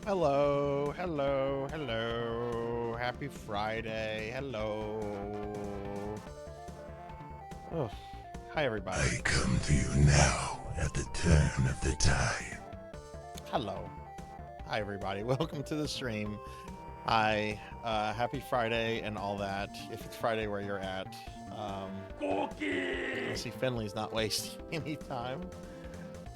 Hello, hello, hello. Happy Friday. Hello. Oh, hi, everybody. I come to you now at the turn of the tide. Hello. Hi, everybody. Welcome to the stream. Hi. Happy Friday and all that. If it's Friday where you're at. Cookie! Let's see, Finley's not wasting any time.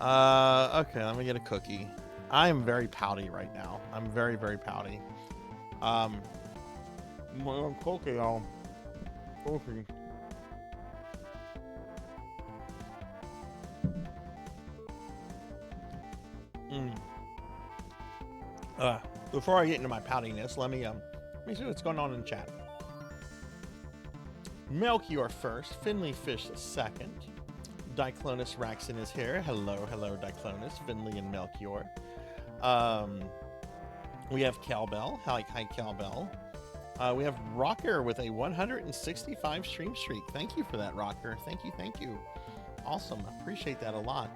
Okay, let me get a cookie. I am very pouty right now. I'm very, very pouty. Cookie, y'all. Cookie. Before I get into my poutiness, let me see what's going on in chat. Melchior first, Finley Fish second. Diclonus Raxon is here. Hello, hello, Diclonus, Finley, and Melchior. We have Calbell. Hi, Calbell. We have Rocker with a 165 stream streak. Thank you for that, Rocker. Thank you, thank you. Awesome. Appreciate that a lot.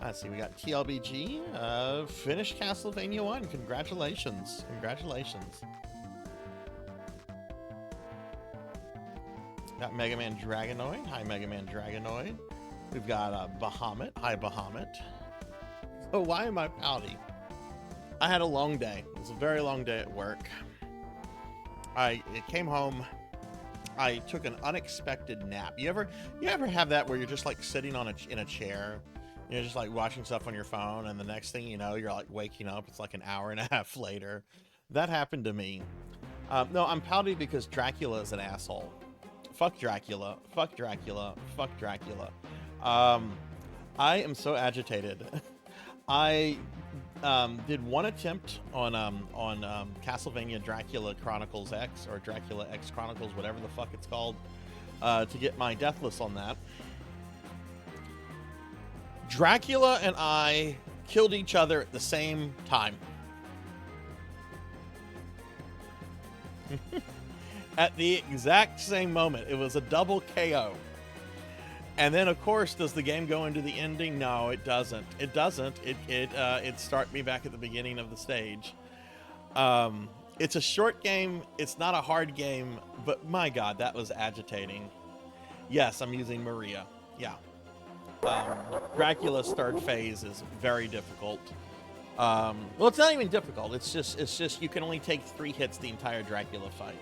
Let's see. We got TLBG. Finished Castlevania 1. Congratulations. Congratulations. Got Mega Man Dragonoid. Hi, Mega Man Dragonoid. We've got Bahamut. Hi, Bahamut. So why am I pouty? I had a long day. It was a very long day at work. I came home. I took an unexpected nap. You ever have that where you're just like sitting on in a chair, you're just like watching stuff on your phone, and the next thing you know, you're like waking up. It's like an hour and a half later. That happened to me. No, I'm pouty because Dracula is an asshole. Fuck Dracula. Fuck Dracula. Fuck Dracula. I am so agitated. I did one attempt on Castlevania Dracula Chronicles X, or Dracula X Chronicles, whatever the fuck it's called, to get my deathless on that. Dracula and I killed each other at the same time. At the exact same moment. It was a double KO. And then, of course, does the game go into the ending? No, it doesn't. It doesn't. It start me back at the beginning of the stage. It's a short game. It's not a hard game, but my God, that was agitating. Yes, I'm using Maria. Yeah. Dracula's third phase is very difficult. Well, it's not even difficult. It's just you can only take 3 hits the entire Dracula fight.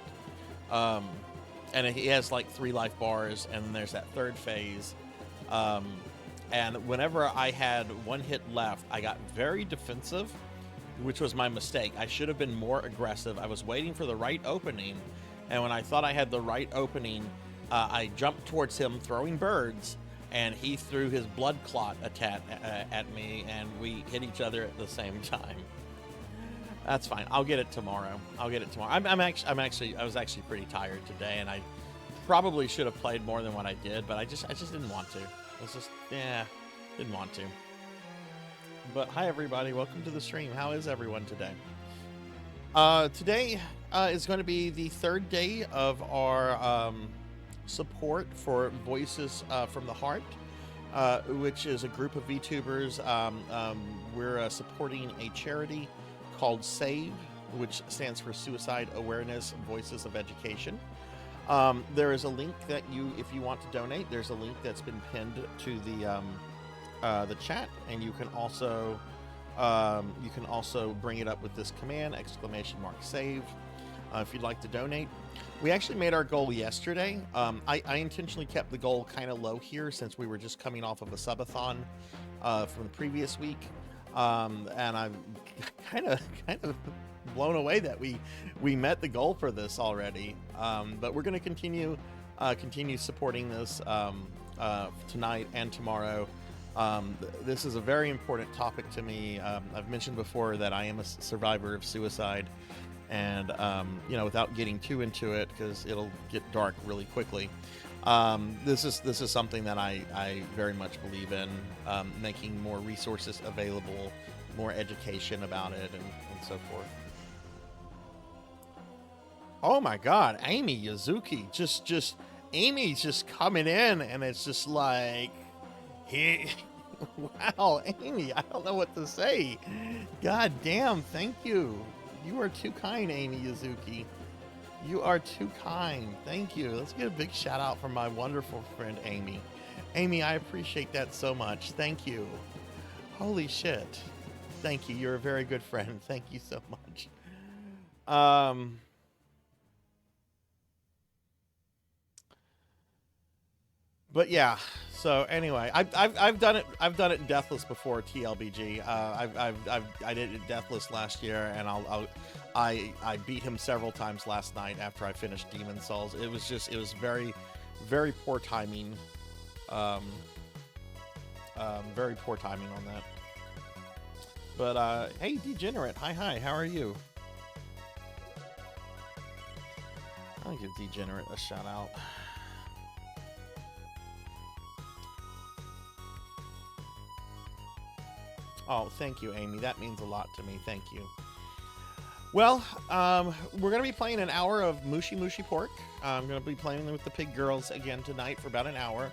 And he has like 3 life bars, and then there's that third phase. And whenever I had 1 hit left, I got very defensive, which was my mistake. I should have been more aggressive. I was waiting for the right opening, and when I thought I had the right opening, I jumped towards him throwing birds, and he threw his blood clot attack at me, and we hit each other at the same time. That's fine. I'll get it tomorrow. I was actually pretty tired today, and I probably should have played more than what I did, but I just didn't want to. It was just, didn't want to. But hi everybody, welcome to the stream. How is everyone today? Today is going to be the 3rd day of our support for Voices from the Heart, which is a group of VTubers. We're supporting a charity called SAVE, which stands for Suicide Awareness Voices of Education. There is a link that if you want to donate, there's a link that's been pinned to the chat, and you can also bring it up with this command, !save, if you'd like to donate. We actually made our goal yesterday. I intentionally kept the goal kind of low here since we were just coming off of a subathon from the previous week, and I'm kind of blown away that we met the goal for this already. But we're going to continue supporting this tonight and tomorrow. This is a very important topic to me. I've mentioned before that I am a survivor of suicide, and without getting too into it because it'll get dark really quickly, this is something that I very much believe in, making more resources available, more education about it, and so forth. Oh my God, Amy Yazuki, just Amy's just coming in, and it's just like, wow, Amy, I don't know what to say. God damn, thank you. You are too kind, Amy Yazuki. You are too kind. Thank you. Let's get a big shout out from my wonderful friend, Amy. Amy, I appreciate that so much. Thank you. Holy shit. Thank you. You're a very good friend. Thank you so much. But yeah, so anyway, I've done it deathless before, TLBG. I did it deathless last year, and I beat him several times last night after I finished Demon Souls. It was very, very poor timing. Very poor timing on that. But hey, Degenerate, hi, how are you? I'll give Degenerate a shout out. Oh, thank you, Amy. That means a lot to me. Thank you. Well, we're going to be playing an hour of Mushy Mushy Pork. I'm going to be playing with the Pig Girls again tonight for about an hour.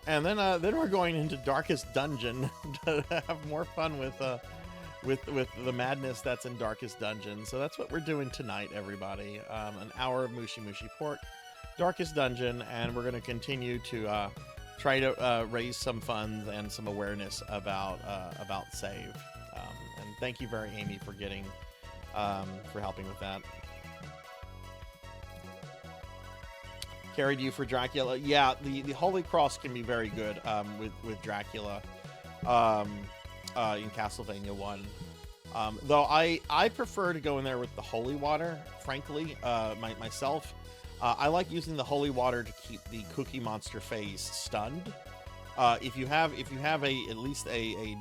And then we're going into Darkest Dungeon to have more fun with the madness that's in Darkest Dungeon. So that's what we're doing tonight, everybody. An hour of Mushy Mushy Pork, Darkest Dungeon, and we're going to continue to try to raise some funds and some awareness about SAVE. And thank you very, Amy, for helping with that. Carried you for Dracula. Yeah, the Holy Cross can be very good with Dracula in Castlevania 1. Though I prefer to go in there with the Holy Water, frankly, myself. I like using the Holy Water to keep the Cookie Monster phase stunned. If you have at least a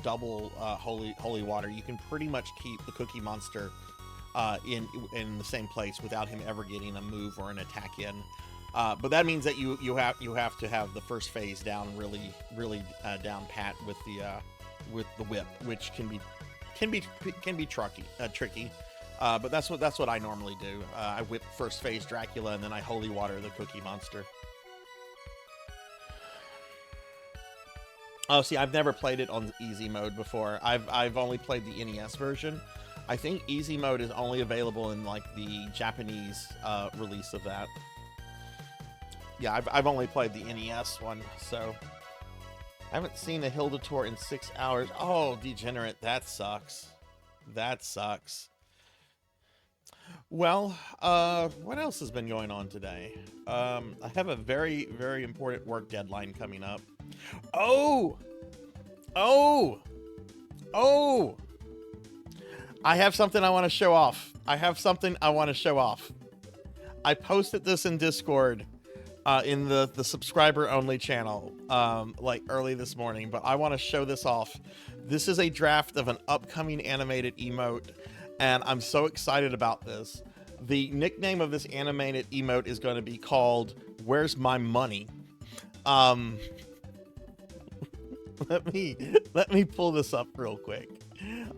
double Holy Water, you can pretty much keep the Cookie Monster in the same place without him ever getting a move or an attack in. But that means that you have to have the first phase down really down pat with the whip, which can be tricky. But that's what I normally do. I whip first phase Dracula, and then I Holy Water the Cookie Monster. Oh, see, I've never played it on easy mode before. I've only played the NES version. I think easy mode is only available in like the Japanese release of that. Yeah, I've only played the NES one, so I haven't seen a Hilda tour in 6 hours. Oh, degenerate, that sucks. That sucks. Well, what else has been going on today? I have a very, very important work deadline coming up. Oh! Oh! Oh! I have something I want to show off. I posted this in Discord, in the subscriber only channel, like early this morning, but I want to show this off. This is a draft of an upcoming animated emote, and I'm so excited about this. The nickname of this animated emote is going to be called "Where's My Money?" Let me pull this up real quick.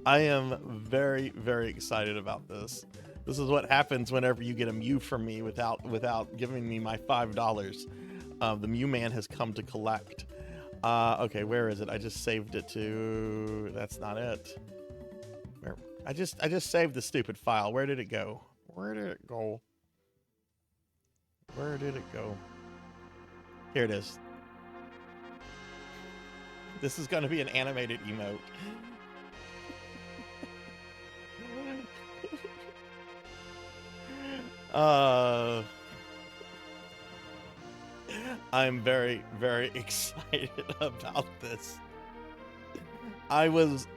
I am very, very excited about this. This is what happens whenever you get a Mew from me without giving me my $5. The Mew man has come to collect. Okay, where is it? I just saved it to. That's not it. Where? I just saved the stupid file. Where did it go? Where did it go? Where did it go? Here it is. This is going to be an animated emote. I'm very, very excited about this. I was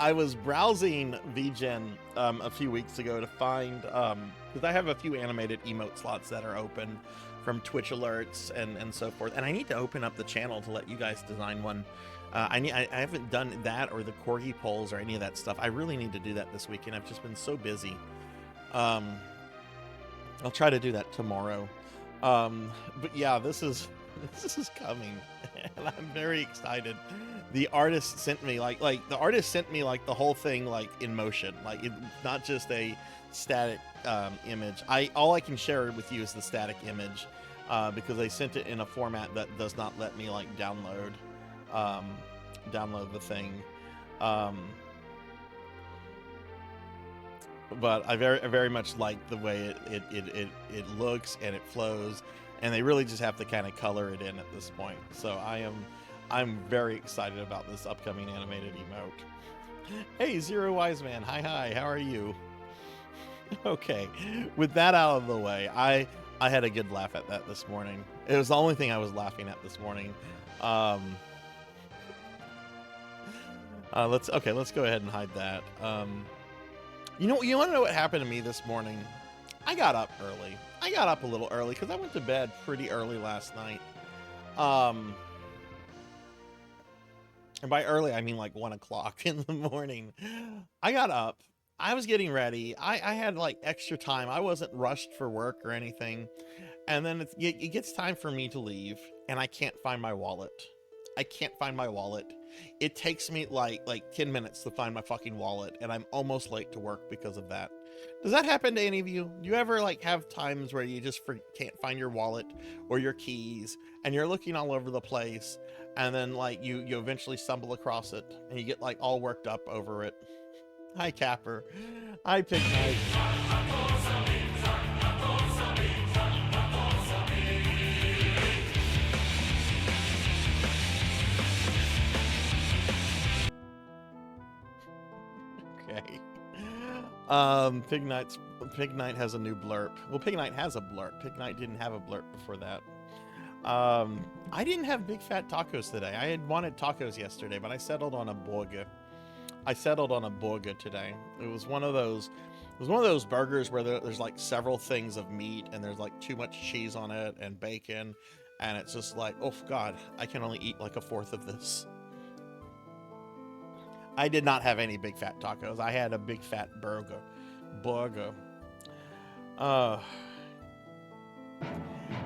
browsing VGen a few weeks ago to find because I have a few animated emote slots that are open from Twitch alerts and so forth, and I need to open up the channel to let you guys design one. I haven't done that or the corgi polls or any of that stuff. I really need to do that this weekend. I've just been so busy. I'll try to do that tomorrow. But yeah, this is coming, and I'm very excited. The artist sent me like the whole thing like in motion, like it's not just a static image. All I can share with you is the static image because they sent it in a format that does not let me like download the thing. But I very much like the way it looks and it flows, and they really just have to kind of color it in at this point. So I'm very excited about this upcoming animated emote. Hey, Zero Wise Man, hi, how are you? Okay, with that out of the way, I had a good laugh at that this morning. It was the only thing I was laughing at this morning. Let's go ahead and hide that. You want to know what happened to me this morning? I got up early. I got up a little early because I went to bed pretty early last night. And by early, I mean like 1 o'clock in the morning. I got up. I was getting ready. I had like extra time. I wasn't rushed for work or anything. And then it gets time for me to leave, and I can't find my wallet. It takes me like 10 minutes to find my fucking wallet, and I'm almost late to work because of that. Does that happen to any of you? Do you ever like have times where you just can't find your wallet or your keys, and you're looking all over the place, and then like you eventually stumble across it, and you get like all worked up over it? Hi, Capper. Hi, Pig Knight. Pig Knight has a new blurb. Well, Pig Knight has a blurb. Pig Knight didn't have a blurb before that. I didn't have big fat tacos today. I had wanted tacos yesterday, but I settled on a burger. Today. It was one of those burgers where there's like several things of meat, and there's like too much cheese on it and bacon, and it's just like, oh God, I can only eat like a fourth of this. I did not have any big fat tacos. I had a big fat burger.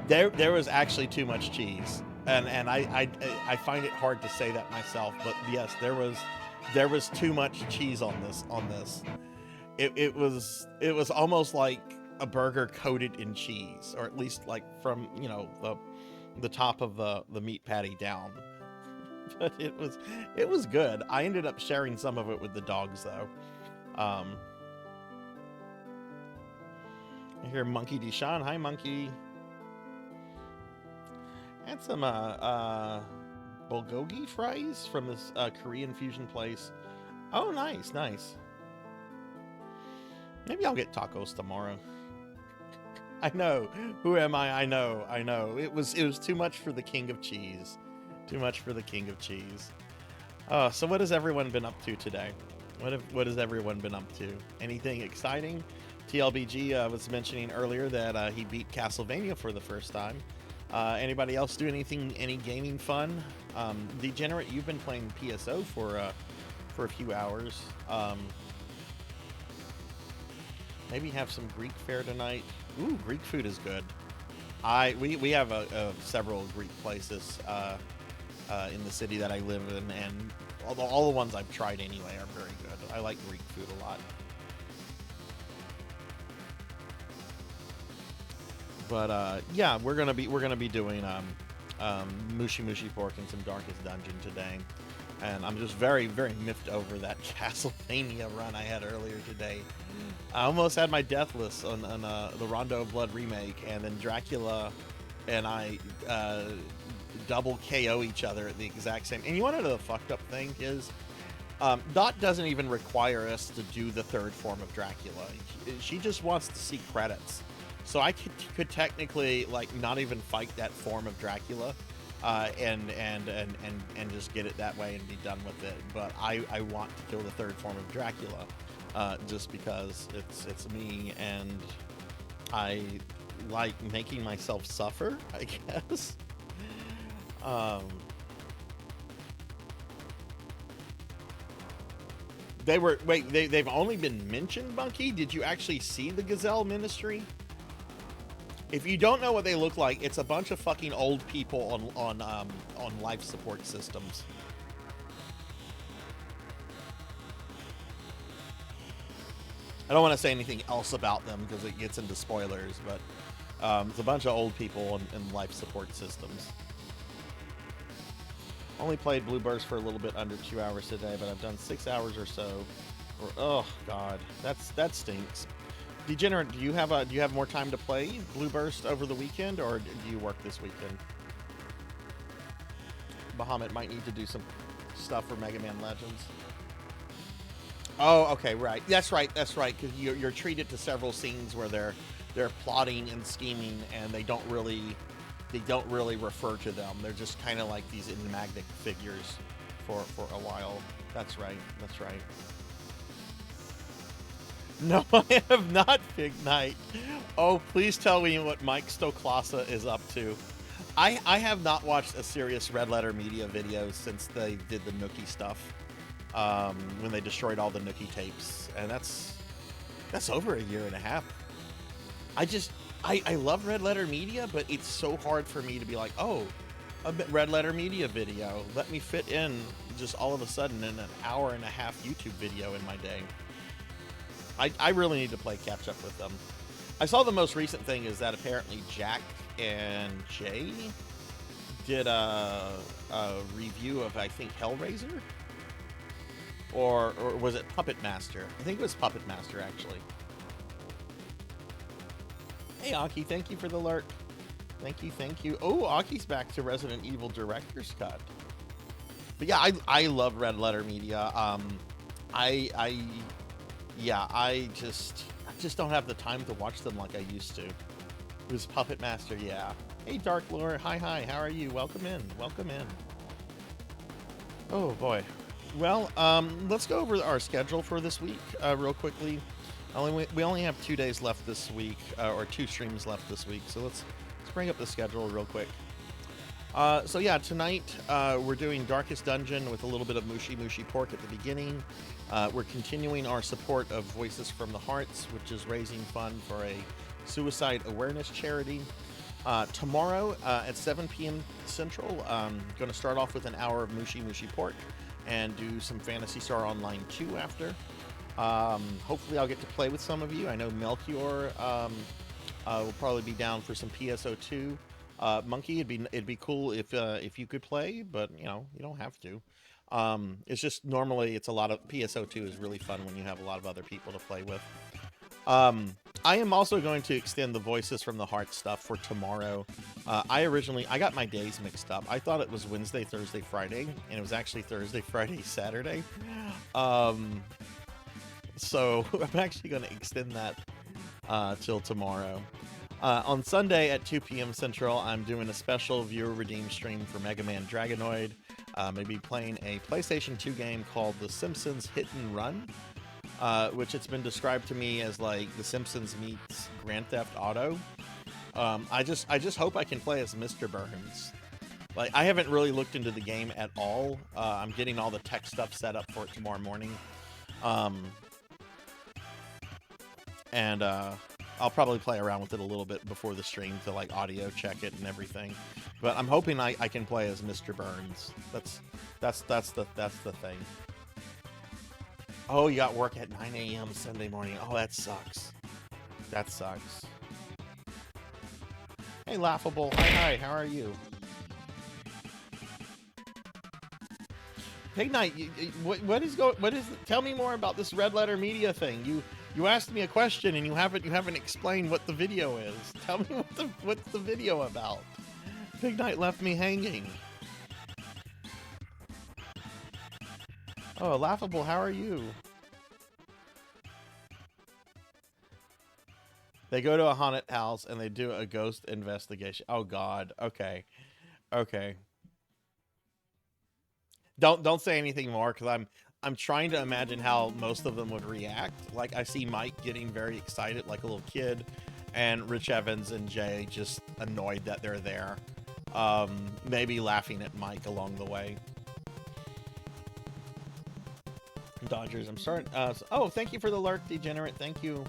There was actually too much cheese, and I find it hard to say that myself, but yes, there was too much cheese on this. It was almost like a burger coated in cheese, or at least like from the top of the meat patty down. But it was good. I ended up sharing some of it with the dogs though. I hear Monkey Deshaun. Hi, Monkey. Had some bulgogi fries from this Korean fusion place. Oh, nice, nice. Maybe I'll get tacos tomorrow. I know. Who am I? I know. I know. It was too much for the king of cheese. Too much for the king of cheese. So what has everyone been up to today? What has everyone been up to? Anything exciting? TLBG was mentioning earlier that he beat Castlevania for the first time. Anybody else do any gaming fun? Degenerate, you've been playing PSO for a few hours. Maybe have some Greek fare tonight. Ooh, Greek food is good. We have several Greek places in the city that I live in, and all the ones I've tried anyway are very good. I like Greek food a lot. But yeah, we're gonna be doing Mushi Mushi Pork and some Darkest Dungeon today, and I'm just very miffed over that Castlevania run I had earlier today. I almost had my death list on the Rondo of Blood remake, and then Dracula and I double KO each other at the exact same. And you want to know the fucked up thing is, Dot doesn't even require us to do the third form of Dracula. She just wants to see credits. So I could technically like not even fight that form of Dracula, and just get it that way and be done with it. But I want to kill the third form of Dracula, just because it's me, and I like making myself suffer, I guess. They've only been mentioned, Bunky. Did you actually see the Gazelle Ministry? If you don't know what they look like, it's a bunch of fucking old people on life support systems. I don't want to say anything else about them because it gets into spoilers, but it's a bunch of old people in life support systems. Only played Blue Burst for a little bit under 2 hours today, but I've done 6 hours or so. Oh god, that stinks. Degenerate, do you have more time to play Blue Burst over the weekend, or do you work this weekend? Bahamut might need to do some stuff for Mega Man Legends. Oh, okay, right. That's right. Because you're treated to several scenes where they're plotting and scheming, and they don't really refer to them. They're just kind of like these enigmatic figures for a while. That's right. No, I have not, Fig Knight. Oh, please tell me what Mike Stoklasa is up to. I have not watched a serious Red Letter Media video since they did the Nookie stuff, when they destroyed all the Nookie tapes, and that's over a year and a half. I love Red Letter Media, but it's so hard for me to be like, oh, a Red Letter Media video. Let me fit in just all of a sudden in an hour and a half YouTube video in my day. I really need to play catch up with them. I saw the most recent thing is that apparently Jack and Jay did a review of, I think, Hellraiser? Or was it Puppet Master? I think it was Puppet Master, actually. Hey, Aki, thank you for the lurk. Thank you. Oh, Aki's back to Resident Evil Director's Cut. But yeah, I love Red Letter Media. I just don't have the time to watch them like I used to. It was Puppet Master, yeah. Hey, Dark Lord, hi, how are you? Welcome in. Oh boy. Well, let's go over our schedule for this week real quickly. We only have 2 days left this week, or 2 streams left this week. So let's bring up the schedule real quick. So yeah, tonight we're doing Darkest Dungeon with a little bit of Mushi Mushi Pork at the beginning. We're continuing our support of Voices from the Hearts, which is raising fund for a suicide awareness charity. Tomorrow at 7 p.m. Central, going to start off with an hour of Mushi Mushi Pork and do some Phantasy Star Online 2 after. Hopefully I'll get to play with some of you. I know Melchior will probably be down for some PSO2. Monkey, it'd be cool if you could play, but you don't have to. It's just normally it's a lot of PSO2 is really fun when you have a lot of other people to play with. I am also going to extend the Voices from the Heart stuff for tomorrow. I got my days mixed up. I thought it was Wednesday, Thursday, Friday, and it was actually Thursday, Friday, Saturday. So I'm actually going to extend that till tomorrow. On Sunday at 2 p.m. Central, I'm doing a special viewer redeem stream for Mega Man Dragonoid. Maybe playing a PlayStation 2 game called The Simpsons Hit and Run, which it's been described to me as like The Simpsons meets Grand Theft Auto. I just hope I can play as Mr. Burns. Like, I haven't really looked into the game at all. I'm getting all the tech stuff set up for it tomorrow morning. And I'll probably play around with it a little bit before the stream to like audio check it and everything. But I'm hoping I can play as Mr. Burns. That's the thing. Oh, you got work at 9 a.m. Sunday morning. Oh, that sucks. That sucks. Hey, Laughable. Hi, how are you? Hey, Knight, what is tell me more about this Red Letter Media thing. You asked me a question and you haven't explained what the video is. Tell me what's the video about. Big Knight left me hanging. Oh, Laughable, how are you? They go to a haunted house and they do a ghost investigation. Oh God. Okay. Don't say anything more, because I'm trying to imagine how most of them would react. Like, I see Mike getting very excited like a little kid, and Rich Evans and Jay just annoyed that they're there. Maybe laughing at Mike along the way. Dodgers, I'm starting. Oh, thank you for the lurk, Degenerate. Thank you.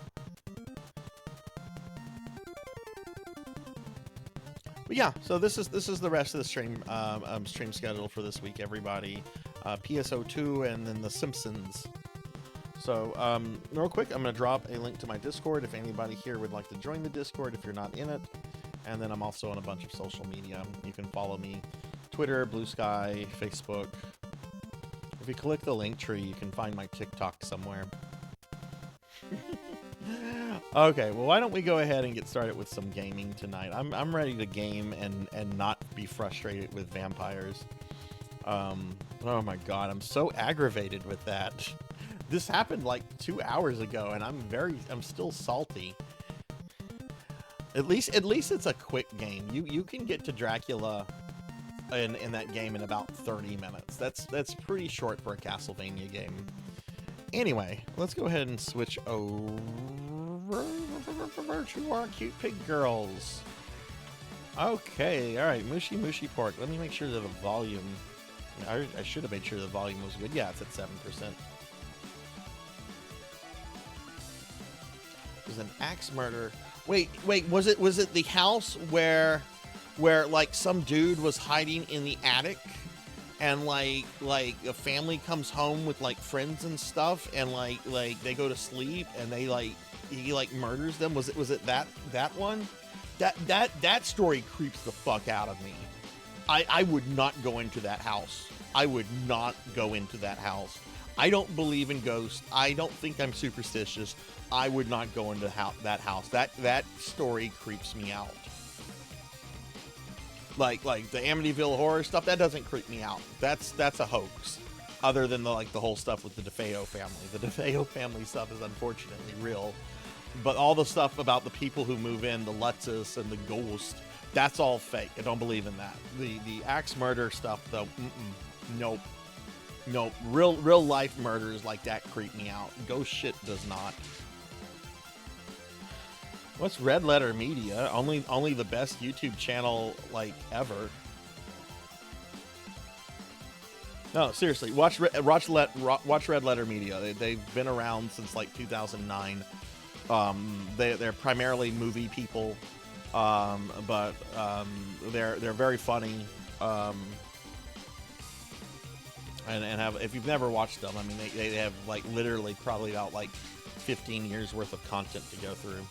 But yeah, so this is the rest of the stream stream schedule for this week, everybody. PSO2 and then The Simpsons. So real quick, I'm going to drop a link to my Discord if anybody here would like to join the Discord if you're not in it. And then I'm also on a bunch of social media. You can follow me: Twitter, Blue Sky, Facebook. If you click the link tree, you can find my TikTok somewhere. Okay, well, why don't we go ahead and get started with some gaming tonight? I'm ready to game and not be frustrated with vampires. Oh my God, I'm so aggravated with that. This happened like 2 hours ago, and I'm still salty. At least it's a quick game. You can get to Dracula in that game in about 30 minutes. That's pretty short for a Castlevania game. Anyway, let's go ahead and switch over to our cute pig girls. Okay, all right, mushy pork. Let me make sure that the volume. I should have made sure the volume was good. Yeah, it's at 7%. There's an axe murder. Wait, was it the house where like some dude was hiding in the attic, and like a family comes home with like friends and stuff, and like they go to sleep and he murders them? Was it that one? That story creeps the fuck out of me. I would not go into that house. I would not go into that house. I don't believe in ghosts. I don't think I'm superstitious. I would not go into that house. That story creeps me out. Like the Amityville horror stuff, that doesn't creep me out. That's a hoax. Other than the whole stuff with the DeFeo family. The DeFeo family stuff is unfortunately real. But all the stuff about the people who move in, the Lutzes and the ghost, that's all fake. I don't believe in that. The axe murder stuff, though, nope. Real life murders like that creep me out. Ghost shit does not. What's Red Letter Media? Only the best YouTube channel like ever. No, seriously, watch Red Letter Media. They've been around since like 2009. They're primarily movie people, but they're very funny, and have, if you've never watched them, I mean, they have like literally probably about like 15 years worth of content to go through.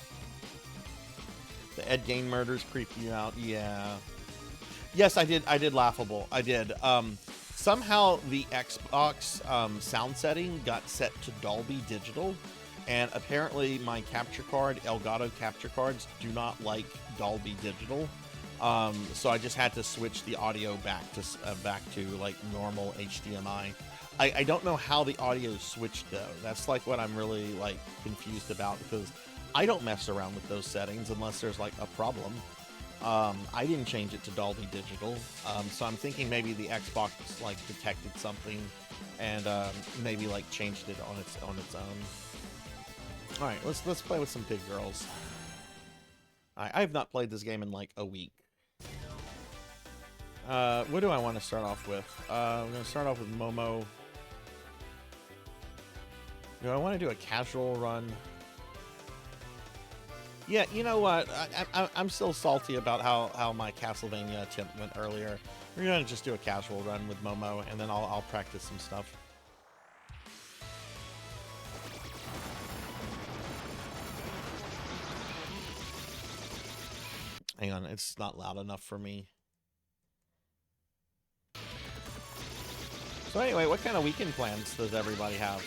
The Ed Gein murders creep you out, yeah. Yes, I did Laughable. I did. Somehow the Xbox sound setting got set to Dolby Digital, And apparently my capture card, Elgato capture cards, do not like Dolby Digital. So I just had to switch the audio back to like normal HDMI. I don't know how the audio switched though. That's like what I'm really like confused about, because I don't mess around with those settings unless there's like a problem. I didn't change it to Dolby Digital, so I'm thinking maybe the Xbox like detected something and maybe like changed it on its own. All right, let's play with some pig girls. I have not played this game in like a week. What do I want to start off with? I'm gonna start off with Momo. Do I want to do a casual run? Yeah, you know what? I'm still salty about how my Castlevania attempt went earlier. We're gonna just do a casual run with Momo, and then I'll practice some stuff. Hang on, it's not loud enough for me. So anyway, what kind of weekend plans does everybody have?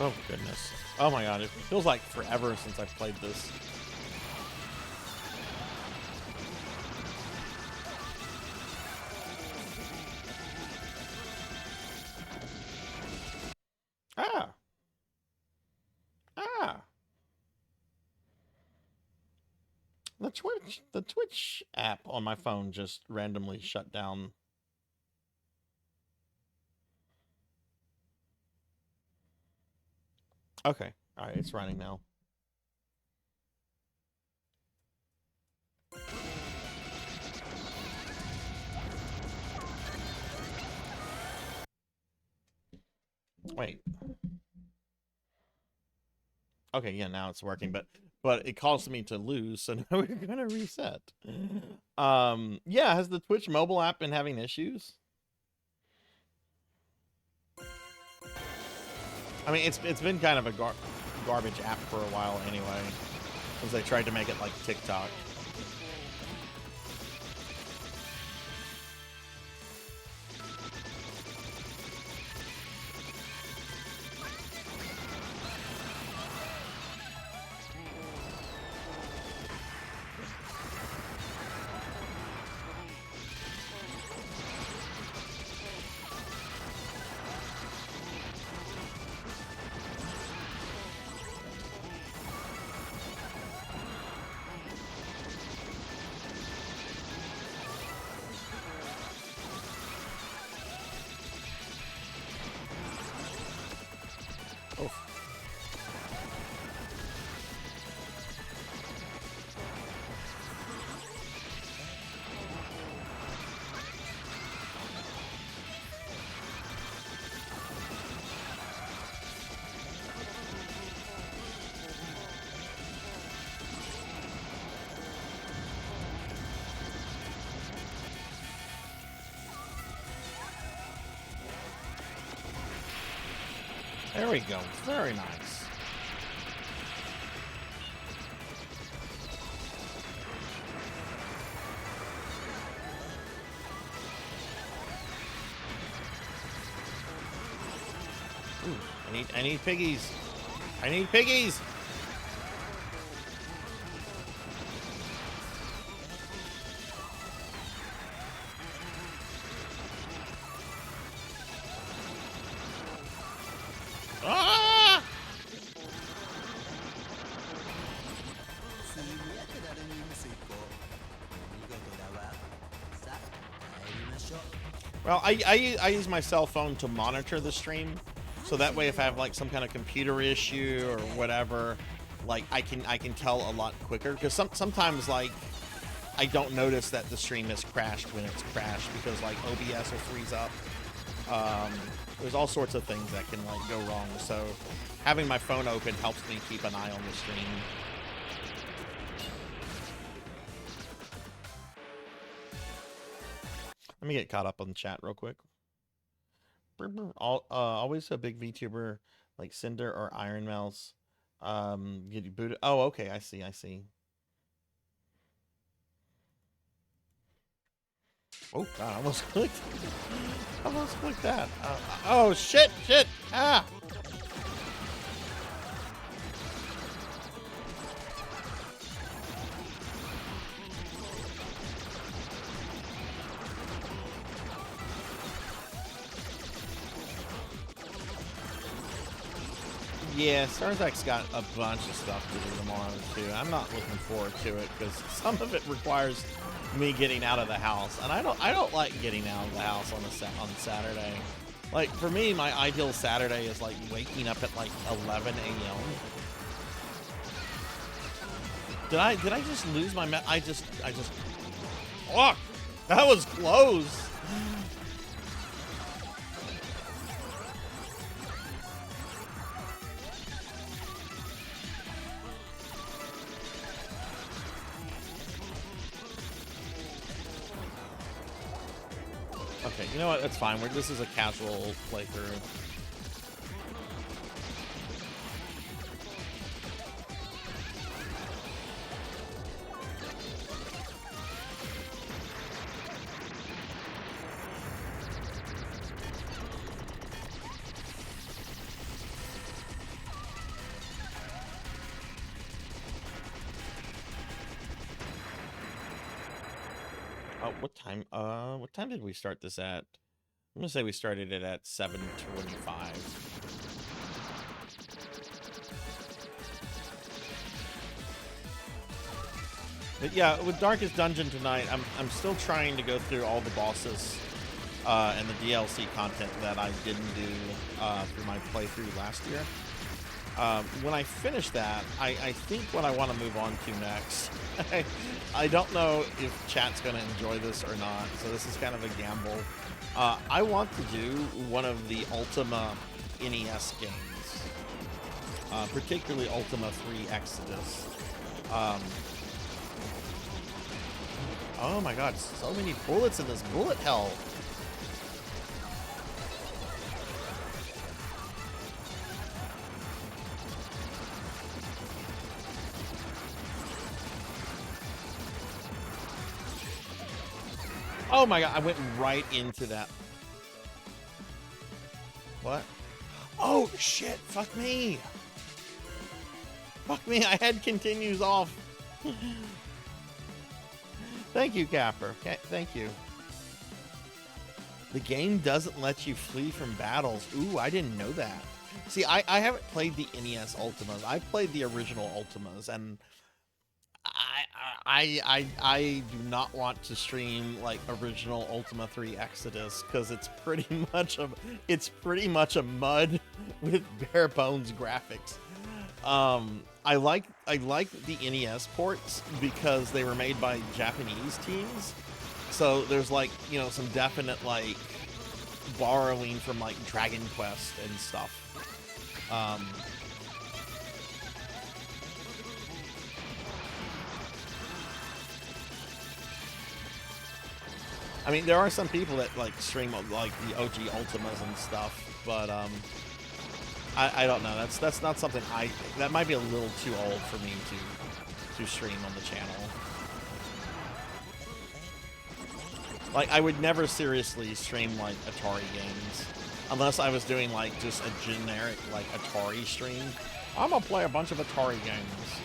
Oh, goodness. Oh my god, it feels like forever since I've played this. Ah! Ah! The Twitch app on my phone just randomly shut down. Okay. Alright, it's running now. Wait. Okay, yeah, now it's working, but it caused me to lose, so now we're gonna reset. Yeah, has the Twitch mobile app been having issues? I mean, it's been kind of a garbage app for a while anyway, because they tried to make it like TikTok. There we go. Very nice. Ooh, I need piggies. I need piggies. Ah! Well, I use my cell phone to monitor the stream, so that way if I have like some kind of computer issue or whatever, like I can tell a lot quicker, because sometimes like I don't notice that the stream has crashed when it's crashed because like OBS will freeze up. There's all sorts of things that can like go wrong. So having my phone open helps me keep an eye on the stream. Let me get caught up on the chat real quick. Always a big VTuber like Cinder or Iron Mouse. Get you booted. Oh, okay. I see. Oh God! I almost clicked. Almost clicked that. Oh shit! Ah! Yeah, Sarzac's got a bunch of stuff to do tomorrow too. I'm not looking forward to it because some of it requires me getting out of the house, and I don't like getting out of the house on Saturday. Like for me, my ideal Saturday is like waking up at like 11 a.m. Did I just lose my I just fuck, that was close. Okay, you know what? That's fine. This is a casual playthrough. Oh, what time did we start this at? I'm gonna say we started it at 7:25. But yeah, with Darkest Dungeon tonight, I'm still trying to go through all the bosses and the DLC content that I didn't do through my playthrough last year. When I finish that, I think what I want to move on to next. I don't know if chat's going to enjoy this or not, so this is kind of a gamble. I want to do one of the Ultima NES games, particularly Ultima 3 Exodus. Oh my god, so many bullets in this bullet hell. Oh my god, I went right into that. What? Oh shit, fuck me. Fuck me, I had continues off. Thank you, Capper. Okay, thank you. The game doesn't let you flee from battles. Ooh, I didn't know that. See, I haven't played the NES Ultimas. I played the original Ultimas, and I do not want to stream like original Ultima 3 Exodus because it's pretty much a mud with bare bones graphics. I like the NES ports because they were made by Japanese teams, so there's like, you know, some definite like borrowing from like Dragon Quest and stuff. I mean, there are some people that like stream like the OG Ultimas and stuff, but I don't know. That's not something that might be a little too old for me to stream on the channel. Like, I would never seriously stream like Atari games unless I was doing like just a generic like Atari stream. I'm gonna play a bunch of Atari games.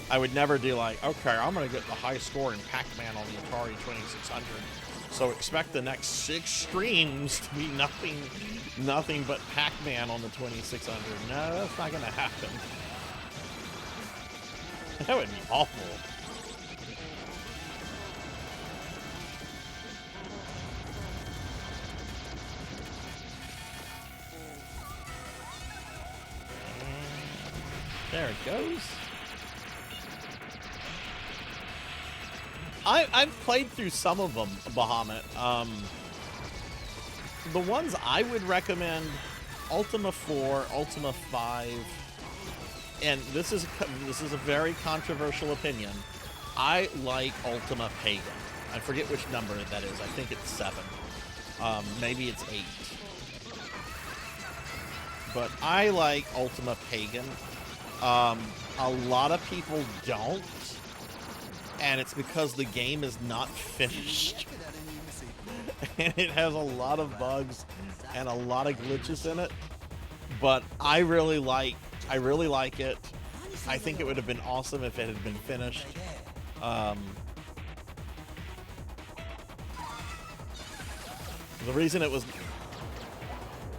I would never do like, okay, I'm gonna get the high score in Pac-Man on the Atari 2600. So expect the next 6 streams to be nothing but Pac-Man on the 2600. No, that's not gonna happen. That would be awful. There it goes. I've played through some of them, Bahamut. The ones I would recommend, Ultima 4, Ultima 5, and this is a very controversial opinion. I like Ultima Pagan. I forget which number that is. I think it's 7. Maybe it's 8. But I like Ultima Pagan. A lot of people don't, and it's because the game is not finished. And it has a lot of bugs and a lot of glitches in it. But I really like it. I think it would have been awesome if it had been finished. The reason it was...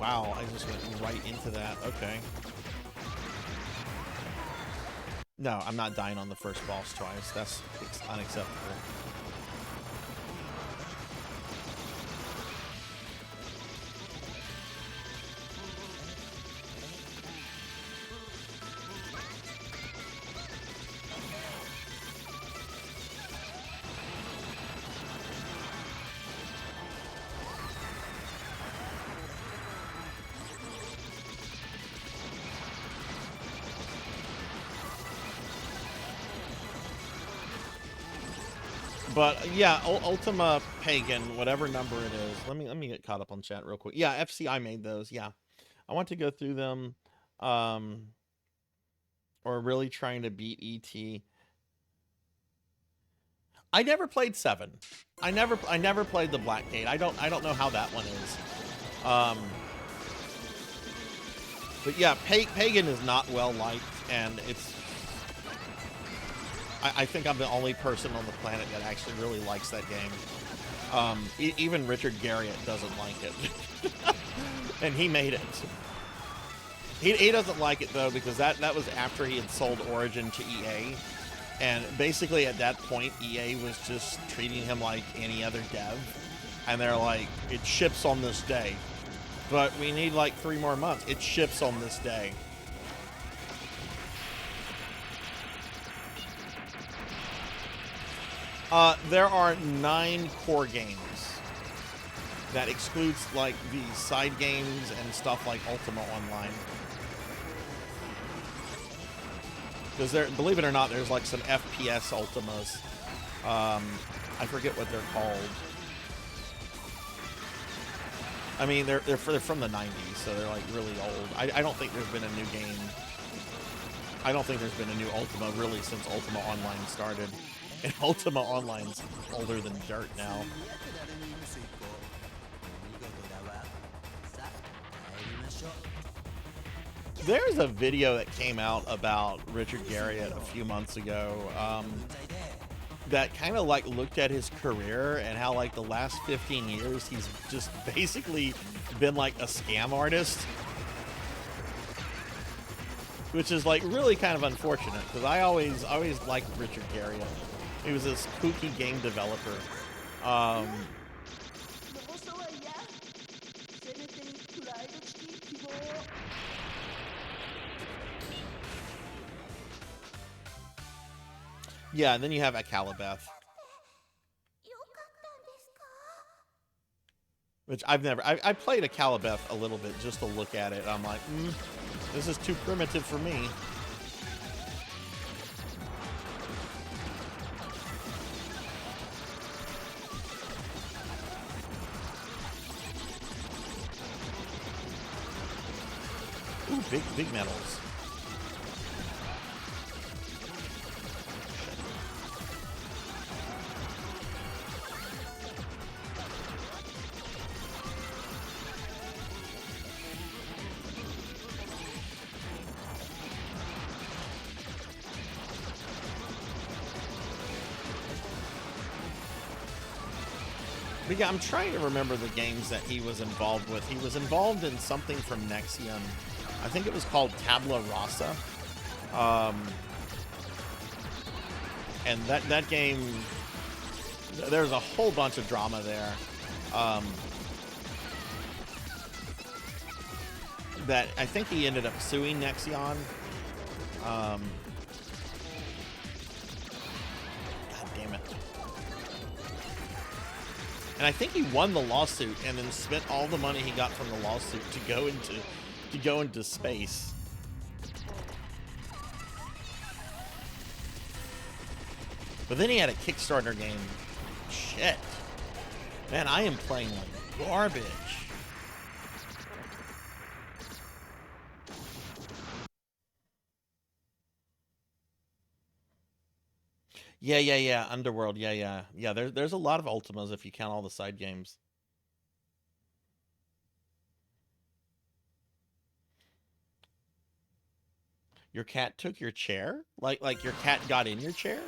Wow, I just went right into that. Okay. No, I'm not dying on the first boss twice. That's unacceptable. But yeah, Ultima Pagan, whatever number it is. Let me get caught up on chat real quick. Yeah, FCI made those. Yeah, I want to go through them, or really trying to beat ET. I never played 7. I never played the Black Gate. I don't know how that one is. But yeah, Pagan is not well liked, and it's. I think I'm the only person on the planet that actually really likes that game. Even Richard Garriott doesn't like it. And he made it. He doesn't like it, though, because that was after he had sold Origin to EA. And basically, at that point, EA was just treating him like any other dev. And they're like, it ships on this day. But we need like 3 more months. It ships on this day. There are 9 core games. That excludes like the side games and stuff like Ultima Online. Because there, believe it or not, there's like some FPS Ultimas. I forget what they're called. I mean, they're from the 90s, so they're like really old. I don't think there's been a new game. I don't think there's been a new Ultima really since Ultima Online started. And Ultima Online's older than dirt now. There's a video that came out about Richard Garriott a few months ago that kind of like looked at his career and how like the last 15 years he's just basically been like a scam artist. Which is like really kind of unfortunate because I always liked Richard Garriott. He was this kooky game developer. Yeah, and then you have Akalabeth. Which I've never... I played Akalabeth a little bit just to look at it. And I'm like, this is too primitive for me. Ooh, big medals. But yeah, I'm trying to remember the games that he was involved with. He was involved in something from Nexium. I think it was called Tabula Rasa. And that game, there's a whole bunch of drama there. That I think he ended up suing Nexion. God damn it. And I think he won the lawsuit and then spent all the money he got from the lawsuit to go into space. But then he had a Kickstarter game. Shit. Man, I am playing like garbage. Yeah. Underworld, yeah. There's a lot of Ultimas if you count all the side games. Your cat took your chair? Like your cat got in your chair?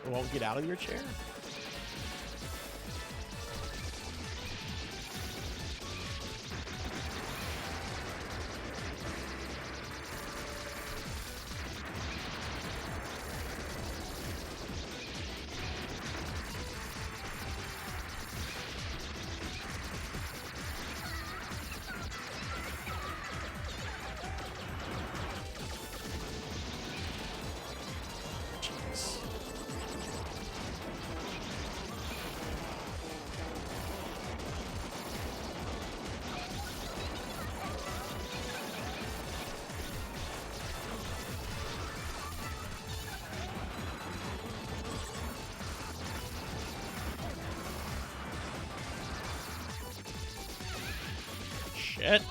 It won't get out of your chair? Shit.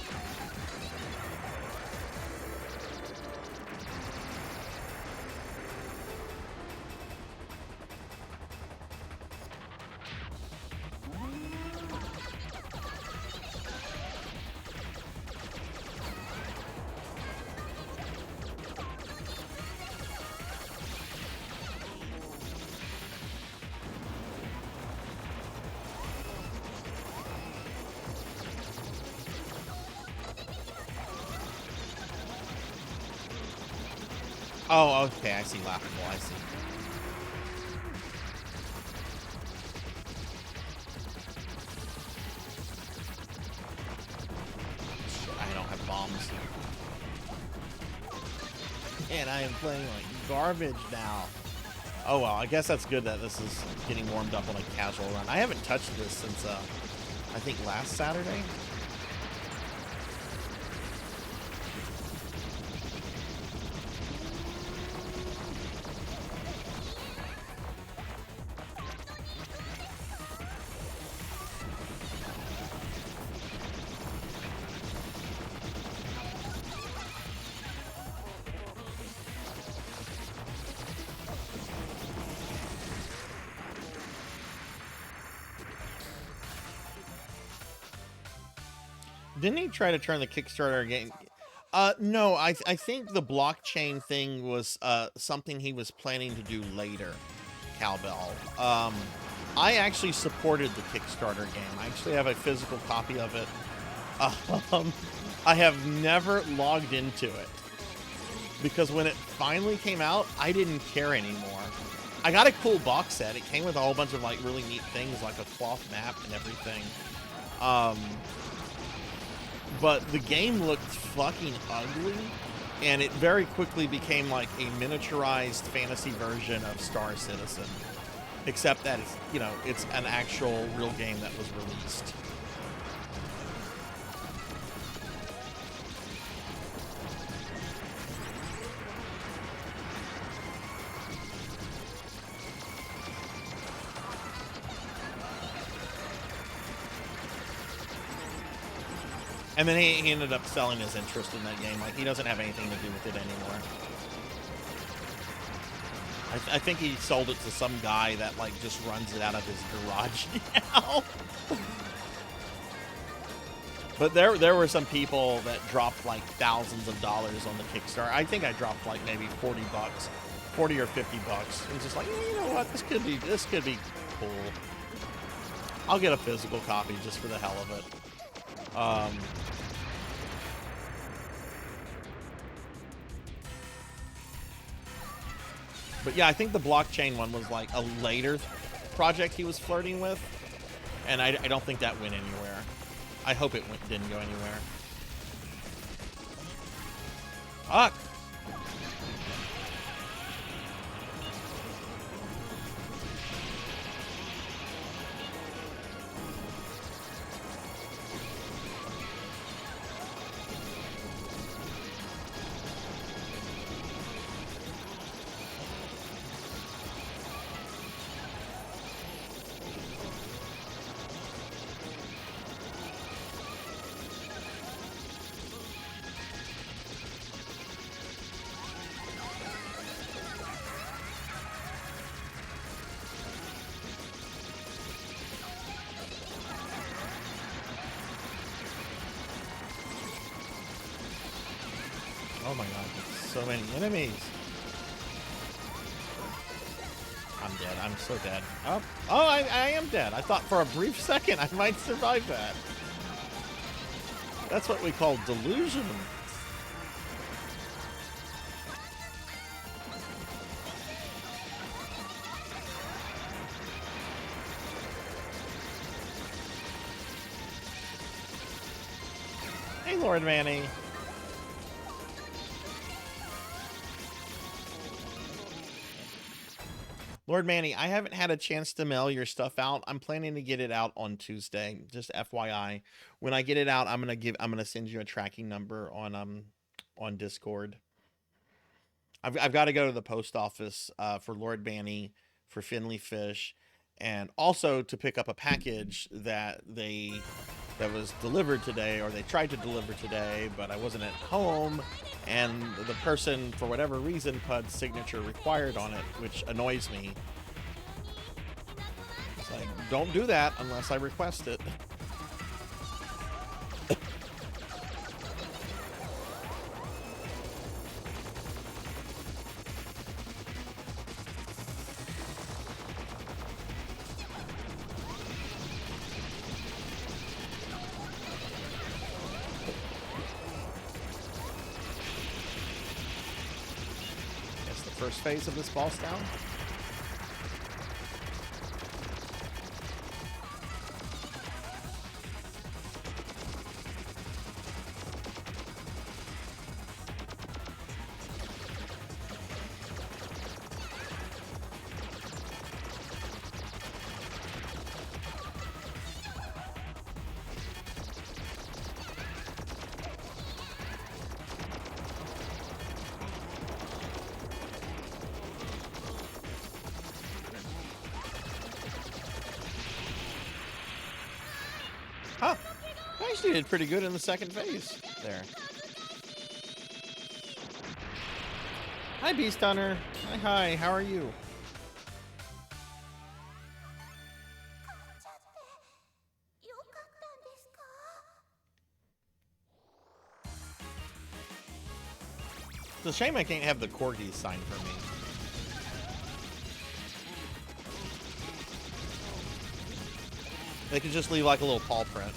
Oh, okay, I see laughable, I see. I don't have bombs. And I am playing like garbage now. Oh well, I guess that's good that this is getting warmed up on a casual run. I haven't touched this since, I think last Saturday. Didn't he try to turn the Kickstarter game? No, I think the blockchain thing was something he was planning to do later, Cowbell. I actually supported the Kickstarter game. I actually have a physical copy of it. I have never logged into it because when it finally came out, I didn't care anymore. I got a cool box set. It came with a whole bunch of like really neat things like a cloth map and everything. But the game looked fucking ugly, and it very quickly became like a miniaturized fantasy version of Star Citizen, except that it's, you know, it's an actual real game that was released. And then he ended up selling his interest in that game. Like, he doesn't have anything to do with it anymore. I think he sold it to some guy that, like, just runs it out of his garage now. But there were some people that dropped, like, thousands of dollars on the Kickstarter. I think I dropped, like, maybe 40 bucks. 40 or 50 bucks. And just like, you know what? This could be cool. I'll get a physical copy just for the hell of it. But yeah, I think the blockchain one was like a later project he was flirting with, and I don't think that went anywhere. I hope it didn't go anywhere. Fuck! Oh my god, so many enemies. I'm dead. I'm so dead. Oh, I am dead. I thought for a brief second I might survive that. That's what we call delusion. Hey, Lord Manny. Lord Manny, I haven't had a chance to mail your stuff out. I'm planning to get it out on Tuesday. Just FYI. When I get it out, I'm gonna send you a tracking number on Discord. I've got to go to the post office for Lord Manny, for Finley Fish, and also to pick up a package that was delivered today, or they tried to deliver today, but I wasn't at home, and the person, for whatever reason, put signature required on it, which annoys me. It's like, don't do that unless I request it. First phase of this boss down. Huh. I actually did pretty good in the second phase there. Hi, Beast Hunter. Hi, how are you? It's a shame I can't have the corgis sign for me. They could just leave like a little paw print.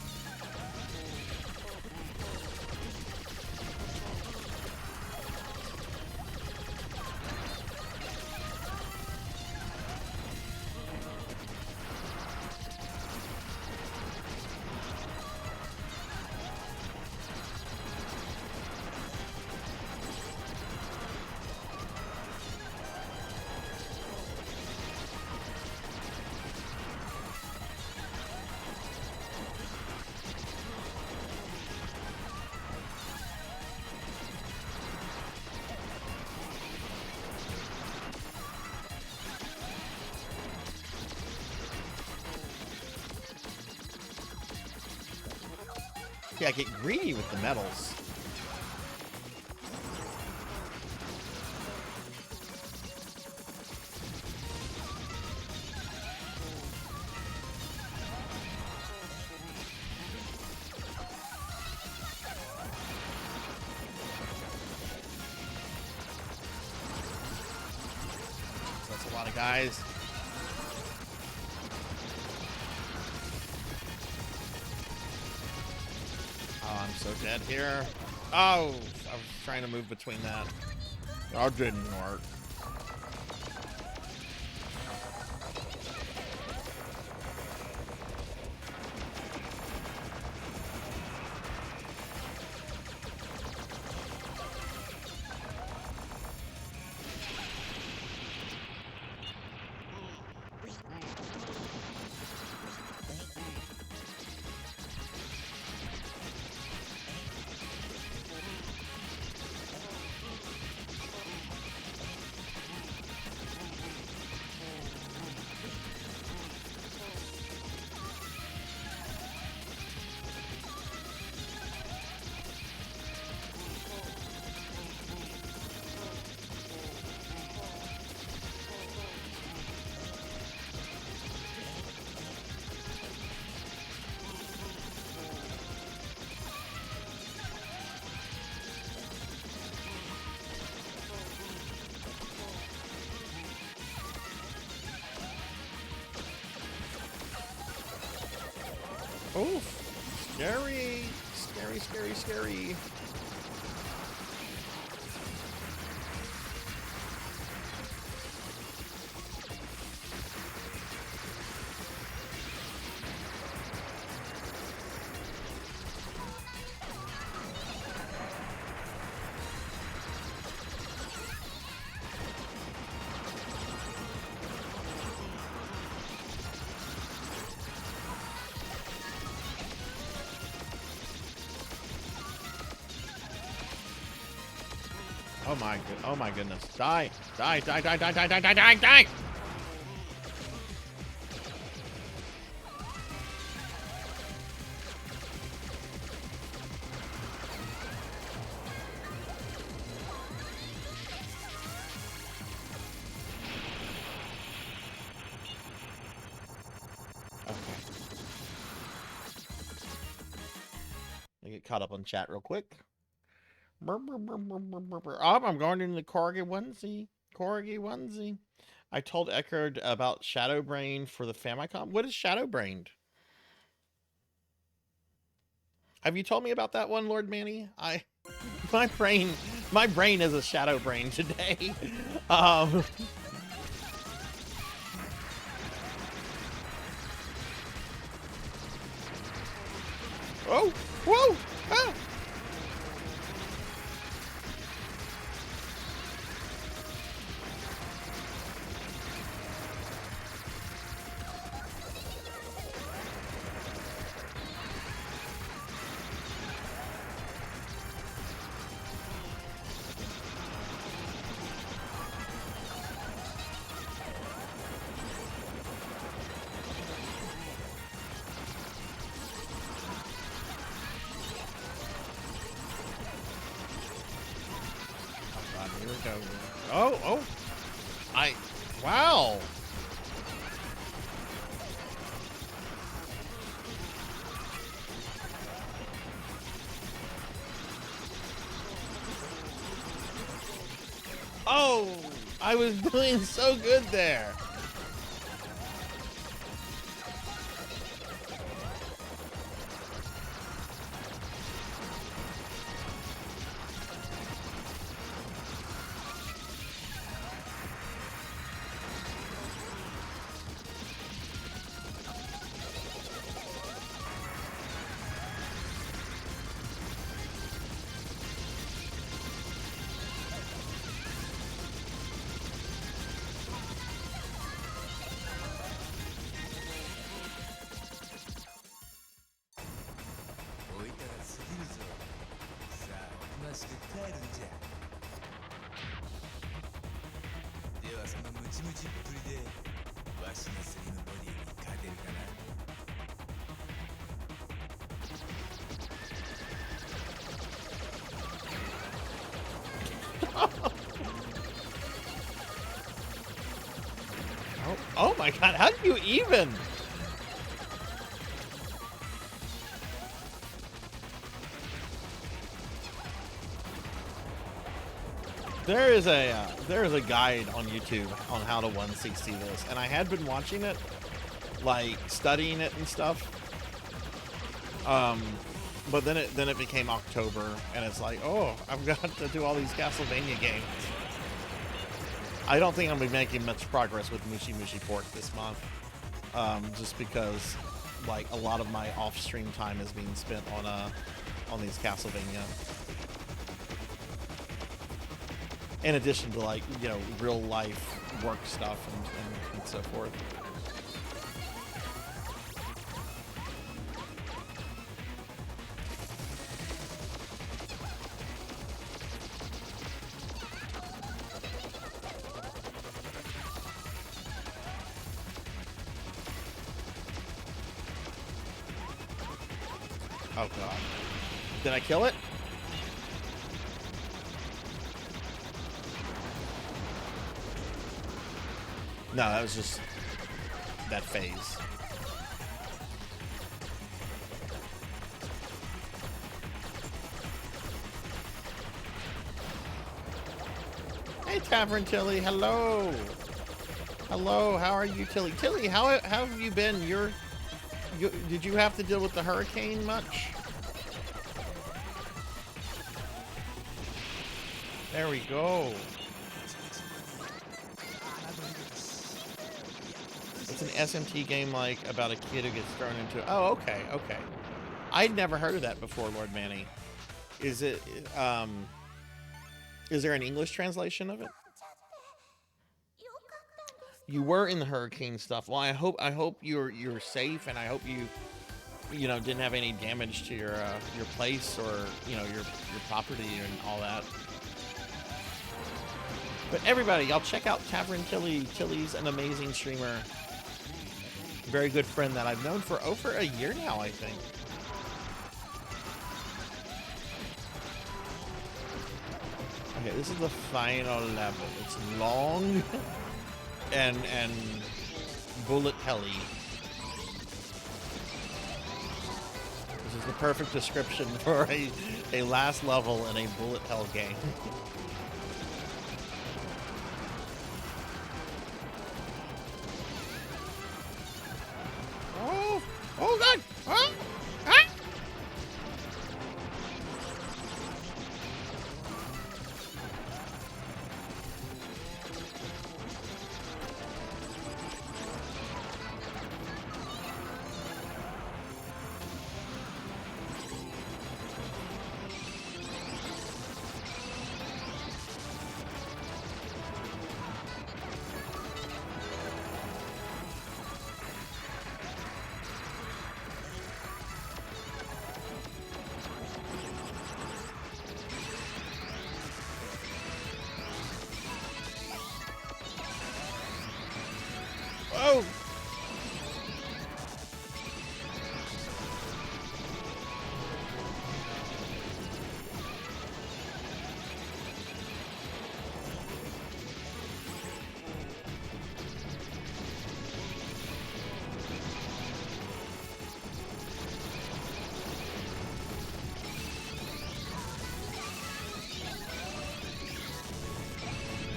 Yeah, get greedy with the medals. That's a lot of guys. Oh, I'm so dead here. Oh, I was trying to move between that. That didn't work. Oof. Scary. Scary, scary, scary. Oh my goodness. Die. Die, die, die, die, die, die, die, die, die! Okay. Let me get caught up on chat real quick. Oh, I'm going in the Corgi onesie. Corgi onesie. I told Eckerd about Shadow Brain for the Famicom. What is Shadow Brained? Have you told me about that one, Lord Manny? My brain is a shadow brain today. Oh, whoa, ah. Oh, wow. Oh, I was doing so good there. Oh my god, how do you even? There is a guide on YouTube on how to 1cc this, and I had been watching it, like studying it and stuff. But then it became October, and it's like, oh, I've got to do all these Castlevania games. I don't think I'm gonna be making much progress with Mushi Mushi Pork this month, just because like a lot of my off-stream time is being spent on these Castlevania. In addition to, like, you know, real life work stuff and so forth. Oh god. Did I kill it? No, that was just that phase. Hey, Tavern Tilly, hello. Hello, how are you, Tilly? Tilly, how have you been? Did you have to deal with the hurricane much? There we go. It's an SMT game like about a kid who gets thrown into. Oh, okay, okay. I'd never heard of that before, Lord Manny. Is it? Is there an English translation of it? You were in the hurricane stuff. Well, I hope you're safe, and I hope you know didn't have any damage to your place or your property and all that. But everybody, y'all check out Tavern Tilly. Tilly's an amazing streamer. Very good friend that I've known for over a year now, I think. Okay, this is the final level. It's long and bullet helly. This is the perfect description for a last level in a bullet hell game. Oh God! Ah! Ah! Oh!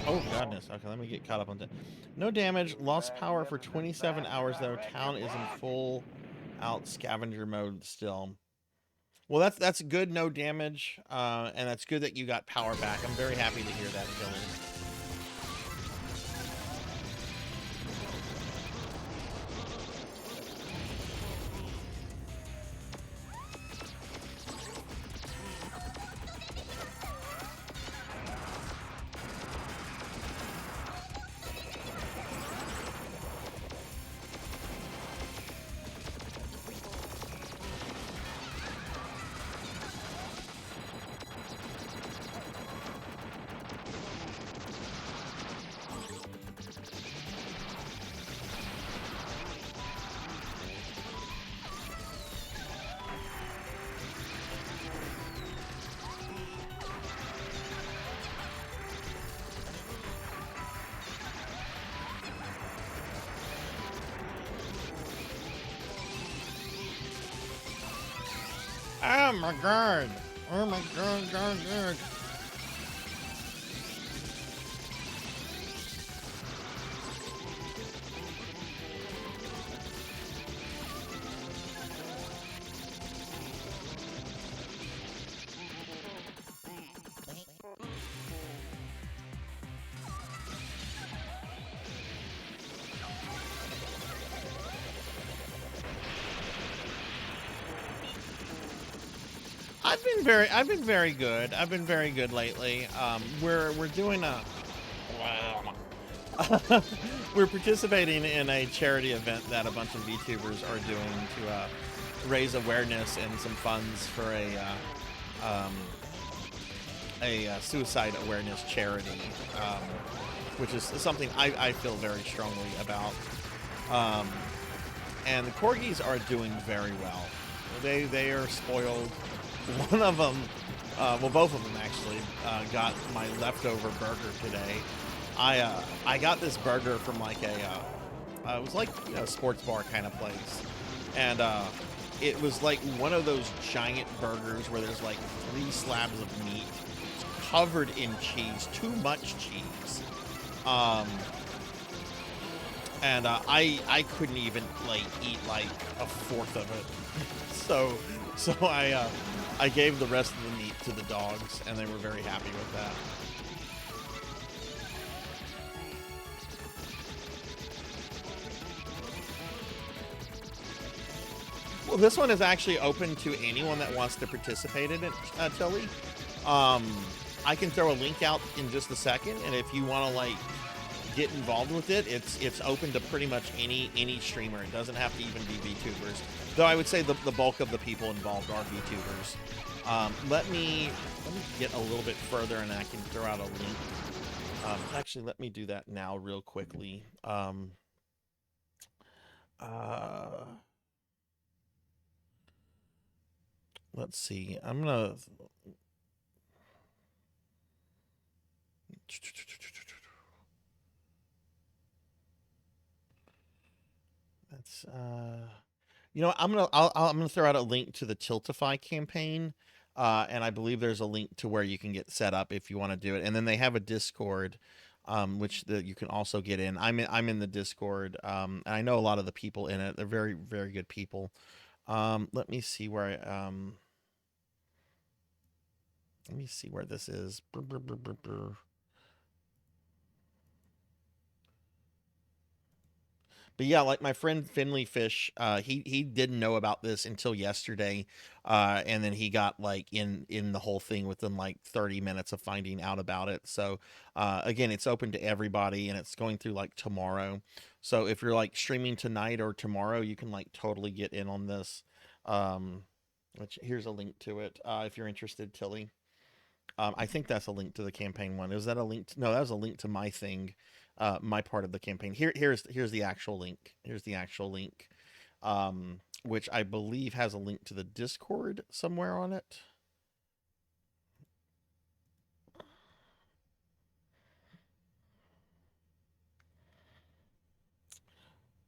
Oh, goodness. Okay, let me get caught up on that. No damage. Lost power for 27 hours, though. Town is in full out scavenger mode still. Well, that's good. No damage. And that's good that you got power back. I'm very happy to hear that, Dylan. Oh my God! Oh my God! I've been very good. I've been very good lately. We're doing a we're participating in a charity event that a bunch of VTubers are doing to raise awareness and some funds for a suicide awareness charity, which is something I feel very strongly about. And the corgis are doing very well. They are spoiled. One of them, well, both of them actually, got my leftover burger today. I got this burger from like it was like a sports bar kind of place, and it was like one of those giant burgers where there's like 3 slabs of meat covered in cheese, too much cheese. and I couldn't even like eat like a fourth of it. So I gave the rest of the meat to the dogs, and they were very happy with that. Well, this one is actually open to anyone that wants to participate in it, Tilly. I can throw a link out in just a second, and if you want to like get involved with it, it's open to pretty much any streamer. It doesn't have to even be VTubers, though I would say the bulk of the people involved are VTubers. Let me get a little bit further, and I can throw out a link. Actually, let me do that now real quickly. Let's see. I'm gonna. That's you know, I'm gonna throw out a link to the Tiltify campaign, and I believe there's a link to where you can get set up if you want to do it. And then they have a Discord, which you can also get in. I'm in the Discord, and I know a lot of the people in it. They're very very good people. Let me see where I let me see where this is. But yeah, like my friend Finley Fish, he didn't know about this until yesterday, and then he got like in the whole thing within like 30 minutes of finding out about it. So again, it's open to everybody, and it's going through like tomorrow. So if you're like streaming tonight or tomorrow, you can like totally get in on this. Which here's a link to it if you're interested, Tilly. I think that's a link to the campaign one. Is that a link? No, that was a link to my thing, my part of the campaign. Here's the actual link. Here's the actual link, which I believe has a link to the Discord somewhere on it.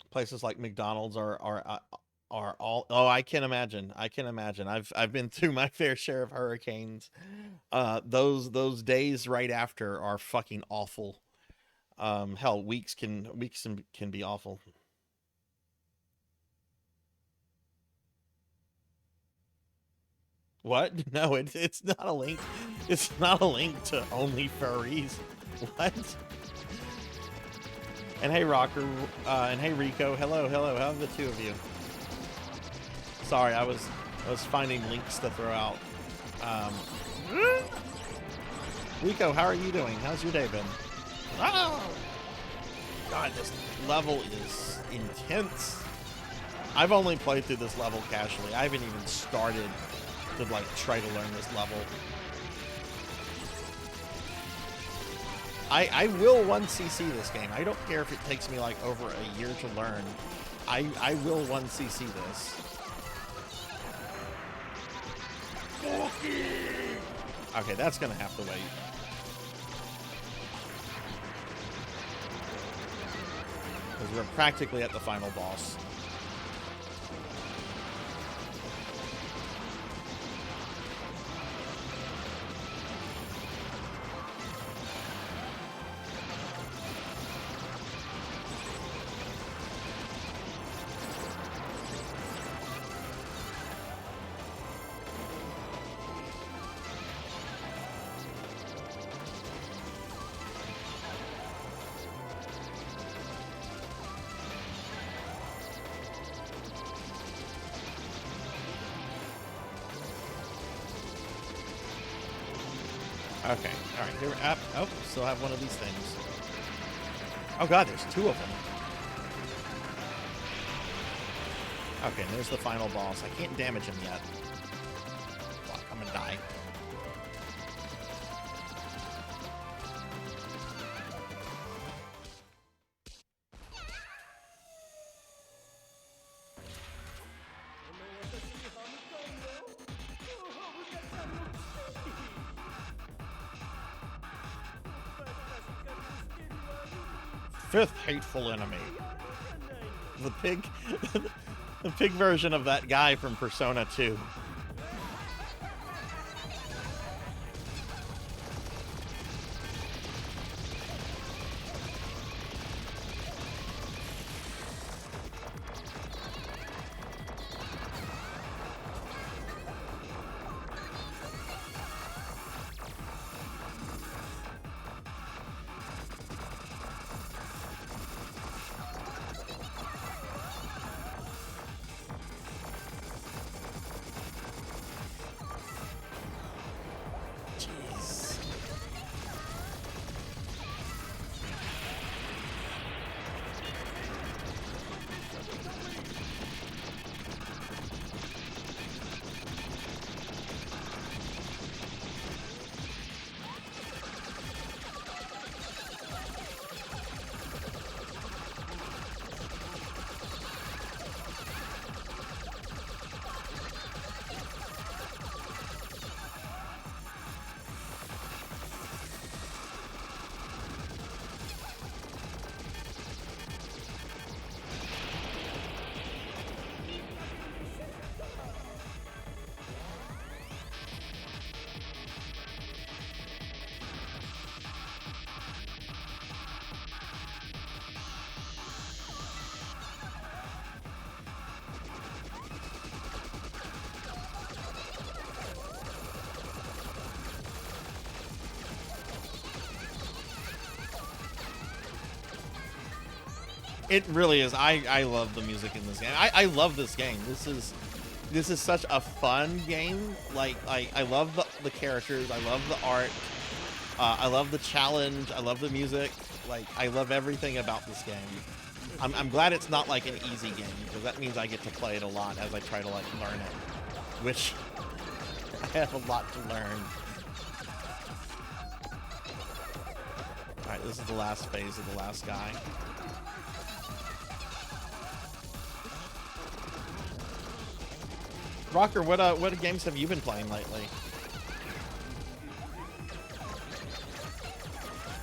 Places like McDonald's are all. Oh, I can imagine. I can imagine. I've been through my fair share of hurricanes. Those days right after are fucking awful. Hell, weeks can be awful. What? No, it's not a link. It's not a link to only furries. What? And hey, Rocker, and hey, Rico. Hello. How are the two of you? Sorry, I was finding links to throw out. Rico, how are you doing? How's your day been? Oh! God, this level is intense. I've only played through this level casually. I haven't even started to like try to learn this level. I will 1cc this game. I don't care if it takes me like over a year to learn. I will 1cc this. Okay, that's gonna have to wait. Because we're practically at the final boss. Okay, alright, here we're up. Oh, still have one of these things. Oh god, there's two of them. Okay, and there's the final boss. I can't damage him yet. Fuck, I'm gonna die. Fifth hateful enemy. The pig, the pig version of that guy from Persona 2. It really is. I love the music in this game. I love this game. This is such a fun game. Like I love the characters. I love the art. I love the challenge. I love the music. Like I love everything about this game. I'm glad it's not like an easy game, because that means I get to play it a lot as I try to like learn it, which I have a lot to learn. All right, this is the last phase of the last guy. Rocker, what games have you been playing lately?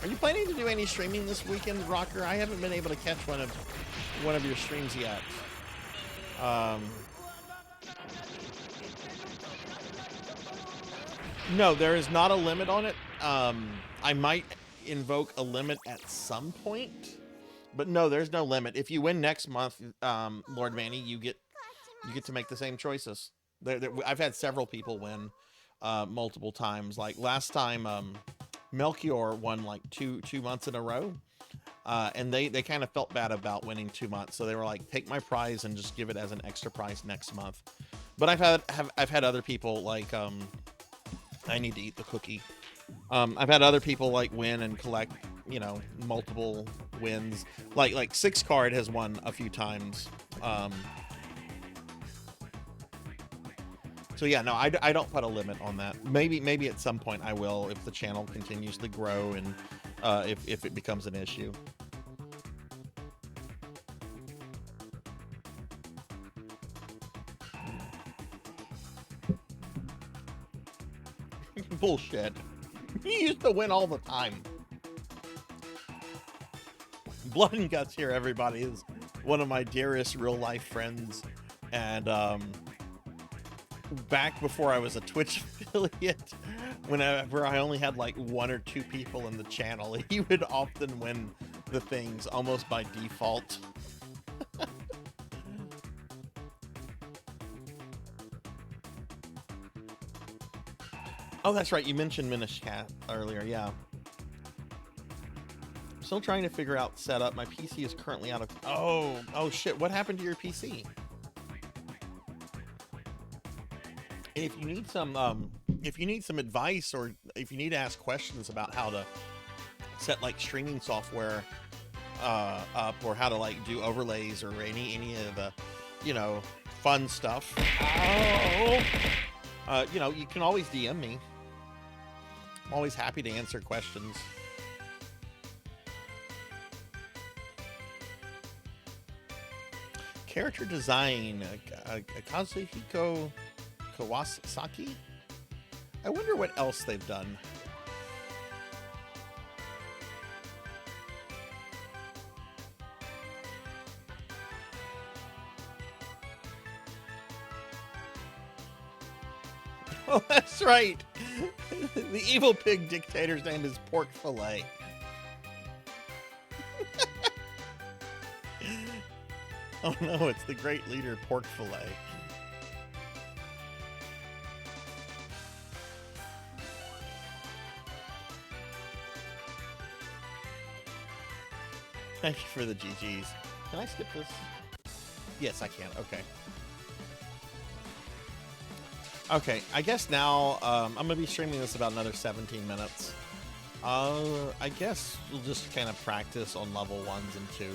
Are you planning to do any streaming this weekend, Rocker? I haven't been able to catch one of your streams yet. No, there is not a limit on it. I might invoke a limit at some point, but no, there's no limit. If you win next month, Lord Manny, you get to make the same choices. I've had several people win multiple times. Like last time, Melchior won like two months in a row, and they kind of felt bad about winning 2 months, so they were like, take my prize and just give it as an extra prize next month. But I've had other people like I need to eat the cookie. I've had other people like win and collect, you know, multiple wins. Like 6 Card has won a few times. So yeah, no, I don't put a limit on that. Maybe at some point I will, if the channel continues to grow and if it becomes an issue. Bullshit. You used to win all the time. Blood and Guts here, everybody, is one of my dearest real life friends, and back before I was a Twitch affiliate, whenever I only had like 1 or 2 people in the channel, he would often win the things almost by default. Oh, that's right. You mentioned Minish Cat earlier. Yeah. I'm still trying to figure out setup. My PC is currently out of... Oh shit. What happened to your PC? And if you need some advice, or if you need to ask questions about how to set like streaming software up, or how to like do overlays, or any of the, you know, fun stuff, you know, you can always DM me. I'm always happy to answer questions. Character design, Kazuhiko Kawasaki. I wonder what else they've done. Oh, that's right. The evil pig dictator's name is Pork Fillet. Oh no, it's the great leader Pork Fillet. Thank you for the GGs. Can I skip this? Yes, I can. Okay. Okay, I guess now I'm going to be streaming this about another 17 minutes. I guess we'll just kind of practice on level 1s and 2.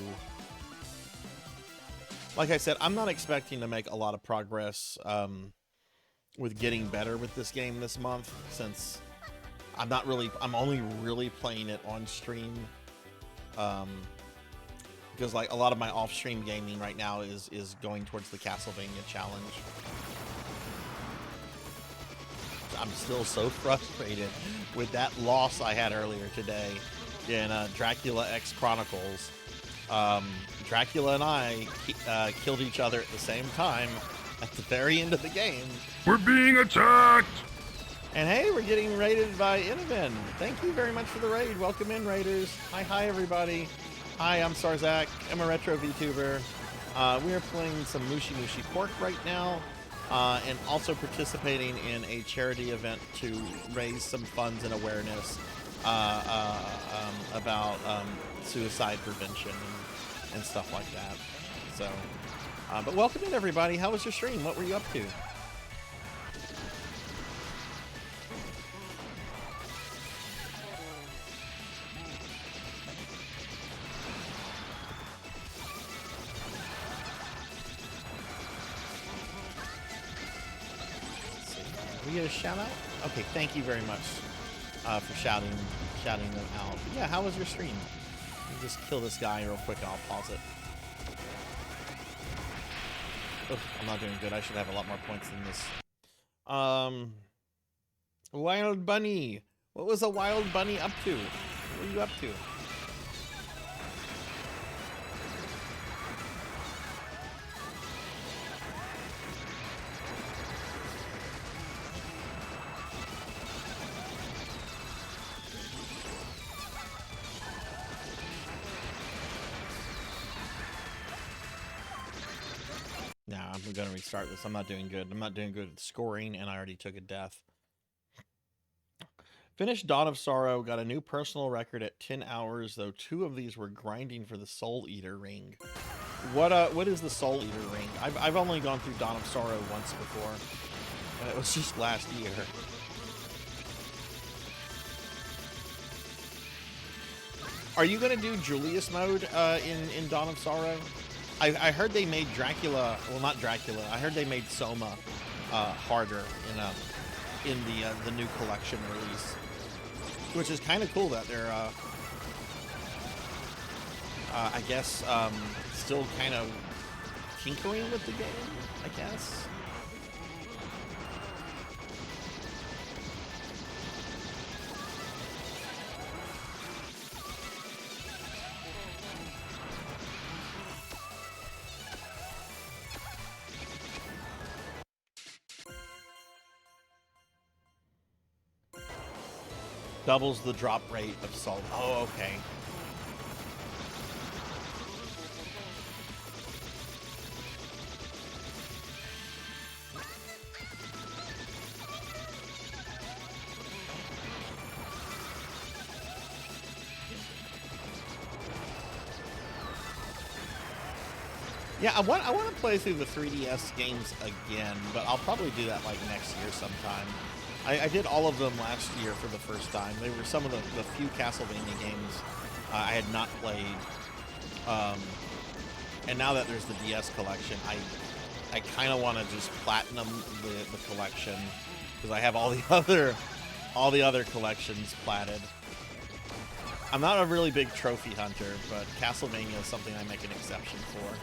Like I said, I'm not expecting to make a lot of progress with getting better with this game this month, since I'm only really playing it on stream. Because like a lot of my off-stream gaming right now is going towards the Castlevania challenge. I'm still so frustrated with that loss I had earlier today in Dracula X Chronicles. Dracula and I killed each other at the same time at the very end of the game. We're being attacked! And hey, we're getting raided by Envtuber. Thank you very much for the raid. Welcome in, raiders. Hi, everybody. Hi, I'm Sarzac. I'm a retro VTuber. We are playing some Mushi Mushi Pork right now. And also participating in a charity event to raise some funds and awareness about suicide prevention and stuff like that. So, but welcome in, everybody. How was your stream? What were you up to? We get a shout out? Okay, thank you very much for shouting them out. But yeah, how was your stream? Let me just kill this guy real quick and I'll pause it. Ugh, I'm not doing good. I should have a lot more points than this. Wild Bunny. What was a Wild Bunny up to? What were you up to? Nah, I'm gonna restart this. I'm not doing good. I'm not doing good at scoring, and I already took a death. Finished Dawn of Sorrow, got a new personal record at 10 hours, though 2 of these were grinding for the Soul Eater ring. What is the Soul Eater ring? I've only gone through Dawn of Sorrow once before, and it was just last year. Are you gonna do Julius mode in Dawn of Sorrow? I heard they made Dracula, well, not Dracula. I heard they made Soma harder in the new collection release, which is kind of cool that they're I guess still kind of tinkering with the game, I guess. Doubles the drop rate of salt. Oh, okay. Yeah, I want to play through the 3DS games again, but I'll probably do that like next year sometime. I did all of them last year for the first time. They were some of the few Castlevania games I had not played. And now that there's the DS collection, I kind of want to just platinum the collection because I have all the other collections platted. I'm not a really big trophy hunter, but Castlevania is something I make an exception for.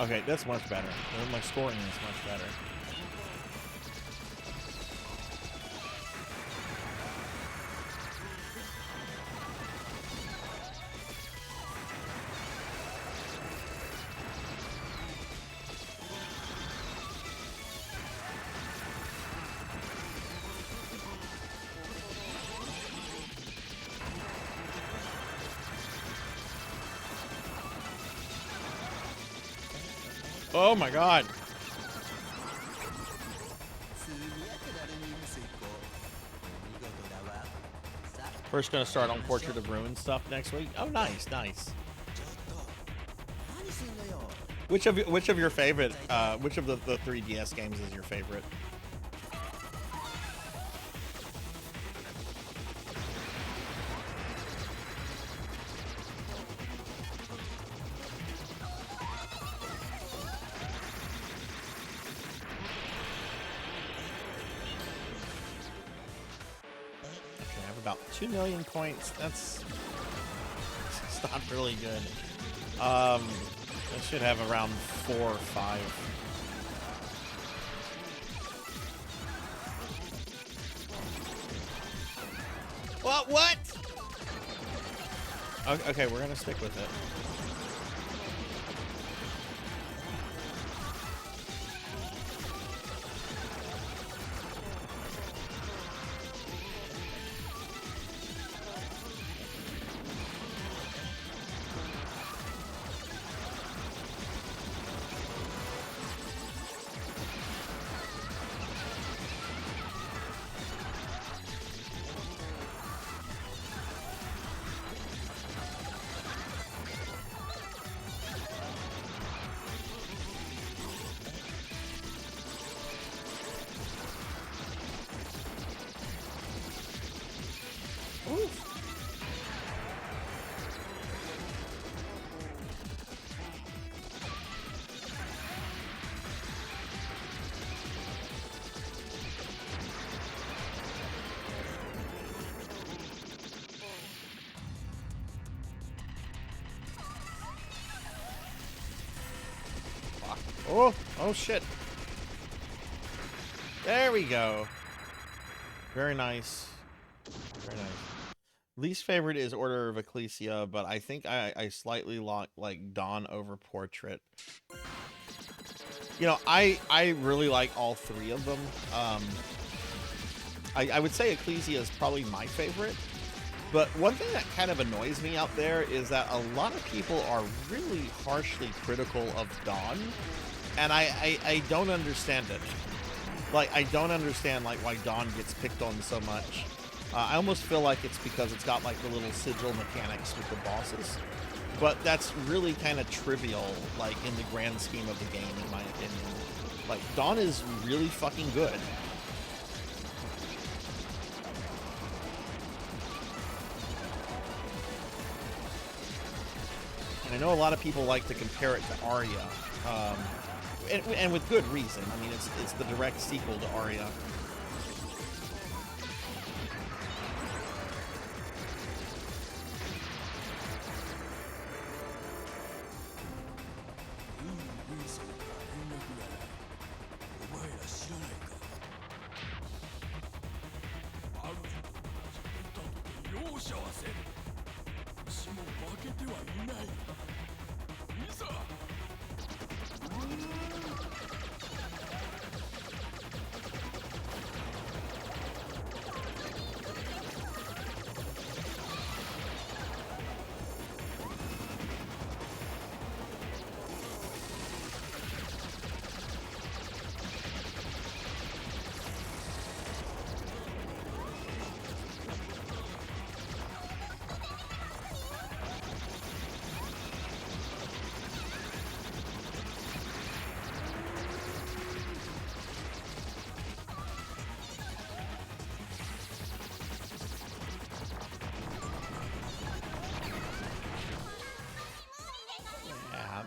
Okay, that's much better. My scoring is much better. Oh my god. First gonna start on Portrait of Ruin stuff next week. Oh, nice, nice. Which of your favorite, which of the 3DS games is your favorite? About 2 million points. That's not really good. I should have around 4 or 5. What? Okay, we're gonna stick with it. Oh shit. There we go. Very nice. Very nice. Least favorite is Order of Ecclesia, but I think I slightly like Dawn over Portrait. You know, I really like all three of them. I would say Ecclesia is probably my favorite. But one thing that kind of annoys me out there is that a lot of people are really harshly critical of Dawn, and I don't understand it. Like, I don't understand like why Dawn gets picked on so much. I almost feel like it's because it's got like the little sigil mechanics with the bosses, but that's really kind of trivial, like in the grand scheme of the game, in my opinion. Like, Dawn is really fucking good. I know a lot of people like to compare it to Aria, and with good reason. I mean, it's the direct sequel to Aria.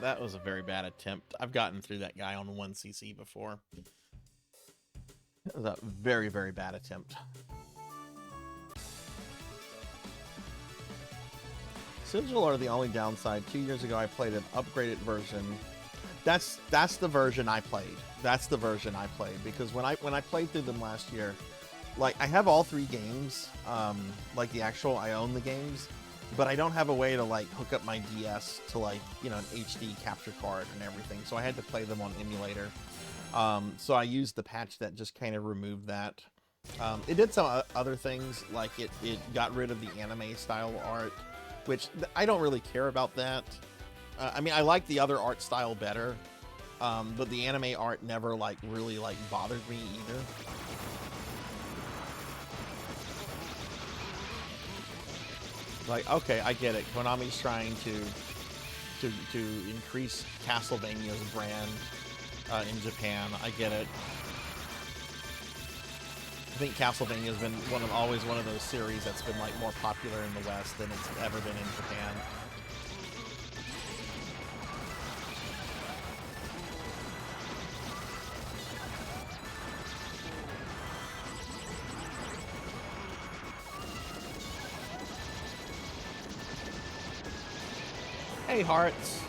That was a very bad attempt. I've gotten through that guy on 1cc before. That was a very, very bad attempt. Sigil are the only downside. 2 years ago, I played an upgraded version. That's the version I played. That's the version I played, because when I played through them last year, like, I have all three games. Like the actual, I own the games. But I don't have a way to like hook up my DS to like, you know, an HD capture card and everything. So I had to play them on emulator. So I used the patch that just kind of removed that. It did some other things, like it got rid of the anime style art, which I don't really care about that. I mean, I like the other art style better, but the anime art never like really like bothered me either. Like, okay, I get it. Konami's trying to increase Castlevania's brand in Japan. I get it. I think Castlevania's been always one of those series that's been like more popular in the West than it's ever been in Japan. Hey, Hearts.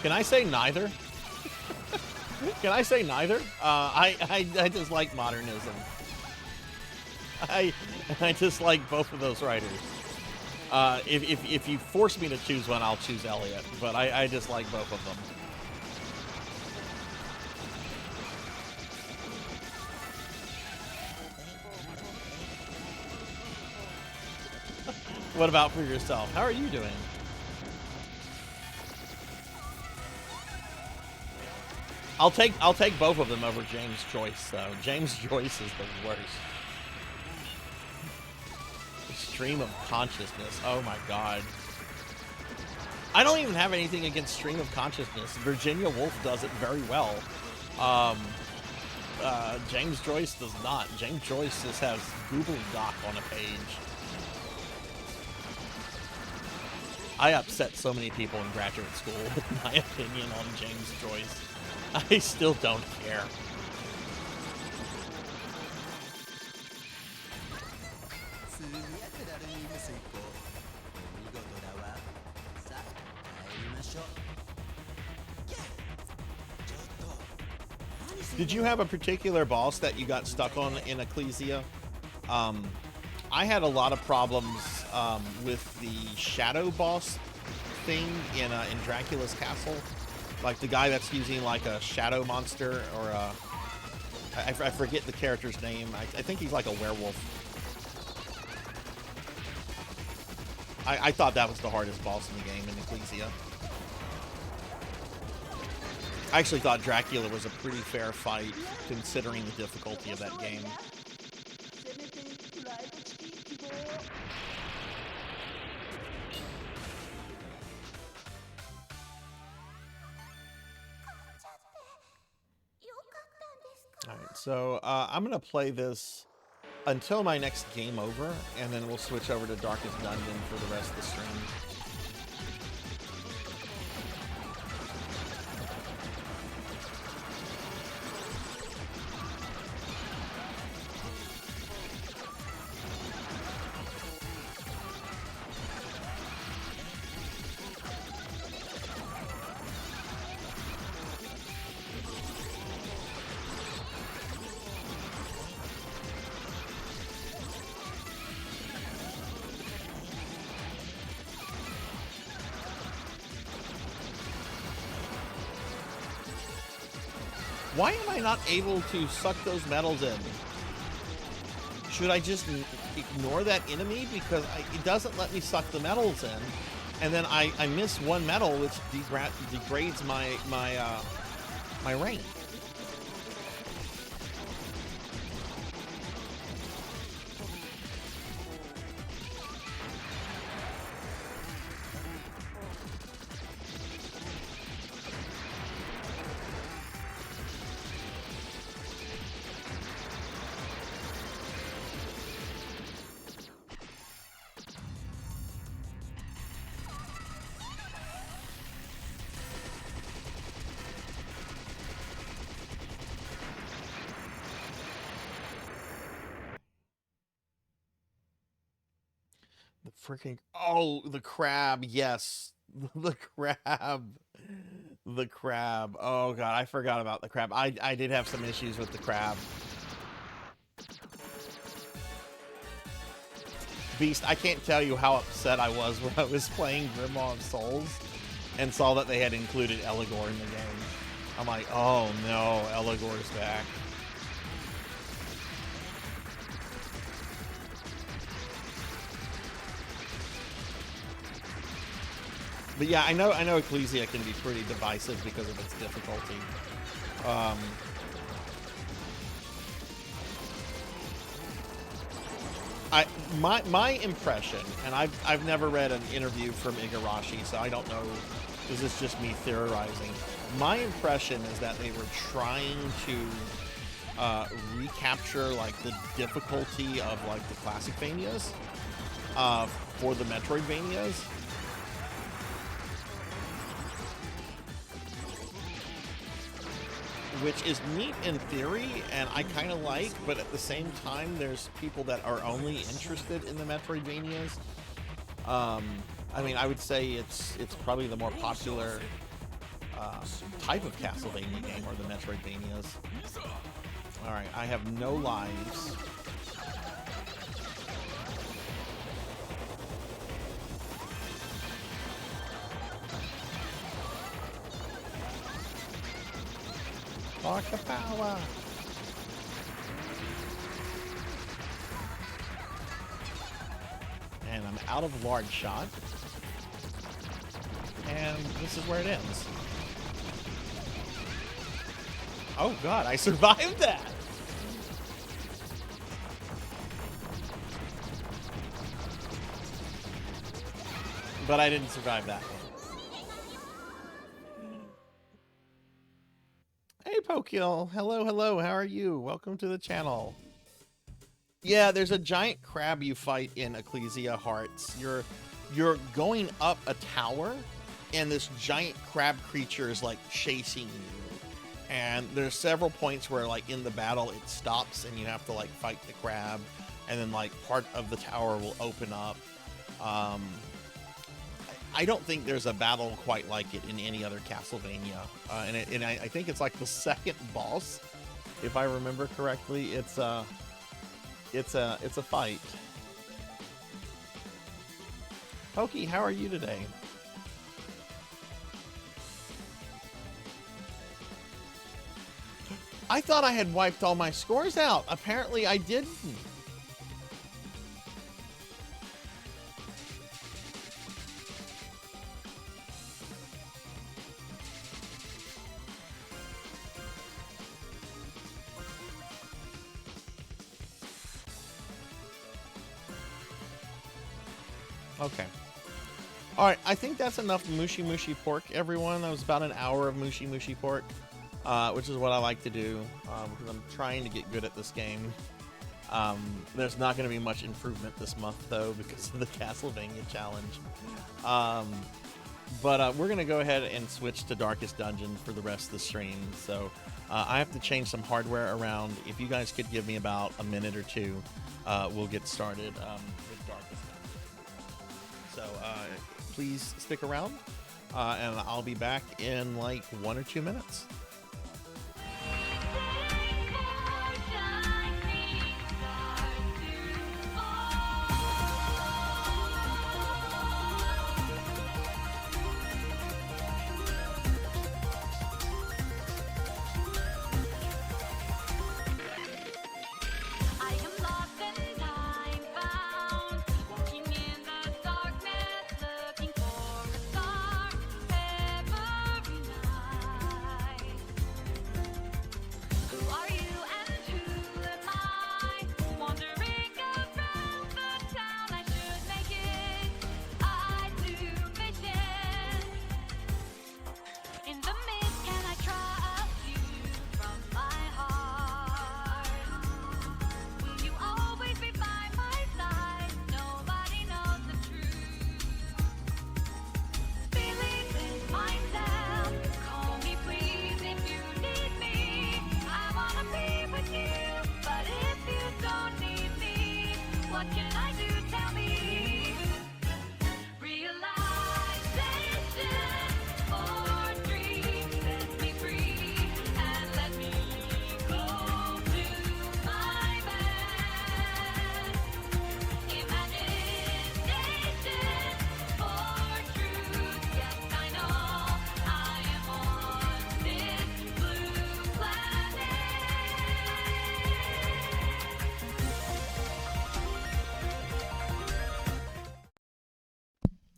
Can I say neither? Can I say neither? I just like modernism. I just like both of those writers. If you force me to choose one, I'll choose Elliot. But I just like both of them. What about for yourself? How are you doing? I'll take both of them over James Joyce, though. James Joyce is the worst. Stream of consciousness. Oh my god. I don't even have anything against stream of consciousness. Virginia Woolf does it very well. James Joyce does not. James Joyce just has gobbledygook on a page. I upset so many people in graduate school with my opinion on James Joyce. I still don't care. Did you have a particular boss that you got stuck on in Ecclesia? I had a lot of problems with the shadow boss thing in Dracula's castle. Like the guy that's using like a shadow monster or I forget the character's name. I think he's like a werewolf. I thought that was the hardest boss in the game in Ecclesia. I actually thought Dracula was a pretty fair fight considering the difficulty of that game. Alright, so I'm going to play this until my next game over, and then we'll switch over to Darkest Dungeon for the rest of the stream. Why am I not able to suck those medals in? Should I just ignore that enemy? Because it doesn't let me suck the medals in. And then I miss one medal, which degrades my rank. Freaking, oh, the crab, yes. The crab. The crab. Oh god, I forgot about the crab. I did have some issues with the crab. Beast, I can't tell you how upset I was when I was playing Grimoire of Souls and saw that they had included Eligor in the game. I'm like, oh no, Eligor's back. But yeah, I know Ecclesia can be pretty divisive because of its difficulty. My impression, and I've never read an interview from Igarashi, so I don't know. This is just me theorizing. My impression is that they were trying to recapture like the difficulty of like the Classicvanias for the Metroidvanias. Which is neat in theory, and I kind of like, but at the same time, there's people that are only interested in the Metroidvanias. I mean, I would say it's probably the more popular type of Castlevania game, or the Metroidvanias. Alright, I have no lives. Orca power! And I'm out of large shot. And this is where it ends. Oh god, I survived that! But I didn't survive that one. Hey, Pokiel. Hello, hello. How are you? Welcome to the channel. Yeah, there's a giant crab you fight in Ecclesia Hearts. You're going up a tower, and this giant crab creature is like chasing you. And there's several points where like in the battle it stops and you have to like fight the crab, and then like part of the tower will open up. I don't think there's a battle quite like it in any other Castlevania, and I think it's like the second boss If I remember correctly, it's a fight. Pokey, how are you today? I thought I had wiped all my scores out. Apparently I didn't. Okay. All right, I think that's enough mushy mushy pork, everyone. That was about an hour of mushy mushy pork, which is what I like to do because I'm trying to get good at this game. There's not going to be much improvement this month, though, because of the Castlevania challenge. But we're going to go ahead and switch to Darkest Dungeon for the rest of the stream. So I have to change some hardware around. If you guys could give me about a minute or two, we'll get started with Darkest Dungeon. So please stick around, and I'll be back in like 1 or 2 minutes.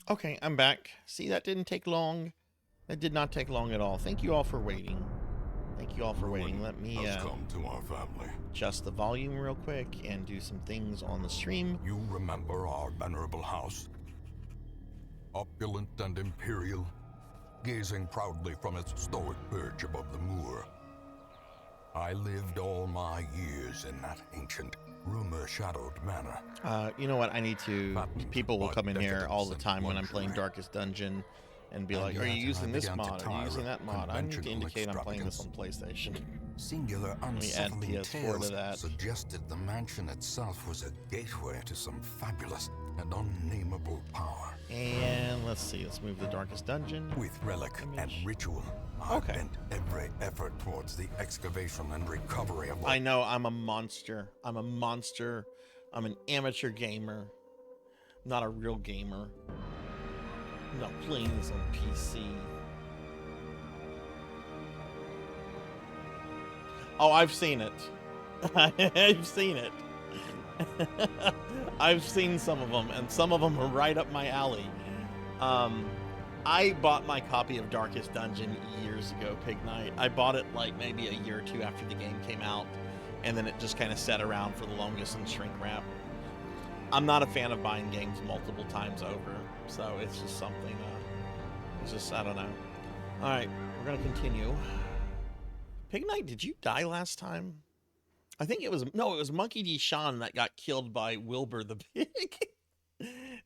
Okay, I'm back. See, that didn't take long. That did not take long at all. Thank you all for waiting. Thank you all for waiting. Let me come to our family. adjust the volume real quick and do some things on the stream. You remember our venerable house? Opulent and imperial, gazing proudly from its stoic perch above the moor. I lived all my years in that ancient, rumor-shadowed manor. You know what? I need to... People will come in here all the time when I'm playing Darkest Dungeon and be like, are you using this mod? Are you using that mod? I need to indicate I'm playing this on PlayStation. Singular, Let me add unsettling PS4 tales to that. suggested the mansion itself was a gateway to some fabulous and unnameable power. And let's see. Let's move the Darkest Dungeon. With relic and Image. ritual, Okay. I bent every effort towards the excavation and recovery of I know, I'm a monster. I'm a monster. I'm an amateur gamer. Not a real gamer. I'm not playing this on PC. Oh, I've seen it. I've seen it. I've seen some of them, and some of them are right up my alley. I bought my copy of Darkest Dungeon years ago, Pig Night. I bought it like maybe a year or two after the game came out, and then it just kind of sat around for the longest in shrink wrap. I'm not a fan of buying games multiple times over, so it's just something, it's just, I don't know. Alright, we're gonna continue. Pig Knight, did you die last time? I think it was, no, it was Monkey D. Sean that got killed by Wilbur the pig.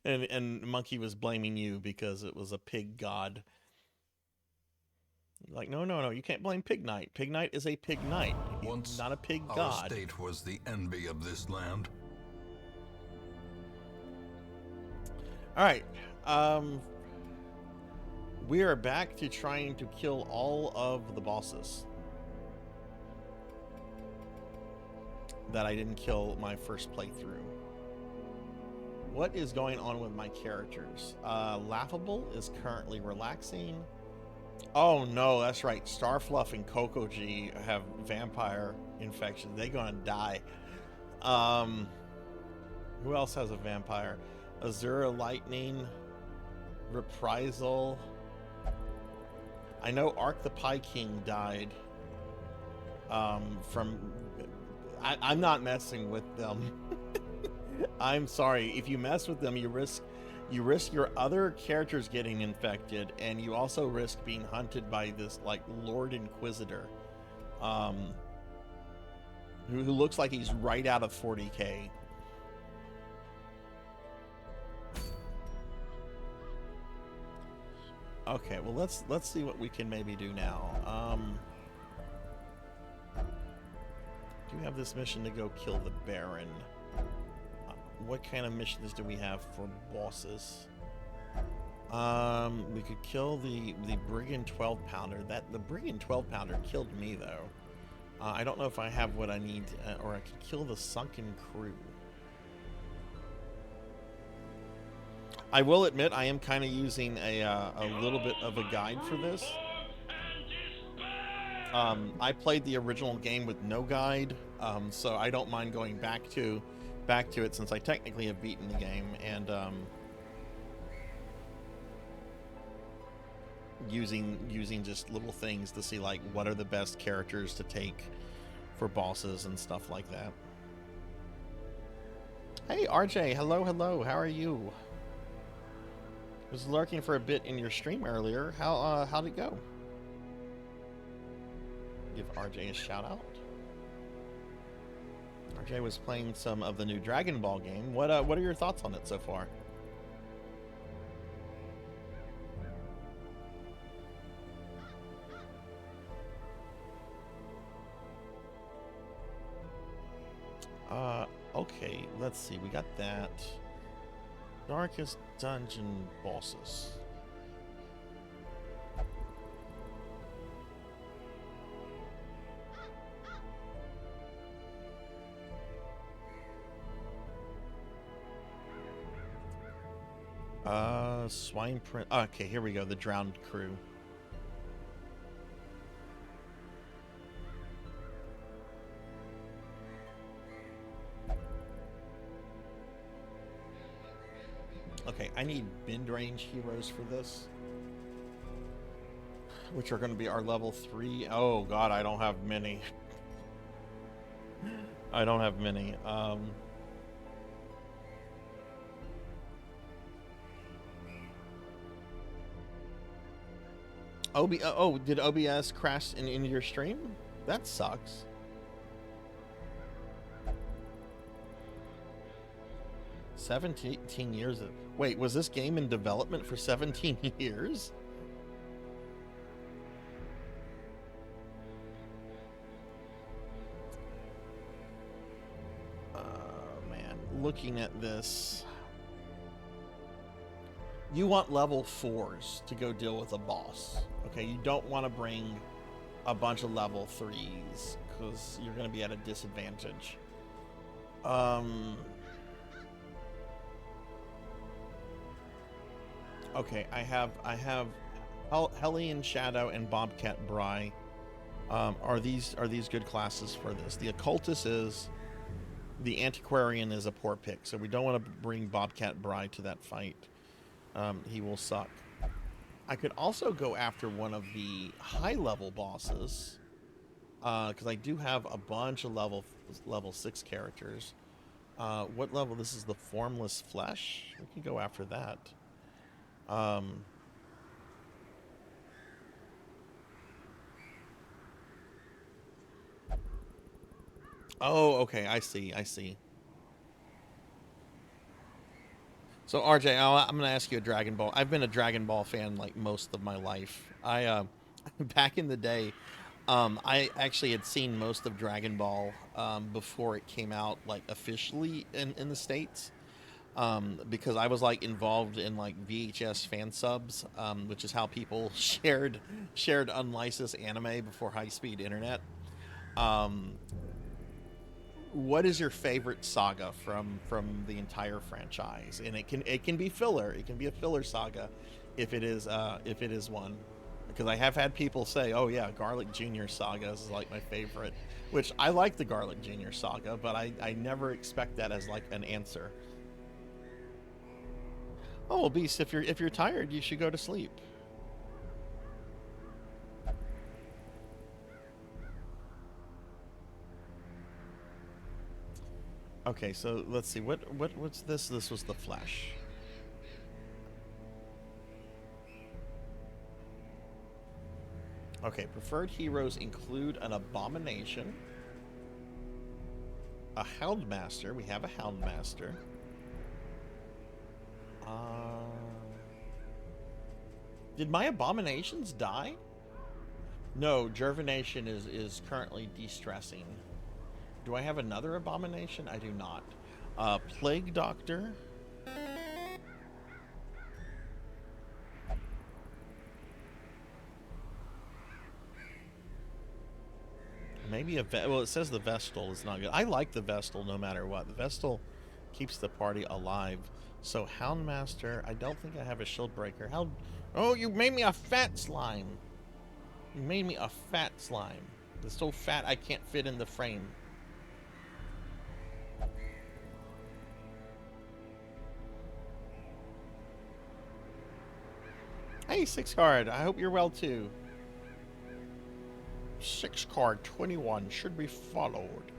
and Monkey was blaming you because it was a pig god. Like, no, you can't blame Pig Knight. Pig Knight is a pig knight. He's Once not a pig our god. state was the envy of this land. Alright, we are back to trying to kill all of the bosses. that I didn't kill my first playthrough. What is going on with my characters? Laughable is currently relaxing. Oh no, that's right. Starfluff and Coco G have vampire infection. They're gonna die. Who else has a vampire? Azura Lightning, Reprisal. I know Ark the Pie King died. I'm not messing with them. I'm sorry. If you mess with them, you risk your other characters getting infected, and you also risk being hunted by this like Lord Inquisitor, who looks like he's right out of 40K. Okay, well let's see what we can maybe do now. Do we have this mission to go kill the Baron? What kind of missions do we have for bosses? We could kill the Brigand 12 pounder. The Brigand 12 pounder killed me though. I don't know if I have what I need, or I could kill the Sunken Crew. I will admit I am kind of using a little bit of a guide for this. I played the original game with no guide, so I don't mind going back to it since I technically have beaten the game, and using just little things to see like what are the best characters to take for bosses and stuff like that. Hey RJ, hello, how are you? Was lurking for a bit in your stream earlier. How'd it go? Give RJ a shout out. RJ was playing some of the new Dragon Ball game. What are your thoughts on it so far? Okay, let's see. We got that. Darkest dungeon bosses. Swine Print. Okay, here we go. The Drowned Crew. Okay, I need mid-range heroes for this, which are going to be our level 3. Oh god, I don't have many. I don't have many. Did OBS crash in your stream? That sucks. $17 years of... Wait, was this game in development for 17 years? Man, looking at this... You want level 4s to go deal with a boss. Okay, you don't want to bring a bunch of level 3s because you're going to be at a disadvantage. Okay, I have Hellion Shadow and Bobcat Bry. Are these good classes for this? The Occultist is, the Antiquarian is a poor pick, so we don't want to bring Bobcat Bry to that fight. He will suck. I could also go after one of the high-level bosses, because I do have a bunch of level 6 characters. What level? This is the Formless Flesh. We can go after that. Oh, okay. I see. So RJ, I'm gonna ask you a Dragon Ball. I've been a Dragon Ball fan like most of my life. Back in the day, I actually had seen most of Dragon Ball before it came out like officially in the States, because I was like involved in like VHS fan subs, which is how people shared unlicensed anime before high-speed internet. what is your favorite saga from the entire franchise? And it can be filler. It can be a filler saga, if it is one. Because I have had people say, "Oh yeah, Garlic Jr. Saga is like my favorite," which I like the Garlic Jr. Saga, but I never expect that as like an answer. Oh well, Beast, if you're tired, you should go to sleep. Okay, so let's see. What's this? This was the flesh. Okay, preferred heroes include an abomination, a houndmaster. We have a houndmaster. Did my abominations die? No, Jervination is currently de-stressing. Do I have another abomination? I do not. Plague Doctor. Maybe well, it says the Vestal is not good. I like the Vestal no matter what. The Vestal keeps the party alive. So Houndmaster, I don't think I have a Shield Breaker. Oh, you made me a fat slime. You made me a fat slime. It's so fat I can't fit in the frame. Hey, 6 card. I hope you're well too. 6 card 21 should be followed.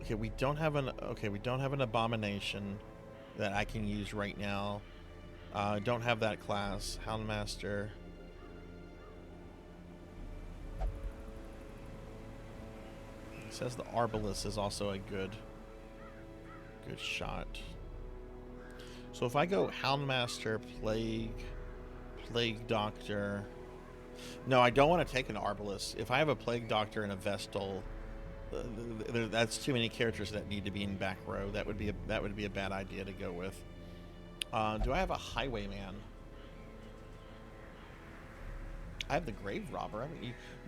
Okay, we don't have an abomination that I can use right now. Don't have that class. Houndmaster. It says the Arbalest is also a good shot. So if I go Houndmaster, Plague Doctor. No, I don't want to take an Arbalest. If I have a Plague Doctor and a Vestal, that's too many characters that need to be in back row. That would be a bad idea to go with. Do I have a Highwayman? I have the Grave Robber.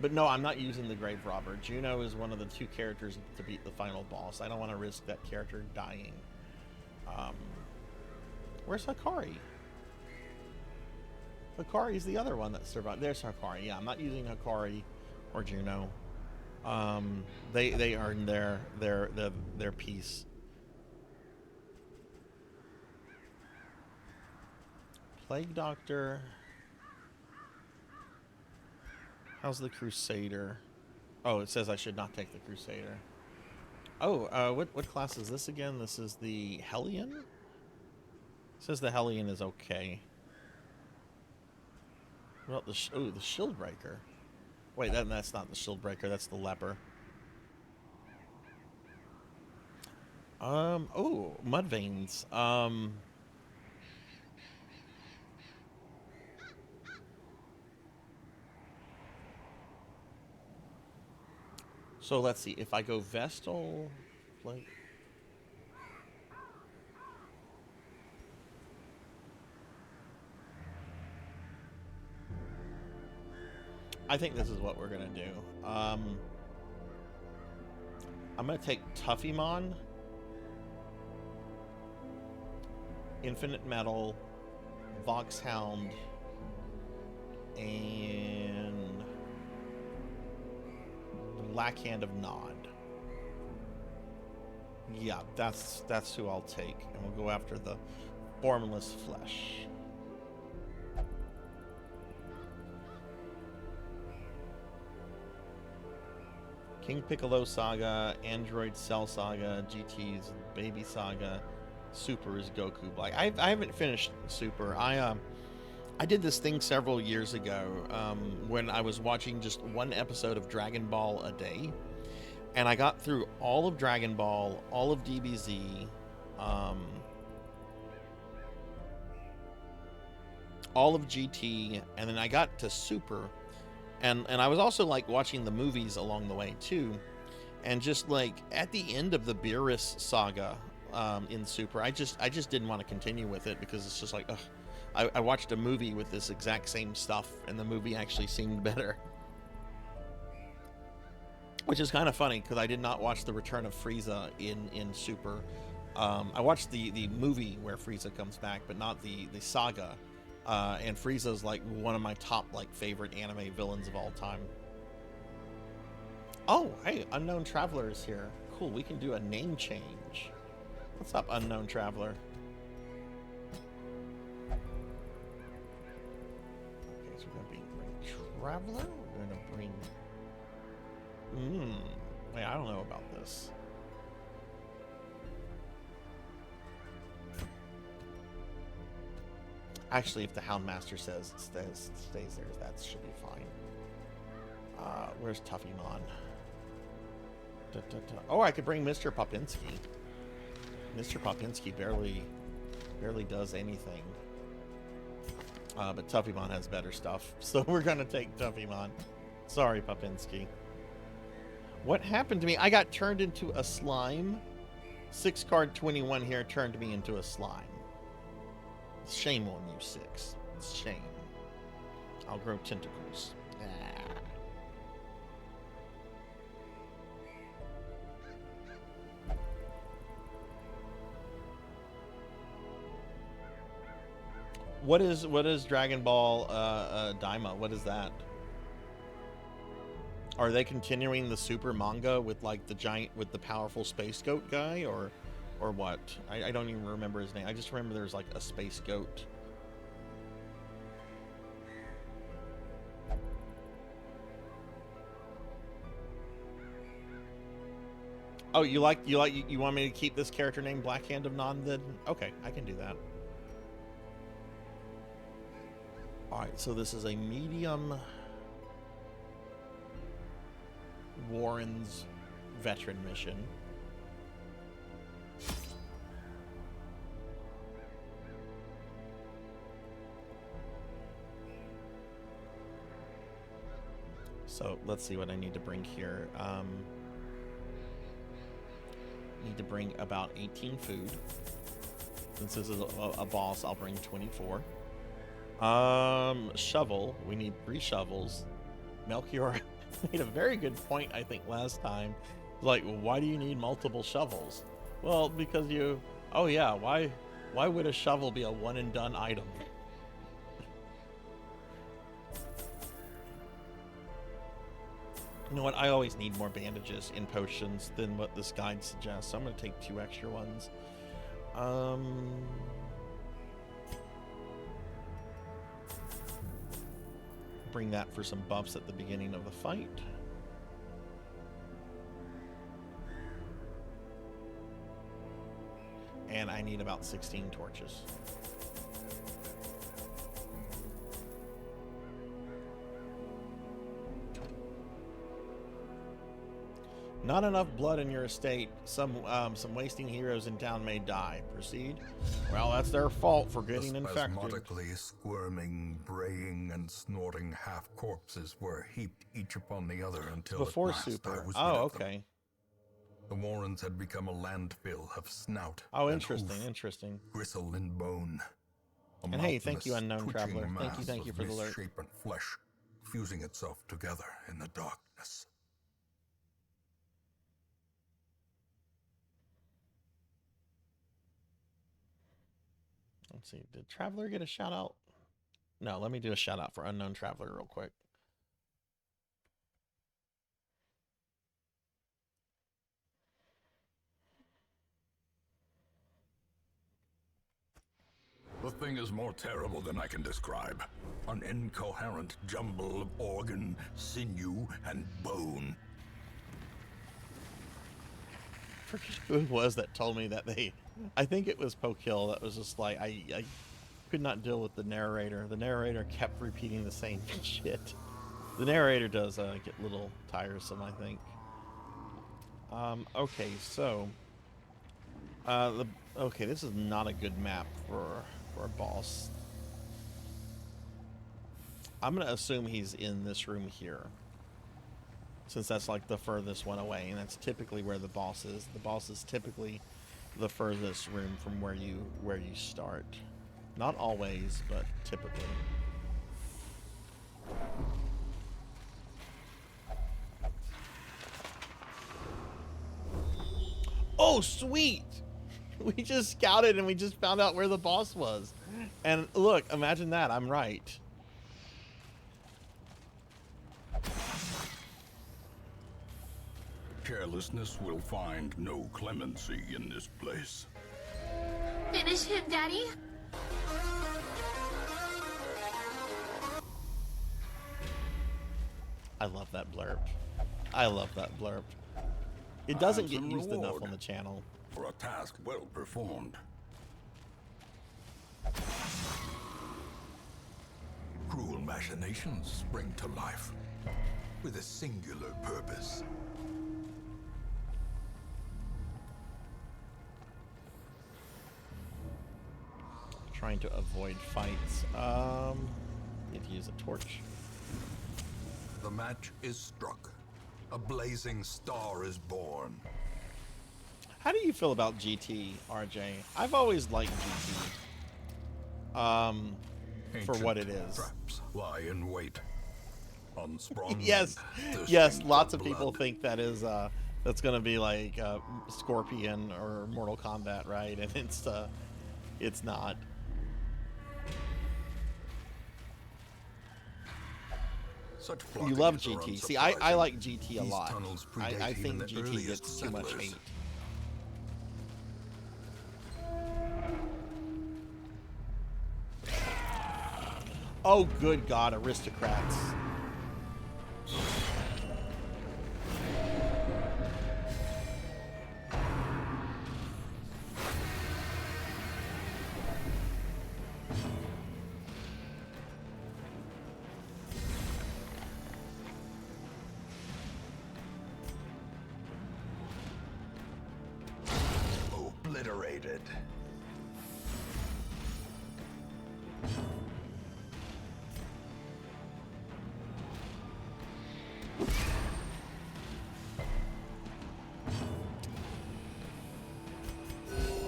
But no, I'm not using the Grave Robber. Juno is one of the 2 characters to beat the final boss. I don't want to risk that character dying. Where's Hikari? Hikari's the other one that survived. There's Hikari. Yeah, I'm not using Hikari or Juno. They earned their piece. Plague Doctor. How's the Crusader? Oh, it says I should not take the Crusader. Oh, what class is this again? This is the Hellion? It says the Hellion is okay. Well, the Shield Breaker. Wait, that's not the Shield Breaker. That's the Leper. Oh, Mudveins. So let's see. If I go Vestal, like. I think this is what we're gonna do. I'm gonna take Tuffymon, Infinite Metal, Voxhound, and Black Hand of Nod. Yeah, that's who I'll take, and we'll go after the Formless Flesh. King Piccolo Saga, Android Cell Saga, GT's Baby Saga, Super is Goku Black. I haven't finished Super. I did this thing several years ago when I was watching just one episode of Dragon Ball a day, and I got through all of Dragon Ball, all of DBZ, all of GT, and then I got to Super. And I was also like watching the movies along the way too, and just like at the end of the Beerus saga in Super, I just didn't want to continue with it because it's just like, ugh. I watched a movie with this exact same stuff, and the movie actually seemed better. which is kind of funny because I did not watch the Return of Frieza in Super. I watched the movie where Frieza comes back, but not the saga. And Frieza's like one of my top like favorite anime villains of all time. Oh, hey, Unknown Traveler is here. Cool, we can do a name change. What's up, Unknown Traveler? Okay, so we're gonna bring Traveler. We're gonna bring. Wait, I don't know about this. Actually, if the Houndmaster says it stays there, that should be fine. Where's Tuffymon? Oh, I could bring Mr. Popinski. Mr. Popinski barely does anything. But Tuffymon has better stuff, so we're gonna take Tuffymon. Sorry, Popinski. What happened to me? I got turned into a slime. 6 card 21 here turned me into a slime. Shame on you, 6. It's shame. I'll grow tentacles. What is Dragon Ball Daima? What is that? Are they continuing the Super manga with like the powerful space goat guy, or what? I don't even remember his name. I just remember there's like a space goat. Oh, you want me to keep this character named Black Hand of Nod then? Okay, I can do that. Alright, so this is a medium Warren's veteran mission. So let's see what I need to bring here. Need to bring about 18 food. Since this is a boss, I'll bring 24. Shovel. We need 3 shovels. Melchior made a very good point, I think, last time. Like, why do you need multiple shovels? Well, because you... Oh, yeah, why would a shovel be a one-and-done item? You know what? I always need more bandages in potions than what this guide suggests, so I'm going to take 2 extra ones. Bring that for some buffs at the beginning of the fight. And I need about 16 torches. Not enough blood in your estate. Some wasting heroes in town may die. Proceed. Well, that's their fault for getting infected. Spasmodically squirming, braying, and snorting half-corpses were heaped each upon the other until Before at last Super. I was Oh, rid of them. okay. The Warrens had become a landfill of snout. Oh, and interesting, hoof, interesting. gristle and bone. And hey, thank you, Unknown Traveler. Thank you for the alert. Misshapen flesh, fusing itself together in the darkness. Let's see. Did Traveler get a shout out? No, let me do a shout out for Unknown Traveler real quick. The thing is more terrible than I can describe. An incoherent jumble of organ, sinew, and bone. I forget who it was that told me that I think it was Pokill that was just like, I could not deal with the narrator. The narrator kept repeating the same shit. The narrator does get a little tiresome, I think. Okay, so... okay, this is not a good map for a boss. I'm gonna assume he's in this room here, since that's like the furthest one away, and that's typically where the boss is. The boss is typically the furthest room from where you start. Not always, but typically. Oh, sweet! We just scouted and we just found out where the boss was. And look, imagine that. I'm right. Carelessness will find no clemency in this place. Finish him, Daddy. I love that blurb. I love that blurb. It doesn't get Handsome used enough reward on the channel. for a task well performed. Cruel machinations spring to life with a singular purpose. Trying to avoid fights. Need to use a torch. The match is struck. A blazing star is born. How do you feel about GT, RJ? I've always liked GT. For what it is. Traps lie in wait. Unsprung. Yes, men, yes. thirsting Lots for of people blood. think that is that's gonna be like Scorpion or Mortal Kombat, right? And it's not. Such You blockades love are GT. See, I unsurprising. like GT a These lot. tunnels I predate even think the GT earliest gets too much settlers. hate. Oh, good God, aristocrats. Obliterated.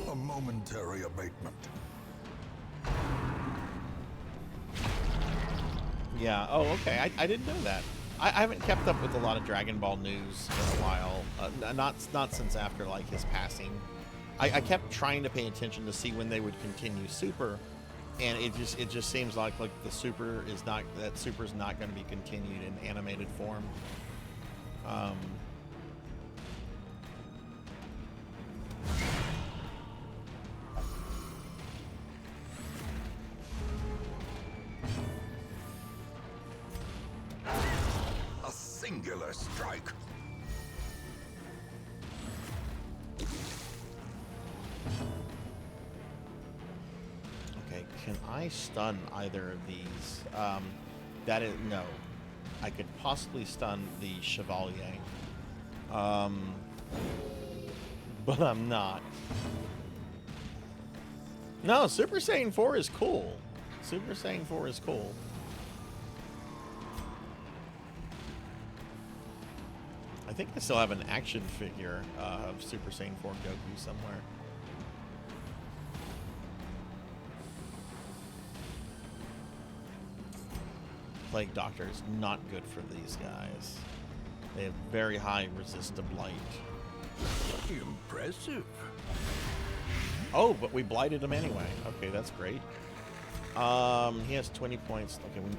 A momentary abatement. Yeah. Oh, okay. I didn't know that. I haven't kept up with a lot of Dragon Ball news in a while. Not since after like his passing. I kept trying to pay attention to see when they would continue Super, and it just seems like the Super's not going to be continued in animated form. A singular strike. Okay, can I stun either of these? That is no. I could possibly stun the Chevalier. But I'm not. No, Super Saiyan 4 is cool. Super Saiyan 4 is cool. I think I still have an action figure of Super Saiyan 4 Goku somewhere. Plague Doctor is not good for these guys. They have very high resist to blight. Impressive. Oh, but we blighted him anyway. Okay, that's great. He has 20 points. Okay, we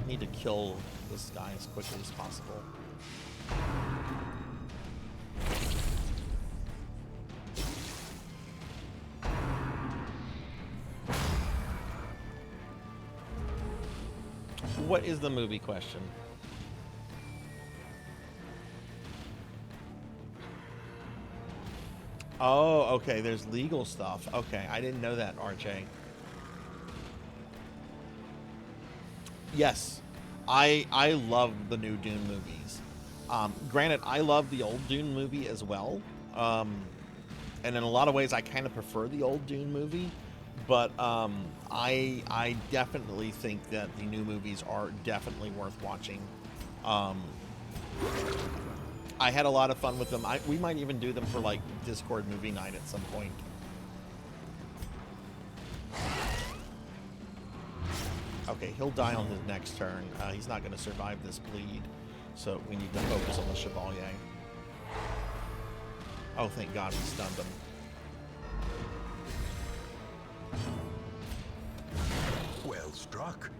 need to kill this guy as quickly as possible. What is the movie question? Oh, okay, there's legal stuff. Okay, I didn't know that, RJ. Yes, I love the new Dune movies. Granted, I love the old Dune movie as well. And in a lot of ways, I kind of prefer the old Dune movie. But I definitely think that the new movies are definitely worth watching. I had a lot of fun with them. We might even do them for like Discord movie night at some point. Okay, he'll die on his next turn. He's not going to survive this bleed, so we need to focus on the Chevalier. Oh, thank God we stunned him. Well struck.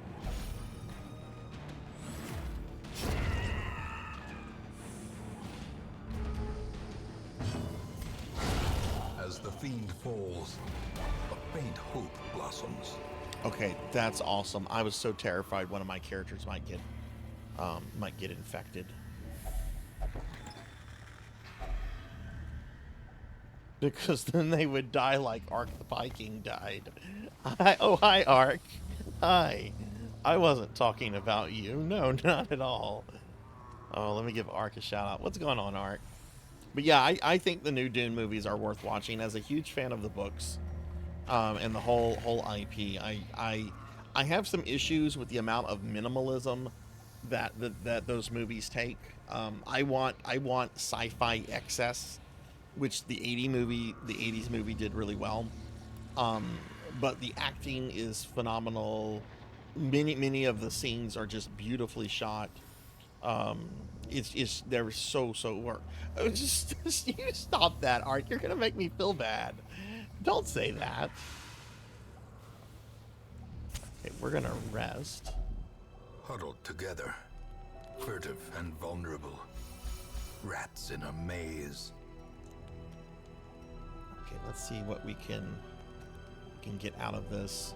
As the fiend falls, a faint hope blossoms. Okay, that's awesome. I was so terrified one of my characters might get infected. Because then they would die like Ark the Viking died. Oh, hi, Ark. Hi. I wasn't talking about you. No, not at all. Oh, let me give Ark a shout out. What's going on, Ark? But yeah, I think the new Dune movies are worth watching. As a huge fan of the books, and the whole IP, I have some issues with the amount of minimalism that those movies take. I want sci-fi excess, which the 80s movie did really well. But the acting is phenomenal. Many of the scenes are just beautifully shot. It's they're so work. Just you stop that, Art. You're gonna make me feel bad. Don't say that. Okay, we're gonna rest. Huddled together, furtive and vulnerable. Rats in a maze. Okay, let's see what we can get out of this.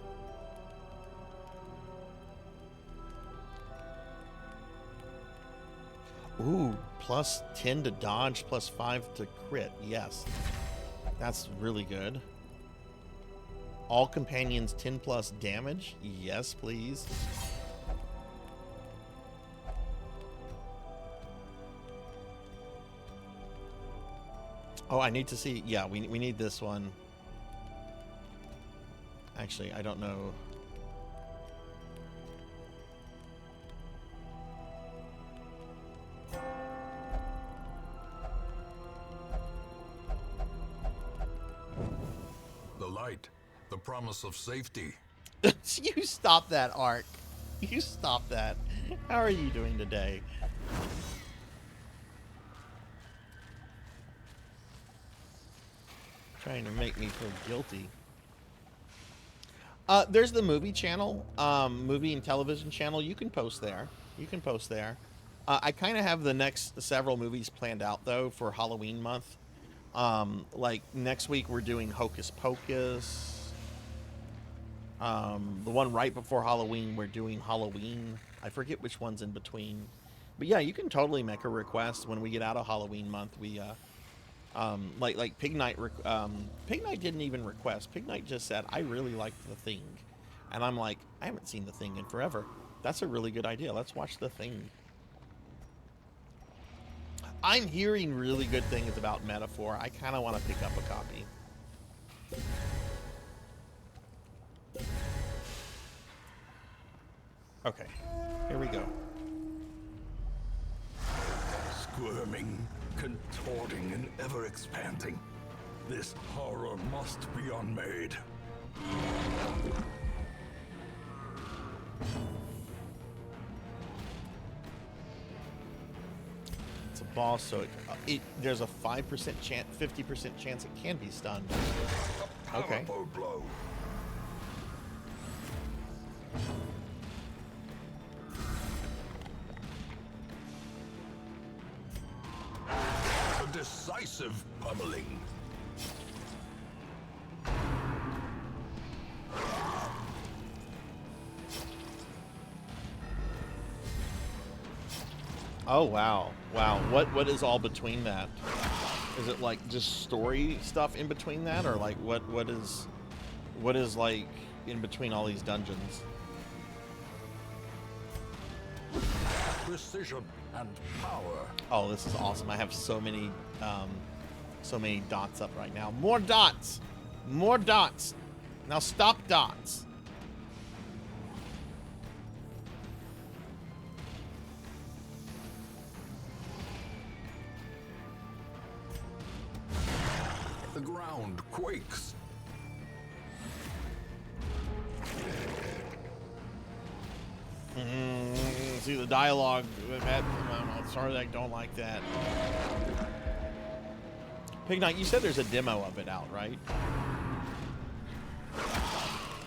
Ooh, plus 10 to dodge, plus 5 to crit. Yes, that's really good. All companions 10 plus damage. Yes, please. Oh, I need to see. Yeah, we need this one. Actually, I don't know. The light, the promise of safety. You stop that, Ark. You stop that. How are you doing today? Trying to make me feel guilty. There's the movie channel, movie and television channel. You can post there. You can post there. I kind of have the next several movies planned out though for Halloween month. Like next week we're doing Hocus Pocus. The one right before Halloween we're doing Halloween. I forget which one's in between. But yeah, you can totally make a request when we get out of Halloween month. We like Pig Knight. Pig Knight didn't even request. Pig Knight just said, "I really liked The Thing," and I'm like, I haven't seen The Thing in forever. That's a really good idea. Let's watch The Thing. I'm hearing really good things about Metaphor. I kind of want to pick up a copy. Okay, here we go. Squirming, contorting, and ever expanding. This horror must be unmade. It's a boss, so there's a 5% chance, 50% chance it can be stunned. Okay. Powerful blow. A decisive pummeling. Oh wow, wow. What is all between that? Is it like just story stuff in between that, or like what is like in between all these dungeons? Precision and power. Oh, this is awesome. I have so many dots up right now. More dots, more dots. Now stop dots. The ground quakes. See the dialogue. Sarzac don't like that. Pig Knight, you said there's a demo of it out, right?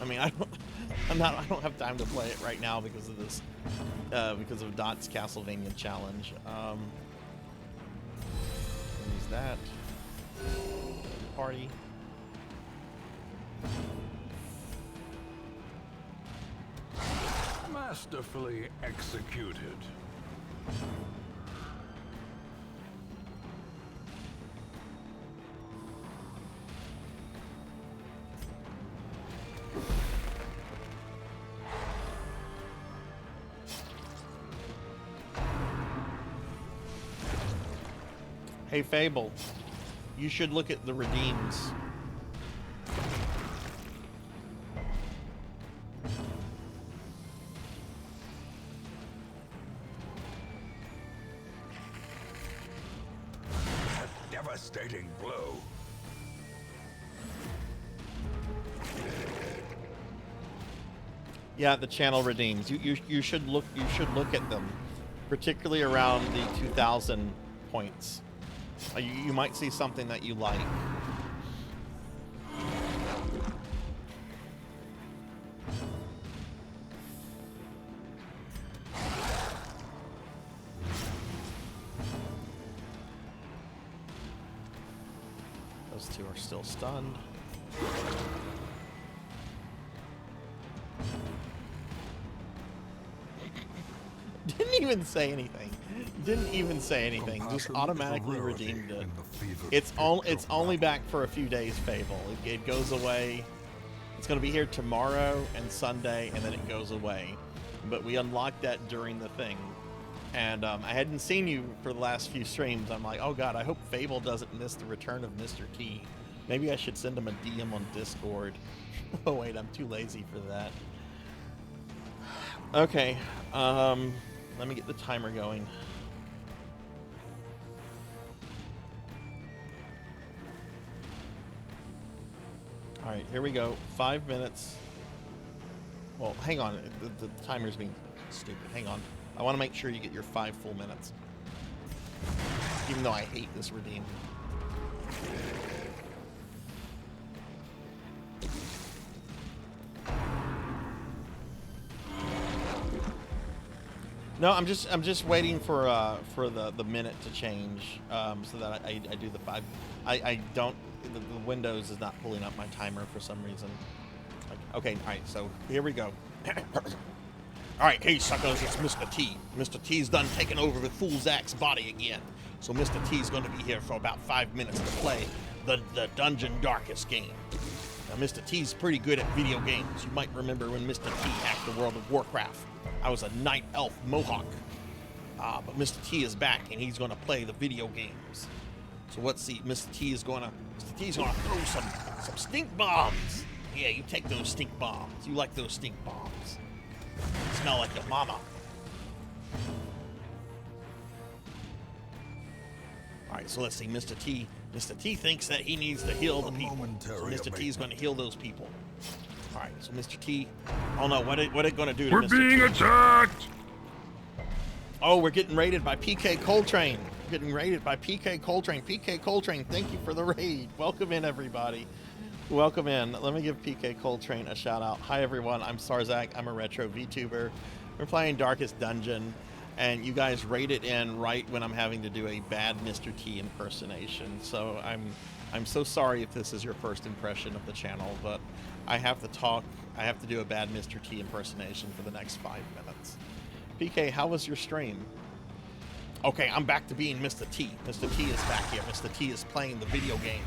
I mean, I don't have time to play it right now because of this, because of Dot's Castlevania challenge. Use that. Party. Masterfully executed. Hey Fable, you should look at the redeems. A devastating blow. Yeah, the channel redeems. You should look at them, particularly around the 2,000 points. You might see something that you like. Those two are still stunned. Didn't even say anything. Didn't even say anything. Just automatically redeemed it. It's only back for a few days, Fable. It goes away. It's going to be here tomorrow and Sunday, and then it goes away. But we unlocked that during the thing. And I hadn't seen you for the last few streams. I'm like, oh god, I hope Fable doesn't miss the return of Mr. T. Maybe I should send him a DM on Discord. Oh wait, I'm too lazy for that. Okay, let me get the timer going. All right, here we go. 5 minutes. Well, hang on. The timer's being stupid. Hang on. I want to make sure you get your 5 full minutes. Even though I hate this redeem. No, I'm just waiting for the minute to change, so that I do the 5. I don't. The Windows is not pulling up my timer for some reason. Okay, all right. So here we go. All right, hey suckers, it's Mr. T. Mr. T's done taken over with Fool Zac's body again. So Mr. T's going to be here for about 5 minutes to play the Dungeon Darkest game. Now, Mr. T's pretty good at video games. You might remember when Mr. T hacked the World of Warcraft. I was a Night Elf Mohawk. But Mr. T is back, and he's going to play the video games. So let's see, Mr. T's going to throw some stink bombs. Yeah, you take those stink bombs. You like those stink bombs. Smell like your mama. All right, so let's see, Mr. T. Mr. T thinks that he needs to heal the people. So Mr. T is going to heal those people. All right, so Mr. T. Oh no, what it going to do to Mr. T? We're being attacked! Oh, we're getting raided by PK Coltrane. Getting raided by PK Coltrane. PK Coltrane, thank you for the raid. Welcome in, everybody. Welcome in. Let me give PK Coltrane a shout out. Hi, everyone. I'm Sarzac. I'm a retro VTuber. We're playing Darkest Dungeon, and you guys raided in right when I'm having to do a bad Mr. T impersonation. So I'm so sorry if this is your first impression of the channel, but I have to talk. I have to do a bad Mr. T impersonation for the next 5 minutes. PK, how was your stream? Okay, I'm back to being Mr. T. Mr. T is back here. Mr. T is playing the video game.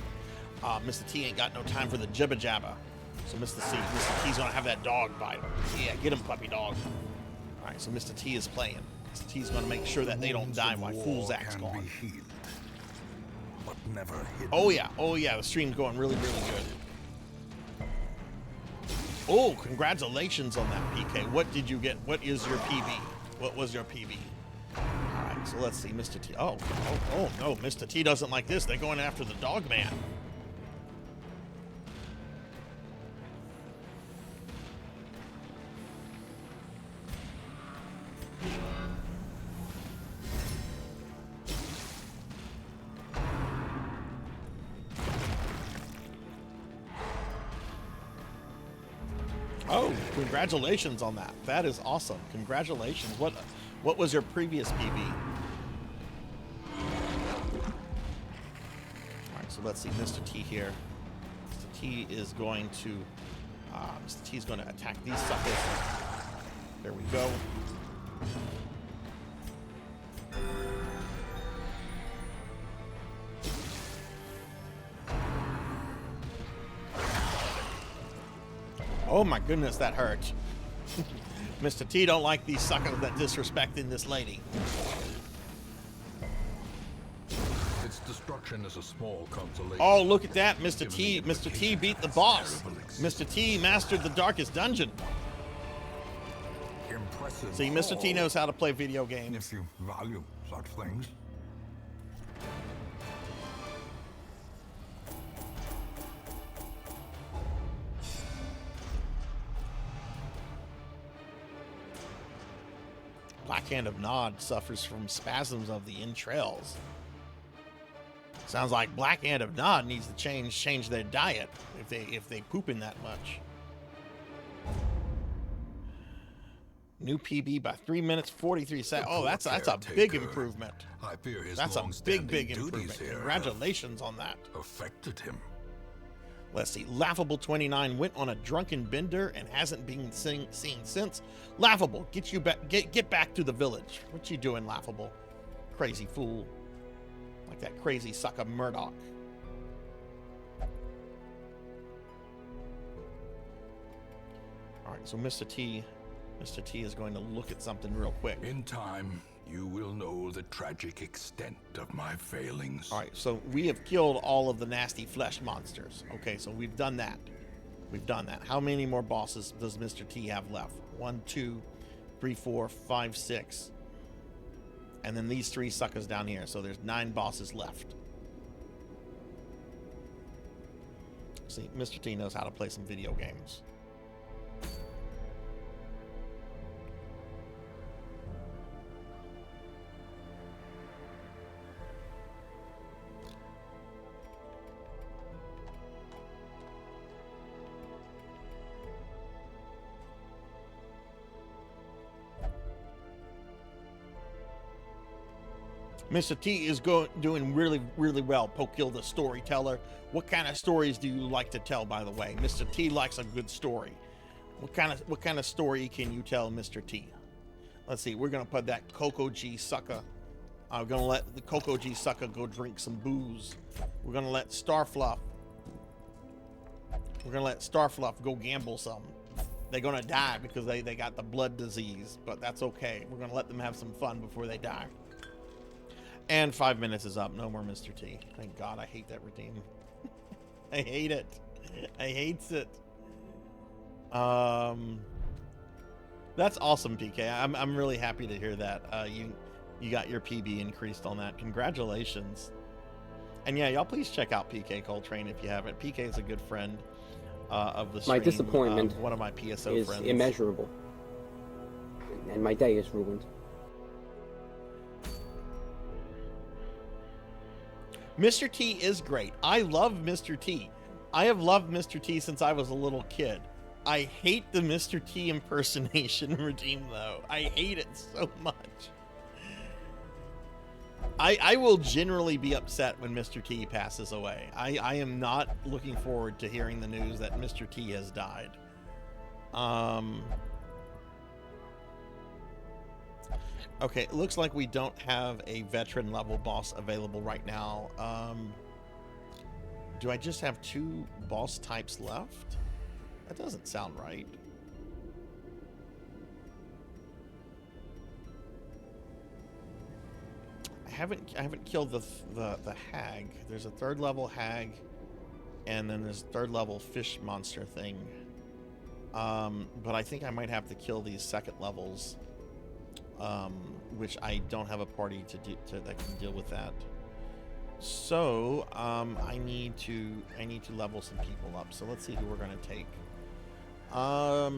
Mr. T ain't got no time for the jibba jabba. So Mr. T's gonna have that dog bite him. Yeah, get him, puppy dog. All right, so Mr. T is playing. Mr. T's gonna make sure that they don't die while Fool Zac's gone. But never hidden. Oh yeah, the stream's going really, really good. Oh, congratulations on that, PK. What did you get? What is your PB? What was your PB? All right, so let's see, Mr. T. Oh no, Mr. T doesn't like this. They're going after the dog man. Oh, congratulations on that. That is awesome. Congratulations. What was your previous PB? All right, so let's see. Mr. T here. Mr. T is going to attack these suckers. There we go. Oh my goodness, that hurt. Mr. T don't like these suckers that disrespecting this lady. Its destruction is a small consolation. Oh, look at that, Mr. T. Mr. T beat the boss. Mr. T mastered the darkest dungeon. Impressive. See, Mr. T knows how to play video games. If you value such things. Black Hand of Nod suffers from spasms of the entrails. Sounds like Black Hand of Nod needs to change their diet if they pooping that much. New PB by 3 minutes 43 seconds. Oh, that's a big improvement. I fear his That's a long-standing big duties improvement. here Congratulations on that. affected him. Let's see. Laughable 29 went on a drunken bender and hasn't been seen since. Laughable, get back to the village. What you doing, Laughable? Crazy fool. Like that crazy sucker Murdoch. All right, so Mr. T is going to look at something real quick. In time, you will know the tragic extent of my failings. All right, so we have killed all of the nasty flesh monsters. Okay, so we've done that. We've done that. How many more bosses does Mr. T have left? 1, 2, 3, 4, 5, 6. And then these 3 suckers down here. So there's 9 bosses left. See, Mr. T knows how to play some video games. Mr. T is doing really well. Pokil the storyteller. What kind of stories do you like to tell, by the way? Mr. T likes a good story. What kind of story can you tell, Mr. T? Let's see. We're gonna put that Coco G sucker. I'm gonna let the Coco G sucker go drink some booze. We're gonna let Starfluff. We're gonna let Starfluff go gamble some. They're gonna die because they got the blood disease, but that's okay. We're gonna let them have some fun before they die. And 5 minutes is up. No more Mr. T. Thank God. I hate that routine. I hate it. I hates it. That's awesome, PK. I'm really happy to hear that. You got your PB increased on that. Congratulations. And yeah, y'all please check out PK Coltrane if you haven't. PK is a good friend of the stream. My disappointment one of my PSO is friends. immeasurable, and my day is ruined. Mr. T is great. I love Mr. T. I have loved Mr. T since I was a little kid. I hate the Mr. T impersonation routine, though. I hate it so much. I will generally be upset when Mr. T passes away. I am not looking forward to hearing the news that Mr. T has died. Okay, it looks like we don't have a veteran level boss available right now. Do I just have 2 boss types left? That doesn't sound right. I haven't killed the hag. There's a 3rd level hag, and then there's a 3rd level fish monster thing. But I think I might have to kill these 2nd levels. Which I don't have a party that can deal with that. So I need to level some people up. So let's see who we're gonna take. All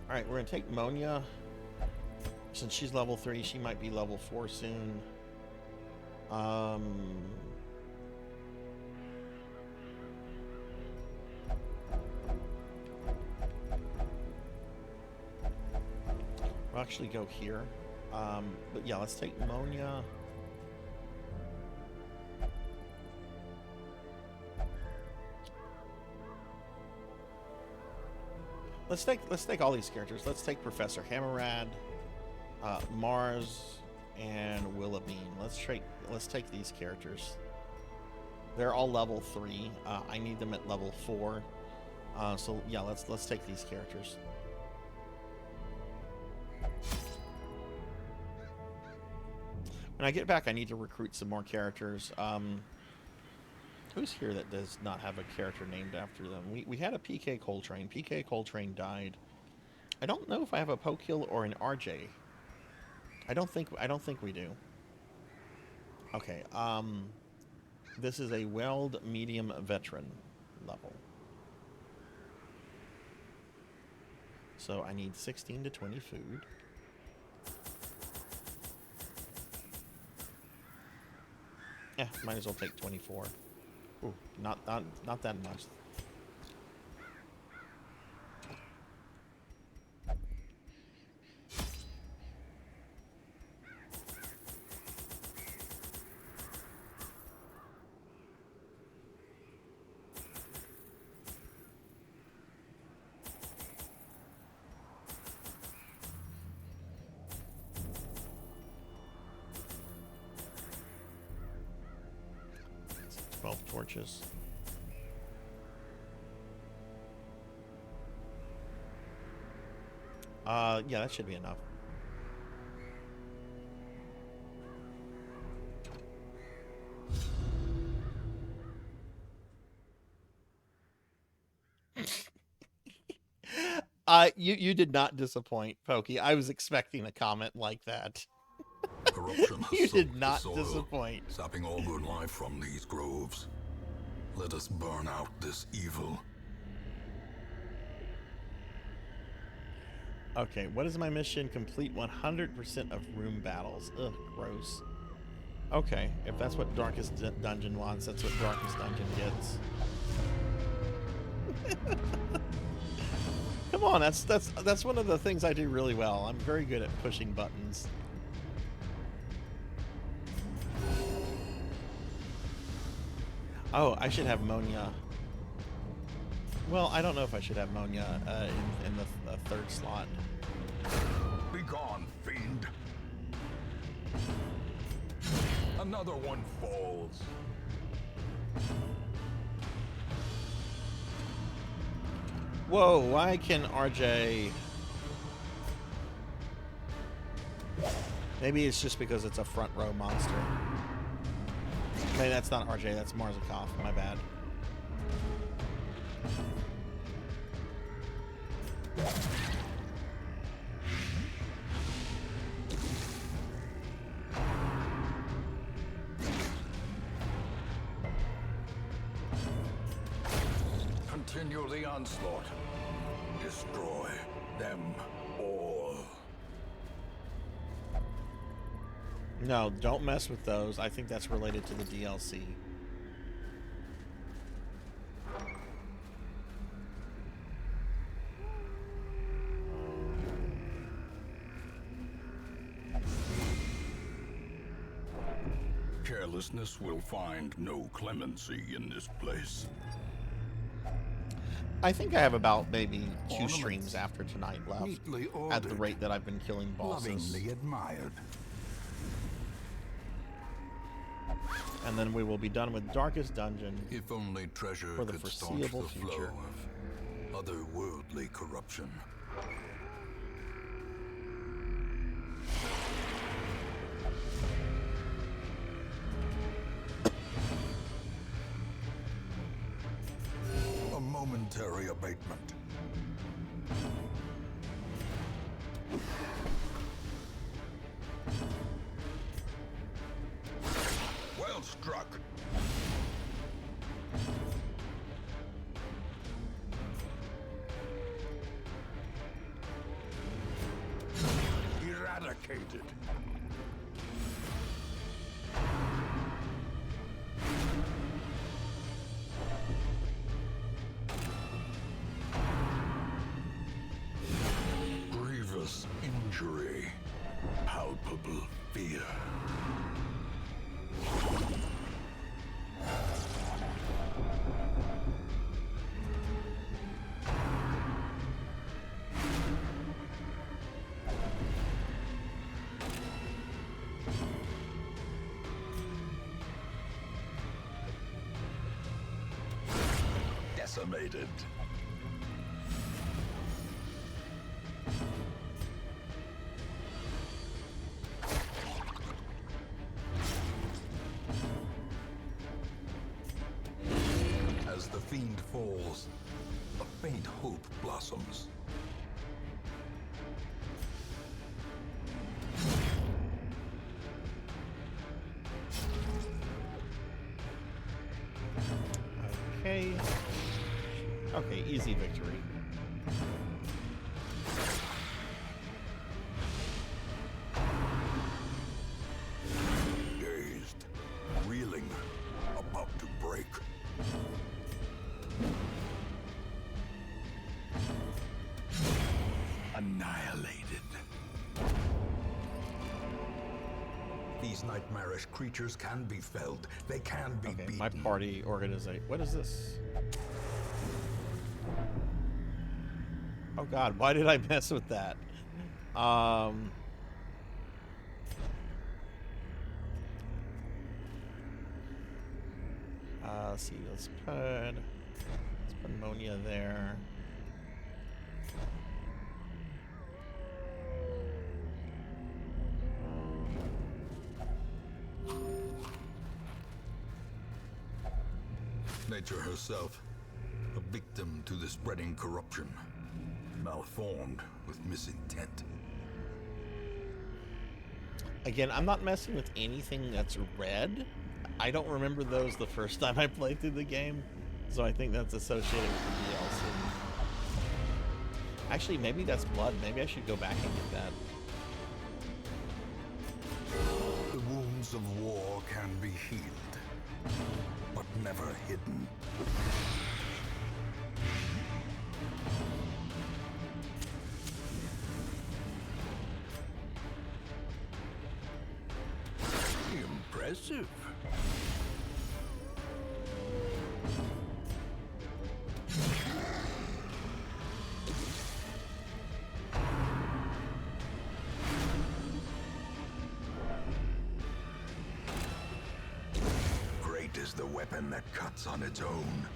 right, we're gonna take Monia. Since she's level 3, she might be level 4 soon. actually go here. But yeah, let's take Monia. Let's take all these characters. Let's take Professor Hammerad, Mars, and Willoughby. Let's take these characters. They're all level 3. I need them at level 4. So yeah, let's take these characters. When I get back, I need to recruit some more characters. Who's here that does not have a character named after them? We had a PK Coltrane. PK Coltrane died. I don't know if I have a Pokil or an RJ. I don't think we do. Okay. This is a Weld medium veteran level. So I need 16 to 20 food. Yeah, might as well take 24. Ooh, not that much. Torches. Yeah, that should be enough. You did not disappoint, Pokey. I was expecting a comment like that. Corruption has You soaked did the not soil, disappoint. sapping all good life from these groves. Let us burn out this evil. Okay, what is my mission? Complete 100% of room battles. Ugh, gross. Okay, if that's what Darkest Dungeon wants, that's what Darkest Dungeon gets. Come on, that's one of the things I do really well. I'm very good at pushing buttons. Oh, I should have Monia. Well, I don't know if I should have Monia in the third slot. Be gone, fiend. Another one falls. Whoa, why can RJ... Maybe it's just because it's a front row monster. Maybe that's not RJ, that's Marzakov. My bad. Continue the onslaught. Destroy them all. No, don't mess with those. I think that's related to the DLC. Carelessness will find no clemency in this place. I think I have about maybe 2 streams after tonight left. Neatly At the ordered. rate that I've been killing bosses. Lovingly admired. And then we will be done with Darkest Dungeon. If only treasure For the could staunch the foreseeable flow future. of otherworldly corruption. A momentary abatement. Well struck. Eradicated. Grievous injury. unbearable fear. Decimated. As the fiend falls, a faint hope blossoms. Okay. Okay, easy victory. Dazed, reeling, about to break. Annihilated. These nightmarish creatures can be felled. They can be Okay, beaten. my party organization. What is this? Oh God, why did I mess with that? Let's see. Let's put ammonia there. Nature herself, a victim to the spreading corruption, malformed with misintent. Again, I'm not messing with anything that's red. I don't remember those the first time I played through the game, so I think that's associated with the DLC. Actually, maybe that's blood. Maybe I should go back and get that. The wounds of war can be healed, but never hidden. Impressive. Great is the weapon that cuts on its own.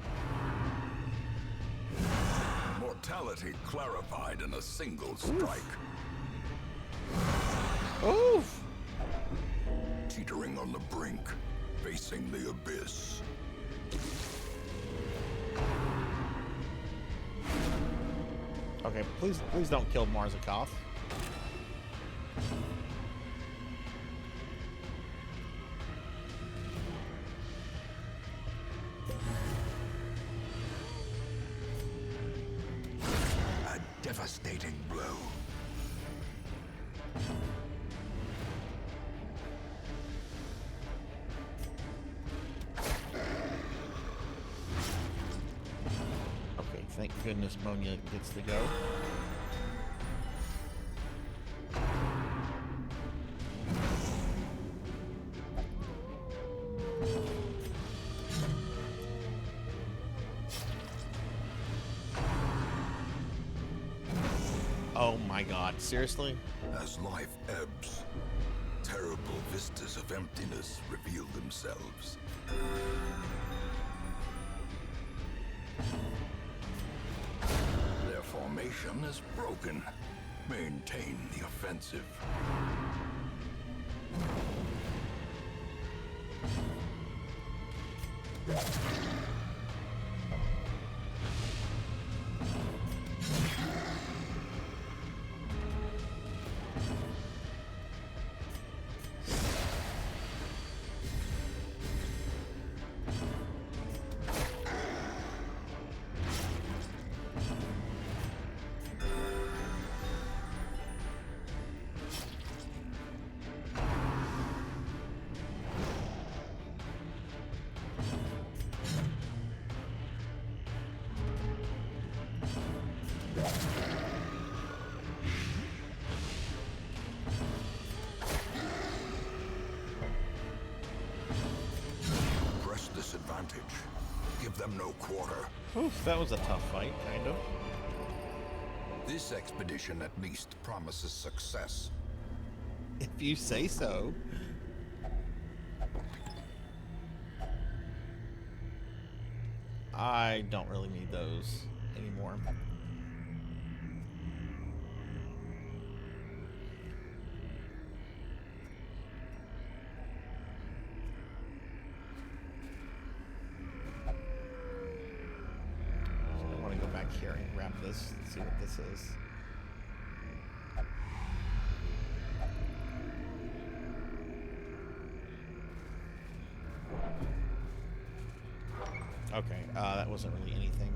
Mortality clarified in a single strike. Oof! Teetering on the brink, facing the abyss. Okay, please don't kill Sarzac. A devastating blow. Okay, thank goodness Monia gets to go. Oh my God, seriously? As life ebbs, terrible vistas of emptiness reveal themselves. Their formation is broken. Maintain the offensive. advantage. Give them no quarter. Oof, that was a tough fight, kind of. This expedition at least promises success. If you say so. I don't really need those anymore. So I want to go back here and grab this, see what this is. Okay, that wasn't really anything.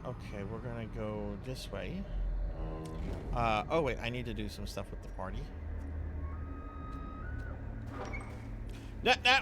Okay, we're gonna go this way. Oh wait, I need to do some stuff with the party. No, no!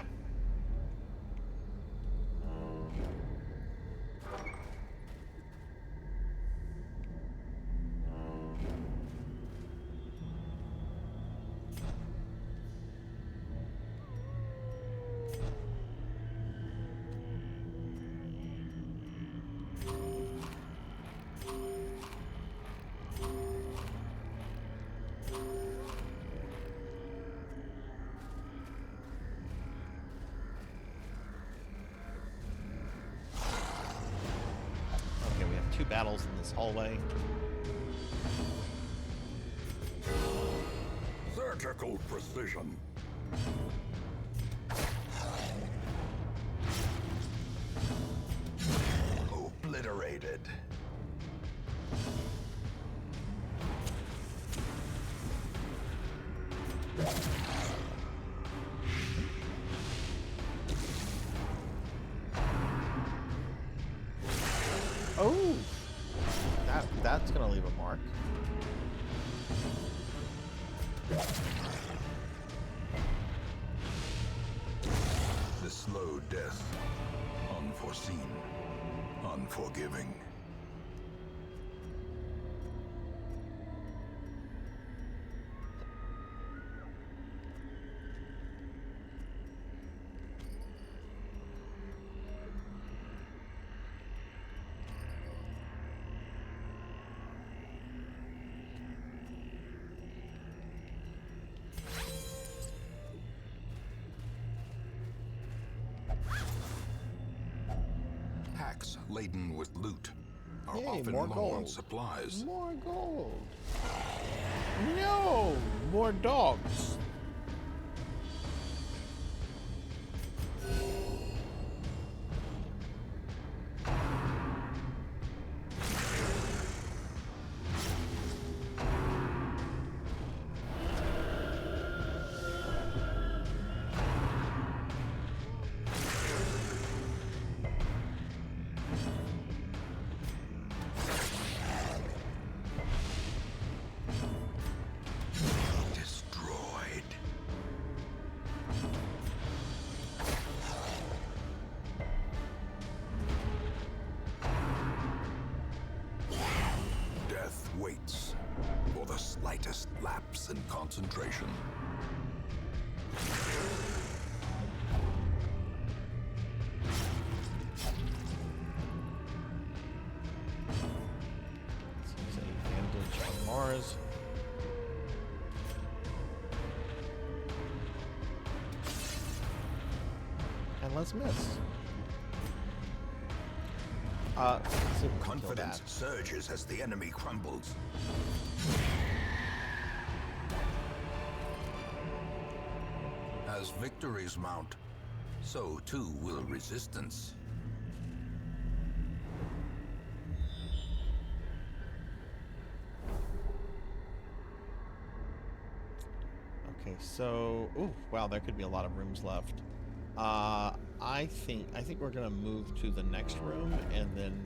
Two battles in this hallway. Surgical precision. Obliterated. Oh, that's gonna leave a mark. The slow death. Unforeseen. Unforgiving. Packs laden with loot are Yay, often more low gold. on supplies. More gold. No, more dogs. Destroyed. Death waits for the slightest lapse in concentration. Seems a bandage on Mars. And let's miss. Let's see if we can kill Confidence that. surges as the enemy crumbles. As victories mount, so too will resistance. Okay, so wow, there could be a lot of rooms left. I think we're gonna move to the next room and then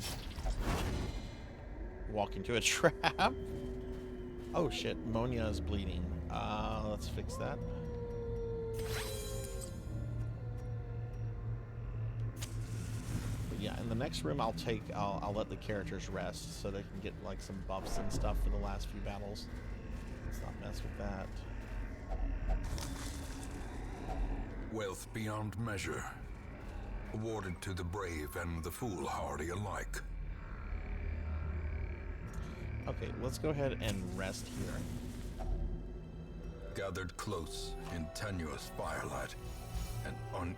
walk into a trap. Oh shit, Monia is bleeding. Let's fix that. But yeah, in the next room I'll let the characters rest so they can get like some buffs and stuff for the last few battles. Let's not mess with that. Wealth beyond measure, awarded to the brave and the foolhardy alike. Okay, let's go ahead and rest here. Gathered close in tenuous firelight and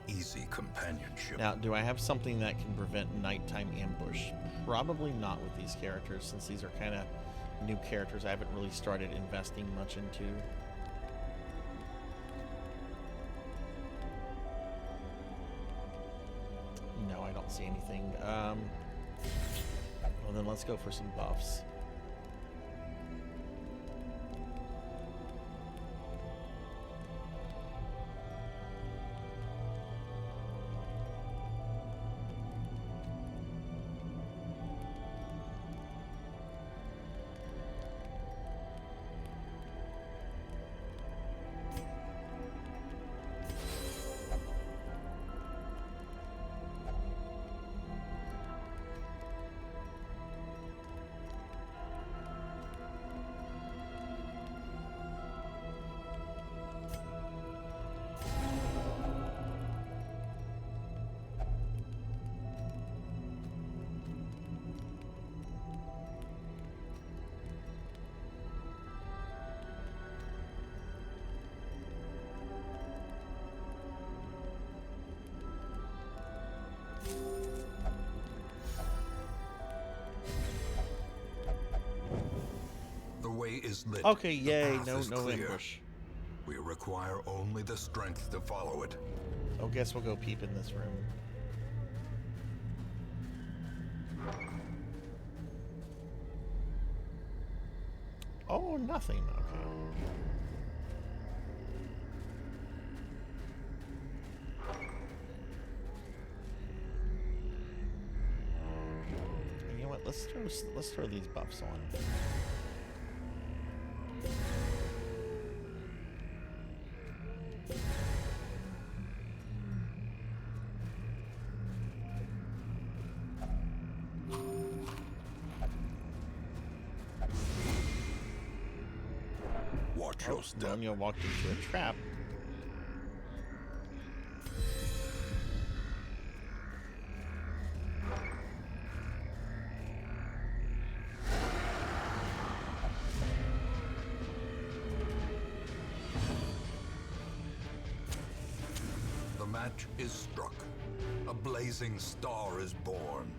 uneasy companionship. Now, do I have something that can prevent nighttime ambush? Probably not with these characters, since these are kind of new characters I haven't really started investing much into. No, I don't see anything. Well, then let's go for some buffs. The way is lit. Okay, The yay, path no is clear. ambush. We require only the strength to follow it. So I guess we'll go peep in this room. Oh, nothing. Okay. You know what? Let's throw these buffs on. Watch your step. Romeo walked into a trap. The match is struck. A blazing star is born.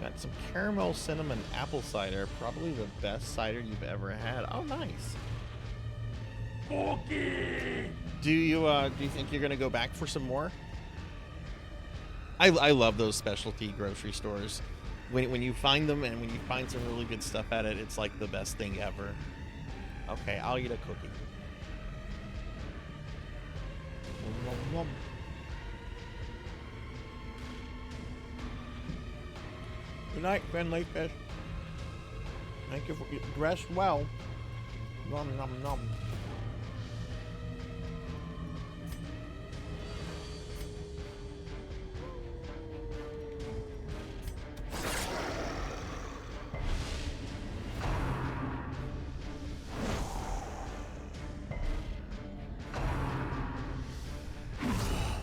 Got some caramel cinnamon apple cider, probably the best cider you've ever had. Oh, nice. Do you think you're gonna go back for some more? I love those specialty grocery stores. When you find them and when you find some really good stuff at it, it's like the best thing ever. Okay, I'll eat a cookie. Nom, nom. Good night, friendly fish. Thank you for rest well. Nom nom nom.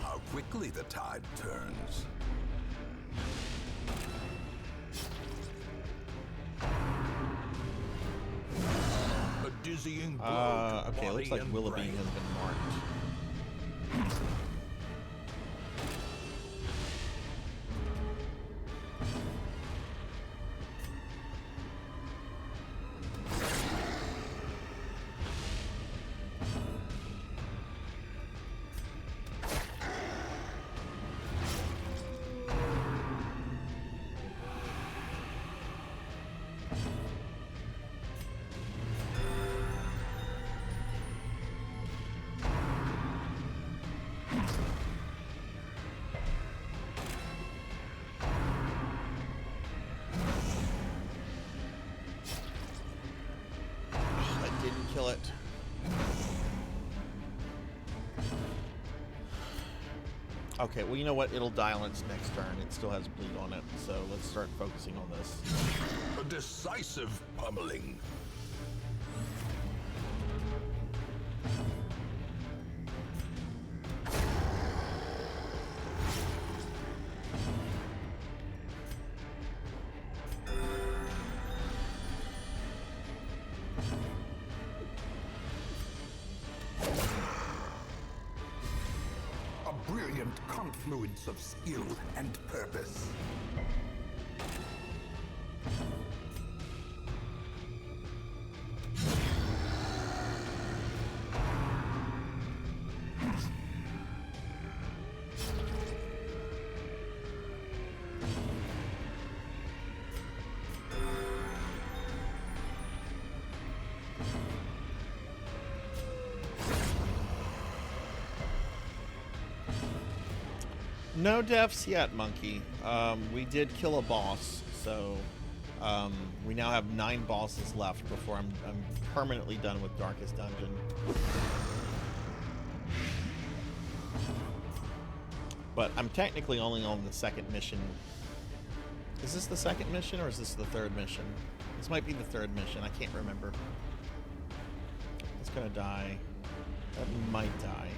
How quickly the tide turns. A dizzying blow to Okay, looks body like and Willoughby brain. has been marked. Okay, well, you know what? It'll die on its next turn. It still has bleed on it, so let's start focusing on this. A decisive pummeling. A brilliant confluence of skill and purpose. No deaths yet, Monkey. We did kill a boss, so we now have 9 bosses left before I'm permanently done with Darkest Dungeon. But I'm technically only on the 2nd mission. Is this the 2nd mission or is this the 3rd mission? This might be the 3rd mission. I can't remember. It's gonna die. That might die.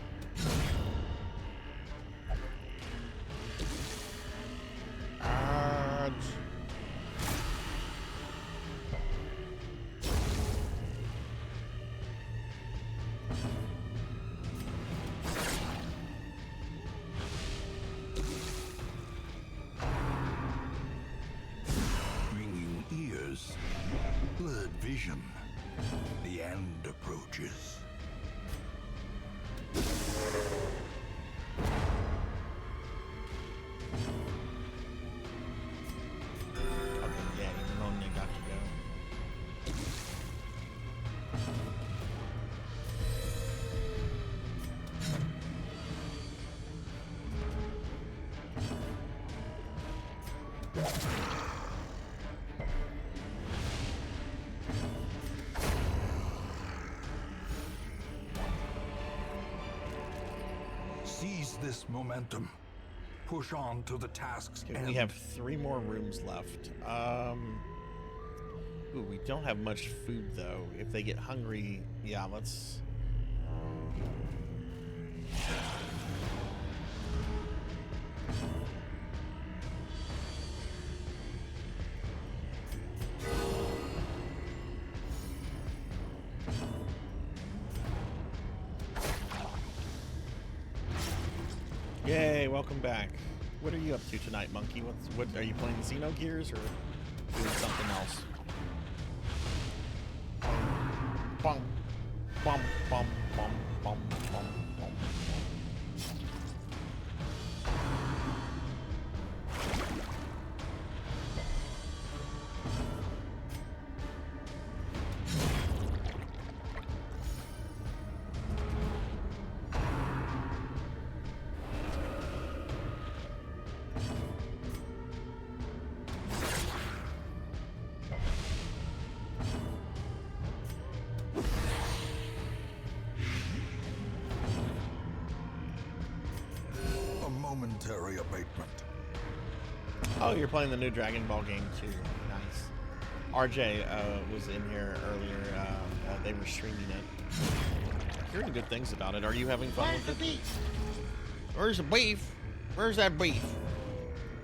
Ringing ears. Blurred vision. The end approaches. Seize this momentum. Push on to the task's Okay, end. we have 3 more rooms left. Ooh, we don't have much food though. If they get hungry, yeah, let's. Yay, welcome back. What are you up to tonight, Monkey? What are you playing Xenogears or doing something else? Bum, bum, bum, bum, bum, bum, bum. A momentary abatement. Oh, you're playing the new Dragon Ball game too. Nice. RJ was in here earlier. They were streaming it. Hearing good things about it. Are you having fun with it? Beef? Where's the beef? Where's that beef?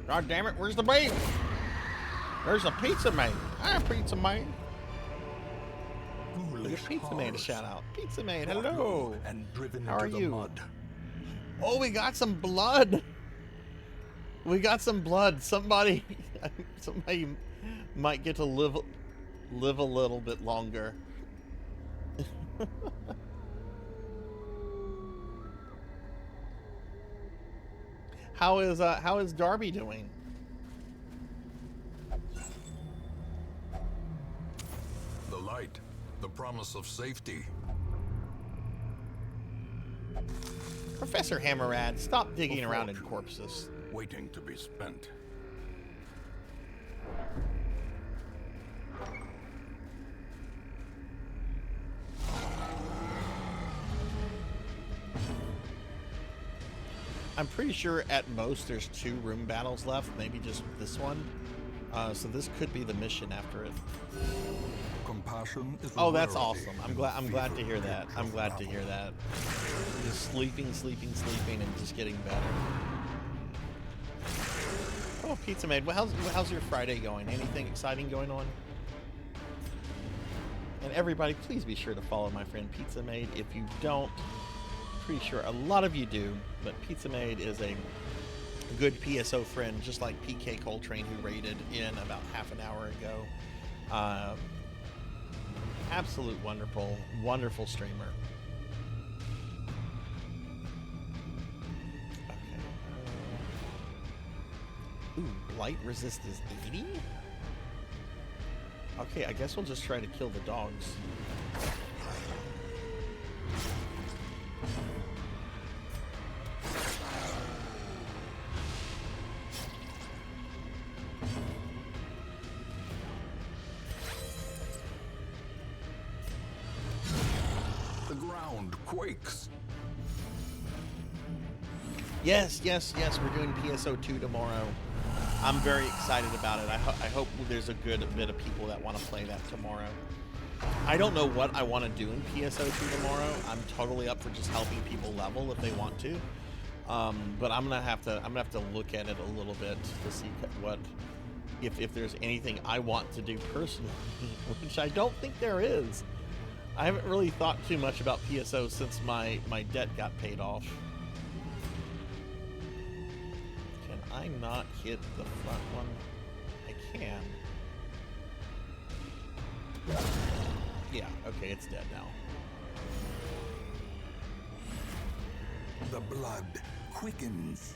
God damn it! Where's the beef? There's a pizza man. Hi, pizza man. Look at Pizza Man to shout out. Pizza Man, hello. And driven How are into the you? mud. Oh, we got some blood. We got some blood. Somebody might get to live a little bit longer. How is Darby doing? The light. The promise of safety. Professor Hammerad, stop digging A around in fortune corpses. Waiting to be spent. I'm pretty sure at most there's 2 room battles left, maybe just this one. So this could be the mission after it. Compassion is Oh, that's rarity awesome. I'm in glad the to hear that. fever I'm pitch glad of to hear battle. that. Just sleeping, and just getting better. Oh, Pizza Maid. Well, how's your Friday going? Anything exciting going on? And everybody, please be sure to follow my friend Pizza Maid. If you don't, pretty sure a lot of you do, but Pizza Maid is a good PSO friend, just like PK Coltrane, who raided in about half an hour ago. Absolute wonderful streamer. Okay. Ooh, light resist is 80? Okay, I guess we'll just try to kill the dogs. The ground quakes. Yes, we're doing PSO2 tomorrow. I'm very excited about it. I hope there's a good bit of people that want to play that tomorrow. I don't know what I want to do in PSO2 tomorrow. I'm totally up for just helping people level if they want to. But I'm gonna have to look at it a little bit to see what if there's anything I want to do personally, which I don't think there is. I haven't really thought too much about PSO since my debt got paid off. Can I not hit the front one? I can. Yeah, okay, it's dead now. The blood quickens.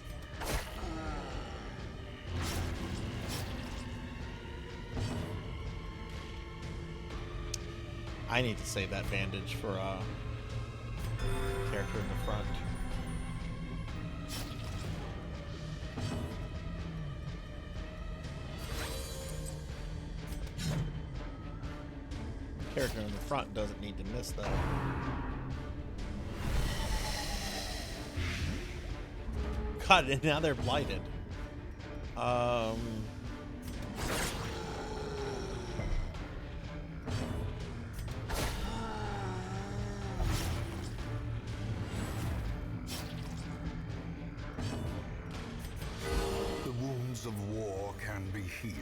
I need to save that bandage for a character in the front. Character in the front doesn't need to miss though. God, and now they're blighted. The wounds of war can be healed,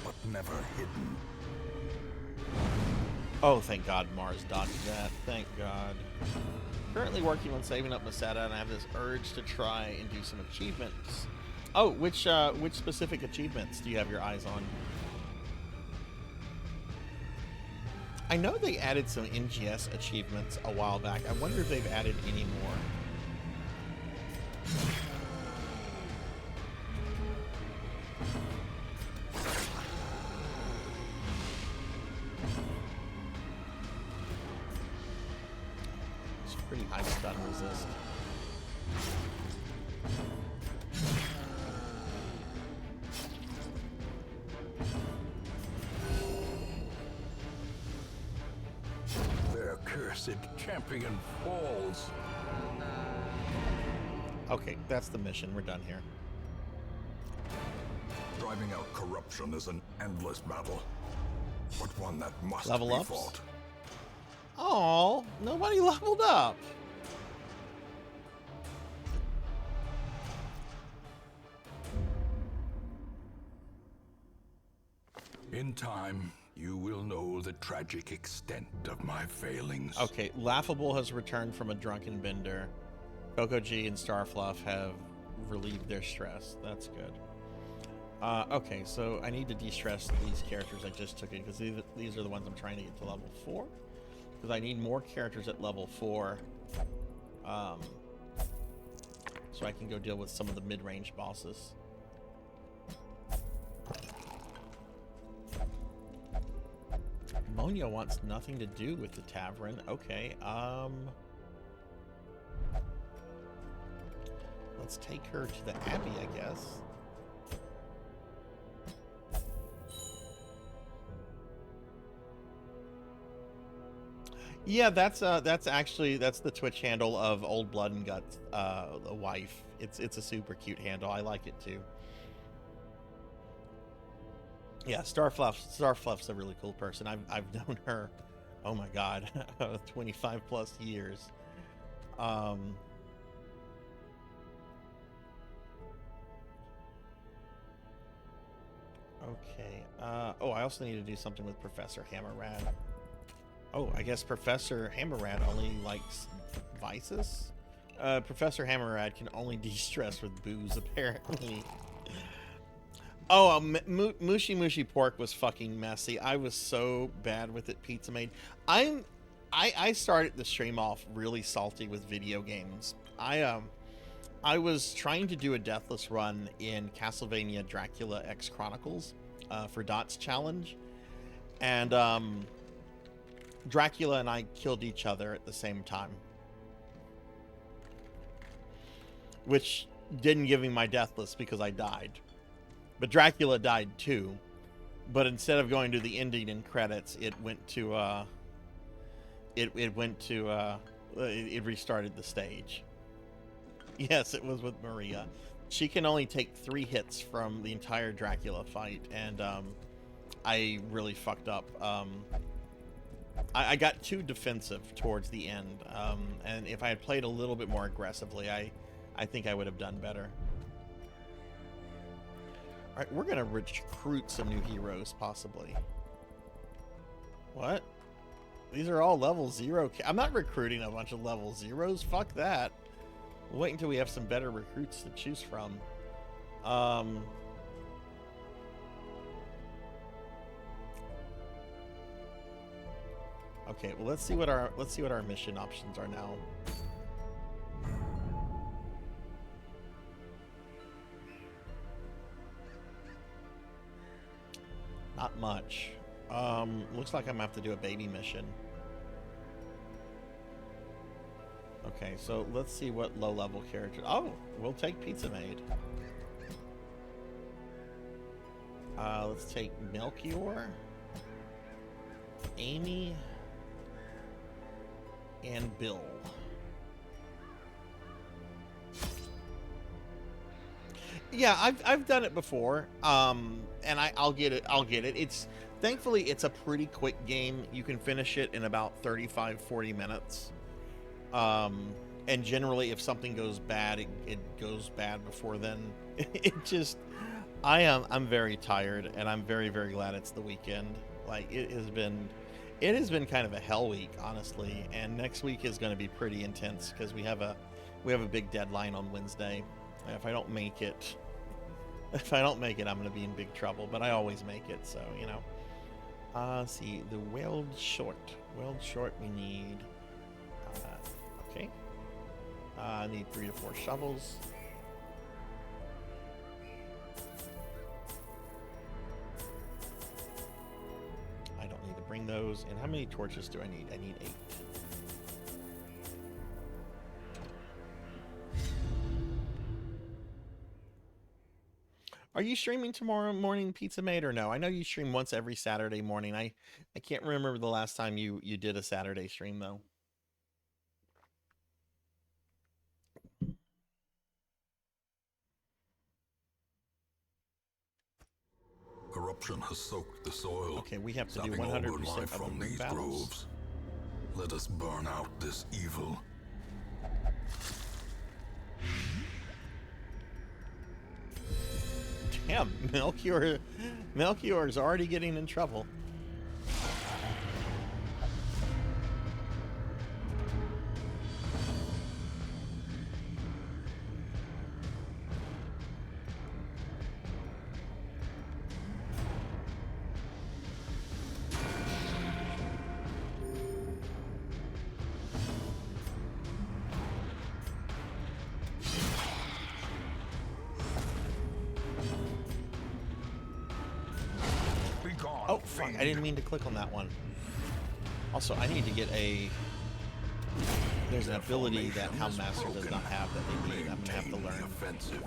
but never hidden. Oh, thank God Mars dodged that. Thank God. Currently working on saving up Masada, and I have this urge to try and do some achievements. Oh, which specific achievements do you have your eyes on? I know they added some NGS achievements a while back. I wonder if they've added any more. It's pretty high stun resist. Their cursed champion falls. Okay, that's the mission. We're done here. Driving out corruption is an endless battle, but one that must Level be ups? fought. Oh, nobody leveled up. In time, you will know the tragic extent of my failings. Okay, Laughable has returned from a drunken bender. Coco G and Starfluff have relieved their stress. That's good. Okay, so I need to de-stress these characters I just took in, because these are the ones I'm trying to get to level 4. Because I need more characters at level 4. So I can go deal with some of the mid-range bosses. Monia wants nothing to do with the tavern. Okay, let's take her to the Abbey, I guess. Yeah, that's actually that's the Twitch handle of Old Blood and Guts, the wife. It's a super cute handle. I like it too. Yeah, Starfluff's a really cool person. I've known her, oh my god, 25 plus years. Okay. Oh, I also need to do something with Professor Hammerrad. Oh, I guess Professor Hammerrad only likes vices? Professor Hammerrad can only de-stress with booze, apparently. Oh, Mushy Mushy Pork was fucking messy. I was so bad with it, Pizza Maid. I started the stream off really salty with video games. I was trying to do a deathless run in Castlevania Dracula X Chronicles for Dot's challenge, and Dracula and I killed each other at the same time, which didn't give me my deathless because I died. But Dracula died too, but instead of going to the ending and credits, it went to it restarted the stage. Yes, it was with Maria. She can only take 3 hits from the entire Dracula fight, and I really fucked up. I got too defensive towards the end, and if I had played a little bit more aggressively, I think I would have done better. All right, we're gonna recruit some new heroes, possibly. What? These are all level 0. I'm not recruiting a bunch of level 0s. Fuck that. We'll wait until we have some better recruits to choose from. Okay, well let's see what our mission options are now. Not much. Looks like I'm gonna have to do a baby mission. Okay, so let's see what low-level character. Oh, we'll take Pizza Maid. Let's take Melchior, Amy, and Bill. Yeah, I've done it before, and I'll get it. It's thankfully it's a pretty quick game. You can finish it in about 35-40 minutes. And generally, if something goes bad, it goes bad before then. I'm very tired, and I'm very, very glad it's the weekend. Like it has been kind of a hell week, honestly. And next week is going to be pretty intense because we have a big deadline on Wednesday. If I don't make it, I'm going to be in big trouble. But I always make it, so you know. Let's see, the weld short we need. Okay. I need 3 to 4 shovels. I don't need to bring those. And how many torches do I need? I need 8. Are you streaming tomorrow morning, Pizza Maid, or no? I know you stream once every Saturday morning. I can't remember the last time you did a Saturday stream, though. Corruption has soaked the soil. Okay, we have to do sapping all 100% good life of from the these battles. groves. Let us burn out this evil. Damn, Melchior's already getting in trouble. Oh, fuck, I didn't mean to click on that one. Also, I need to get a... There's an ability that Houndmaster does not have that they need. I'm going to have to learn. Offensive.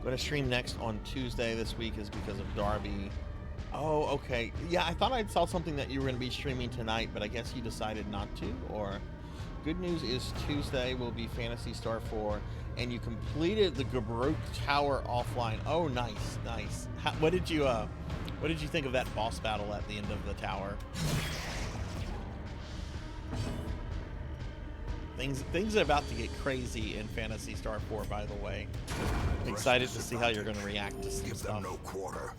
Gonna stream next on Tuesday this week is because of Darby. Oh, okay. Yeah, I thought I saw something that you were gonna be streaming tonight, but I guess you decided not to. Or good news is Tuesday will be Phantasy Star 4, and you completed the Gabruk Tower offline. Oh, nice, nice. What did you think of that boss battle at the end of the tower? Things are about to get crazy in Phantasy Star 4, by the way. I'm excited to see how you're going to react to some Give stuff. them no quarter.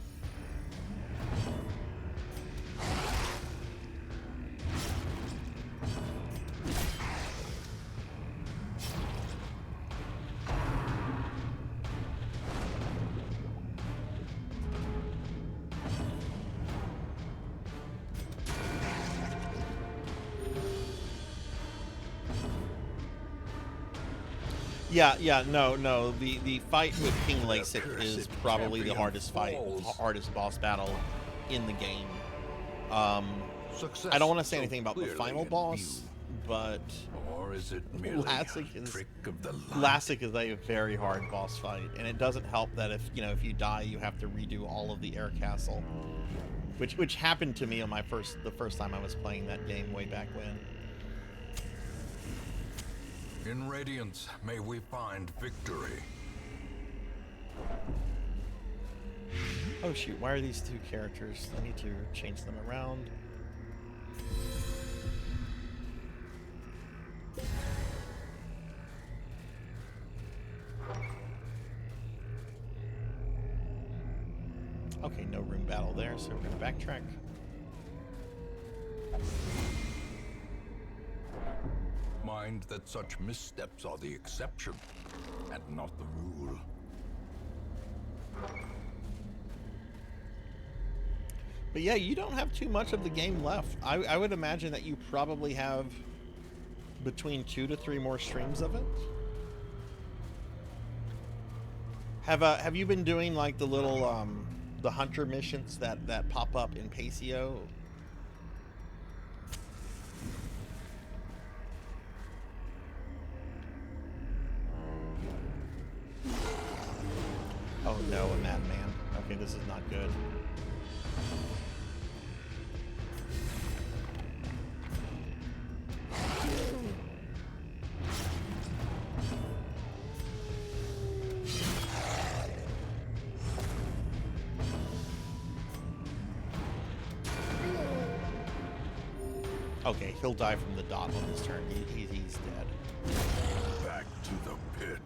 Yeah, no. The fight with King Lasik is probably the hardest boss battle in the game. I don't want to say anything about the final boss, but Or is it merely Lasik is a very hard boss fight, and it doesn't help that if you die, you have to redo all of the air castle, which happened to me on the first time I was playing that game way back when. In Radiance, may we find victory. Oh shoot, why are these two characters? I need to change them around. Okay, no room battle there, so we're gonna backtrack. Mind that such missteps are the exception, and not the rule. But yeah, you don't have too much of the game left. I would imagine that you probably have between 2 to 3 more streams of it. Have you been doing like the little the hunter missions that pop up in Pacio? Oh no, a madman. Okay, this is not good. Okay, he'll die from the dot on this turn. He's dead. Back to the pit.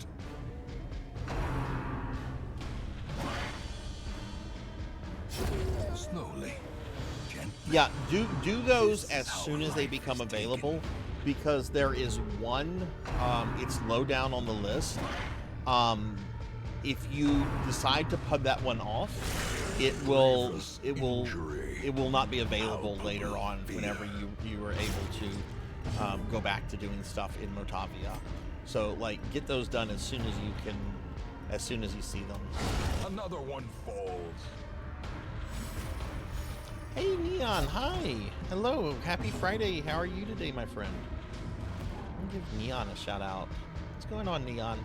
Slowly. Gently. Yeah, do those as soon as they become available, because there is one, it's low down on the list. If you decide to pub that one off, it will not be available later on whenever you are able to go back to doing stuff in Motavia. So like get those done as soon as you can, as soon as you see them. Another one falls. Hey Neon, hi, hello, happy Friday. How are you today, my friend? I'll give Neon a shout out. What's going on, Neon?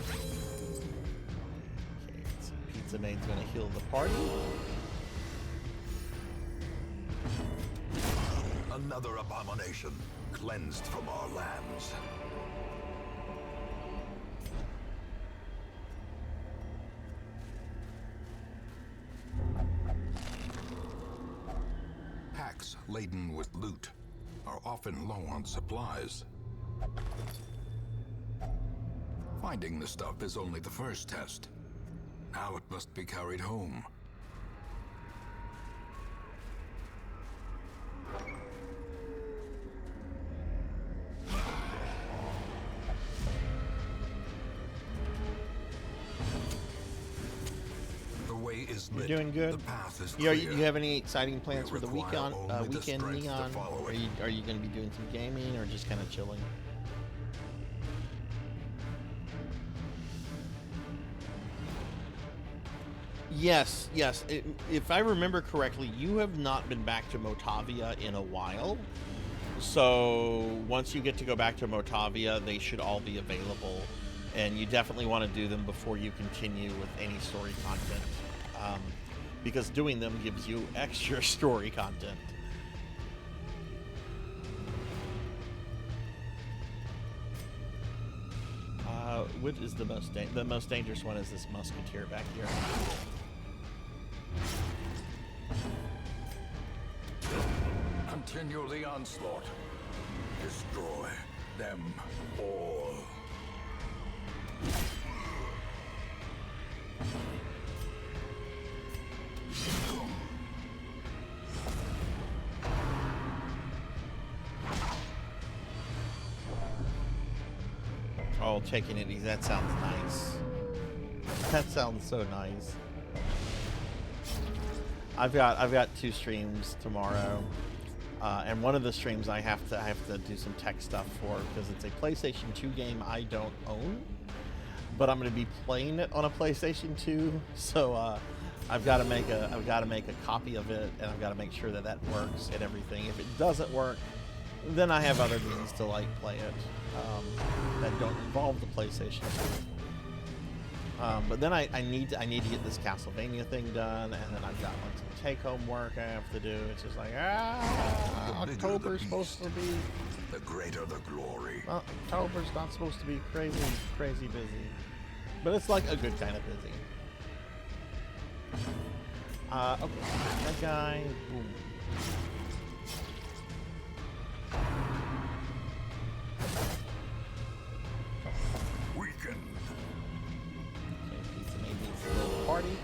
Okay, so Pizza Maid's gonna heal the party. Another abomination cleansed from our lands. Packs laden with loot are often low on supplies. Finding the stuff is only the first test. Now it must be carried home. The way is lit. You're doing good. The path is You clear. have any exciting plans for the require only the weekend, strength to Neon? follow it. Are you going to be doing some gaming or just kind of chilling? Yes. If I remember correctly, you have not been back to Motavia in a while. So once you get to go back to Motavia, they should all be available, and you definitely want to do them before you continue with any story content, because doing them gives you extra story content. Which is the most dangerous one? Is this musketeer back here? Continue the onslaught. Destroy them all. Oh, taking it easy. That sounds nice. That sounds so nice. I've got 2 streams tomorrow, and one of the streams I have to do some tech stuff for, because it's a PlayStation 2 game I don't own, but I'm going to be playing it on a PlayStation 2. So I've got to make a copy of it, and I've got to make sure that that works and everything. If it doesn't work, then I have other means to like play it that don't involve the PlayStation 2. But then I need to get this Castlevania thing done, and then I've got like some take-home work I have to do. It's just like, October's supposed to be. The greater the glory. Well, October's not supposed to be crazy busy, but it's like a good kind of busy. Okay, that guy. Boom. Weakened. Okay, pizza maybe it's a little party.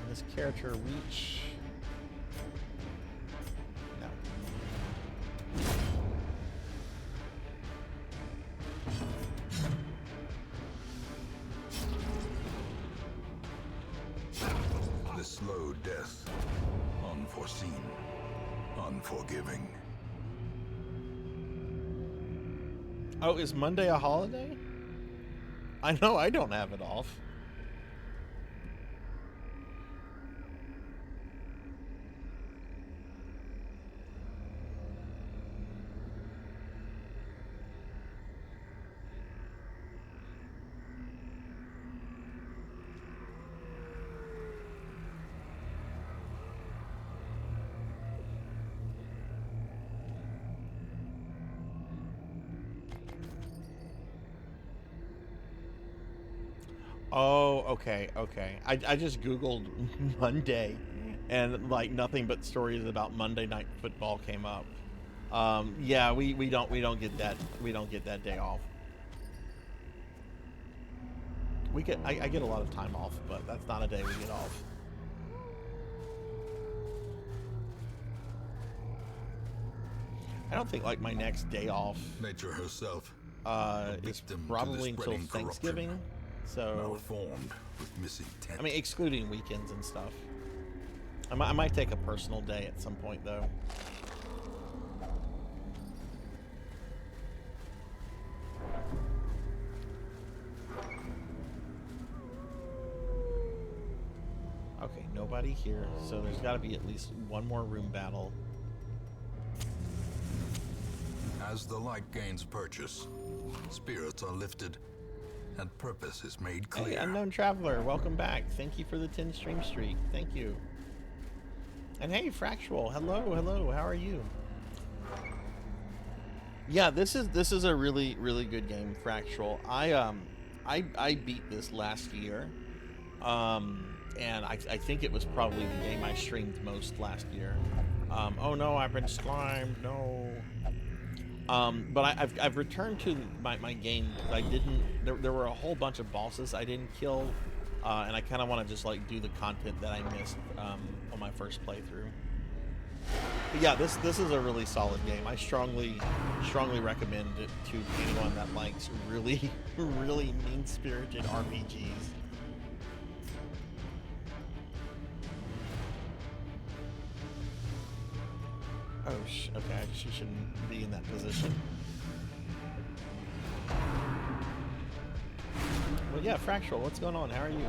This character reach. No. The slow death. Unforeseen. Unforgiving. Oh, is Monday a holiday? I know I don't have it off. Oh, okay. I just Googled Monday, and like nothing but stories about Monday Night Football came up. Yeah, we don't get that day off. I get a lot of time off, but that's not a day we get off. I don't think like my next day off Nature herself. is probably until Thanksgiving. So Malformed with misintent. I mean, excluding weekends and stuff. I might take a personal day at some point, though. Okay, nobody here, so there's got to be at least one more room battle. As the light gains purchase, spirits are lifted, and purpose is made clear. Hey, Unknown Traveler, welcome back. Thank you for the 10 stream streak. Thank you. And hey, Fractual, hello. How are you? Yeah, this is a really good game, Fractual. I beat this last year, and I think it was probably the game I streamed most last year. Oh no, I've been slimed. No. But I've returned to my game. I didn't. There were a whole bunch of bosses I didn't kill, and I kind of want to just like do the content that I missed on my first playthrough. But yeah, this is a really solid game. I strongly recommend it to anyone that likes really mean-spirited RPGs. Oh, okay, she shouldn't be in that position. Well, yeah, Fractual, what's going on? How are you?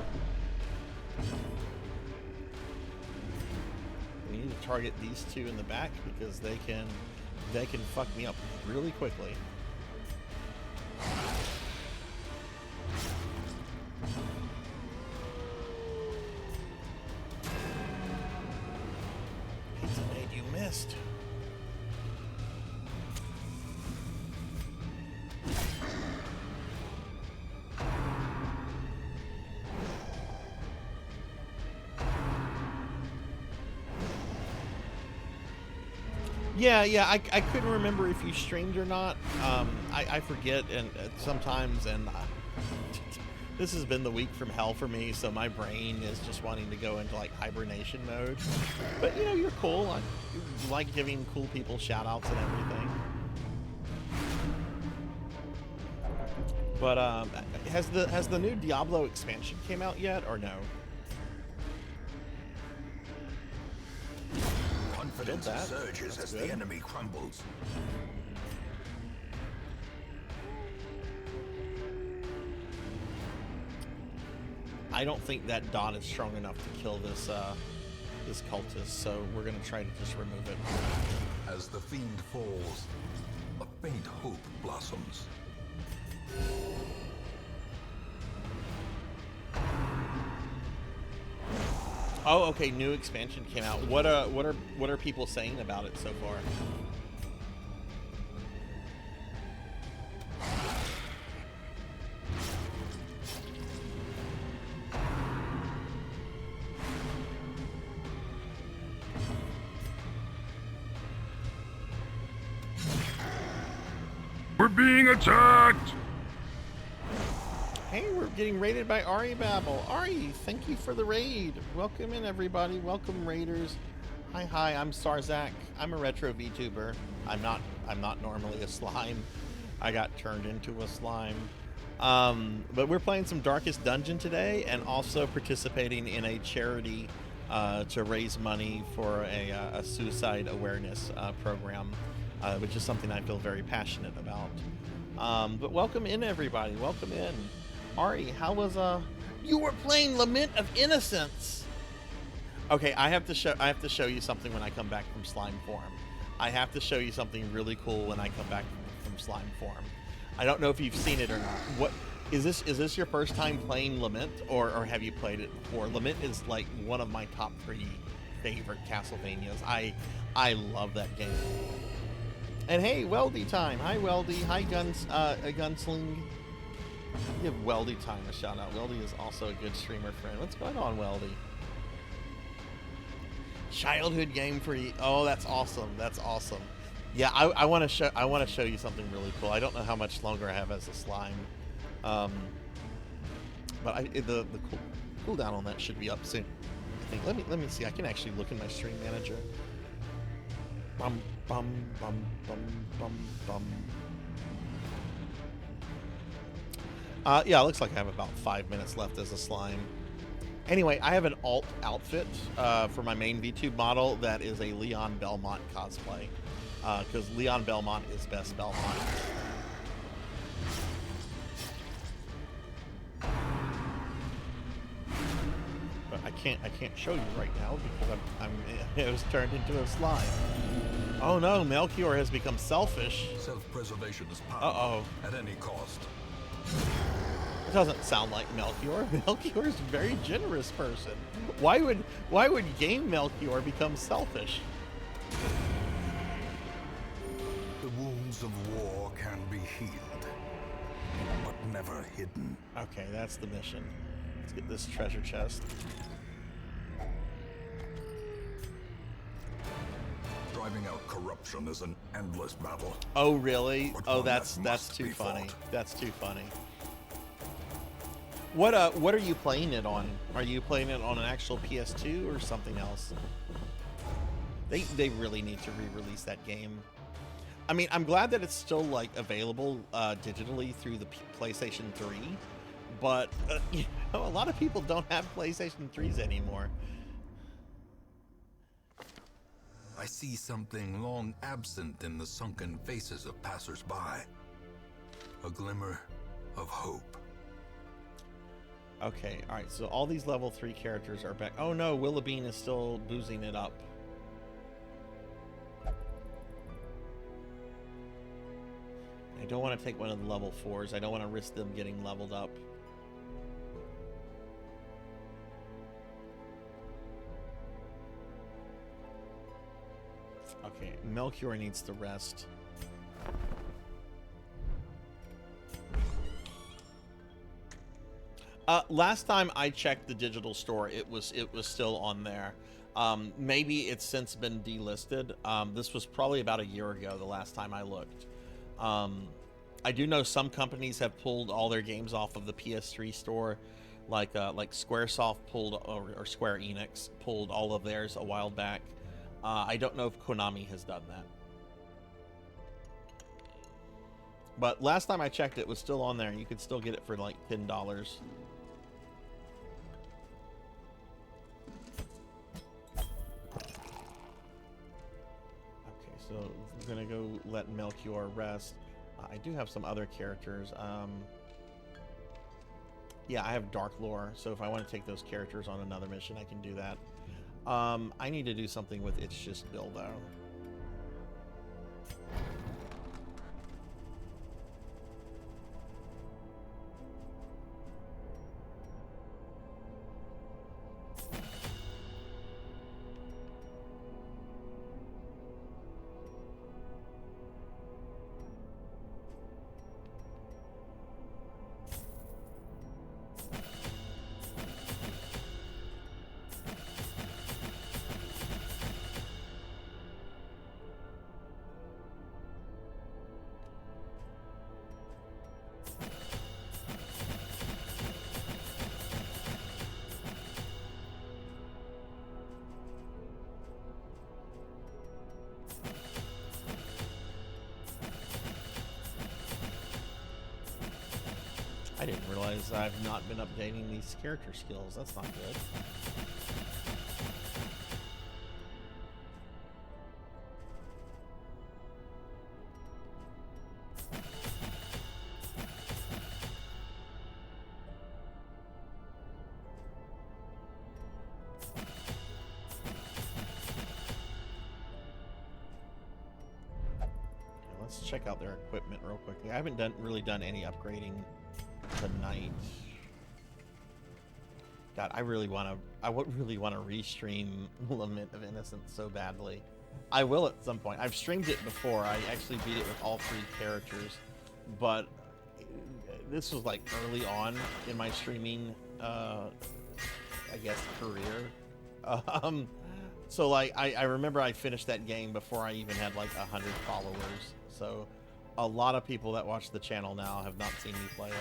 We need to target these two in the back because they can fuck me up really quickly. Pizza Made, you missed. Yeah, I couldn't remember if you streamed or not. I forget and sometimes, and this has been the week from hell for me, so my brain is just wanting to go into like hibernation mode. But you know, you're cool. I like giving cool people shout outs and everything. But has the new Diablo expansion came out yet or no? Confidence surges as the enemy crumbles. I don't think that dot is strong enough to kill this this cultist, so we're gonna try to just remove it. As the fiend falls, a faint hope blossoms. Oh, okay. New expansion came out. What are people saying about it so far? We're being attacked! Hey, we're getting raided by Ari Babel. Ari, thank you for the raid. Welcome in, everybody. Welcome, raiders. Hi, I'm Sarzac. I'm a retro VTuber. I'm not normally a slime. I got turned into a slime. But we're playing some Darkest Dungeon today, and also participating in a charity to raise money for a suicide awareness program, which is something I feel very passionate about. But welcome in, everybody. Welcome in. Ari, how was you were playing Lament of Innocence? Okay, I have to show you something when I come back from slime form. I have to show you something really cool when I come back from slime form. I don't know if you've seen it or not. What is this? Is this your first time playing Lament, or have you played it before? Lament is like one of my top 3 favorite Castlevanias. I love that game. And hey, Weldy time. Hi, Weldy. Hi, Gunsling. Give Weldy time a shout out. Weldy is also a good streamer friend. What's going on, Weldy? Childhood game for you. Oh, that's awesome. That's awesome. Yeah, I want to show you something really cool. I don't know how much longer I have as a slime, but the cooldown on that should be up soon. I think. Let me see. I can actually look in my stream manager. Bum bum bum bum bum bum. Yeah, it looks like I have about 5 minutes left as a slime. Anyway, I have an alt outfit for my main VTube model that is a Leon Belmont cosplay. Because Leon Belmont is best Belmont. But I can't show you right now because it was turned into a slime. Oh no, Melchior has become selfish. Self-preservation is power. Uh-oh. At any cost. It doesn't sound like Melchior. Melchior is a very generous person. Why would Game Melchior become selfish? The wounds of war can be healed, but never hidden. Okay, that's the mission. Let's get this treasure chest. Driving out corruption is an endless battle. Oh really? But Oh, one that's that must too be funny. fought. That's too funny. What are you playing it on? Are you playing it on an actual PS2 or something else? They really need to re-release that game. I mean, I'm glad that it's still like available digitally through the PlayStation 3, but you know, a lot of people don't have PlayStation 3s anymore. I see something long absent in the sunken faces of passers-by. A glimmer of hope. Okay, all right. So all these level 3 characters are back. Oh no, Willoughbean is still boozing it up. don't want to take one of the level 4s. I don't want to risk them getting leveled up. Okay, Melchior needs to rest. Last time I checked the digital store, it was still on there. Maybe it's since been delisted. This was probably about a year ago, the last time I looked. I do know some companies have pulled all their games off of the PS3 store, like SquareSoft pulled, or Square Enix pulled all of theirs a while back. I don't know if Konami has done that. But last time I checked, it was still on there, and you could still get it for like $10. So we're gonna go let Melchior rest. I do have some other characters. Yeah, I have Dark Lore, so if I want to take those characters on another mission, I can do that. I need to do something with It's Just Bill, though. I didn't realize I've not been updating these character skills. That's not good. Okay, let's check out their equipment real quickly. I haven't really done any upgrading tonight. God, I would really want to restream Lament of Innocence so badly. I will at some point. I've streamed it before. I actually beat it with all 3 characters, but this was like early on in my streaming, I guess, career. So like I remember I finished that game before I even had like 100 followers. So a lot of people that watch the channel now have not seen me play it.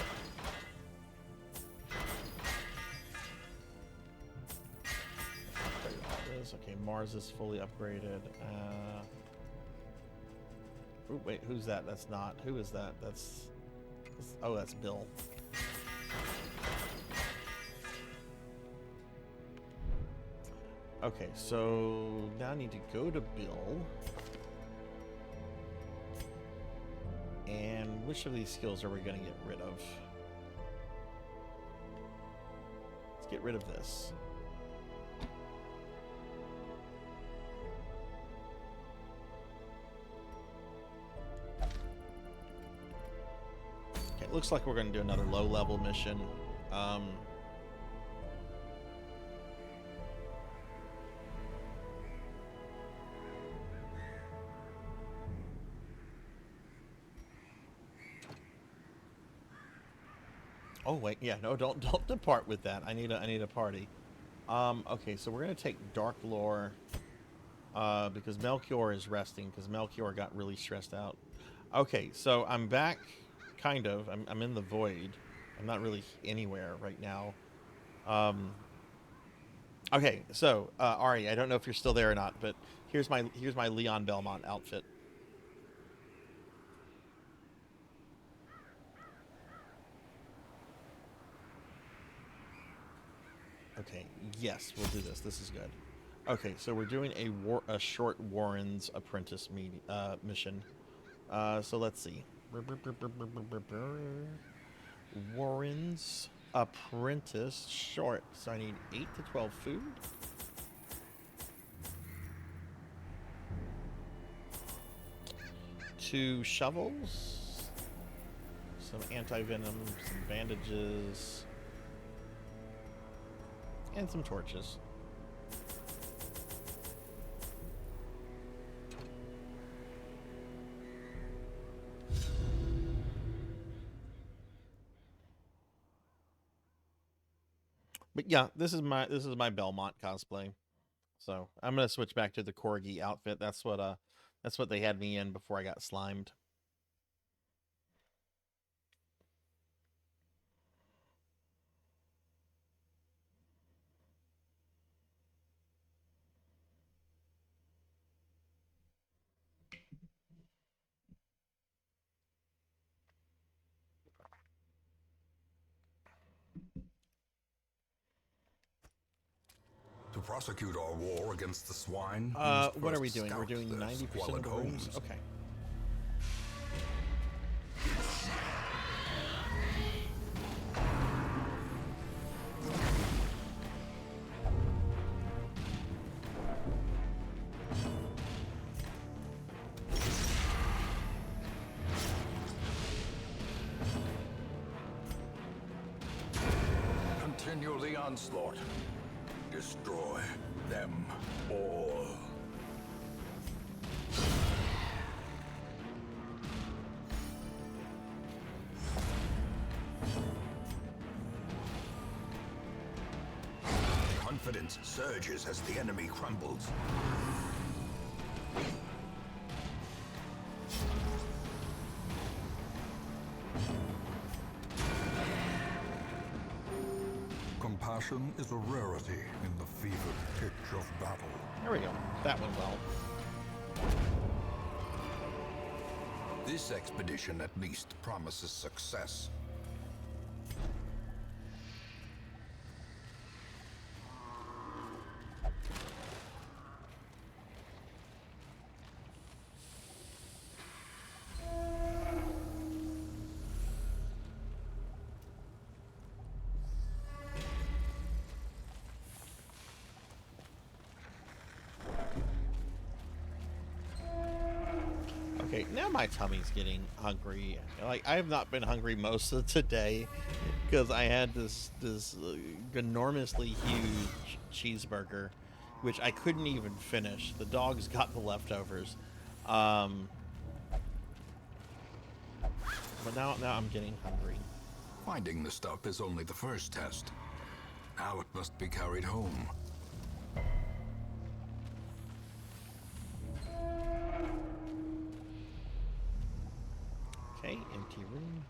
Okay, Mars is fully upgraded. Ooh, wait, who's that? That's not. Who is that? That's oh, that's Bill. Okay, so now I need to go to Bill. And which of these skills are we going to get rid of? Let's get rid of this. Okay, it looks like we're going to do another low-level mission. Oh wait, yeah, no, don't depart with that. I need a party. Okay, so we're gonna take Dark Lore because Melchior is resting because Melchior got really stressed out. Okay, so I'm back, kind of. I'm in the void. I'm not really anywhere right now. Okay, so Ari, I don't know if you're still there or not, but here's my Leon Belmont outfit. Okay, yes, we'll do this. This is good. Okay, so we're doing a short Warren's Apprentice mission. So let's see. Warren's Apprentice short. So I need 8 to 12 food. Two shovels. some anti-venom, some bandages, and some torches. But yeah, this is my Belmont cosplay. So I'm gonna switch back to the Corgi outfit. That's what they had me in before I got slimed. To prosecute our war against the swine, What are we doing? We're doing 90% of the rooms. Okay. Continue the onslaught. Destroy them all. Confidence surges as the enemy crumbles. Compassion is a rarity in the fevered pitch of battle. There we go. That went well. This expedition at least promises success. Okay, now my tummy's getting hungry. Like, I have not been hungry most of today because I had this enormously huge cheeseburger, which I couldn't even finish. The dogs got the leftovers. But now I'm getting hungry. Finding the stuff is only the first test. Now it must be carried home. Okay, empty room.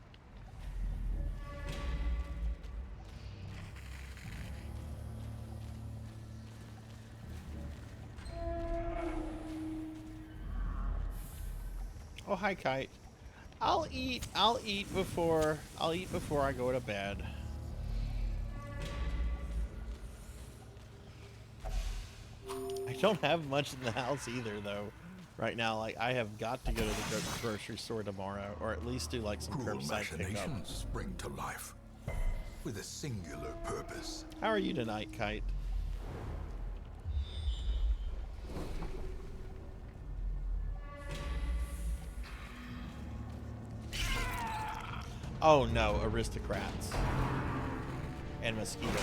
Oh, hi, Kite. I'll eat before I go to bed. I don't have much in the house either, though. Right now, like, I have got to go to the grocery store tomorrow, or at least do like some Cruel curbside pickup. machinations spring to life with a singular purpose. How are you tonight, Kite? Oh no, aristocrats and mosquitoes.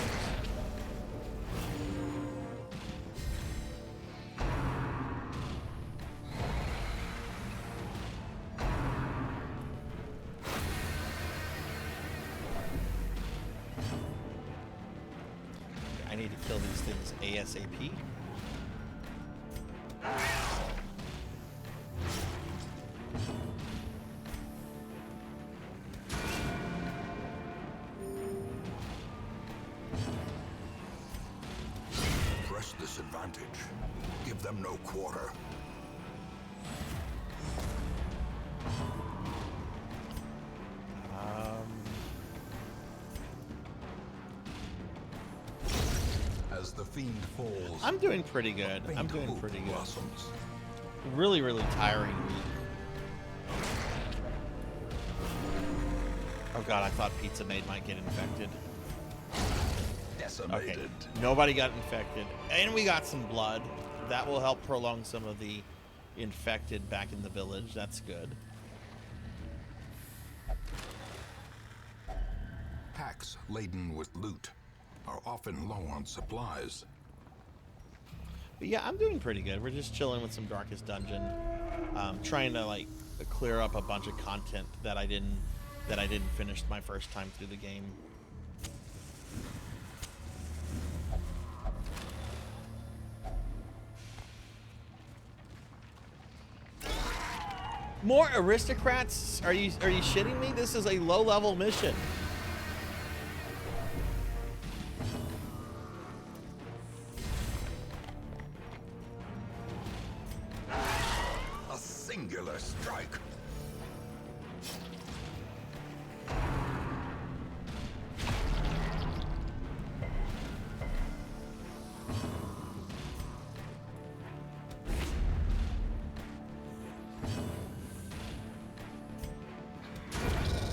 I need to kill these things ASAP. Press this advantage. Give them no quarter. As the fiend falls, I'm doing pretty good. a faint I'm doing hope pretty good. blossoms. Really, really tiring week. Oh god, I thought Pizza Maid might get infected. Okay, Decimated. nobody got infected. And we got some blood. That will help prolong some of the infected back in the village. That's good. Packs laden with loot are often low on supplies. But yeah, I'm doing pretty good. We're just chilling with some Darkest Dungeon, trying to like clear up a bunch of content that I didn't finish my first time through the game. More aristocrats? Are you shitting me? This is a low-level mission. A singular strike.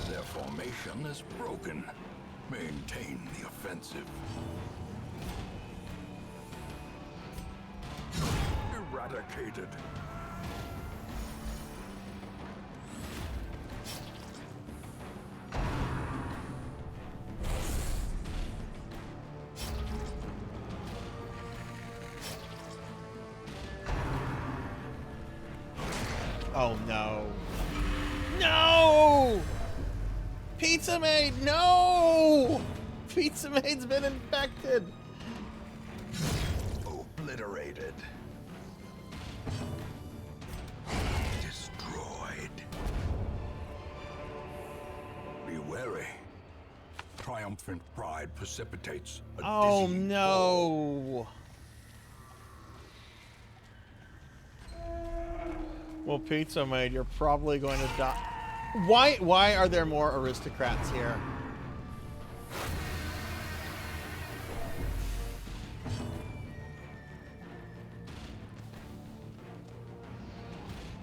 Their formation is broken. Maintain the offensive. Eradicated. Oh no. No! Pizza Maid, no! Pizza Maid's been infected. Obliterated. Destroyed. Be wary. Triumphant pride precipitates a Oh dizzying fall. no. Well, Pizza Maid, you're probably going to die. Why are there more aristocrats here?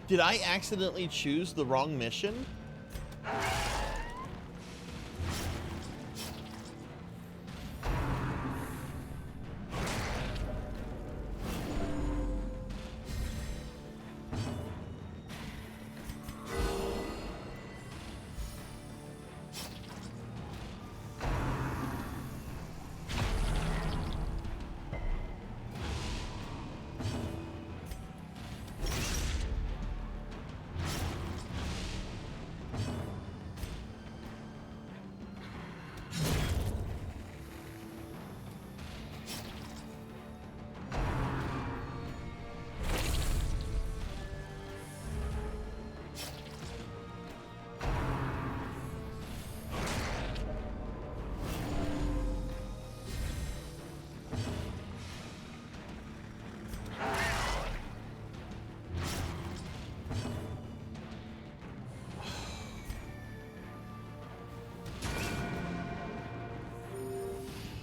Did I accidentally choose the wrong mission?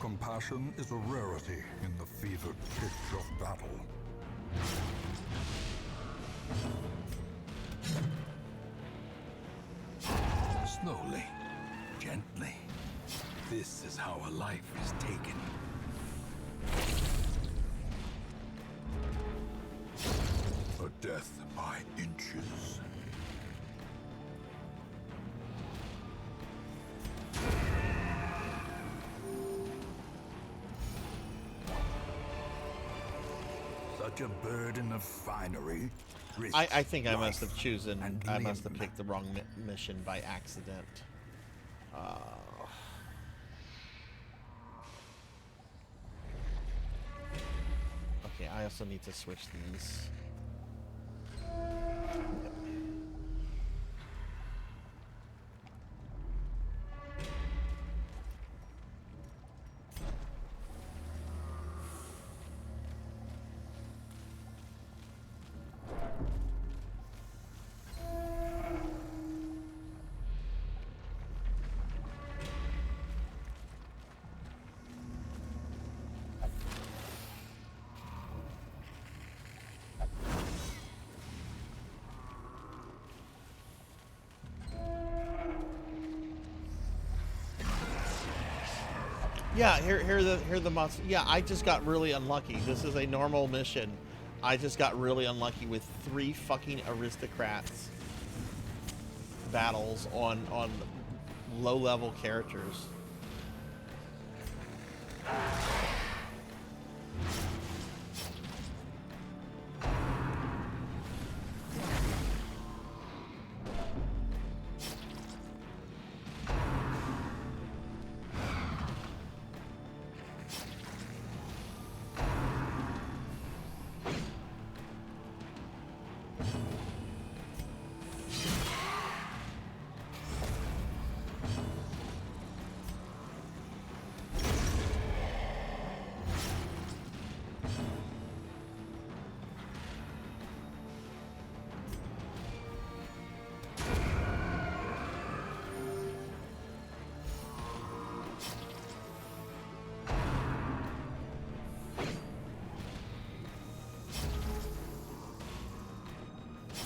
Compassion is a rarity in the fevered pitch of battle. Slowly, gently. This is how a life is taken. A death by inches. Such a burden of finery. I think I must have chosen. and I must have limb. picked the wrong mission by accident. Okay, I also need to switch these. Yeah, here are the monsters. Yeah, I just got really unlucky. This is a normal mission. I just got really unlucky with 3 fucking aristocrats battles on low level characters.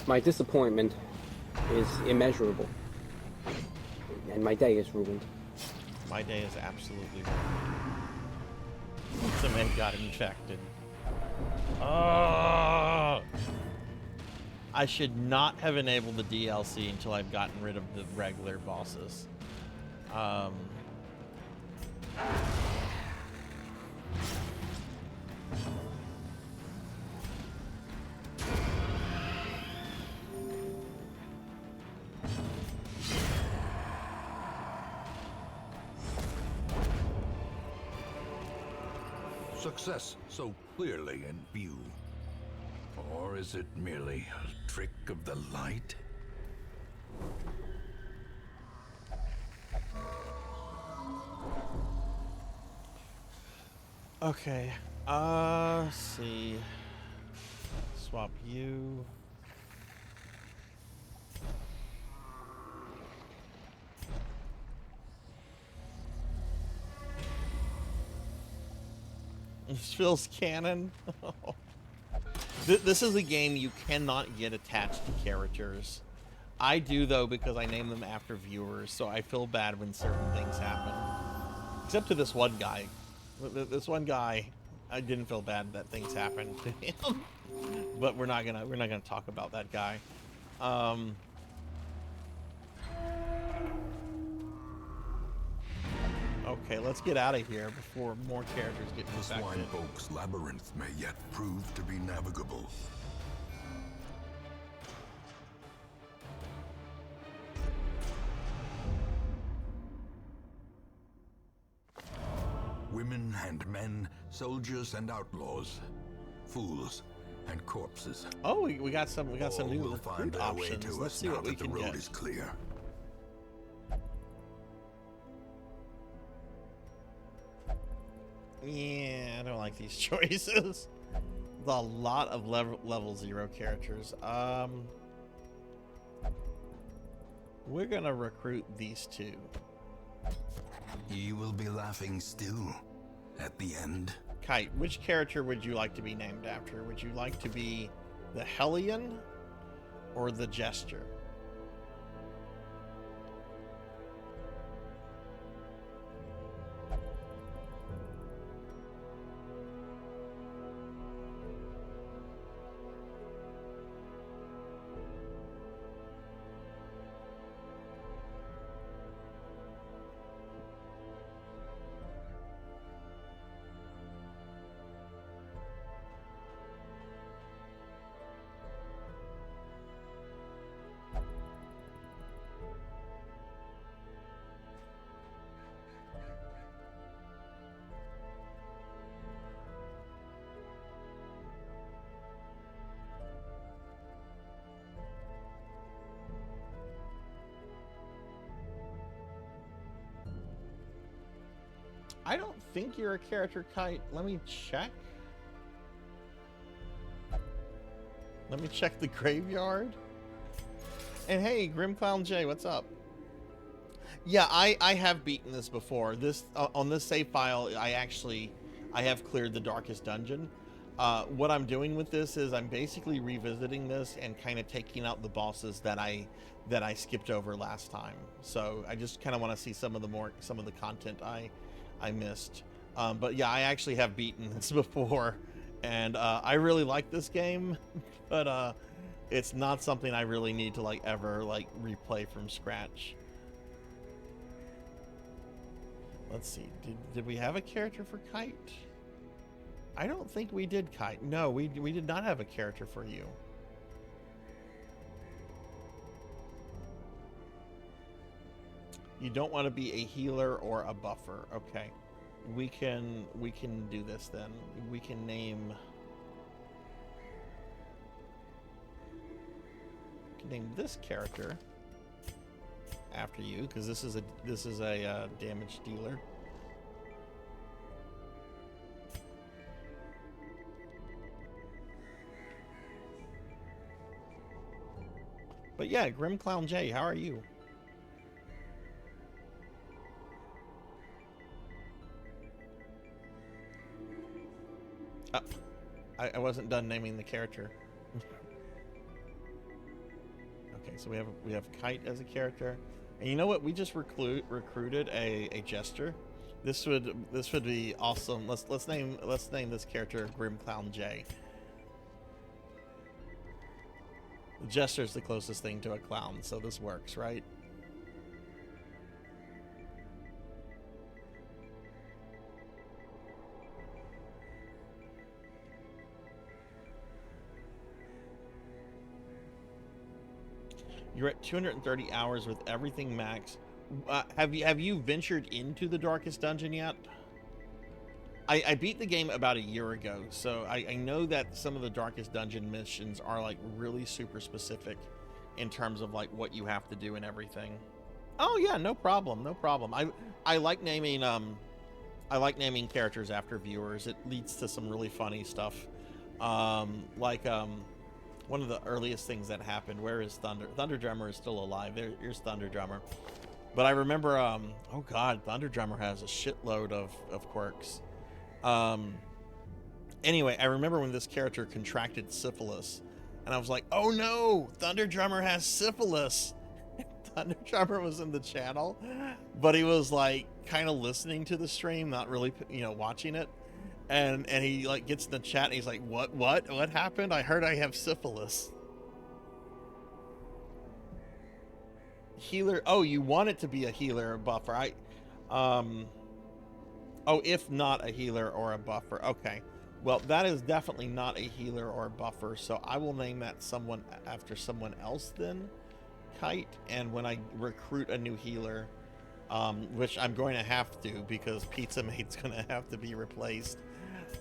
My disappointment is immeasurable. And my day is ruined. My day is absolutely ruined. Some man got infected. Oh! I should not have enabled the DLC until I've gotten rid of the regular bosses. Success so clearly in view. Or is it merely a trick of the light? Okay. Let's see. Swap you. This feels canon. This is a game you cannot get attached to characters. I do, though, because I name them after viewers, so I feel bad when certain things happen. Except to this one guy. This one guy, I didn't feel bad that things happened to him. But we're not gonna talk about that guy. Okay, let's get out of here before more characters get The infected. swine folk's labyrinth may yet prove to be navigable. Women and men, soldiers and outlaws, fools and corpses. Oh, we got some All new will find recruit their way options. to Let's us see now what we that the can road get. is clear. Yeah, I don't like these choices. A lot of level 0 characters. We're gonna recruit these two. Ye will be laughing still at the end. Kite, which character would you like to be named after? Would you like to be the Hellion or the Jester? I don't think you're a character, Kite. Let me check. Let me check the graveyard. And hey, Grim Clown J, what's up? Yeah, I have beaten this before. This on this save file, I have cleared the darkest dungeon. What I'm doing with this is I'm basically revisiting this and kind of taking out the bosses that I skipped over last time. So I just kind of want to see some of the content I missed. But yeah, I actually have beaten this before, and I really like this game, but it's not something I really need to ever replay from scratch. Let's see. Did we have a character for Kite? I don't think we did, Kite. No, we did not have a character for you. You don't want to be a healer or a buffer. Okay. We can do this then. We can name this character after you, because this is a damage dealer. But yeah, Grim Clown J, how are you? I wasn't done naming the character. Okay, so we have Kite as a character, and you know what? We just recruited a jester. This would be awesome. Let's name this character Grim Clown J. The jester's the closest thing to a clown, so this works, right? You're at 230 hours with everything max. Have you ventured into the darkest dungeon yet? I beat the game about a year ago, so I know that some of the darkest dungeon missions are like really super specific in terms of like what you have to do and everything. Oh yeah, no problem, no problem. I like naming characters after viewers. It leads to some really funny stuff. One of the earliest things that happened. Where is Thunder? Thunder Drummer is still alive. Here's Thunder Drummer. But I remember, oh god, Thunder Drummer has a shitload of quirks. Anyway, I remember when this character contracted syphilis, and I was like, oh no, Thunder Drummer has syphilis. Thunder Drummer was in the channel, but he was like kind of listening to the stream, not really, watching it. And he like gets in the chat and he's like, what happened? I heard I have syphilis. Healer. Oh, you want it to be a healer or buffer. Oh, if not a healer or a buffer. Okay. Well, that is definitely not a healer or a buffer. So I will name that someone after someone else then, Kite. And when I recruit a new healer, which I'm going to have to because Pizza Mate's going to have to be replaced.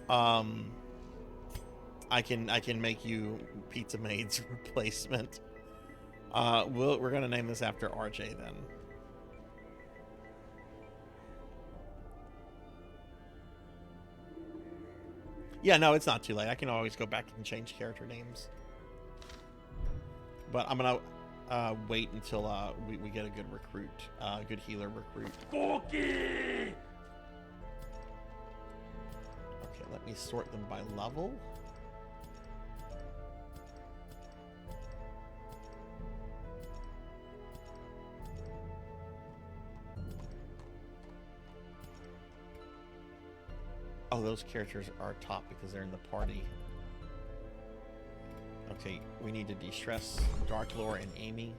I can make you Pizza Mate's replacement. We're gonna name this after RJ then. Yeah, no, it's not too late. I can always go back and change character names. But I'm gonna wait until we get a good recruit, good healer recruit. Okay, let me sort them by level. Oh, those characters are top because they're in the party. Okay, we need to de-stress Darklore and Amy.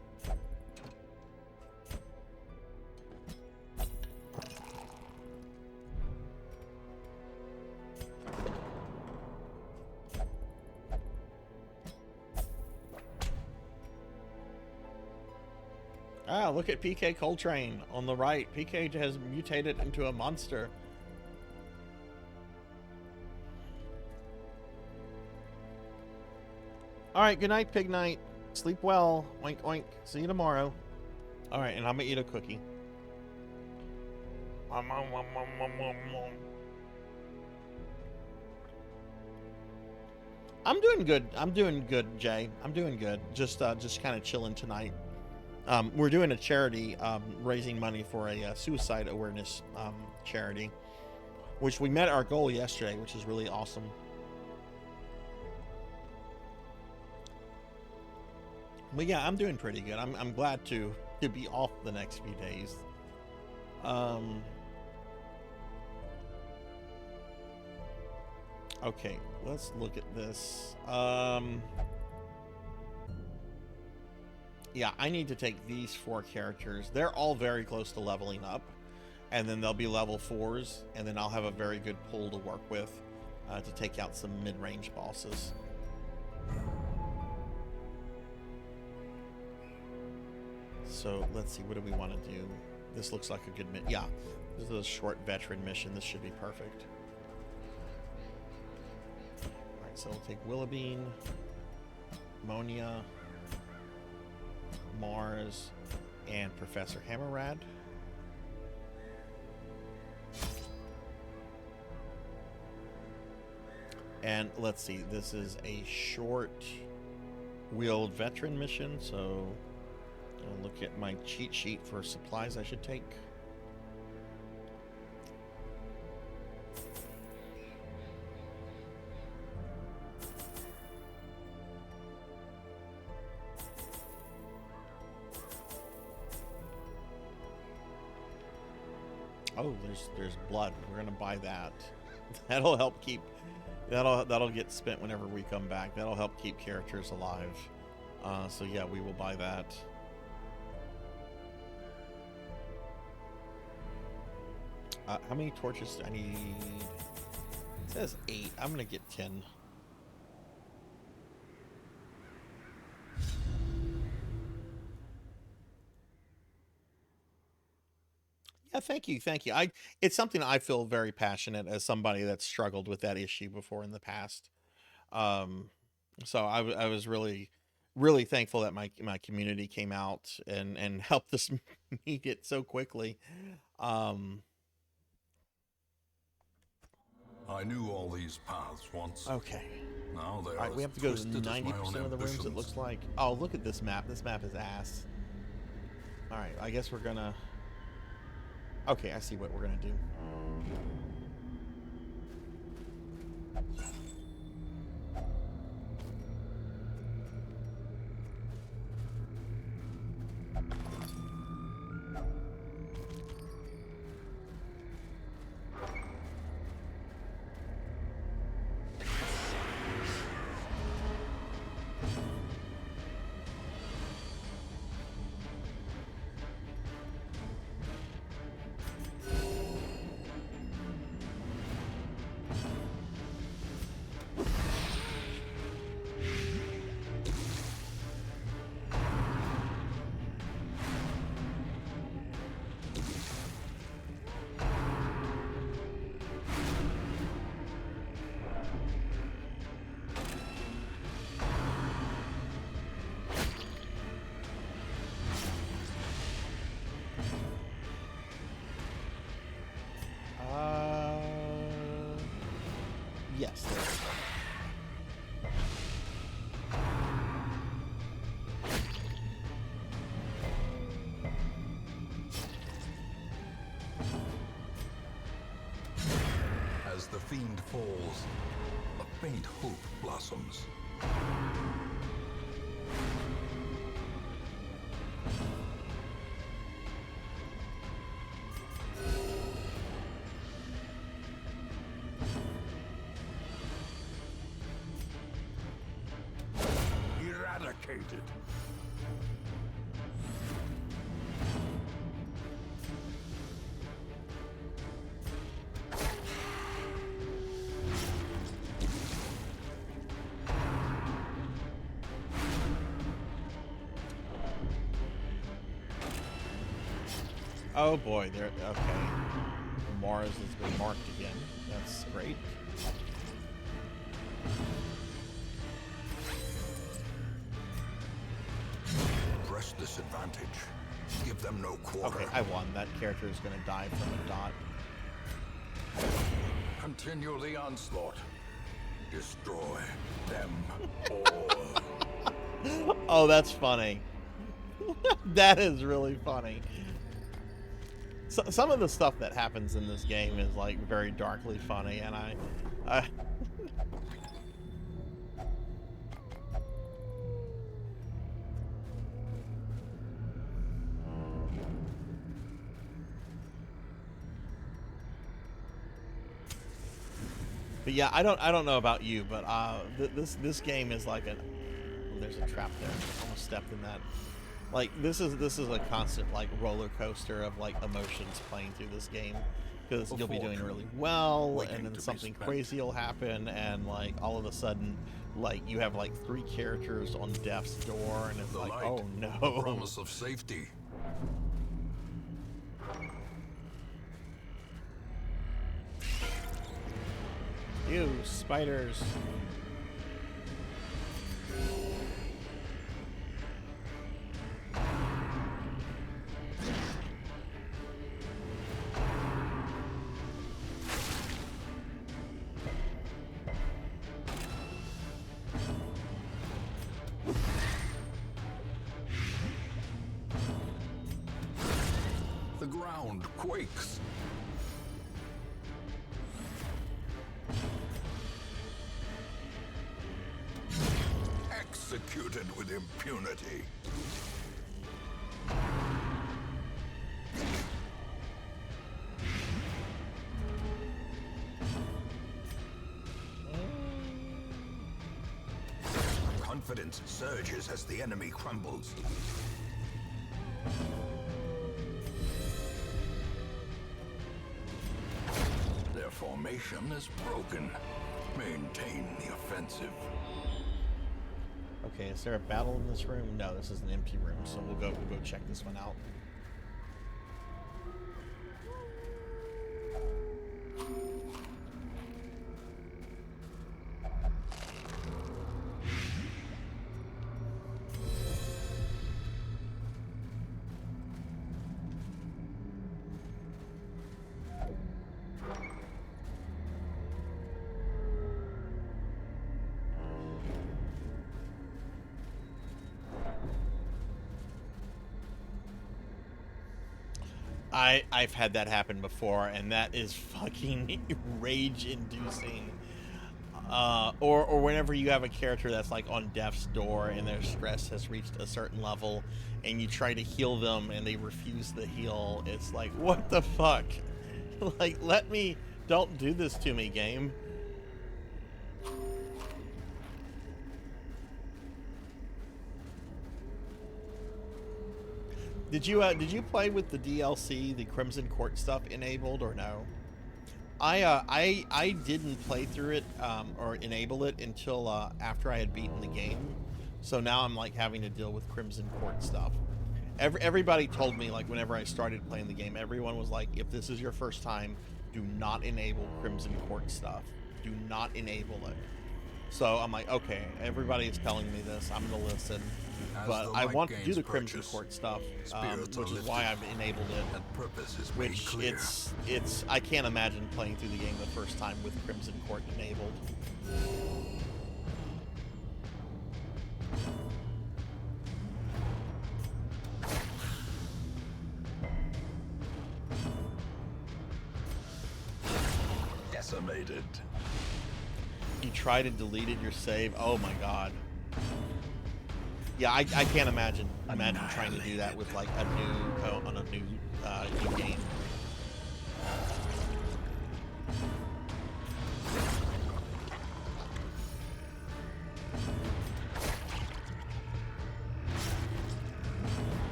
Ah, look at PK Coltrane on the right. PK has mutated into a monster. Alright, good night, Pig Night. Sleep well. Oink, oink. See you tomorrow. Alright, and I'm gonna eat a cookie. I'm doing good. I'm doing good, Jay. I'm doing good. Just kind of chilling tonight. We're doing a charity, raising money for a suicide awareness charity, which we met our goal yesterday, which is really awesome. But yeah, I'm doing pretty good. I'm glad to be off the next few days. Okay, let's look at this. Yeah, I need to take these 4 characters. They're all very close to leveling up, and then they'll be level 4s, and then I'll have a very good pool to work with to take out some mid-range bosses. So let's see, what do we want to do? This looks like a good yeah, this is a short veteran mission. This should be perfect. Alright, so we'll take Willoughbean, Monia, Mars, and Professor Hammerrad. And let's see, this is a short-wheeled veteran mission, so I'll look at my cheat sheet for supplies I should take. Oh, there's blood. We're gonna buy that. That'll help keep. That'll get spent whenever we come back. That'll help keep characters alive. So yeah, we will buy that. How many torches do I need? It says 8. I'm gonna get 10. Yeah, thank you. It's something I feel very passionate as somebody that's struggled with that issue before in the past. Um, so I was really thankful that my community came out and helped us meet it so quickly. Um, I knew all these paths once. okay. Now they're All right, we have to go to twisted as my 90% own of the rooms, it ambitions. looks like. Oh, look at this map. This map is ass. All right, I guess we're gonna... Okay, I see what we're gonna do. Yes. There we go. As the fiend falls, a faint hope blossoms. Eradicated. Oh boy, there. Okay. Mars has been marked again. That's great. Press disadvantage. Give them no quarter. Okay, I won. That character is going to die from a dot. Continue the onslaught. Destroy them all. Oh, that's funny. That is really funny. So, some of the stuff that happens in this game is like very darkly funny, and I but yeah, I don't know about you, but this game is like an... Oh, there's a trap there. Almost stepped in that. Like this is a constant like roller coaster of like emotions playing through this game, because you'll be doing really well and then something crazy will happen, and like all of a sudden like you have like 3 characters on death's door, and it's The like, light, oh the no. promise of safety. Ew, spiders. The ground quakes. Executed with impunity. confidence surges as the enemy crumbles. Their formation is broken. Maintain the offensive. Okay, is there a battle in this room? No, this is an empty room, so we'll go check this one out. I've had that happen before, and that is fucking rage-inducing. Or whenever you have a character that's like on death's door and their stress has reached a certain level, and you try to heal them and they refuse the heal, it's like, what the fuck? Like, don't do this to me, game. Did you play with the DLC, the Crimson Court stuff enabled, or no? I didn't play through it or enable it until after I had beaten the game. So now I'm like having to deal with Crimson Court stuff. Everybody told me, like, whenever I started playing the game, everyone was like, if this is your first time, do not enable Crimson Court stuff. Do not enable it. So I'm like, okay, everybody is telling me this. I'm gonna listen. But I want to do the Crimson Court stuff, which is why I've enabled it. And purpose is made Which clear. it's I can't imagine playing through the game the first time with Crimson Court enabled. Decimated. You tried and deleted your save. Oh my god. Yeah, I can't imagine trying to do that with like a new game.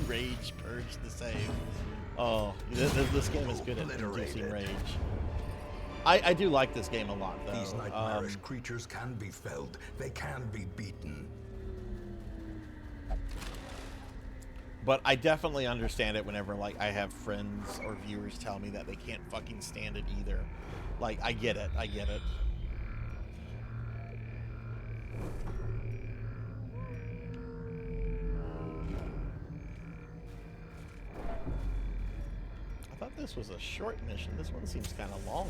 Rage purge the save. Oh, this game is good at inducing rage. I do like this game a lot, though. These nightmarish creatures can be felled. They can be beaten. But I definitely understand it whenever, like, I have friends or viewers tell me that they can't fucking stand it either. Like, I get it. I get it. I thought this was a short mission. This one seems kind of long.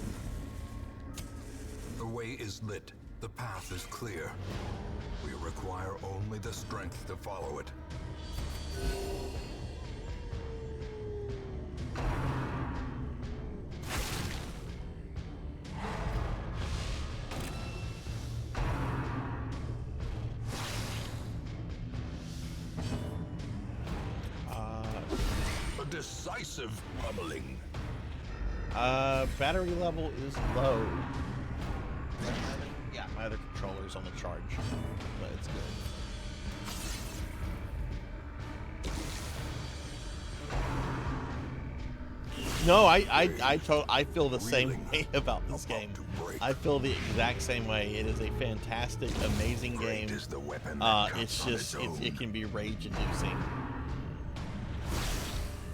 The way is lit. The path is clear. We require only the strength to follow it. A decisive pummeling. Battery level is low. Yeah, my other controller's on the charge, but it's good. No, I feel the same way about this game. I feel the exact same way. It is a fantastic, amazing game. It's just it can be rage-inducing.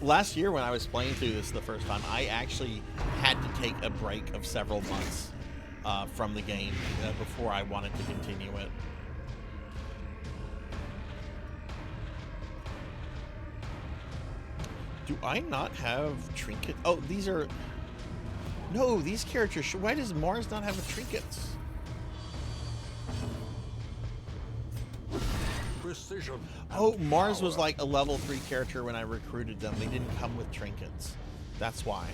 Last year when I was playing through this the first time, I actually had to take a break of several months from the game before I wanted to continue it. Do I not have trinket? Oh, these are... No, these characters... Why does Mars not have trinkets? Precision. Oh, Mars was like a level 3 character when I recruited them. They didn't come with trinkets. That's why.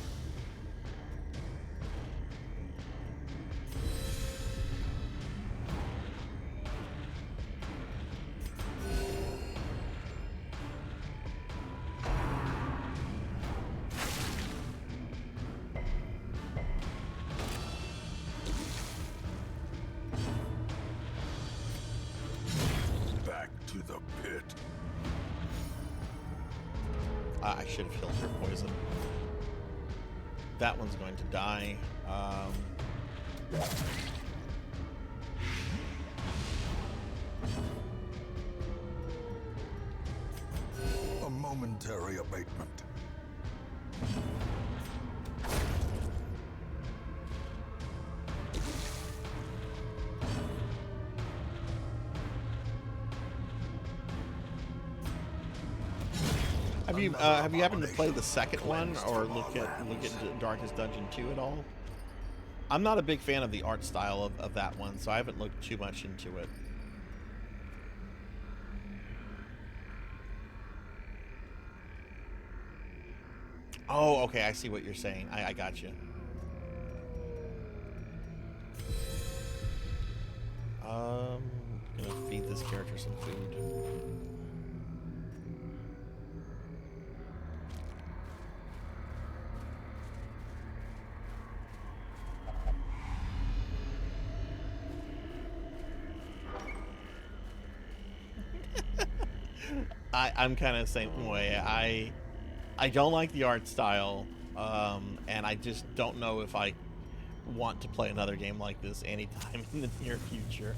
I should have healed her poison. That one's going to die. A momentary abatement. Have you happened to play the second one or look at Darkest Dungeon 2 at all? I'm not a big fan of the art style of that one, so I haven't looked too much into it. Oh, okay, I see what you're saying. I got you. Gonna feed this character some food. I'm kind of the same way. I don't like the art style, and I just don't know if I want to play another game like this anytime in the near future.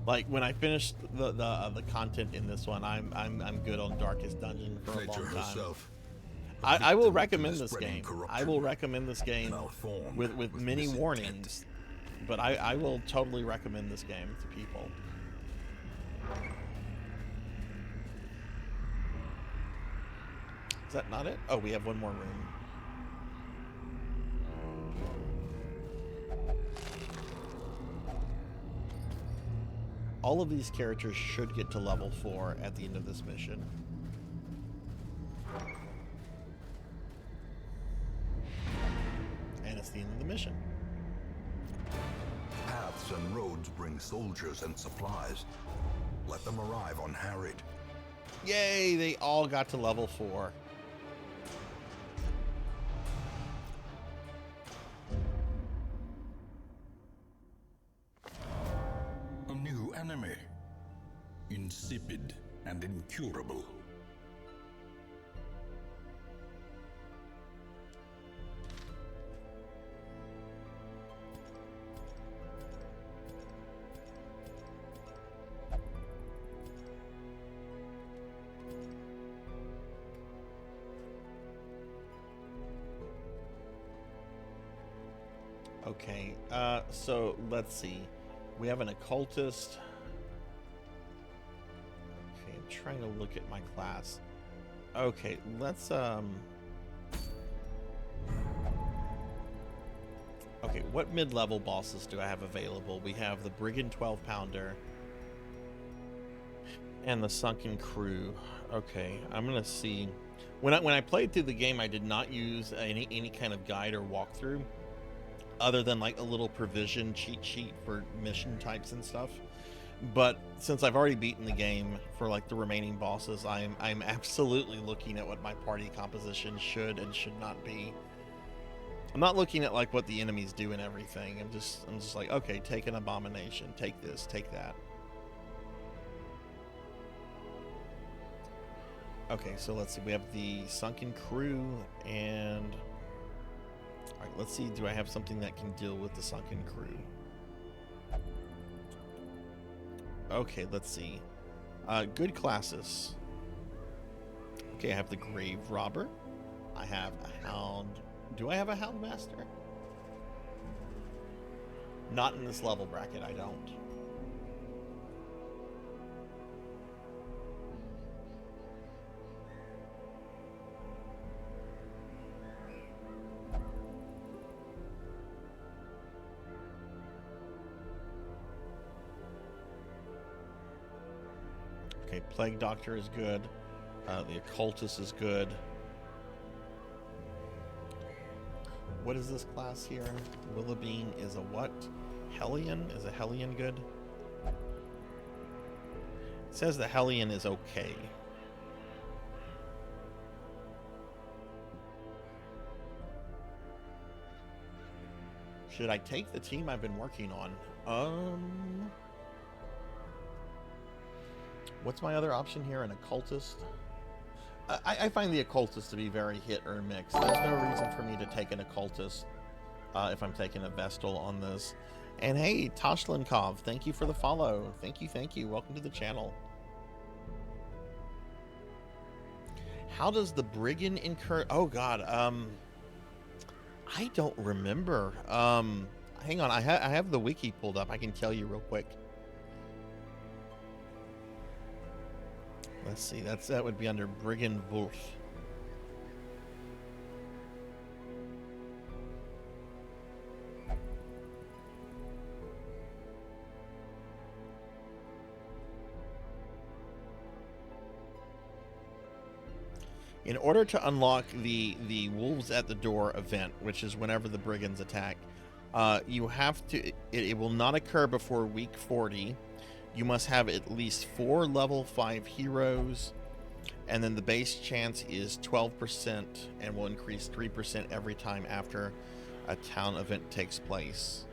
Like when I finish the content in this one, I'm good on Darkest Dungeon for a long time. Herself, I will recommend this game. I will recommend this game with many warnings, but I will totally recommend this game to people. Is that not it? Oh, we have one more room. All of these characters should get to level 4 at the end of this mission. And it's the end of the mission. Paths and roads bring soldiers and supplies. Let them arrive unharried. Yay, they all got to level 4. A new enemy. Insipid and incurable. Okay, so let's see. We have an occultist. Okay, I'm trying to look at my class. Okay, let's okay, what mid-level bosses do I have available? We have the Brigand 12-pounder and the Sunken Crew. Okay, I'm gonna see. When I played through the game, I did not use any kind of guide or walkthrough, other than like a little provision cheat sheet for mission types and stuff. But since I've already beaten the game for like the remaining bosses, I'm absolutely looking at what my party composition should and should not be. I'm not looking at like what the enemies do and everything. I'm just like, okay, take an abomination, take this, take that. Okay, so let's see. We have the Sunken Crew and all right, let's see. Do I have something that can deal with the Sunken Crew? Okay, let's see. Good classes. Okay, I have the Grave Robber. I have a Hound. Do I have a Hound Master? Not in this level bracket, I don't. Okay, Plague Doctor is good. The Occultist is good. What is this class here? Willowbean is a what? Hellion? Is a Hellion good? It says the Hellion is okay. Should I take the team I've been working on? What's my other option here? An Occultist? I find the occultist to be very hit or miss. There's no reason for me to take an occultist if I'm taking a Vestal on this. And hey, Toshlinkov, thank you for the follow. Thank you, thank you. Welcome to the channel. How does the Brigand incur... Oh, God. I don't remember. Hang on. I have the wiki pulled up. I can tell you real quick. Let's see. That would be under Brigand Wolf. In order to unlock the Wolves at the Door event, which is whenever the Brigands attack, you have to... It will not occur before week 40. You must have at least 4 level 5 heroes, and then the base chance is 12% and will increase 3% every time after a town event takes place.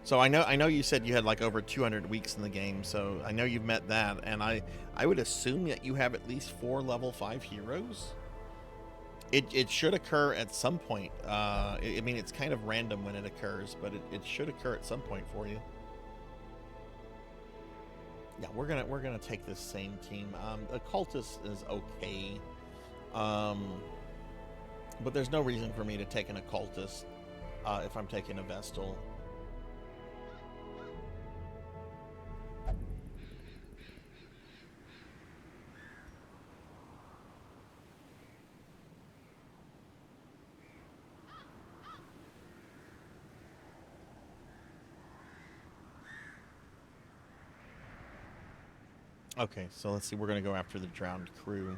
So I know you said you had like over 200 weeks in the game, so I know you've met that, and I would assume that you have at least 4 level 5 heroes. It should occur at some point. I mean, it's kind of random when it occurs, but it should occur at some point for you. Yeah, we're gonna take this same team. Occultist is okay, but there's no reason for me to take an occultist if I'm taking a Vestal. Okay, so let's see. We're gonna go after the drowned crew.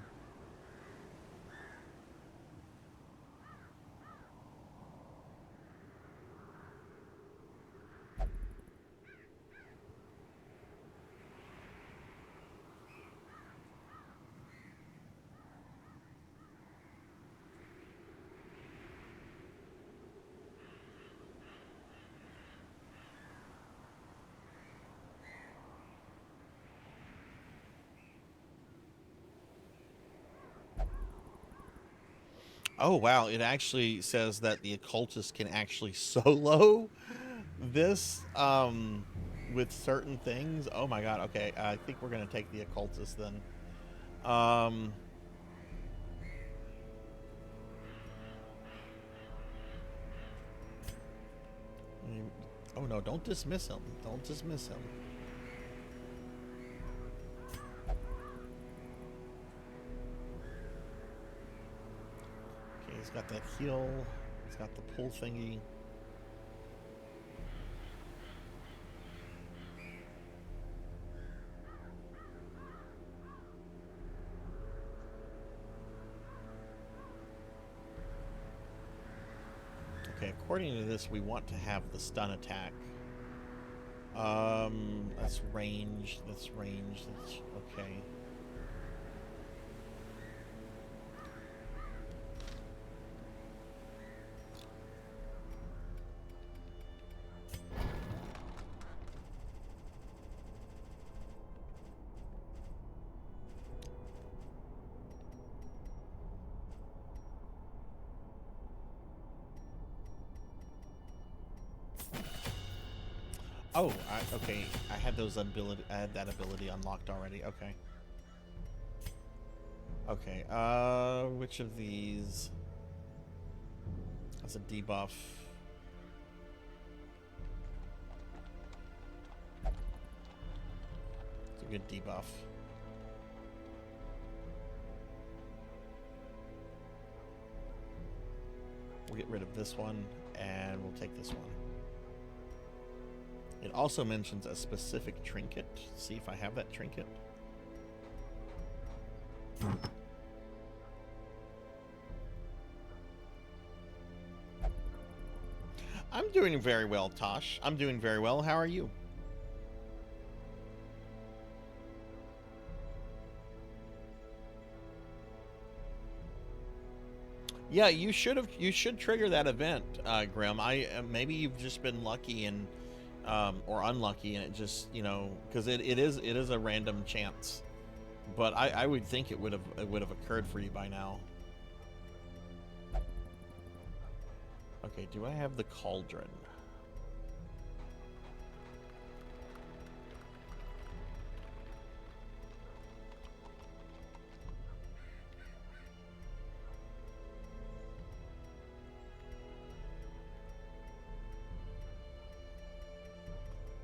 Oh wow, it actually says that the occultist can actually solo this with certain things. Oh my god, okay. I think we're gonna take the occultist then. Oh no, don't dismiss him. Don't dismiss him. He's got that heal. He's got the pull thingy. Okay, according to this, we want to have the stun attack. That's range. That's range. That's okay. Oh, okay. I had those ability. I had that ability unlocked already. Okay. Okay. Which of these? That's a debuff. It's a good debuff. We'll get rid of this one, and we'll take this one. It also mentions a specific trinket. See if I have that trinket. I'm doing very well, Tosh. I'm doing very well. How are you? Yeah, you should trigger that event, Grim. Maybe you've just been lucky and or unlucky, and it just, you know, because it is a random chance but I would think it would have occurred for you by now. Okay, do I have the cauldron?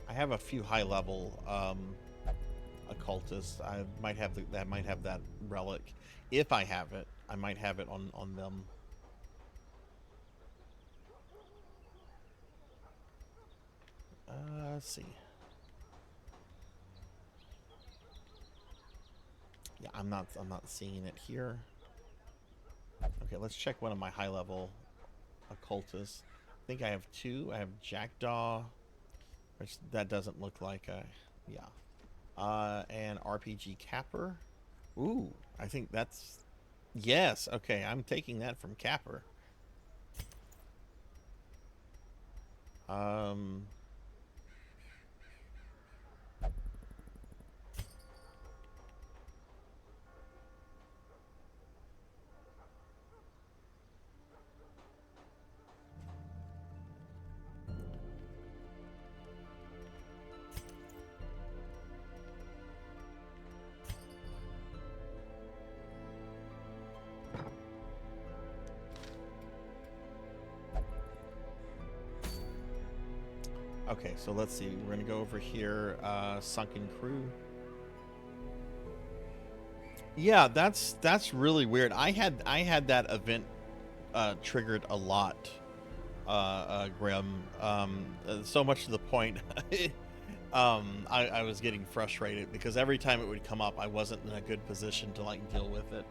I have a few high level occultists. I might have that relic. If I have it, I might have it on them. Let's see. Yeah, I'm not seeing it here. Okay, let's check one of my high level occultists. I think I have two. I have Jackdaw, which that doesn't look like a, yeah. And RPG Capper. Ooh, I think that's, yes. Okay, I'm taking that from Capper. Okay, so let's see. We're gonna go over here. Sunken Crew. Yeah, that's really weird. I had that event triggered a lot, Grim. So much to the point, I was getting frustrated because every time it would come up, I wasn't in a good position to like deal with it.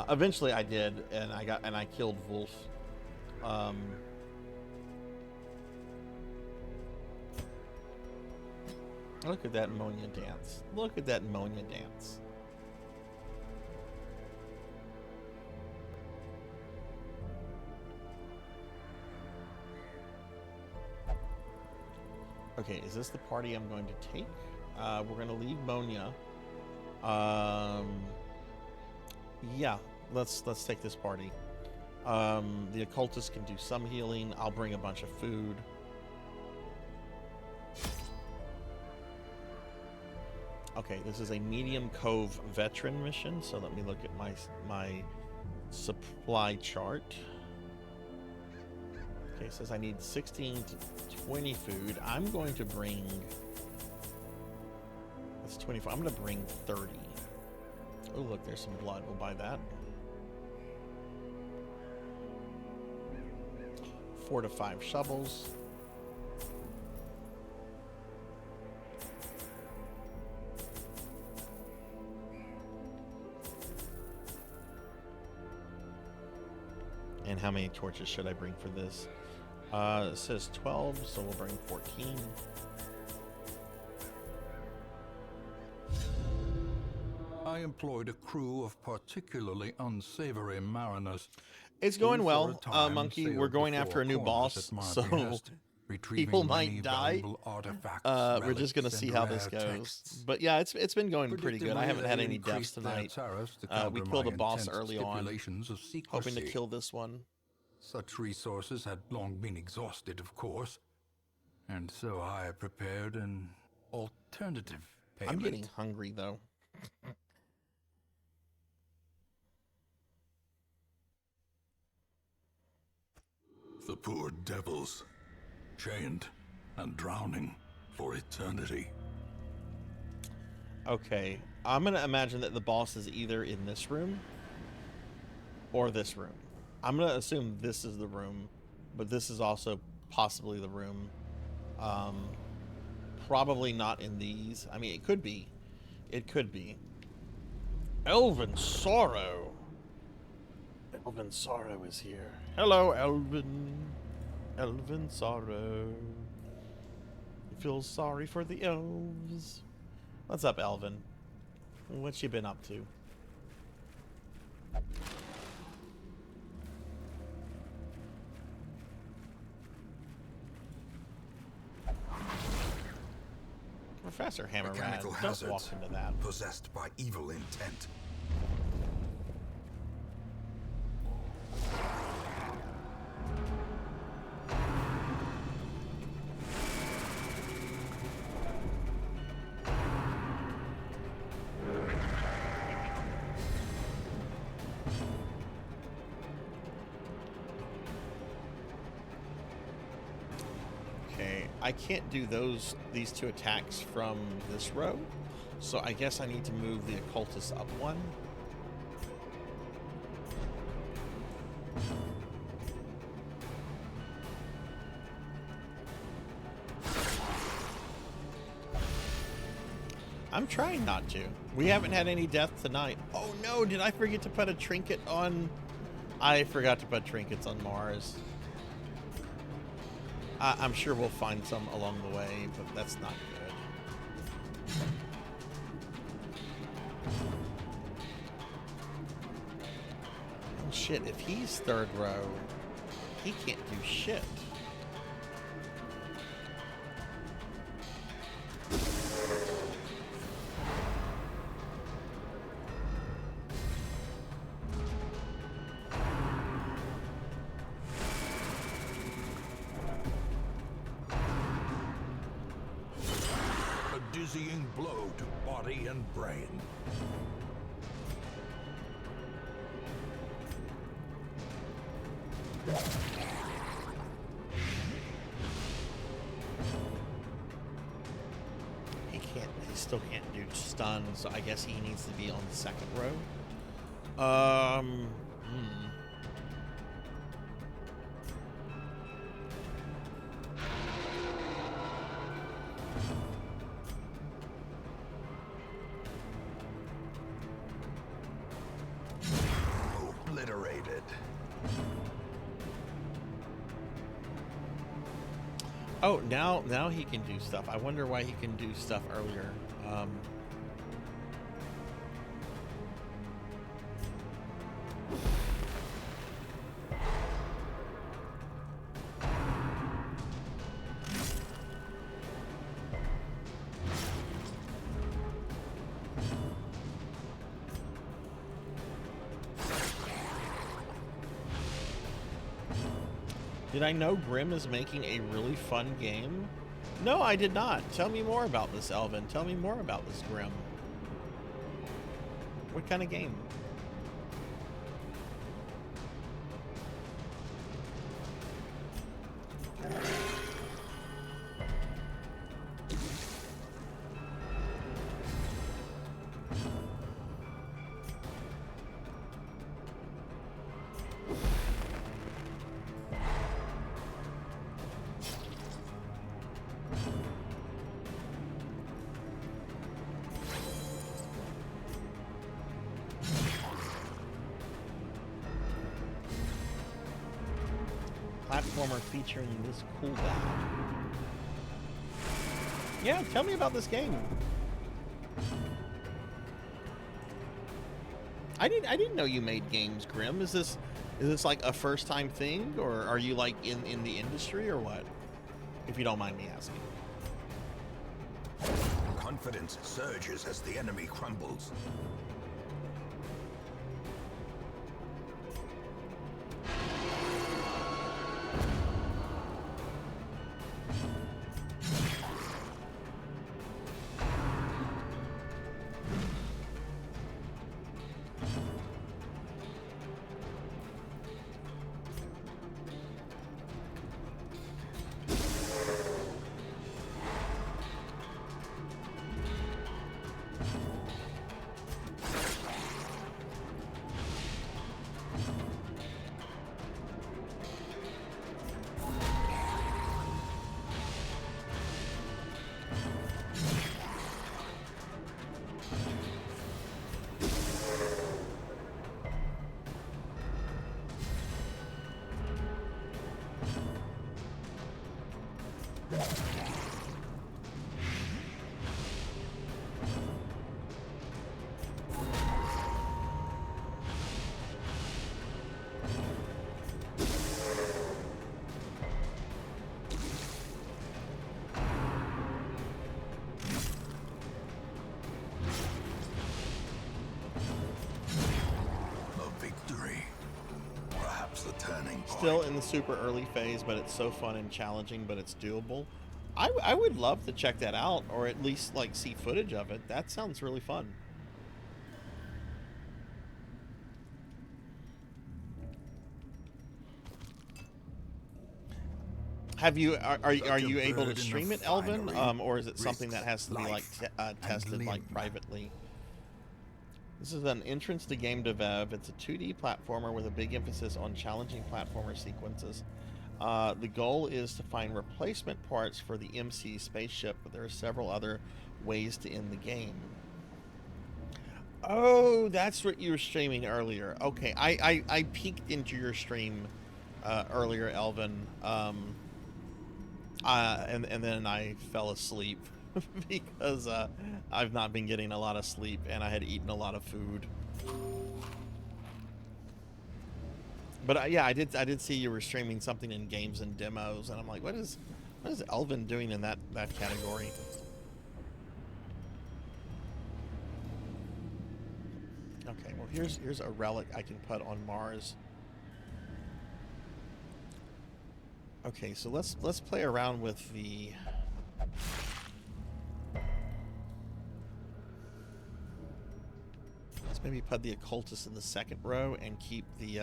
Eventually, I did, and I killed Wolf. Look at that ammonia dance. Look at that ammonia dance. Okay, is this the party I'm going to take? We're going to leave Monia. Yeah, let's take this party. The occultist can do some healing. I'll bring a bunch of food. Okay, this is a Medium Cove veteran mission, so let me look at my supply chart. Okay, it says I need 16 to 20 food. I'm going to bring, that's 25. I'm going to bring 30. Oh, look, there's some blood. We'll buy that. 4 to 5 shovels. And how many torches should I bring for this? It says 12, so we'll bring 14. I employed a crew of particularly unsavory mariners. It's going well, Monkey. We're going after a new boss, so people might die. We're just gonna see how this goes. But yeah, it's been going pretty good. I haven't had any deaths tonight. We killed a boss early on, hoping to kill this one. Such resources had long been exhausted, of course, and so I prepared an alternative payment. I'm getting hungry, though. The poor devils, chained and drowning for eternity. Okay, I'm gonna imagine that the boss is either in this room or this room. I'm gonna assume this is the room, but this is also possibly the room. Probably not in these. I mean, it could be. It could be. Elven Sorrow. Elven Sorrow is here. Hello, Elven. Elven Sorrow. You feel sorry for the elves. What's up, Elven? What's you been up to? Professor Hammerrad. Mechanical Don't walk hazards into that. possessed by evil intent. Okay, I can't do these two attacks from this row, so I guess I need to move the occultist up one. I'm trying not to. We haven't had any death tonight. Oh no, did I forget to put a trinket on? I forgot to put trinkets on Mars. I'm sure we'll find some along the way, but that's not good. Oh shit, if he's third row, he can't do shit. Dizzying blow to body and brain. He still can't do stun, so I guess he needs to be on the second row. Obliterated. Oh, now he can do stuff. I wonder why he can do stuff earlier. Did I know Grimm is making a really fun game? No, I did not. Tell me more about this, Elvin. Tell me more about this, Grimm. What kind of game? Platformer featuring this cooldown. Yeah, tell me about this game. I didn't know you made games, Grimm. Is this like a first time thing, or are you like in the industry or what? If you don't mind me asking. Confidence surges as the enemy crumbles. Still in the super early phase, but it's so fun and challenging, but it's doable. I would love to check that out, or at least like see footage of it. That sounds really fun. Have you are you able to stream it, Elvin, or is it something that has to be like tested like privately? This is an entrance to game dev. It's a 2D platformer with a big emphasis on challenging platformer sequences. The goal is to find replacement parts for the MC spaceship, but there are several other ways to end the game. Oh, that's what you were streaming earlier. Okay, I peeked into your stream earlier, Elvin, and then I fell asleep because I've not been getting a lot of sleep, and I had eaten a lot of food. But yeah, I did see you were streaming something in games and demos, and I'm like, what is Elvin doing in that category? Okay, well here's a relic I can put on Mars. Okay, so let's play around with the let's maybe put the occultist in the second row and keep the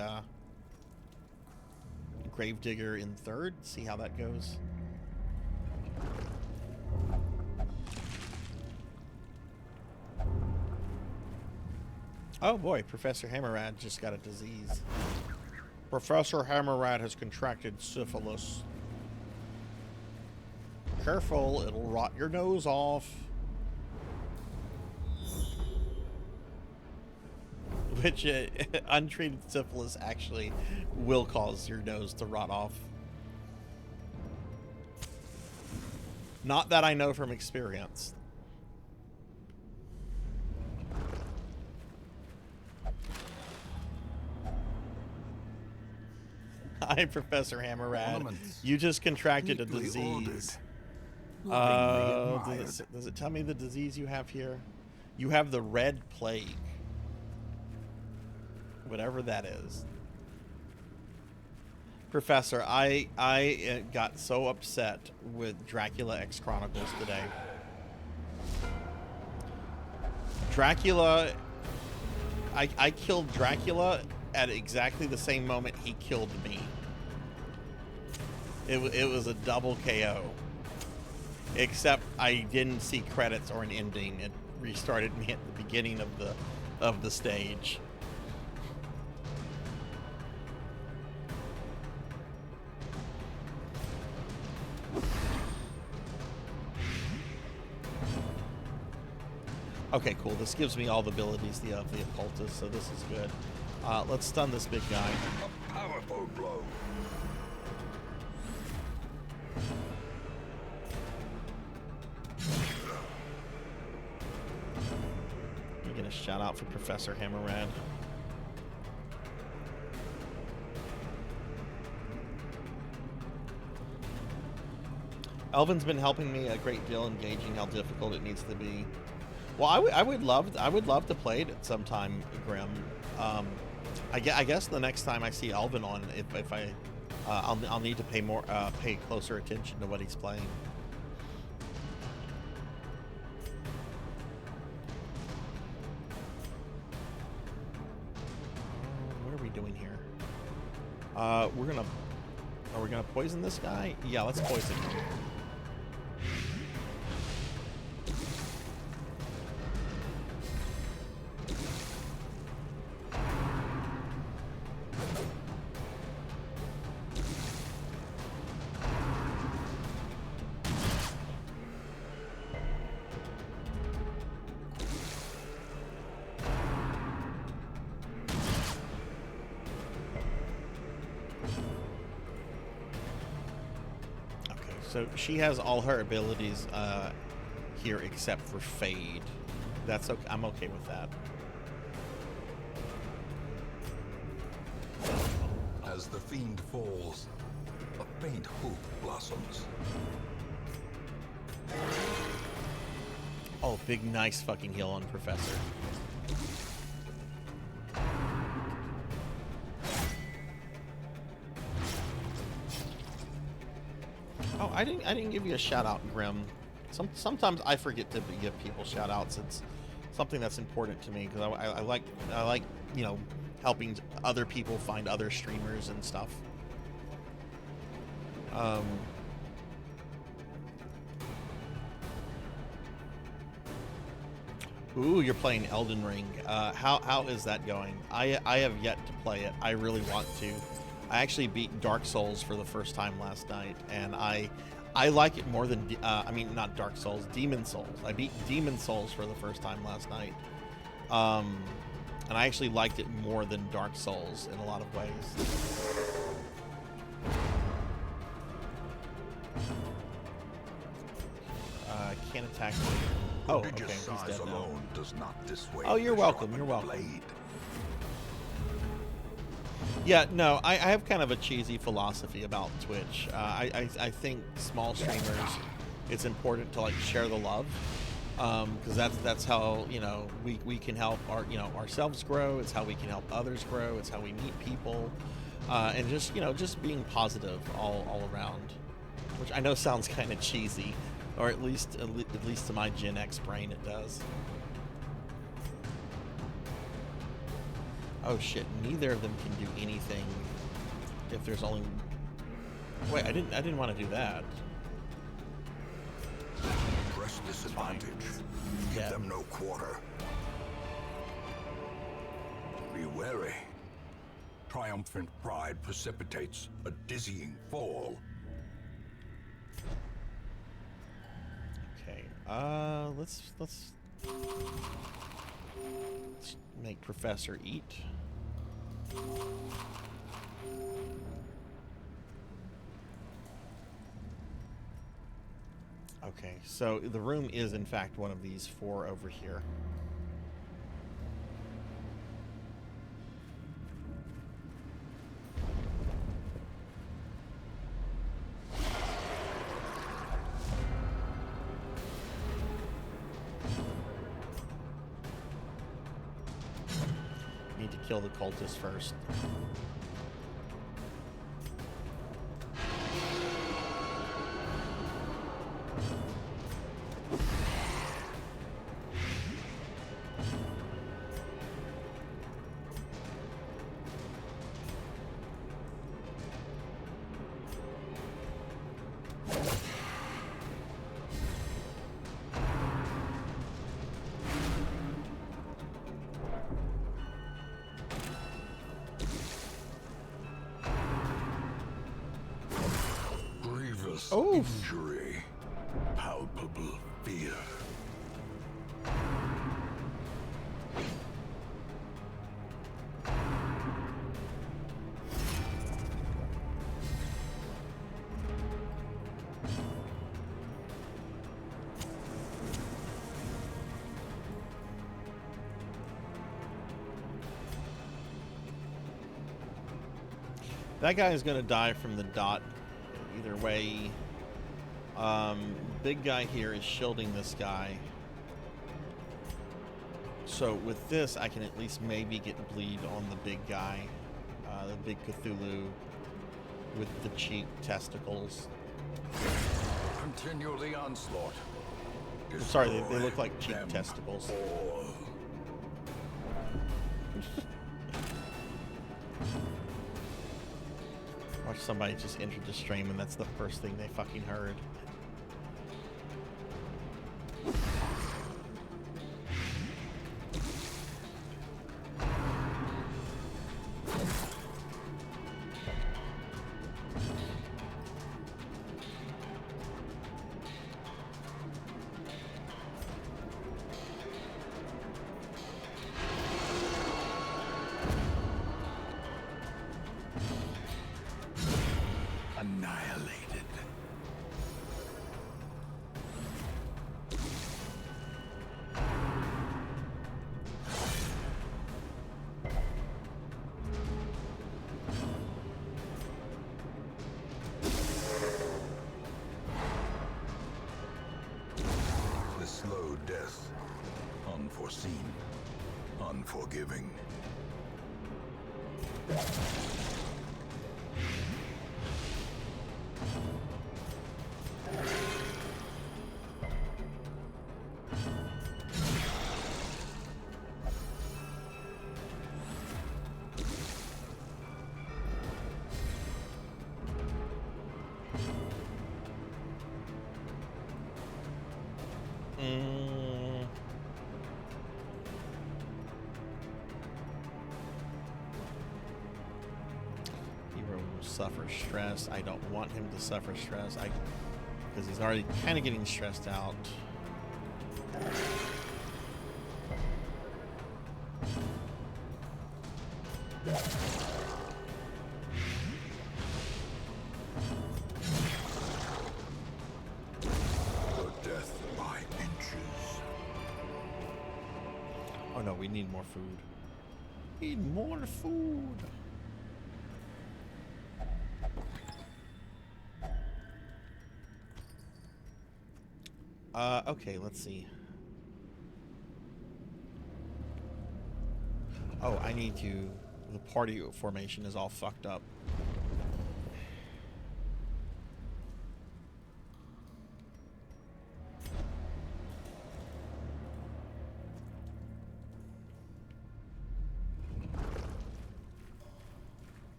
Gravedigger in third. See how that goes. Oh boy, Professor Hammerrad just got a disease. Professor Hammerrad has contracted syphilis. Careful, it'll rot your nose off. Which untreated syphilis actually will cause your nose to rot off. Not that I know from experience. Hi, Professor Hammerrad. You just contracted a disease. Does it tell me the disease you have here? You have the red plague. Whatever that is. Professor, I got so upset with Dracula X Chronicles today. Dracula, I killed Dracula at exactly the same moment he killed me. It was a double KO. Except I didn't see credits or an ending. It restarted me at the beginning of the stage. Okay, cool. This gives me all the abilities of the occultist, so this is good. Let's stun this big guy. A powerful blow. I'm gonna shout out for Professor Hammerrad. Elvin's been helping me a great deal, engaging how difficult it needs to be. Well, I would love to play it at some time, Grim. I guess the next time I see Elvin on, if I'll need to pay closer attention to what he's playing. What are we doing here? Are we gonna poison this guy? Yeah, let's poison him. So she has all her abilities here except for Fade. That's okay. I'm okay with that. As the fiend falls, a faint hope blossoms. Oh, big nice fucking heal on Professor. I didn't give you a shout out, Grim. Sometimes I forget to give people shout outs. It's something that's important to me because I like you know, helping other people find other streamers and stuff. Ooh, you're playing Elden Ring. How is that going? I have yet to play it. I really want to. I actually beat Dark Souls for the first time last night, and I like it more than I mean, not Dark Souls, Demon Souls. I beat Demon Souls for the first time last night, and I actually liked it more than Dark Souls in a lot of ways. Can't attack me. Oh, okay, he's dead now. Alone does not dissuade Oh, you're the welcome. You're sharpened welcome. blade. Yeah, no, I have kind of a cheesy philosophy about Twitch. I think small streamers, it's important to like share the love, because that's how, you know, we can help ourselves grow. It's how we can help others grow. It's how we meet people, and just, you know, just being positive all around, which I know sounds kind of cheesy, or at least to my Gen X brain it does. Oh shit, neither of them can do anything if there's only... Wait, I didn't want to do that. Press disadvantage. Give Yeah. them no quarter. Be wary. Triumphant pride precipitates a dizzying fall. Okay, let's make Professor eat. Okay, so the room is in fact one of these four over here. Need to kill the cultist first. Grievous Oof. injury. Palpable fear. That guy is going to die from the dot either way. Big guy here is shielding this guy. So with this, I can at least maybe get bleed on the big guy. The big Cthulhu with the cheap testicles. Continue the onslaught. I'm sorry, they Destroy look like cheap them testicles. all. Watch somebody just entered the stream and that's the first thing they fucking heard. Annihilated. The slow death. Unforeseen. Unforgiving. suffer stress. I don't want him to suffer stress. Because he's already kind of getting stressed out. Oh no, we need more food. Need more food. Okay, let's see. Oh, I need to... The party formation is all fucked up.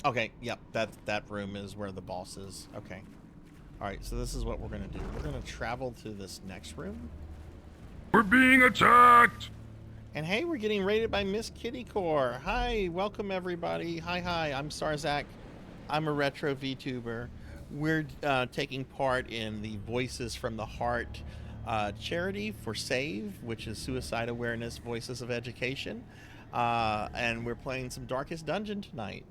Okay, yep, that room is where the boss is. Okay. Alright, so this is what we're gonna do. We're gonna travel to this next room. We're being attacked! And hey, we're getting raided by Miss Kitty Core. Hi, welcome everybody. Hi, I'm Sarzac. I'm a retro VTuber. We're taking part in the Voices from the Heart charity for SAVE, which is Suicide Awareness Voices of Education. And we're playing some Darkest Dungeon tonight.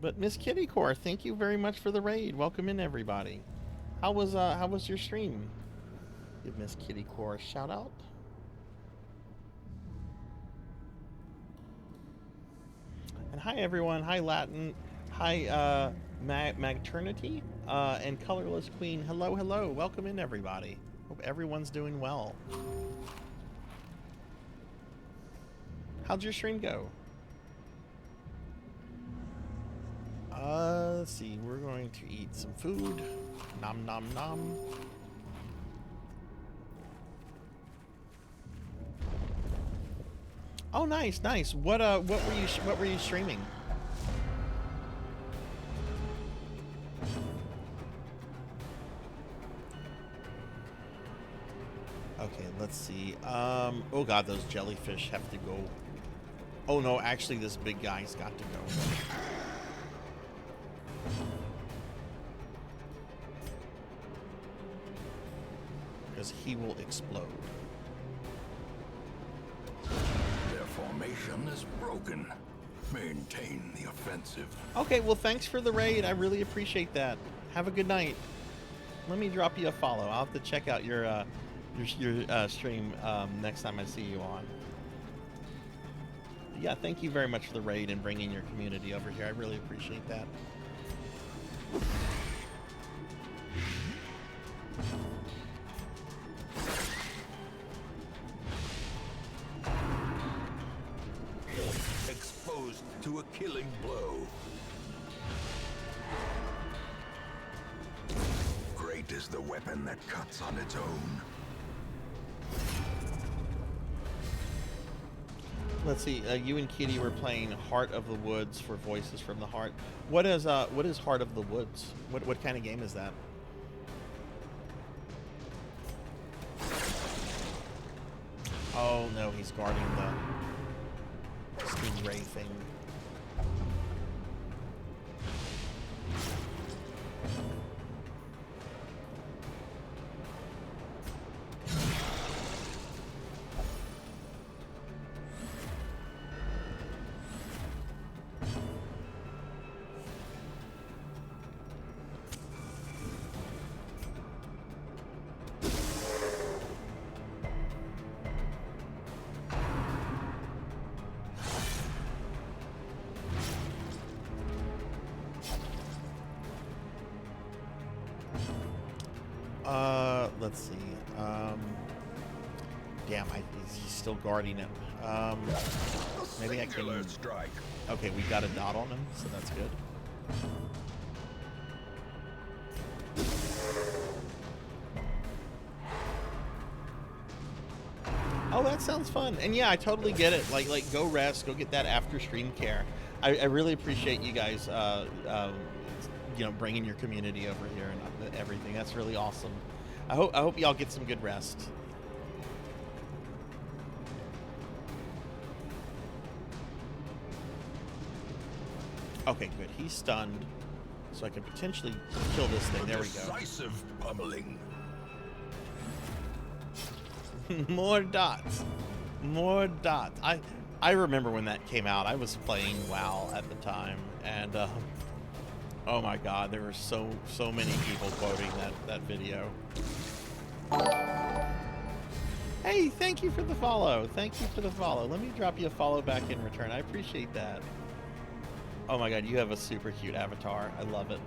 But Miss Kitty Core, thank you very much for the raid. Welcome in, everybody. How was your stream? Give Miss Kitty Core a shout out. And hi everyone. Hi Latin. Hi Magternity and Colorless Queen. Hello. Welcome in, everybody. Hope everyone's doing well. How'd your stream go? Let's see, we're going to eat some food. Nom nom nom. Oh, nice. What were you streaming? Okay, let's see. Oh god, those jellyfish have to go. Oh no, actually this big guy's got to go. Because he will explode. Their formation is broken. Maintain the offensive. Okay, well thanks for the raid. I really appreciate that. Have a good night. Let me drop you a follow. I'll have to check out your stream next time I see you on. Yeah, thank you very much for the raid and bringing your community over here. I really appreciate that. Exposed to a killing blow. Great is the weapon that cuts on its own. Let's see. You and Kitty were playing Heart of the Woods for Voices from the Heart. What is Heart of the Woods? What kind of game is that? Oh no, he's guarding the stingray thing. Let's see. Damn, he's still guarding him. Maybe I can. Strike. Okay, we got a dot on him, so that's good. Oh, that sounds fun. And yeah, I totally get it. Like go rest, go get that after stream care. I really appreciate you guys, you know, bringing your community over here and everything. That's really awesome. I hope y'all get some good rest. Okay, good. He's stunned, so I can potentially kill this thing. There we go. Decisive pummeling. More dots. More dots. I remember when that came out. I was playing WoW at the time, and oh my god, there were so many people quoting that video. Hey, thank you for the follow. Thank you for the follow. Let me drop you a follow back in return. I appreciate that. Oh my god, you have a super cute avatar. I love it.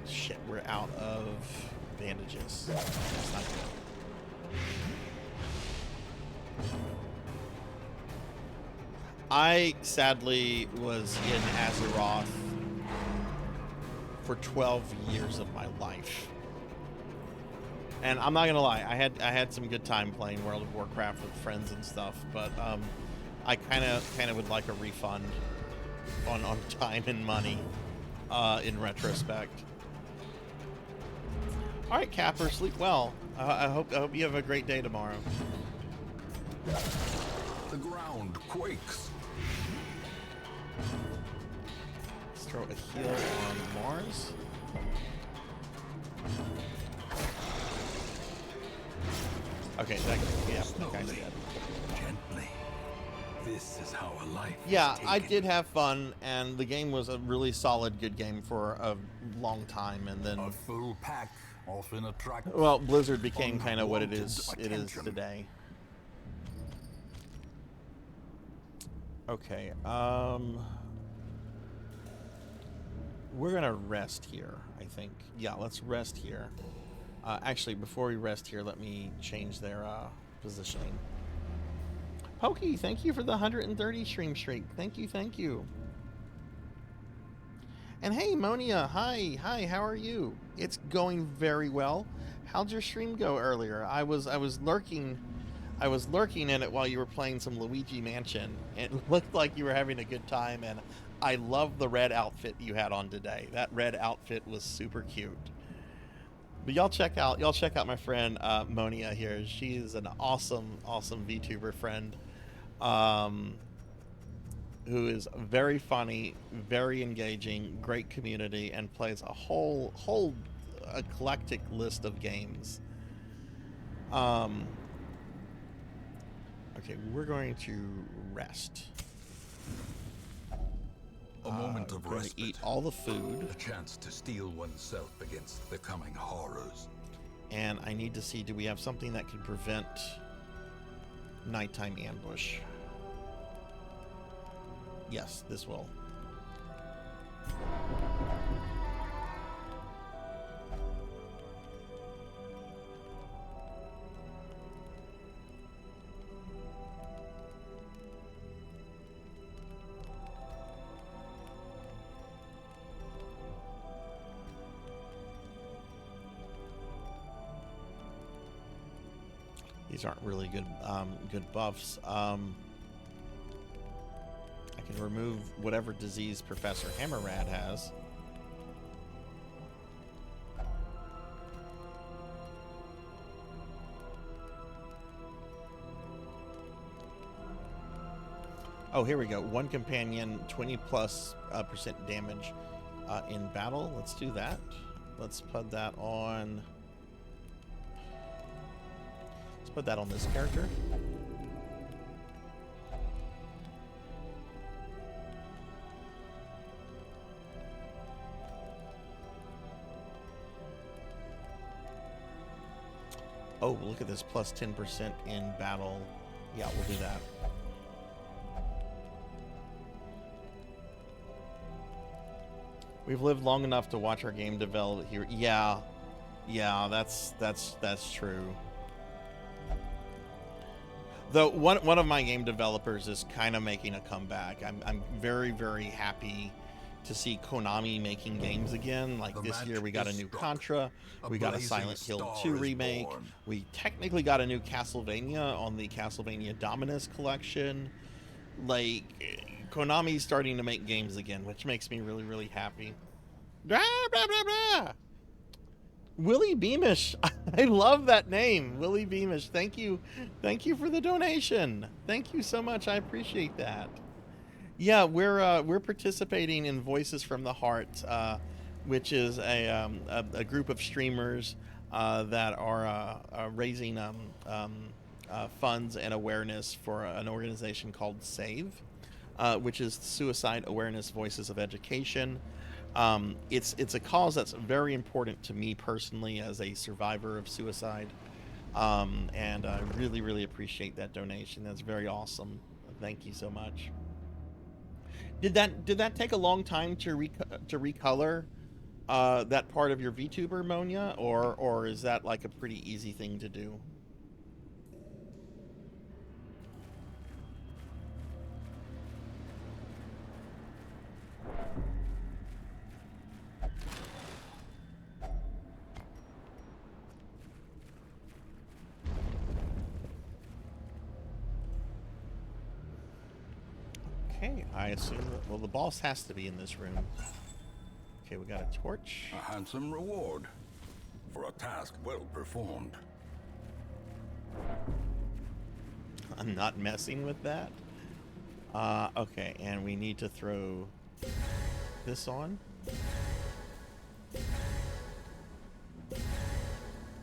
Shit, we're out of bandages. That's not good. I sadly was in Azeroth for 12 years of my life. And I'm not gonna lie, I had some good time playing World of Warcraft with friends and stuff, but I kind of would like a refund on time and money in retrospect. All right, Capper, sleep well. I hope you have a great day tomorrow. The ground quakes. Let's throw a heal on Mars. Okay, that guy's dead. Gently. This is how a life Yeah, is I taken. did have fun, and the game was a really solid, good game for a long time, and then A full pack often attracts. well, Blizzard became kind of what it is attention. today. Okay, we're gonna rest here, I think. Yeah, let's rest here. Actually, before we rest here, let me change their positioning. Pokey, thank you for the 130 stream streak. Thank you, thank you. And hey, Monia, hi, how are you? It's going very well. How'd your stream go earlier? I was lurking in it while you were playing some Luigi Mansion. It looked like you were having a good time, and I love the red outfit you had on today. That red outfit was super cute. But y'all check out my friend Monia here. She's an awesome VTuber friend, who is very funny, very engaging, great community, and plays a whole eclectic list of games. Okay, we're going to rest. A moment of We're going respite. to eat all the food, A chance to steel oneself against the coming horrors. and I need to see, do we have something that can prevent nighttime ambush? Yes, this will. These aren't really good good buffs. I can remove whatever disease Professor Hammerrad has. Oh, here we go. One companion, 20+% damage in battle. Let's do that. Let's put that on. Let's put that on this character. Oh, look at this, plus 10% in battle. Yeah, we'll do that. We've lived long enough to watch our game develop here. Yeah, that's true. Though one of my game developers is kind of making a comeback. I'm very, very happy to see Konami making games again. Like The this year, match we got a is new struck. Contra, we got a blazing Silent Hill star 2 is remake, born. we technically got a new Castlevania on the Castlevania Dominus collection. Like, Konami's starting to make games again, which makes me really, really happy. Blah, blah, blah, blah. Willie Beamish. I love that name. Willie Beamish. Thank you. Thank you for the donation. Thank you so much. I appreciate that. Yeah, we're participating in Voices from the Heart, which is a group of streamers that are raising funds and awareness for an organization called SAVE, which is Suicide Awareness Voices of Education. It's a cause that's very important to me personally as a survivor of suicide, and I really, really appreciate that donation. That's very awesome. Thank you so much. Did that take a long time to recolor that part of your VTuber, Monia, or is that like a pretty easy thing to do? Okay, I assume that, well, the boss has to be in this room. Okay, we got a torch. A handsome reward for a task well performed. I'm not messing with that. Okay, and we need to throw this on.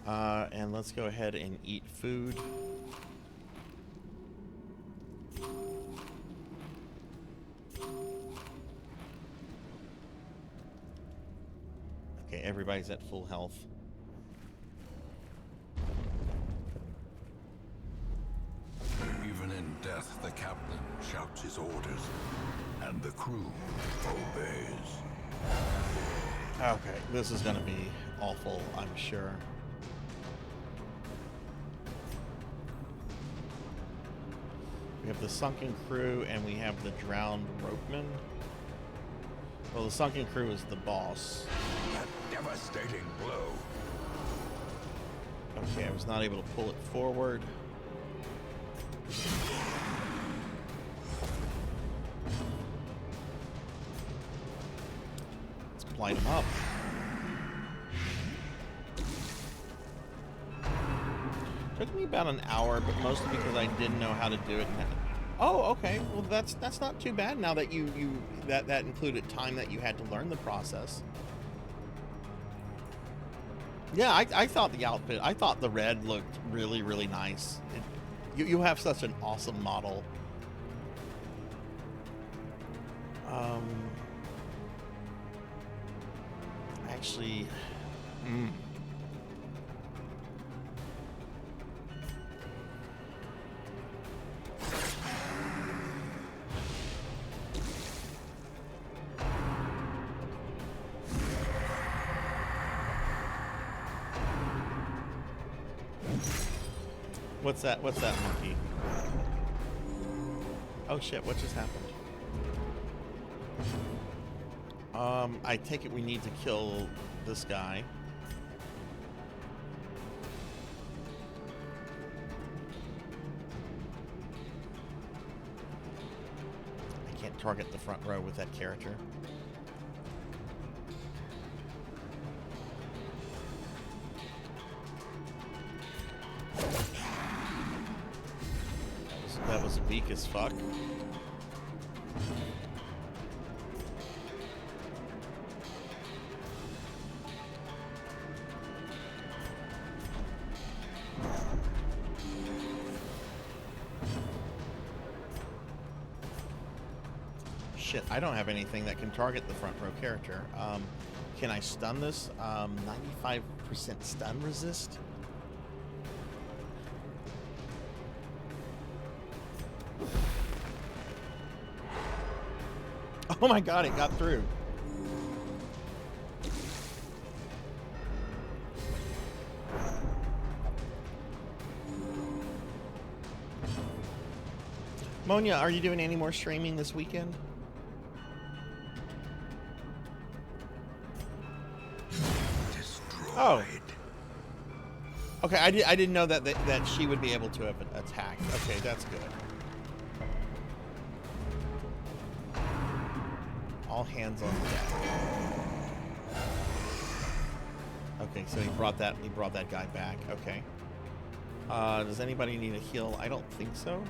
And let's go ahead and eat food. Okay, everybody's at full health. Even in death, the captain shouts his orders, and the crew obeys. Okay, this is gonna be awful, I'm sure. We have the sunken crew and we have the drowned ropeman. Well, the sunken crew is the boss. A devastating blow. Okay, I was not able to pull it forward. Let's light him up. Took me about an hour, but mostly because I didn't know how to do it. Oh, okay. Well, that's not too bad. Now that that included time that you had to learn the process. Yeah, I thought the outfit, I thought the red looked really, really nice. You have such an awesome model. Actually, What's that monkey? Oh shit, what just happened? I take it we need to kill this guy. I can't target the front row with that character. That was weak as fuck. Shit, I don't have anything that can target the front row character. Can I stun this? 95% stun resist? Oh my god, it got through. Monia, are you doing any more streaming this weekend? Destroyed. Oh. Okay, I didn't know that she would be able to have attacked. Okay, that's good. All hands on deck. Okay, so he brought that guy back. Okay. Does anybody need a heal? I don't think so.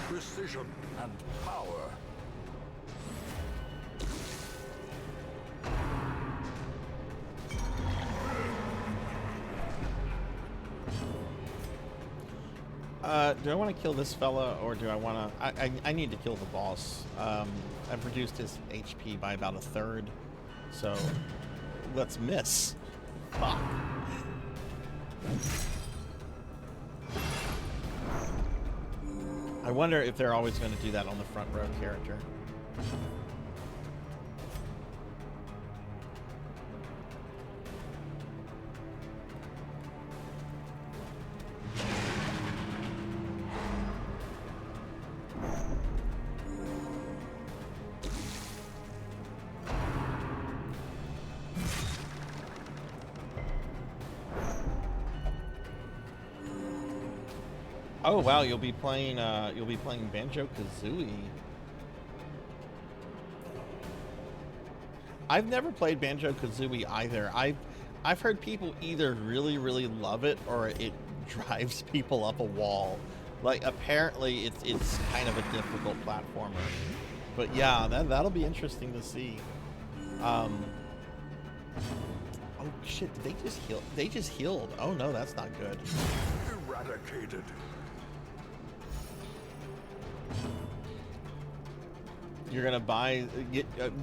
Precision and power. Do I want to kill this fella, or do I want to... I need to kill the boss. I've reduced his HP by about 1/3, so let's miss. Fuck. I wonder if they're always going to do that on the front row character. Oh wow, you'll be playing Banjo-Kazooie. I've never played Banjo-Kazooie either. I've heard people either really love it or it drives people up a wall. Like apparently it's kind of a difficult platformer. But yeah, that'll be interesting to see. Oh shit, did they just heal? They just healed. Oh no, that's not good. Eradicated. You're gonna buy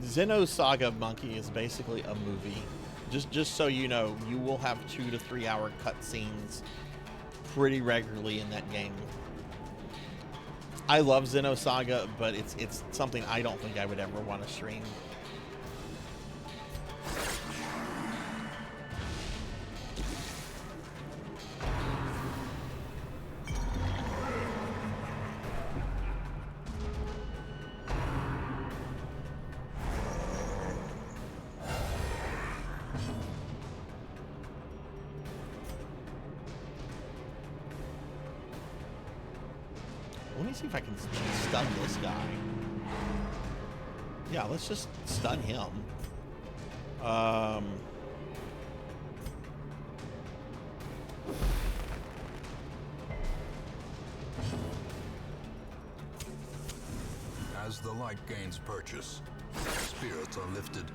Xenosaga Monkey is basically a movie. Just so you know, you will have 2 to 3 hour cutscenes pretty regularly in that game. I love Xenosaga, but it's something I don't think I would ever want to stream. Let me see if I can stun this guy. Yeah, let's just stun him. As the light gains purchase, spirits are lifted,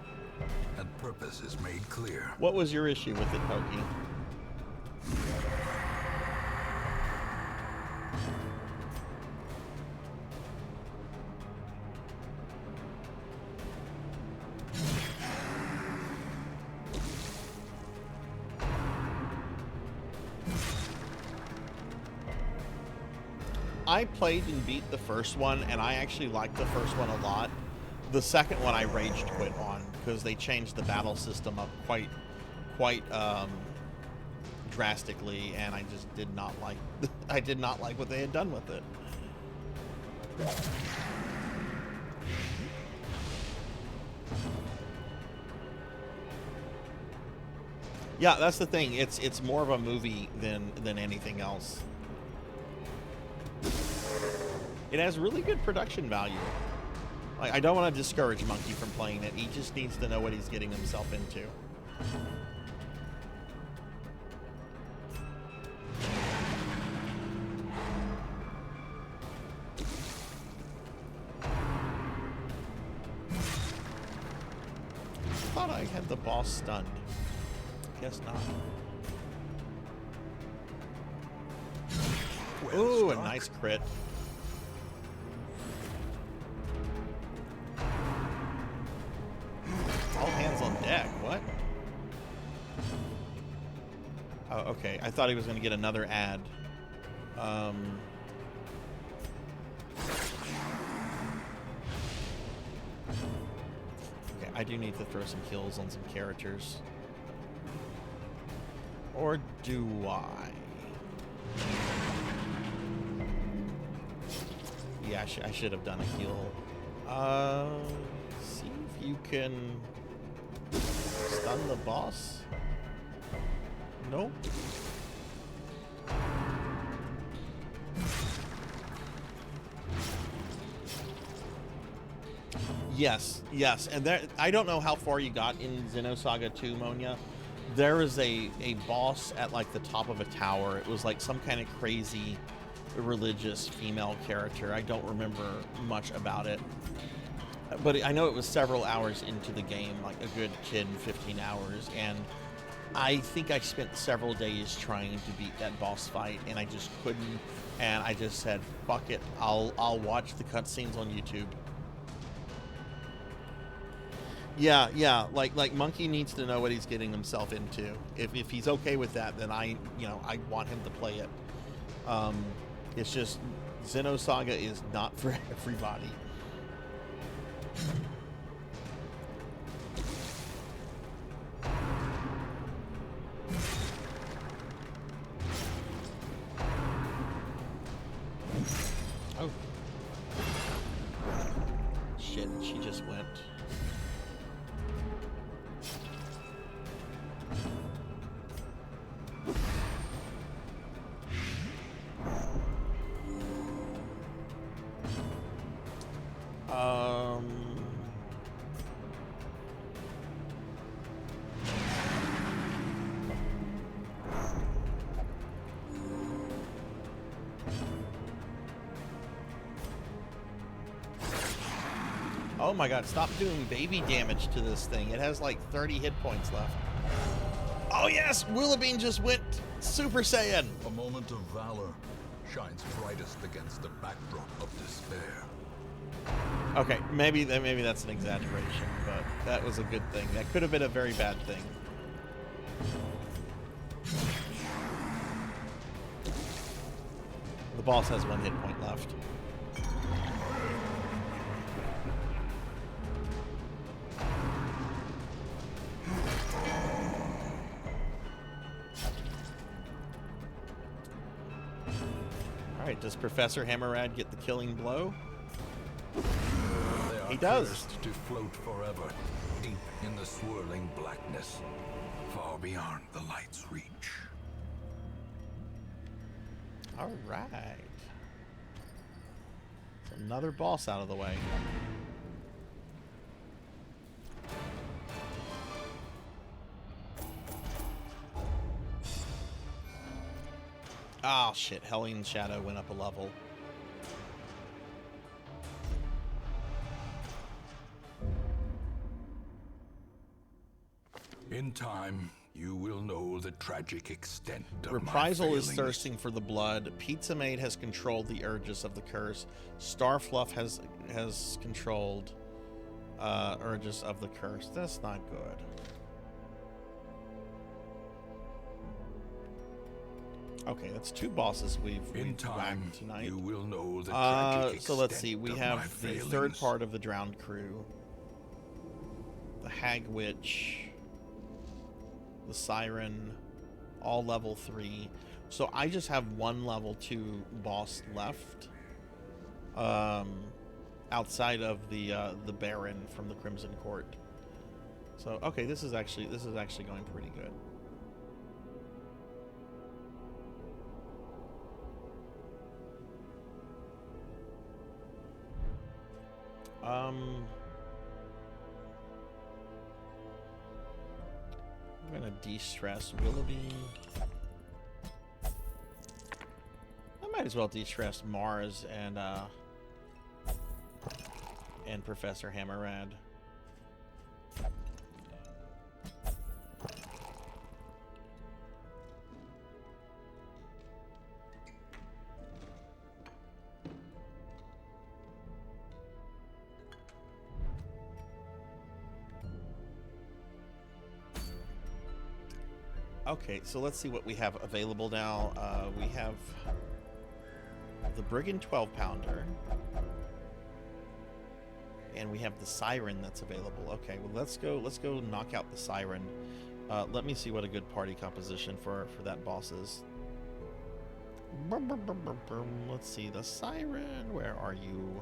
and purpose is made clear. What was your issue with it, Pokey? I played and beat the first one, and I actually liked the first one a lot. The second one I rage quit on because they changed the battle system up quite drastically, and I just did not like. I did not like what they had done with it. Yeah, that's the thing. It's more of a movie than anything else. It has really good production value. Like, I don't want to discourage Monkey from playing it. He just needs to know what he's getting himself into. I thought I had the boss stunned. Guess not. Ooh, a nice crit. All hands on deck. What? Oh, okay. I thought he was going to get another ad. Okay, I do need to throw some kills on some characters. Or do I? Yeah, I should have done a heal. See if you can stun the boss. Nope. Yes, yes, and there, I don't know how far you got in Xenosaga 2, Monya. There is a boss at like the top of a tower. It was like some kind of crazy religious female character. I don't remember much about it, but I know it was several hours into the game, like a good 10, 15 hours, and I think I spent several days trying to beat that boss fight, and I just couldn't, and I just said, fuck it, I'll watch the cutscenes on YouTube. Yeah, like Monkey needs to know what he's getting himself into. If he's okay with that, then I want him to play it. It's just Xenosaga is not for everybody. Oh. Shit, she just went. Oh my god, stop doing baby damage to this thing. It has like 30 hit points left. Oh yes, Willowbean just went Super Saiyan. A moment of valor shines brightest against the backdrop of despair. Okay, maybe that's an exaggeration, but that was a good thing. That could have been a very bad thing. The boss has 1 hit point left. Alright, does Professor Hammerad get the killing blow? They are He does. cursed to float forever, deep in the swirling blackness, far beyond the light's reach. Alright. Another boss out of the way. Oh shit, Hellion Shadow went up a level. In time, you will know the tragic extent of Reprisal my is failings. thirsting for the blood. Pizza Maid has controlled the urges of the curse. Starfluff has controlled urges of the curse. That's not good. Okay, that's 2 bosses we've In time, whacked tonight. you will know the tragic So let's extent see. We of my have the failings. 3rd part of the Drowned Crew, the Hag Witch, the Siren, all level 3. So I just have 1 level 2 boss left, outside of the Baron from the Crimson Court. So okay, this is actually going pretty good. I'm gonna de-stress Willowbean. I might as well de-stress Mars and Professor Hammerad. Okay, so let's see what we have available now. We have the Brigand 12-pounder. And we have the Siren that's available. Okay, well let's go knock out the Siren. Let me see what a good party composition for that boss is. Brum, brum, brum, brum, brum. Let's see, the siren. Where are you?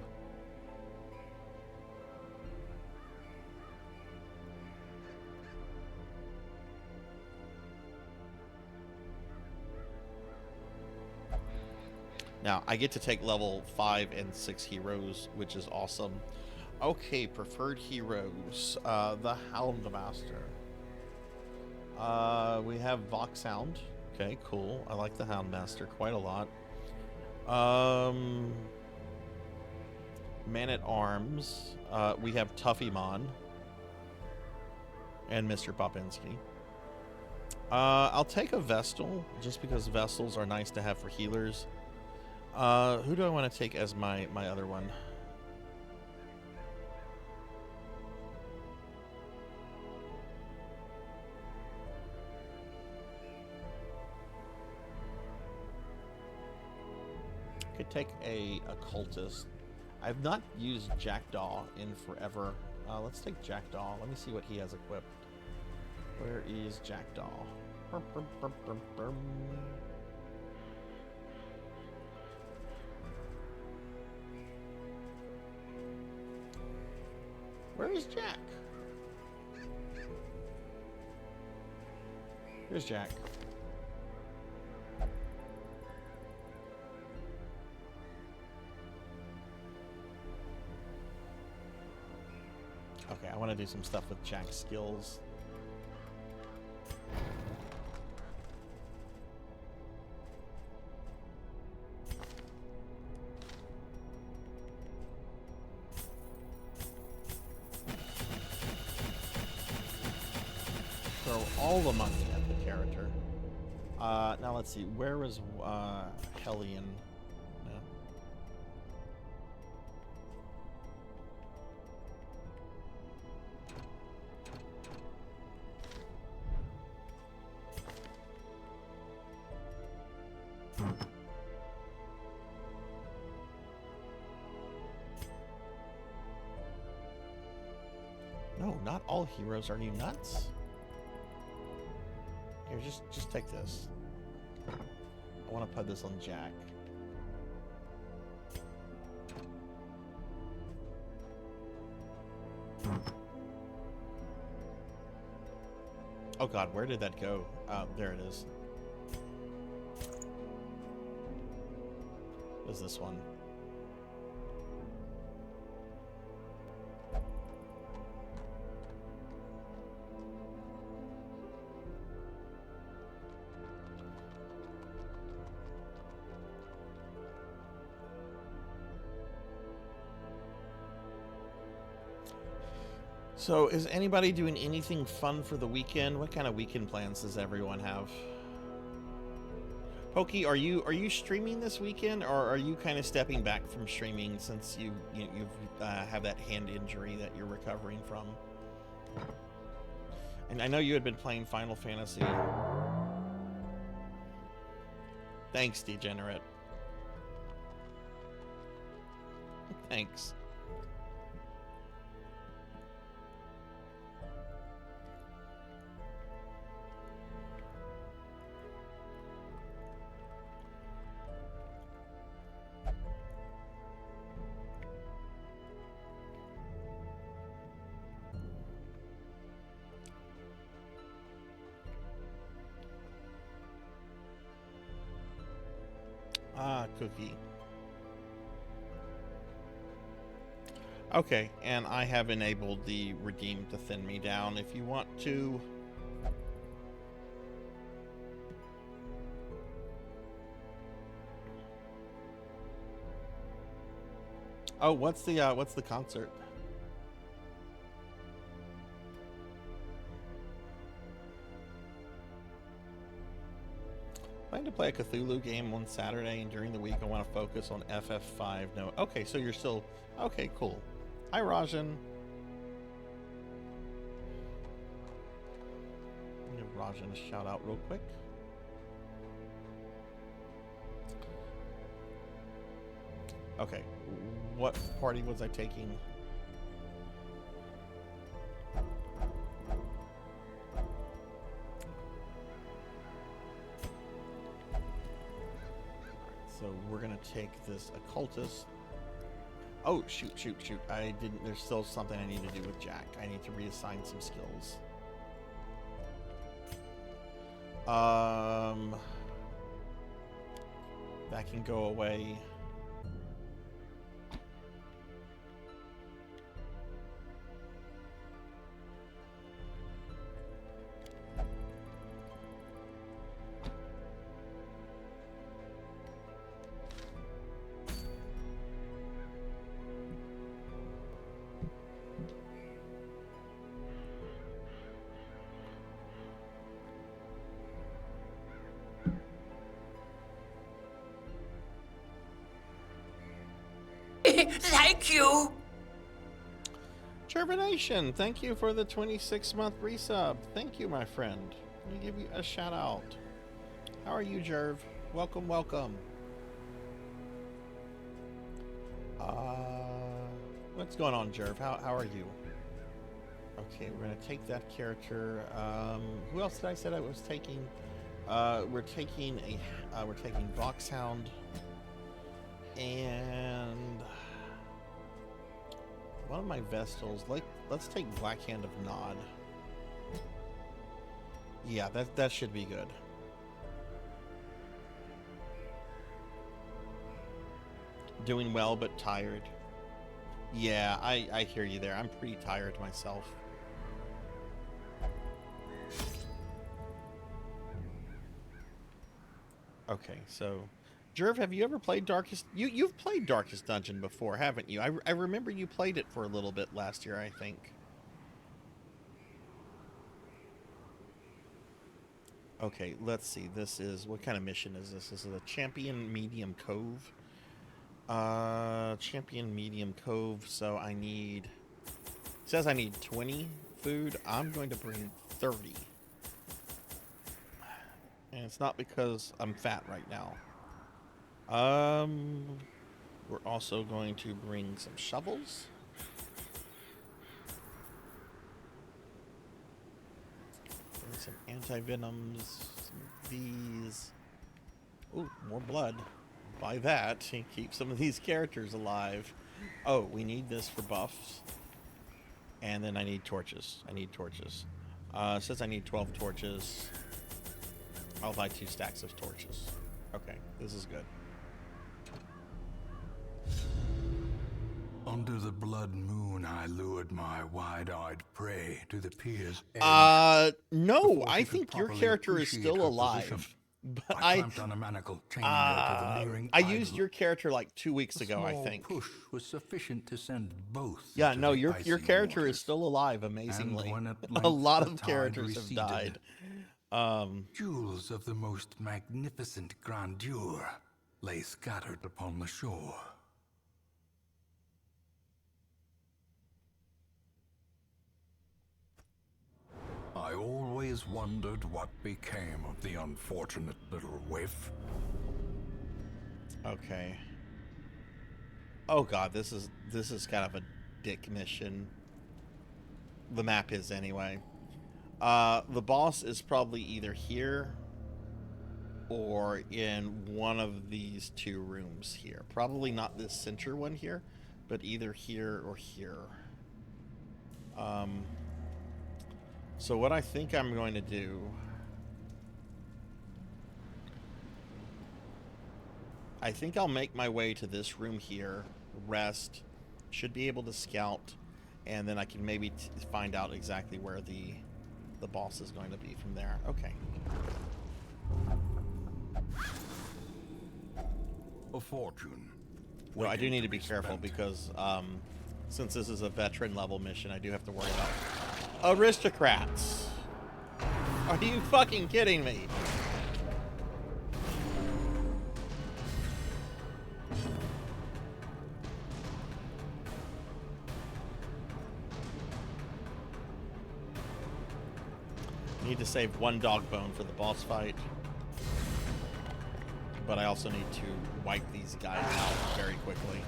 Now, I get to take level 5 and 6 heroes, which is awesome. Okay, preferred heroes. The Houndmaster. We have Voxhound. Okay, cool. I like the Houndmaster quite a lot. Man-at-Arms. We have Tuffymon. And Mr. Popinski. I'll take a Vestal, just because Vestals are nice to have for healers. Who do I want to take as my other one? Could take a cultist. I've not used Jackdaw in forever. Let's take Jackdaw. Let me see what he has equipped. Where is Jackdaw? Brum, brum, brum, brum, brum. Where is Jack? Here's Jack. Okay, I want to do some stuff with Jack's skills. Throw all the money at the character. Now let's see. Where is Hellion? No. No, not all heroes. Are you nuts? Here, just take this. I want to put this on Jack. Oh god, where did that go? There it is. What is this one? So, is anybody doing anything fun for the weekend? What kind of weekend plans does everyone have? Pokey, are you streaming this weekend, or are you kind of stepping back from streaming since you have that hand injury that you're recovering from? And I know you had been playing Final Fantasy. Thanks, Degenerate. Thanks. Ah, Cookie. Okay, and I have enabled the redeem to thin me down if you want to. Oh, what's the concert? Plan to play a Cthulhu game on Saturday, and during the week I want to focus on FF5. No, okay, so you're still okay. Cool. Hi, Rajan. Give Rajan a shout out real quick. Okay, what party was I taking? gonna take this occultist. Oh, shoot. I didn't. There's still something I need to do with Jack. I need to reassign some skills. That can go away. Thank you! Germination, thank you for the 26-month resub. Thank you, my friend. Let me give you a shout out. How are you, Jerv? Welcome, welcome. What's going on, Jerv? How are you? Okay, we're gonna take that character. Who else did I say I was taking? We're taking Voxhound and one of my Vestals. Let's take Black Hand of Nod. Yeah, that should be good. Doing well, but tired. Yeah, I hear you there. I'm pretty tired myself. Okay, so Jerv, have you ever played Darkest? You've played Darkest Dungeon before, haven't you? I remember you played it for a little bit last year, I think. Okay, let's see. This is, what kind of mission is this? This is a Champion Medium Cove. Champion Medium Cove. So I need. It says I need 20 food. I'm going to bring 30. And it's not because I'm fat right now. We're also going to bring some shovels. Bring some anti-venoms, some bees. Ooh, more blood. Buy that and keep some of these characters alive. Oh, we need this for buffs. And then I need torches. It says I need 12 torches. I'll buy 2 stacks of torches. Okay, this is good. Under the blood moon, I lured my wide-eyed prey to the pier's edge. No, I think your character is still alive. But I clamped on a manacle, chaining her to the nearing I used idol. your character like 2 weeks ago, I Small think. push was sufficient to send both. Yeah, into no, the your icy character waters. is still alive, amazingly. And when at A length lot the of tide characters have receded, died. Jewels of the most magnificent grandeur lay scattered upon the shore. I always wondered what became of the unfortunate little waif. Okay. Oh god, this is kind of a dick mission. The map is anyway. The boss is probably either here or in one of these 2 rooms here. Probably not this center one here, but either here or here. So what I think I'm going to do, I think I'll make my way to this room here, rest, should be able to scout, and then I can maybe find out exactly where the boss is going to be from there. Okay. A fortune. No, I do waiting need to to be be careful spent. because since this is a veteran level mission, I do have to worry about aristocrats. Are you fucking kidding me? Need to save 1 dog bone for the boss fight. But I also need to wipe these guys out very quickly.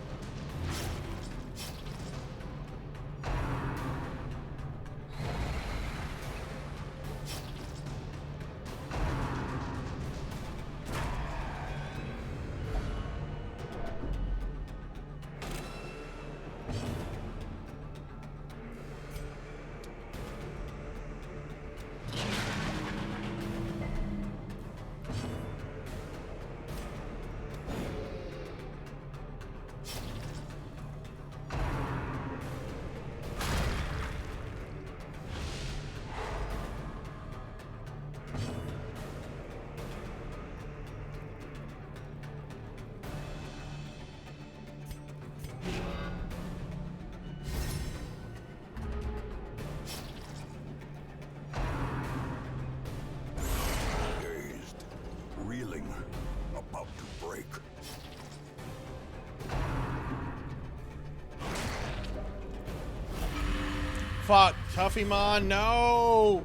fuck. Tuffymon, no!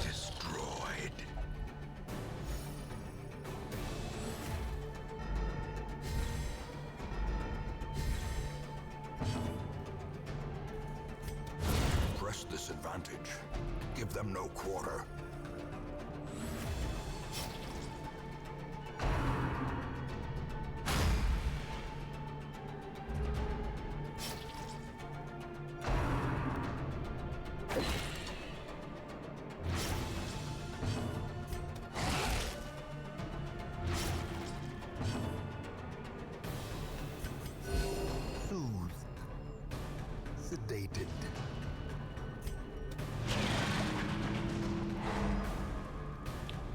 Destroyed. Press this advantage. Give them no quarter. Soothed. Sedated.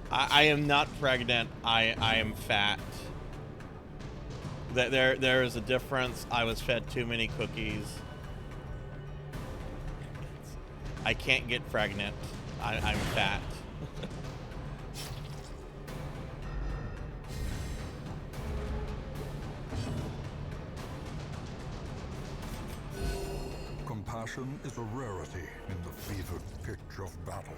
I am not pregnant. I am fat. There is a difference. I was fed too many cookies. I can't get pregnant. I'm fat. Compassion is a rarity in the fevered pitch of battle.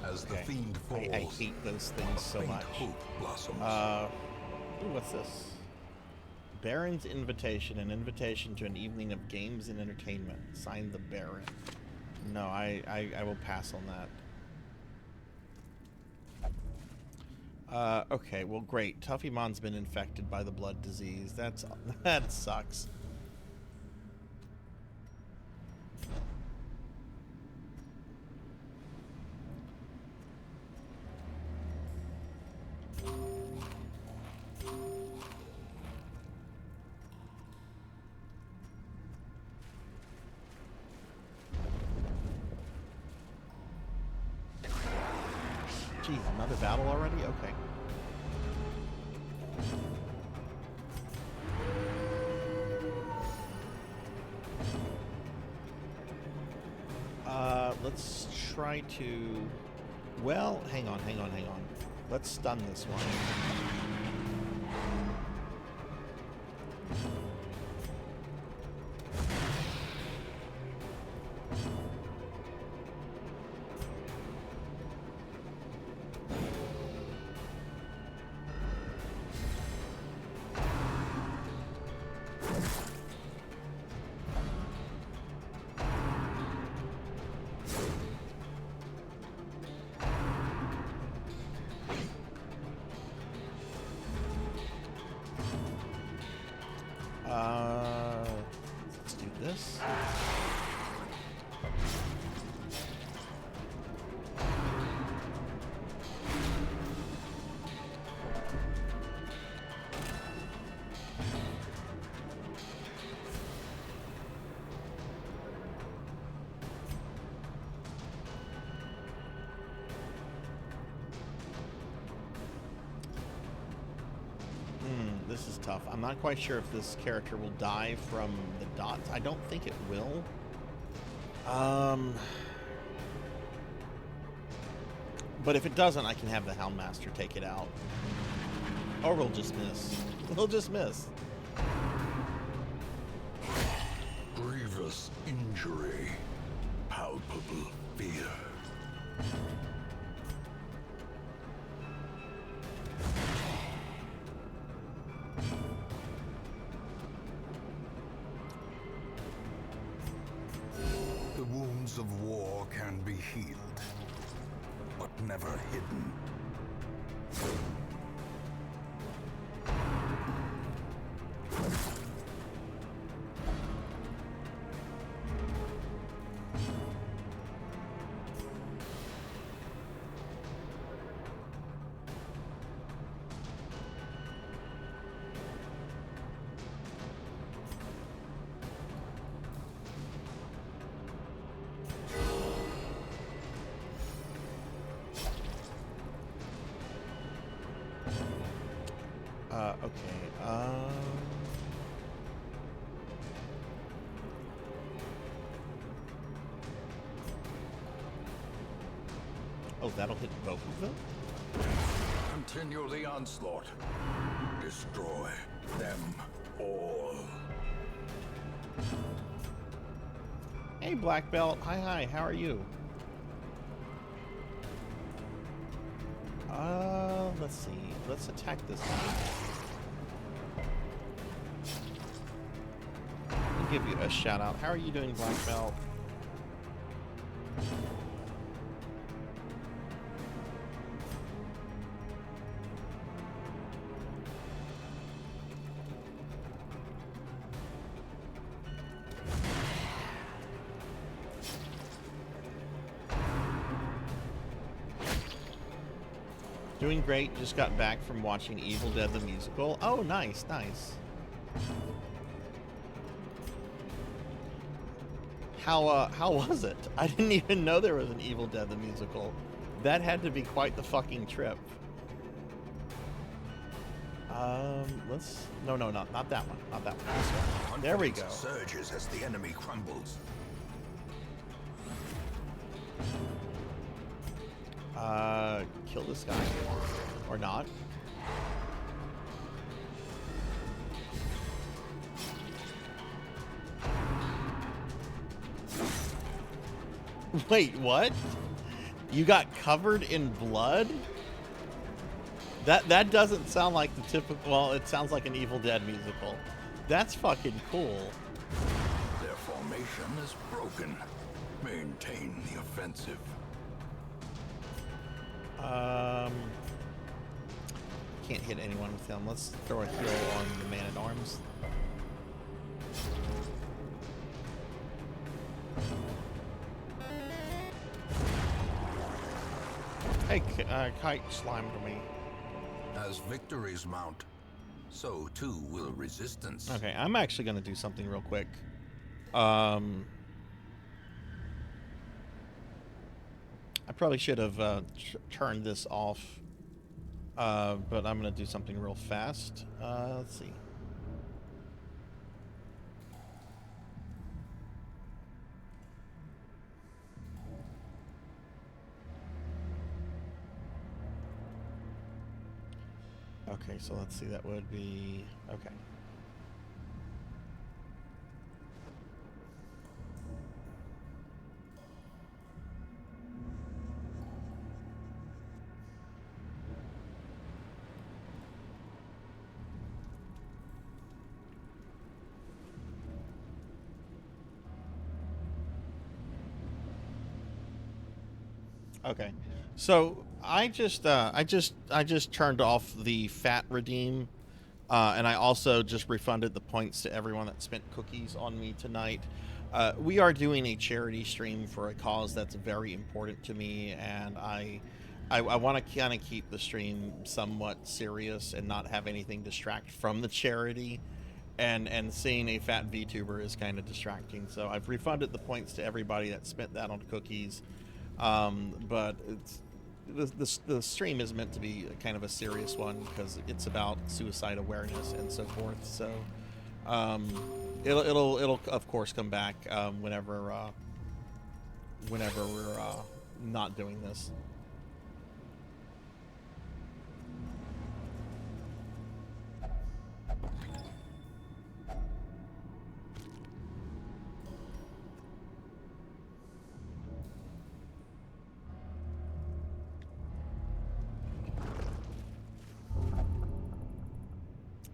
As the Okay. fiend falls, I hate those things so faint much. hope blossoms. Ooh, what's this? Baron's Invitation, an invitation to an evening of games and entertainment. Signed, the Baron. No, I will pass on that. Okay, well, great. Tuffymon's been infected by the blood disease. That sucks. Geez, another battle already? Okay. Let's try to... Well, hang on. Let's stun this one. Let's do this. This is tough. I'm not quite sure if this character will die from the dots. I don't think it will. But if it doesn't, I can have the Houndmaster take it out. Or we'll just miss. We'll just miss. Grievous injury. Palpable fear. never hidden. Okay. Oh, that'll hit both of them? Continue the onslaught. Destroy them all. Hey, Black Belt. Hi, how are you? Let's see. Let's attack this guy. I'll give you a shout out. How are you doing, Black Belt? Doing great. Just got back from watching Evil Dead the musical. Oh, nice, nice. How was it? I didn't even know there was an Evil Dead the musical. That had to be quite the fucking trip. Let's no, not that one. Not that one. This one. There we go. Surges as the enemy crumbles. Kill this guy. Or not. Wait, what? You got covered in blood? That doesn't sound like the typical... Well, it sounds like an Evil Dead musical. That's fucking cool. Their formation is broken. Maintain the offensive. Can't hit anyone with him. Let's throw a heal on the man-at-arms. Hey, Kite slimed me. As victories mount, so too will resistance. Okay, I'm actually going to do something real quick. I probably should have turned this off, but I'm going to do something real fast. Let's see. Okay, so let's see, that would be... Okay. Okay, so I just turned off the fat redeem, and I also just refunded the points to everyone that spent cookies on me tonight. We are doing a charity stream for a cause that's very important to me, and I want to kind of keep the stream somewhat serious and not have anything distract from the charity. And seeing a fat VTuber is kind of distracting, so I've refunded the points to everybody that spent that on cookies. But the stream is meant to be kind of a serious one because it's about suicide awareness and so forth. So it'll of course come back whenever we're not doing this.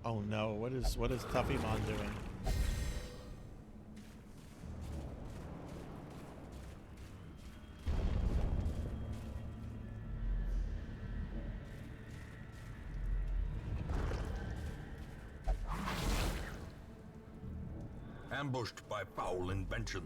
Oh no, what is Tuffymon doing? ambushed by foul invention.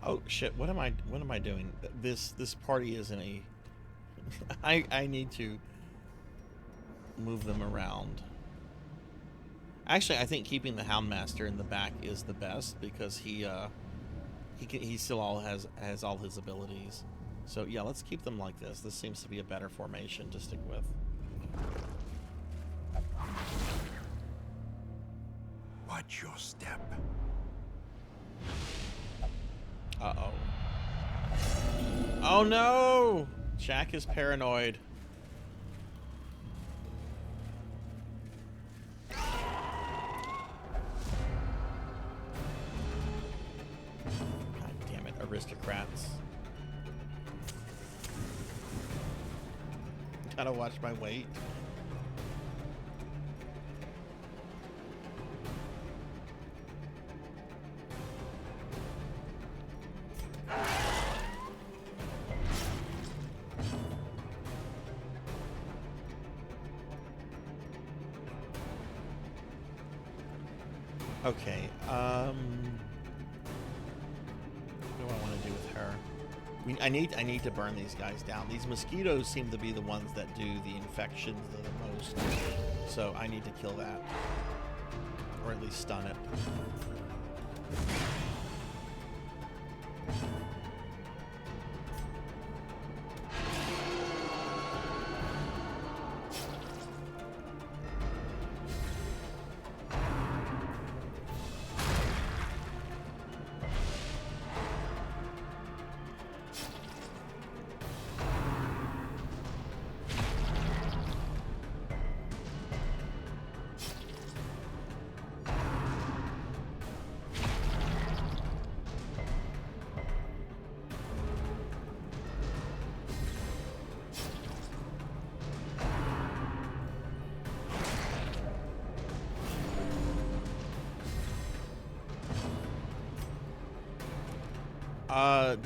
Oh shit! What am I doing? This party isn't a. I need to move them around. Actually, I think keeping the Houndmaster in the back is the best because he still has all his abilities. So yeah, let's keep them like this. This seems to be a better formation to stick with. Watch your step. Uh-oh. Oh no! Jack is paranoid. God damn it, aristocrats. Gotta watch my weight. Okay, what do I want to do with her? I need to burn these guys down. These mosquitoes seem to be the ones that do the infections the most. So I need to kill that. Or at least stun it.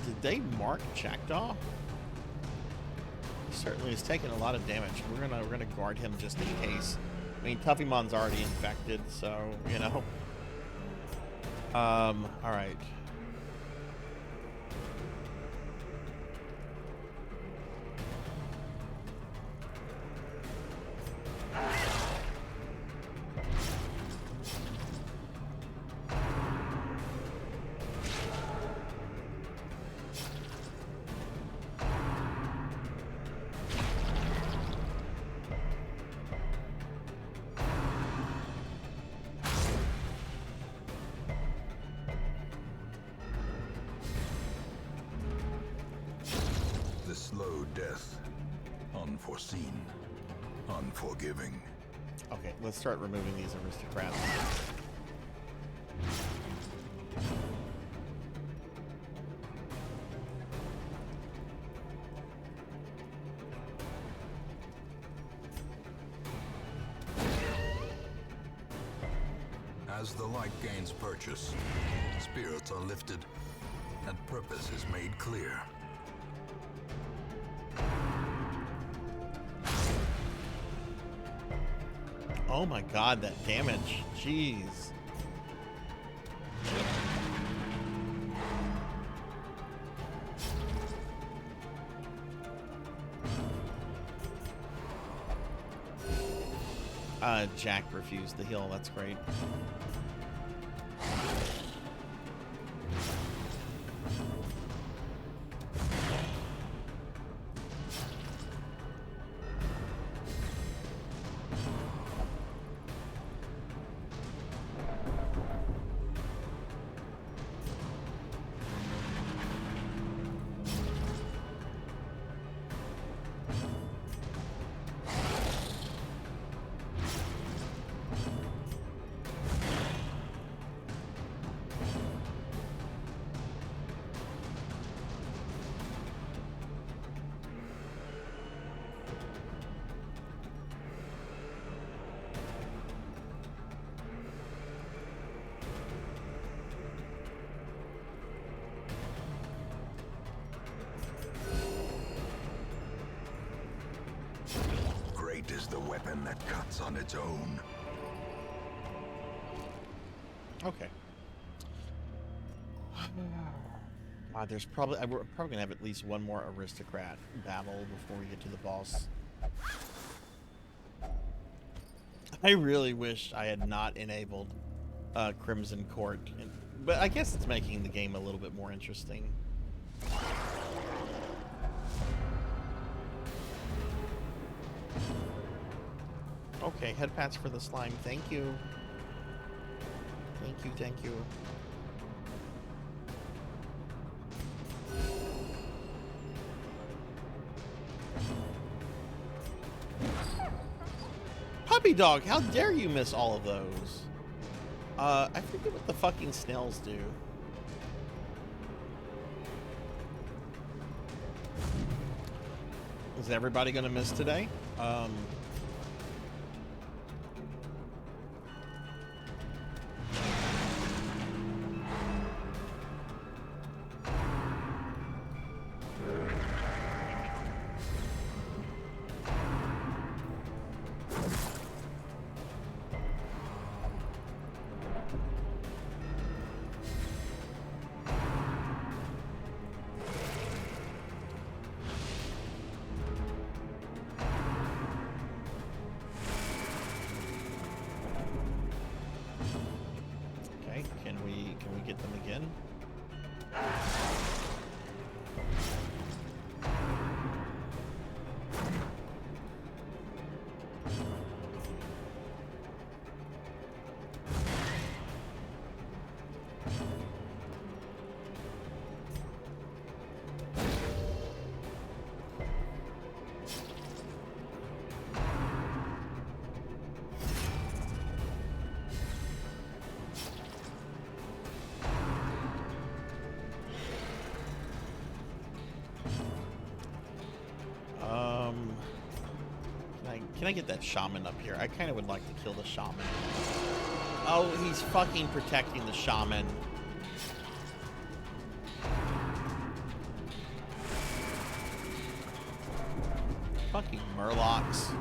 Did they mark Jackdaw? He certainly has taken a lot of damage. We're gonna guard him just in case. I mean, Tuffymon's already infected, so you know. All right. The slow death. Unforeseen. Unforgiving. Okay, let's start removing these aristocrats. As the light gains purchase, spirits are lifted, and purpose is made clear. Oh my god, that damage. Jeez. Jack refused the heal. That's great. that cuts on its own. Okay. There's probably we're probably gonna have at least one more aristocrat battle before we get to the boss. I really wish I had not enabled Crimson Court, but I guess it's making the game a little bit more interesting. Okay, head pats for the slime. Thank you. Thank you, thank you. Puppy dog, how dare you miss all of those? I forget what the fucking snails do. Is everybody gonna miss today? Can we get them again? Can I get that shaman up here? I kind of would like to kill the shaman. Oh, he's fucking protecting the shaman. Fucking murlocs.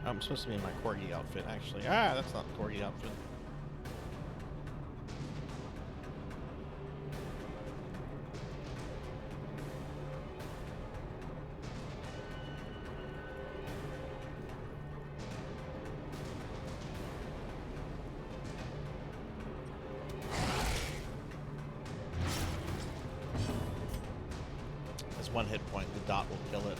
I'm supposed to be in my corgi outfit, actually. Ah, that's not the corgi outfit. There's one hit point. The dot will kill it.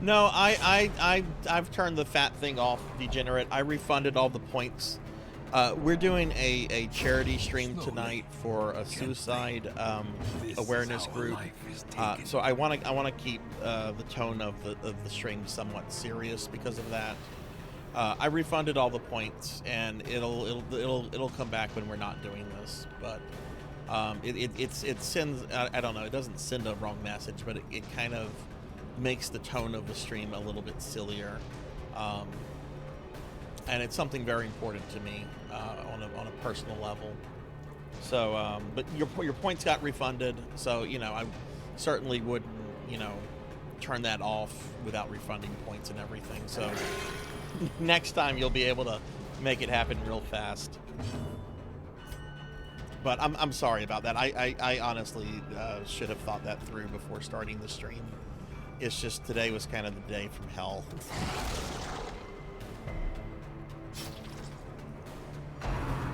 No, I've turned the fat thing off, degenerate. I refunded all the points. We're doing a charity stream tonight for a suicide awareness group. So I want to keep the tone of the stream somewhat serious because of that. I refunded all the points, and it'll come back when we're not doing this. But it sends, I don't know, it doesn't send a wrong message, but it kind of makes the tone of the stream a little bit sillier, and it's something very important to me on a personal level. So, but your points got refunded, so I certainly wouldn't turn that off without refunding points and everything. So next time you'll be able to make it happen real fast. But I'm sorry about that. I honestly should have thought that through before starting the stream. It's just today was kind of the day from hell.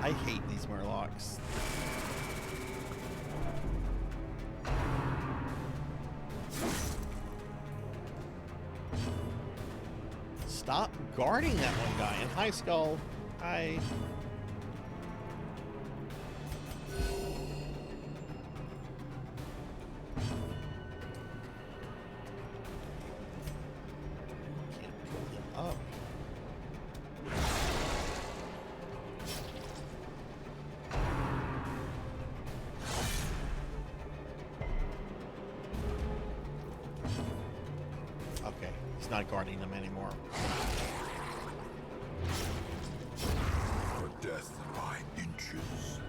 I hate these murlocs. Stop guarding that one guy. And hi, Skull. Hi. not guarding them anymore. For death by inches.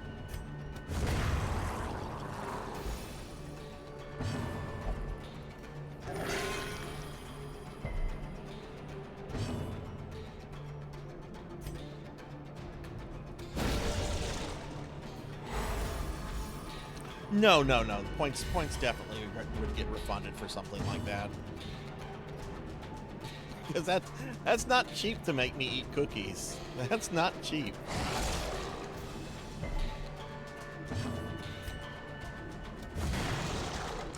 No. Points definitely would get refunded for something like that. Because that's not cheap to make me eat cookies. That's not cheap.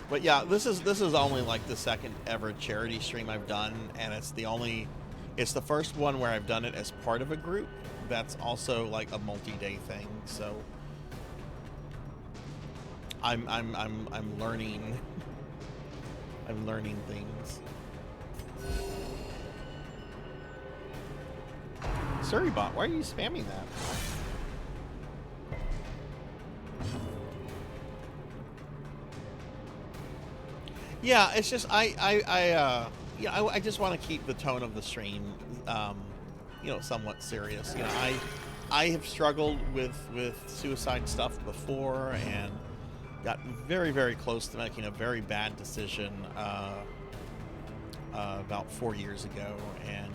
But yeah, this is only like the second ever charity stream I've done, and it's the first one where I've done it as part of a group that's also like a multi-day thing. So I'm learning. I'm learning things. Surrybot, why are you spamming that? Yeah, it's just I just want to keep the tone of the stream, somewhat serious. I have struggled with suicide stuff before and got very, very close to making a very bad decision about 4 years ago, and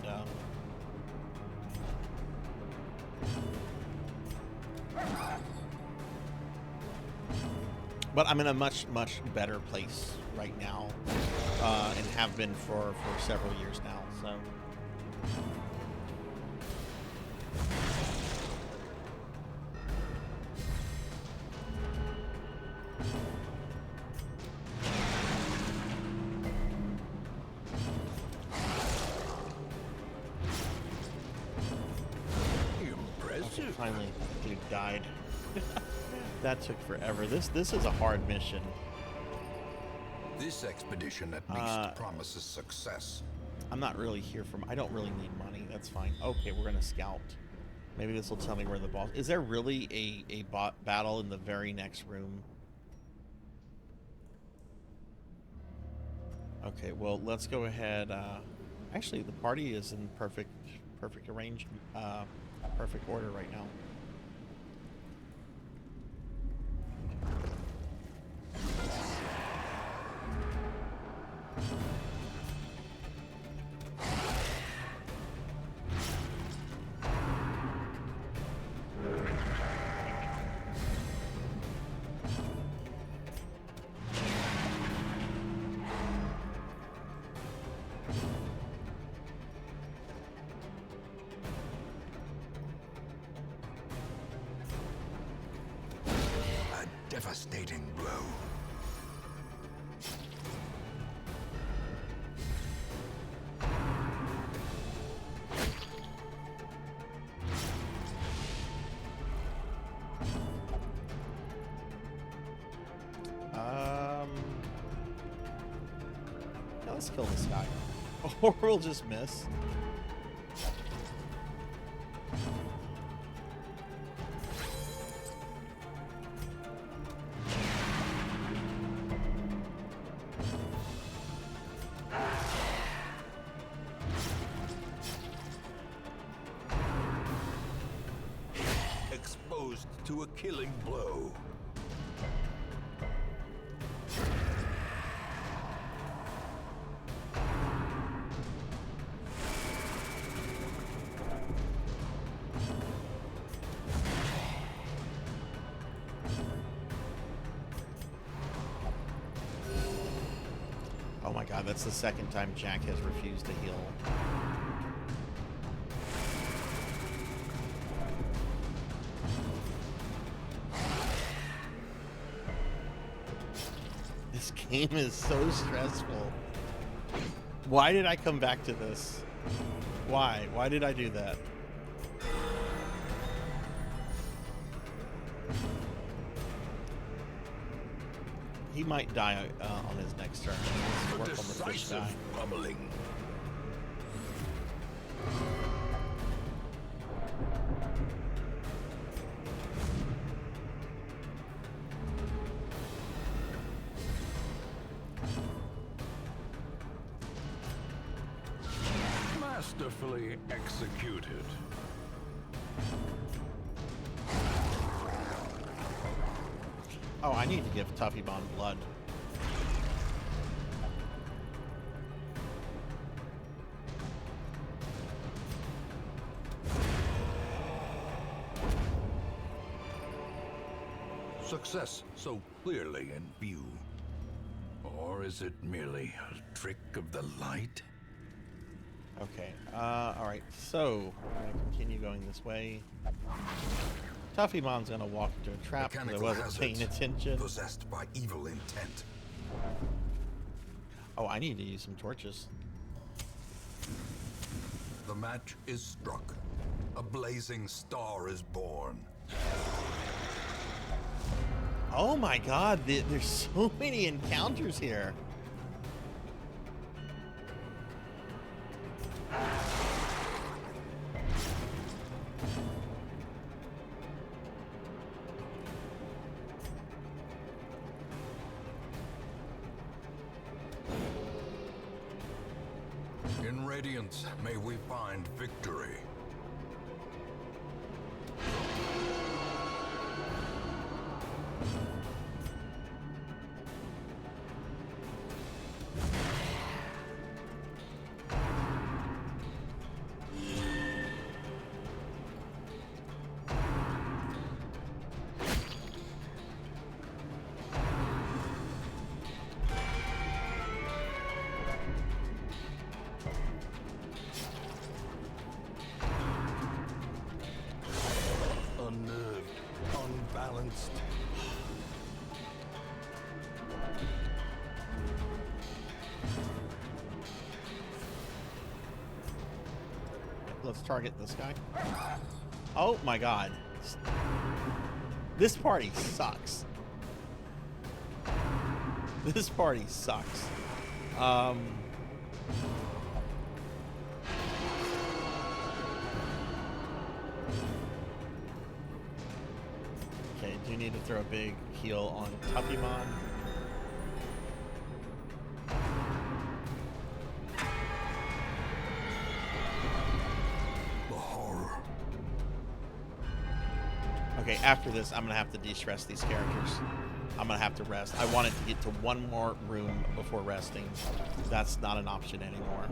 but I'm in a much better place right now, and have been for several years now. So. Okay, finally, dude died. That took forever. This is a hard mission. This expedition at least promises success. I'm not really here for. I don't really need money. That's fine. Okay, we're gonna scout. Maybe this will tell me where the boss. Is there really a battle in the very next room? Okay, well let's go ahead. Actually, the party is in perfect arrangement, perfect order right now. Devastating blow. Now let's kill this guy, or we'll just miss. Exposed to a killing blow. Oh my god, that's the second time Jack has refused to heal. This game is so stressful. Why did I come back to this? Why? Why did I do that? He might die on his next turn. Let's work on the fish guy. Bubbling. Masterfully executed. Oh, I need to give Tuffybon blood. Success so clearly in view. Or is it merely a trick of the light? Okay, alright, so I'm gonna continue going this way. Tuffybon's gonna walk into a trap because I Mechanical wasn't paying hazards attention. possessed by evil intent. Oh, I need to use some torches. The match is struck. A blazing star is born. Oh my god, there's so many encounters here. In Radiance, may we find victory. Unnerved, unbalanced. Let's target this guy. Oh my god. This party sucks. This party sucks. Okay, do need to throw a big heal on Tuffymon. The horror. Okay, after this, I'm gonna have to de-stress these characters. I'm gonna have to rest. I wanted to get to one more room before resting. That's not an option anymore.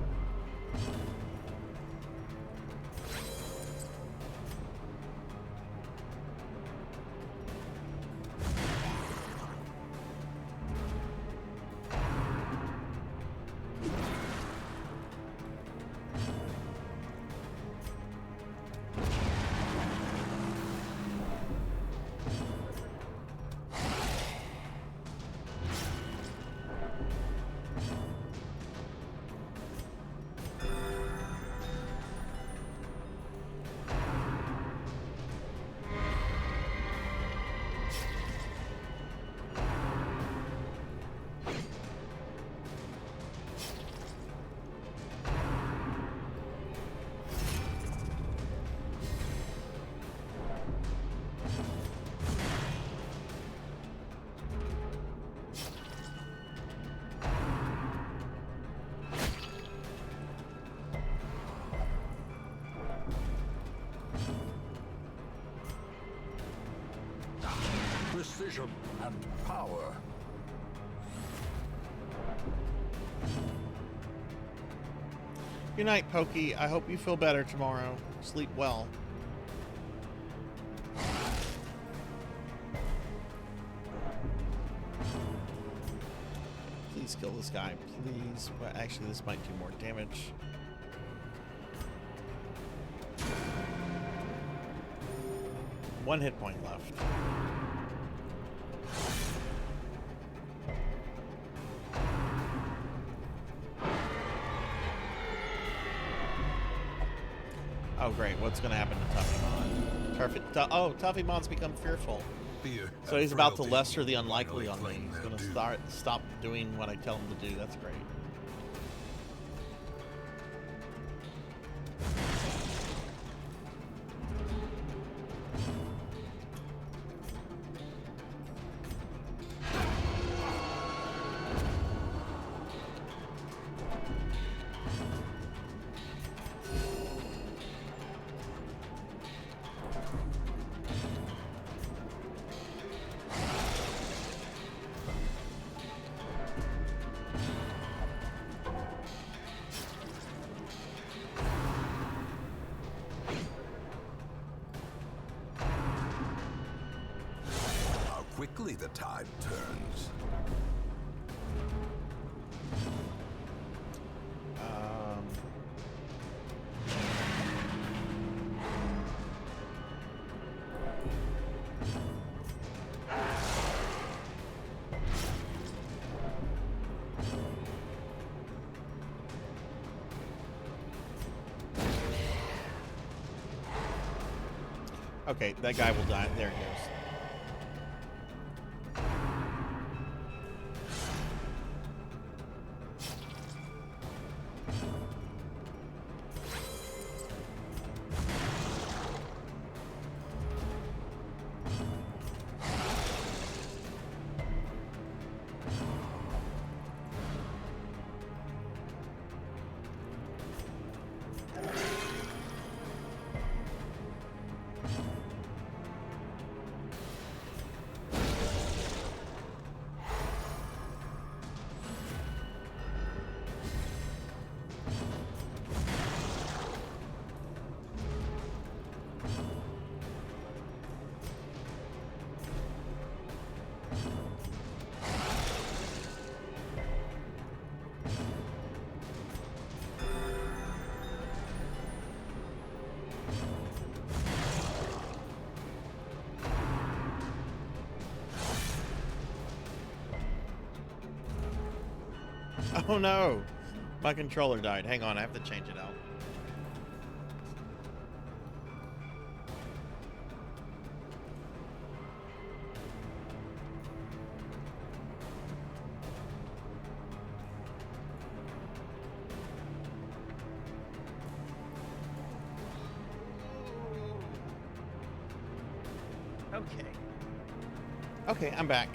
Precision and power. Good night, Pokey. I hope you feel better tomorrow. Sleep well. Please kill this guy, please. Well, actually, this might do more damage. One hit point left. Oh great, what's gonna happen to Tuffymon? Oh, Tuffymon's become fearful. Fear So and he's about to frailty lesser the unlikely on me. claim He's their gonna due. stop doing what I tell him to do. That's great. quickly the tide turns. Okay, that guy will die. There he goes. Oh no! My controller died. Hang on, I have to change it out. Okay. Okay, I'm back.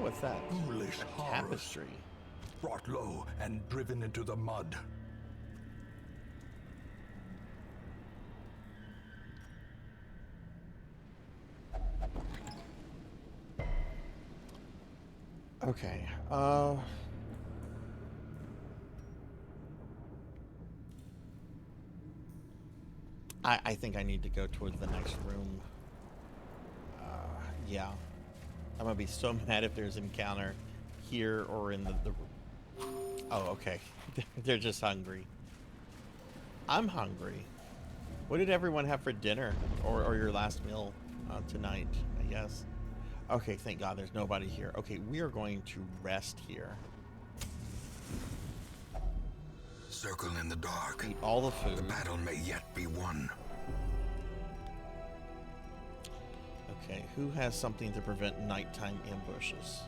What's that? Foolish A horrors, tapestry. brought low and driven into the mud. Okay. I think I need to go towards the next room. Yeah. I'm gonna be so mad if there's an encounter here or in the Oh, okay. They're just hungry. I'm hungry. What did everyone have for dinner or your last meal tonight, I guess? Okay, thank God there's nobody here. Okay, we are going to rest here. Circle in the dark. Eat all the food. The battle may yet be won. Okay, who has something to prevent nighttime ambushes?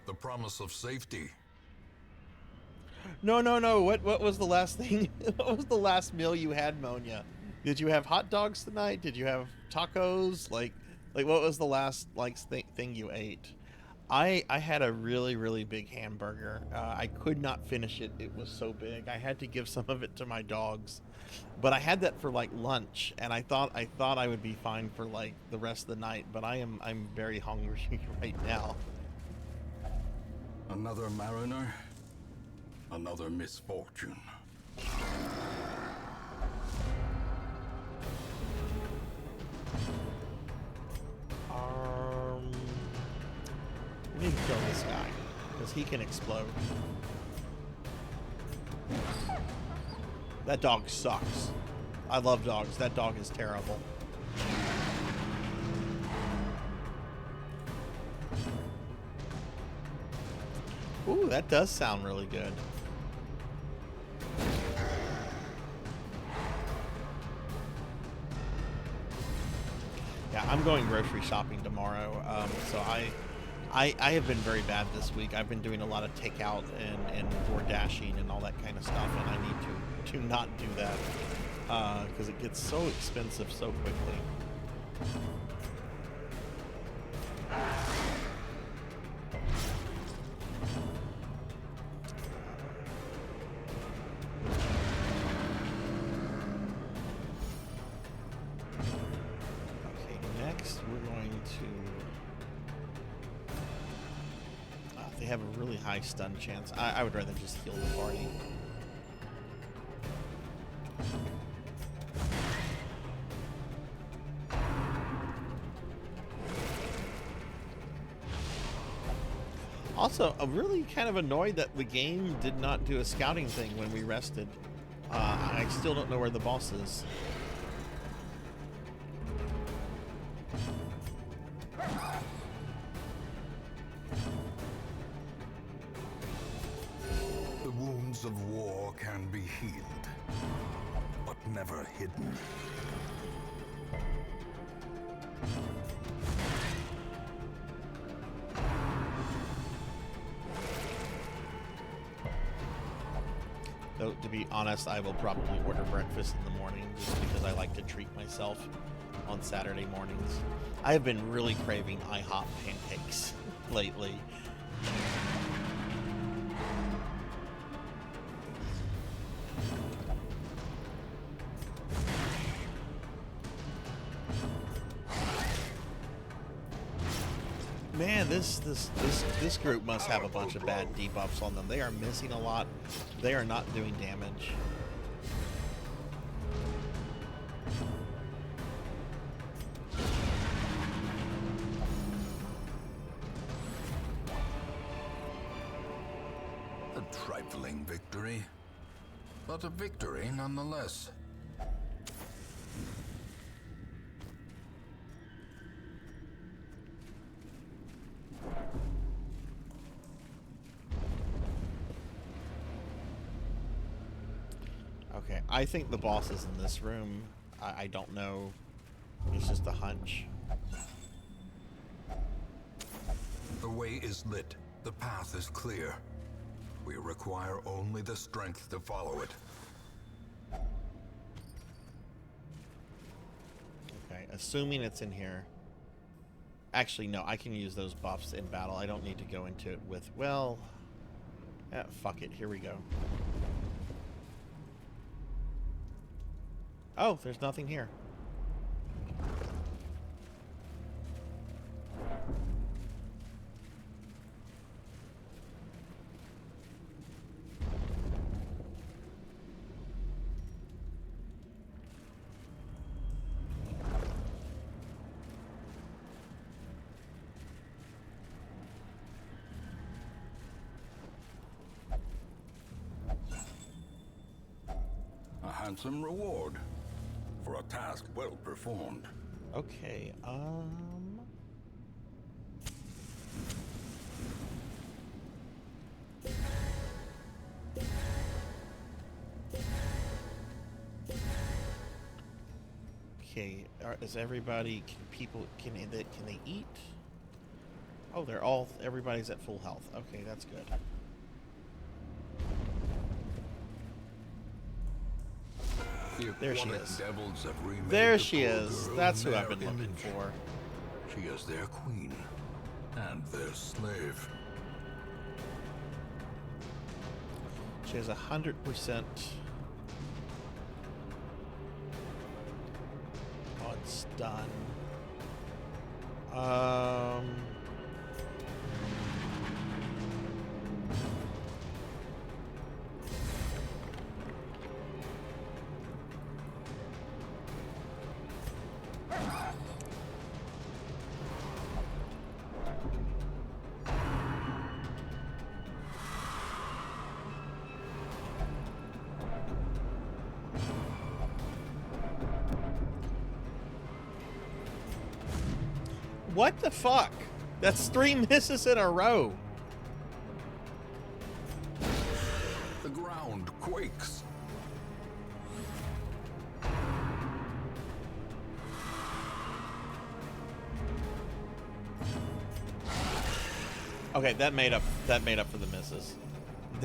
The promise of safety. No, no, no. What was the last thing? What was the last meal you had, Monia? Did you have hot dogs tonight? Did you have tacos? Like what was the last thing you ate? I had a really big hamburger. I could not finish it. It was so big. I had to give some of it to my dogs. But I had that for like lunch, and I thought I would be fine for like the rest of the night, but I'm very hungry right now. Another mariner, another misfortune. We need to kill this guy because he can explode. That dog sucks. I love dogs. That dog is terrible. Ooh, that does sound really good. Yeah, I'm going grocery shopping tomorrow, so I have been very bad this week. I've been doing a lot of takeout and door dashing and all that kind of stuff, and I need to not do that because it gets so expensive so quickly. They have a really high stun chance. I would rather just heal the party. Also, I'm really kind of annoyed that the game did not do a scouting thing when we rested. I still don't know where the boss is. The wounds of war can be healed, but never hidden. Though, to be honest, I will probably order breakfast in the morning just because I like to treat myself on Saturday mornings. I have been really craving IHOP pancakes lately. Man, this group must have a bunch of bad debuffs on them. They are missing a lot. They are not doing damage. A trifling victory, but a victory nonetheless. Okay, I think the boss is in this room. I don't know. It's just a hunch. The way is lit. The path is clear. We require only the strength to follow it. Okay, assuming it's in here. Actually, no, I can use those buffs in battle. I don't need to go into it with, well... fuck it, here we go. Oh, there's nothing here. A handsome reward for a task well performed. Okay, Okay, is everybody, can they eat? Oh, everybody's at full health. Okay, that's good. There she is. Devils have remade There the she poor is. girl That's in who I've their been looking image. for. She is their queen and their slave. She has 100% on stun. What the fuck? That's 3 misses in a row. The ground quakes. Okay, that made up for the misses.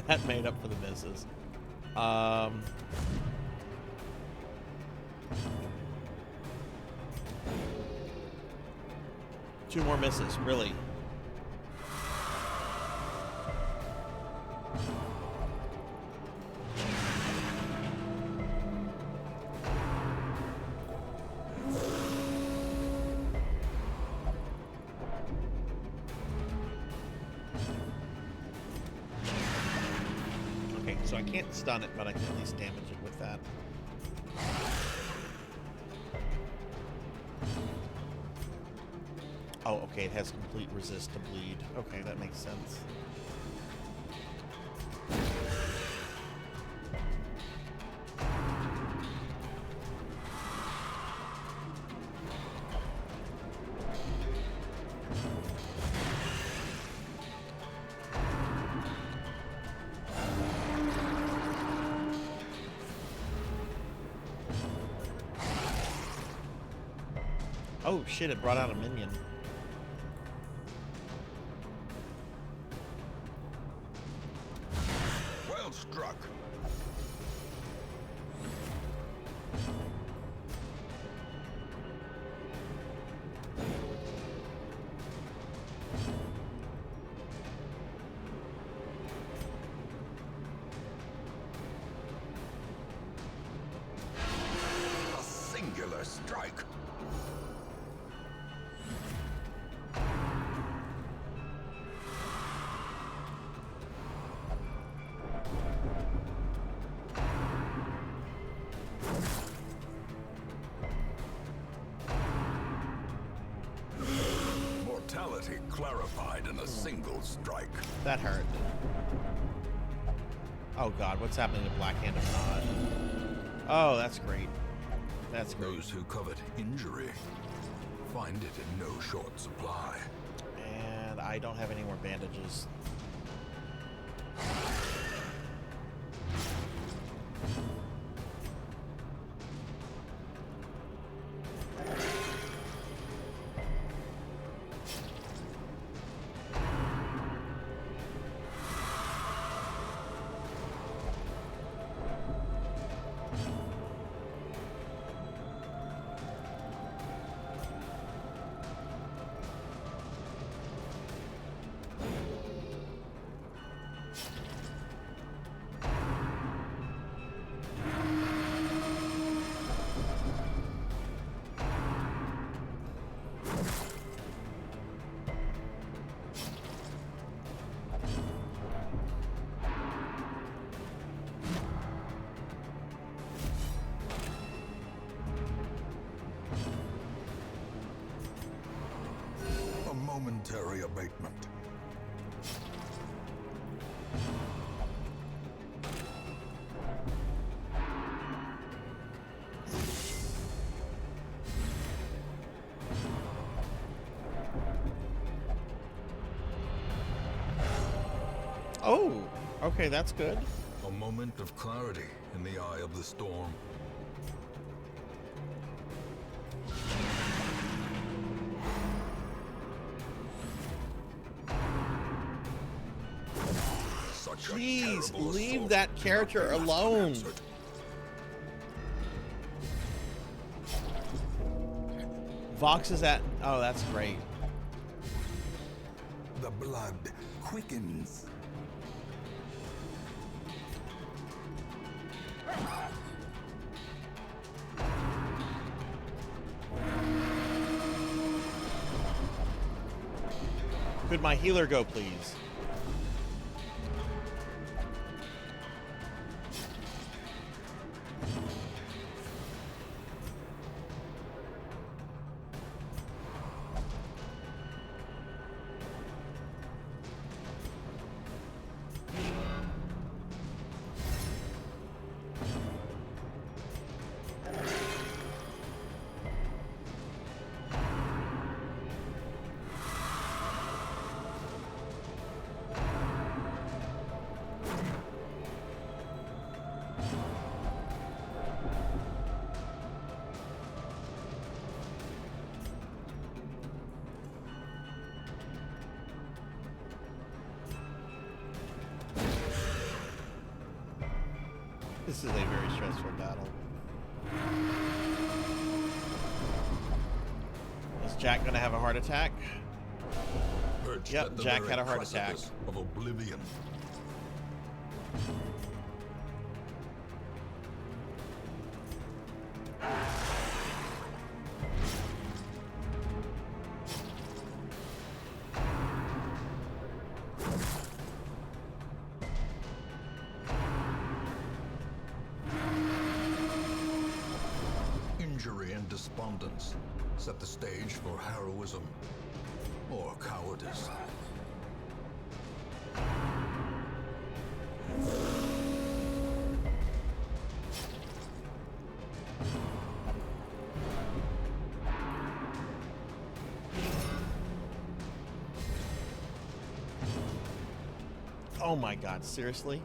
That made up for the misses. Two more misses, really. Okay, so I can't stun it, but I can at least damage it with that. Oh, okay, it has complete resist to bleed. Okay, that makes sense. Oh shit, it brought out a minion. Well struck. A singular strike. Mortality clarified in a single strike. That hurt. Oh god, what's happening to Black Hand of Nod? Oh, that's great. That's great. Those who covet injury find it in no short supply. And I don't have any more bandages. A momentary abatement. Oh, okay, that's good. A moment of clarity in the eye of the storm. Such a Jeez, terrible leave assault that cannot character be left alone. unanswered. Vox is at... Oh, that's great. The blood quickens. Could my healer go, please? This is a very stressful battle. Is Jack gonna have a heart attack? Perched Yep, at the Jack very had a heart attack. precipice of oblivion. Injury and despondence set the stage for heroism or cowardice. Oh my god, seriously?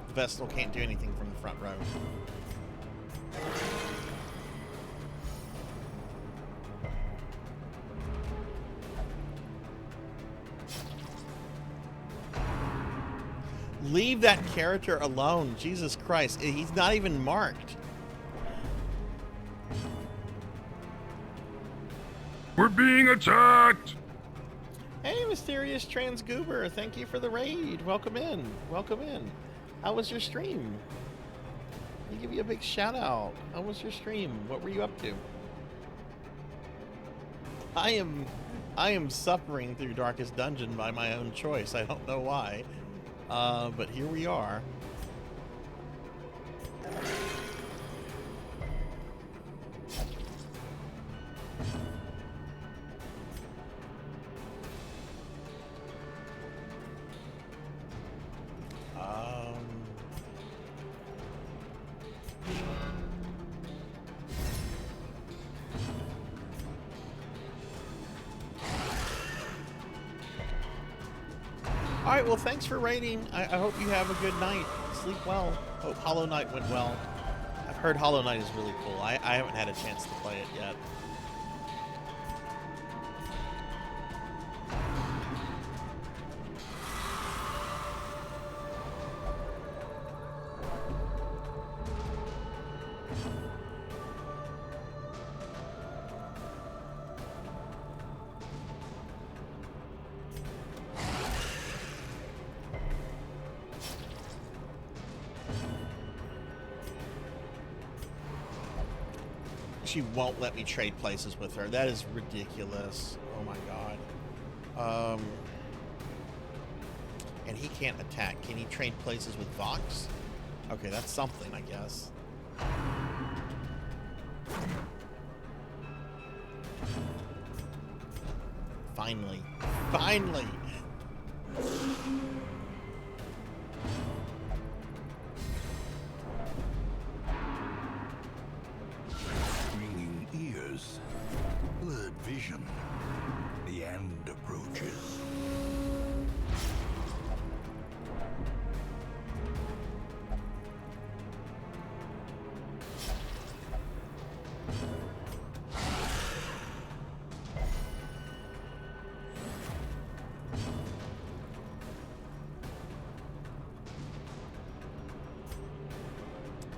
The Vestal can't do anything from the front row. Leave that character alone. Jesus Christ. He's not even marked. We're being attacked! Hey, Mysterious Transgoober. Thank you for the raid. Welcome in. Welcome in. How was your stream? Let me give you a big shout out. How was your stream? What were you up to? I am suffering through Darkest Dungeon by my own choice. I don't know why. But here we are. Alright, well, thanks for raiding. I hope you have a good night. Sleep well. Hope Hollow Knight went well. I've heard Hollow Knight is really cool. I haven't had a chance to play it yet. She won't let me trade places with her. That is ridiculous. Oh my god. And he can't attack. Can he trade places with Vox? Okay, that's something, I guess. Finally. Finally! Blurred vision. The end approaches.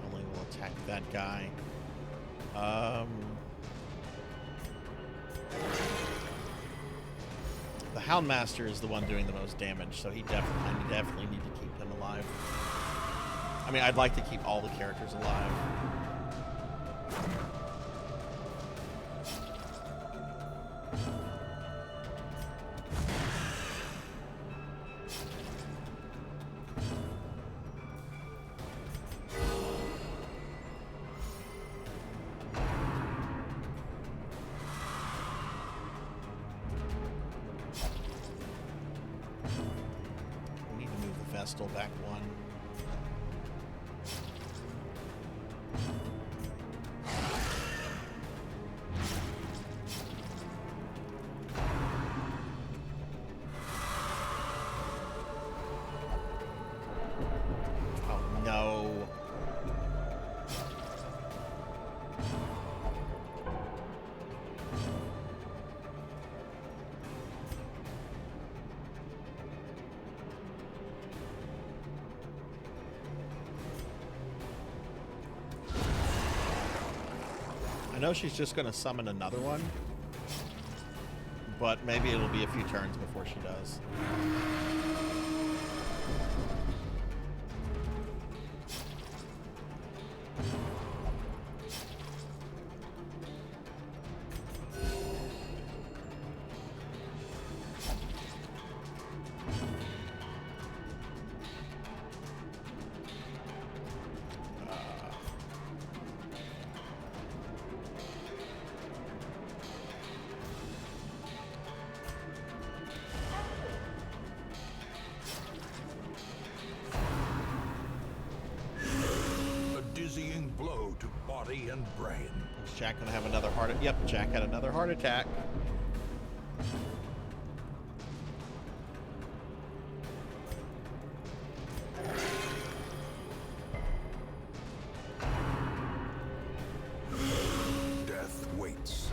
Only will attack that guy. The Houndmaster is the one doing the most damage, so I definitely need to keep him alive. I mean, I'd like to keep all the characters alive. Vestal back one. Oh no. I know she's just going to summon another one, but maybe it'll be a few turns before she does. Blow to body and brain. Is Jack gonna have another heart? Yep, Jack had another heart attack. Death waits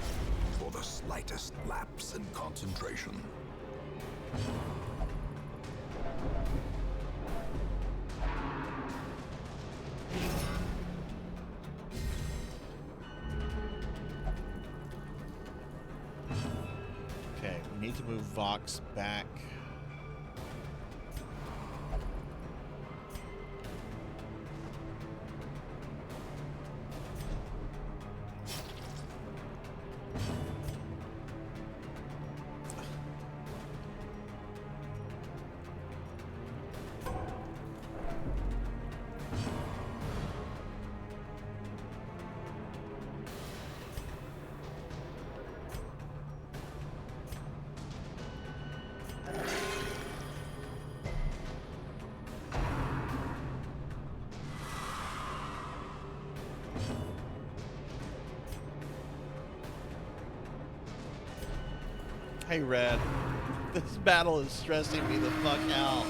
for the slightest lapse in concentration. Need to move Vox back. Hey, Red. This battle is stressing me the fuck out.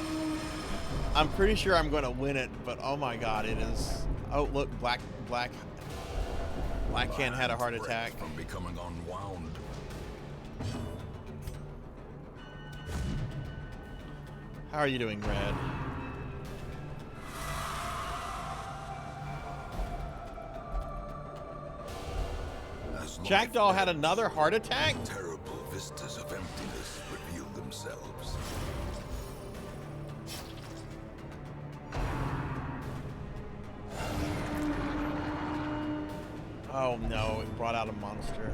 I'm pretty sure I'm going to win it, but oh my god, it is... Oh, look, Black Hand had a heart attack. From becoming unwound. How are you doing, Red? Jackdaw had another heart attack? Terrible vistas of emptiness reveal themselves. Oh no, it brought out a monster.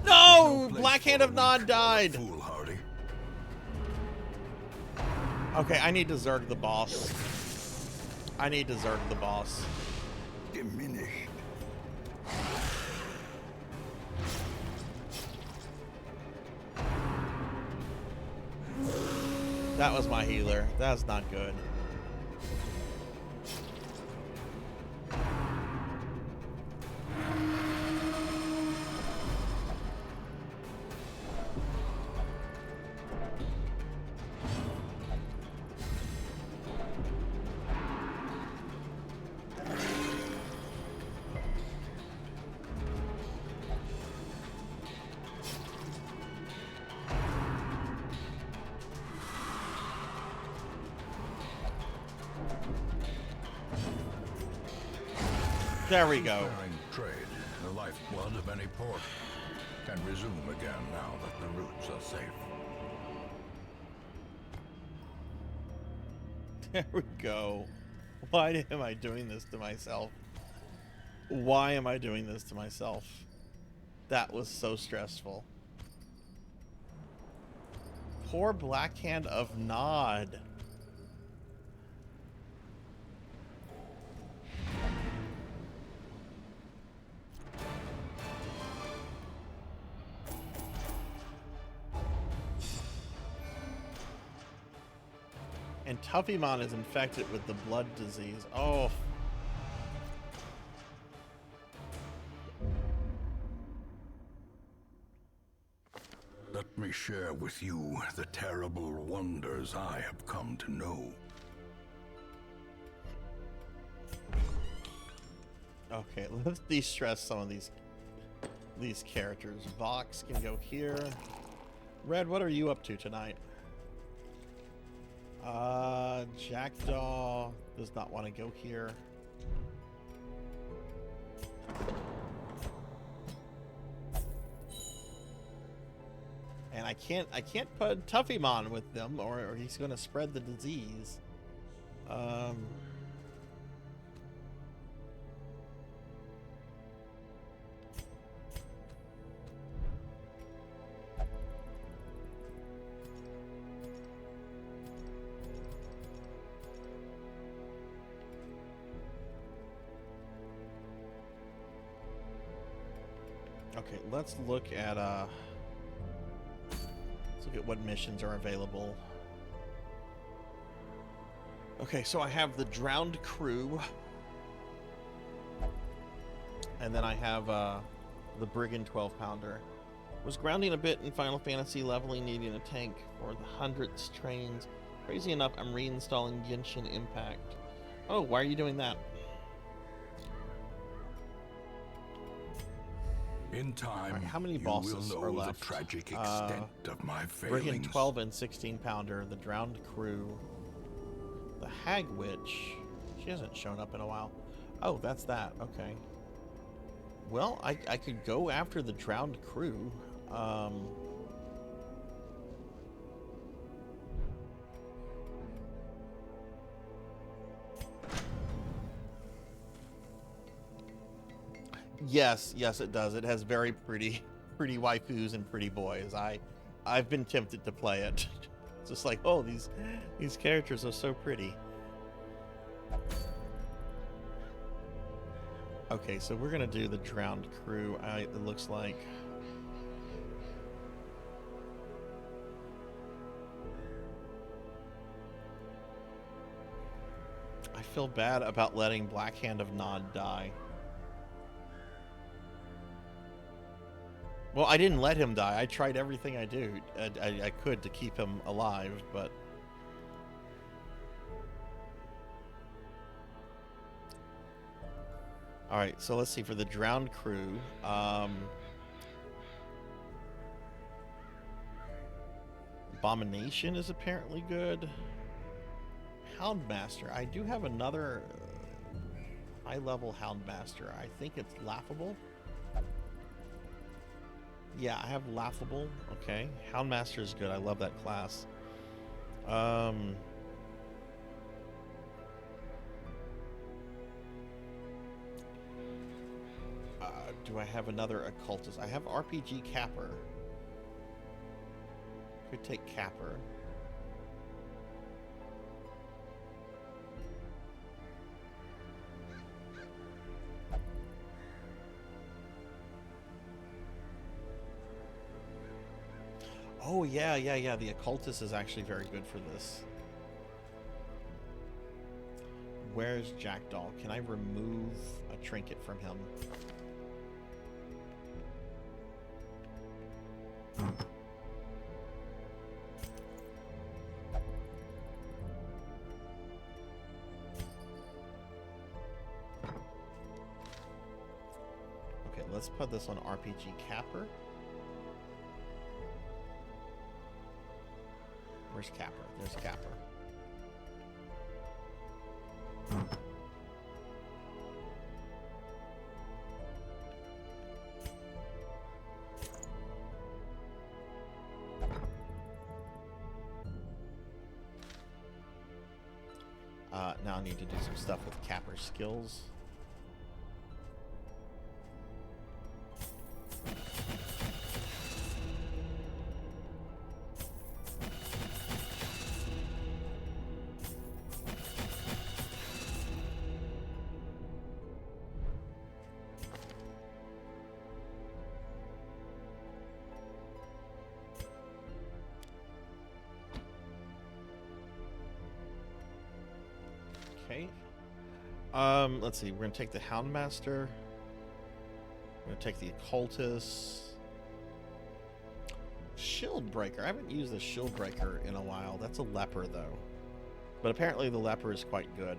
No! Black Hand of Nod died! Foolhardy. Okay, I need to Zerg the boss. I need to Zerg the boss. Diminished. That was my healer. That's not good. There we go. Bearing trade, the lifeblood of any port, can resume again now that the routes are safe. There we go. Why am I doing this to myself? Why am I doing this to myself? That was so stressful. Poor Black Hand of Nod. And Tuffymon is infected with the blood disease. Oh. Let me share with you the terrible wonders I have come to know. Okay, let's de-stress some of these characters. Vox can go here. Red, what are you up to tonight? Jackdaw. Does not want to go here. And I can't put Tuffymon with them, or he's going to spread the disease. Okay, let's look at what missions are available. Okay, so I have the Drowned Crew, and then I have the Brigand 12-pounder. Was grounding a bit in Final Fantasy, leveling, needing a tank for the hundreds trains. Crazy enough, I'm reinstalling Genshin Impact. Oh, why are you doing that? In time, right, how many you bosses will are know left? the tragic extent of my failings. Brigand 12 and 16-pounder, the Drowned Crew, the Hag Witch. She hasn't shown up in a while. Oh, that's that. Okay. Well, I could go after the Drowned Crew. Yes, it does. It has very pretty waifus and pretty boys. I've been tempted to play it. It's just like, oh, these characters are so pretty. Okay, so we're gonna do the Drowned Crew. It looks like. I feel bad about letting Black Hand of Nod die. Well, I didn't let him die. I tried everything I could to keep him alive, but... Alright, so let's see. For the Drowned Crew, Abomination is apparently good. Houndmaster. I do have another high-level Houndmaster. I think it's Laughable. Yeah, I have Laughable. Okay. Houndmaster is good. I love that class. Do I have another Occultist? I have RPG Capper. Could take Capper. Oh, yeah. The Occultist is actually very good for this. Where's Jackdaw? Can I remove a trinket from him? Okay, let's put this on RPG Capper. Where's Capper? There's Capper. Now I need to do some stuff with Capper's skills. Okay. Let's see. We're gonna take the Houndmaster. We're gonna take the Occultist. Shieldbreaker. I haven't used the Shieldbreaker in a while. That's a leper though. But apparently the leper is quite good.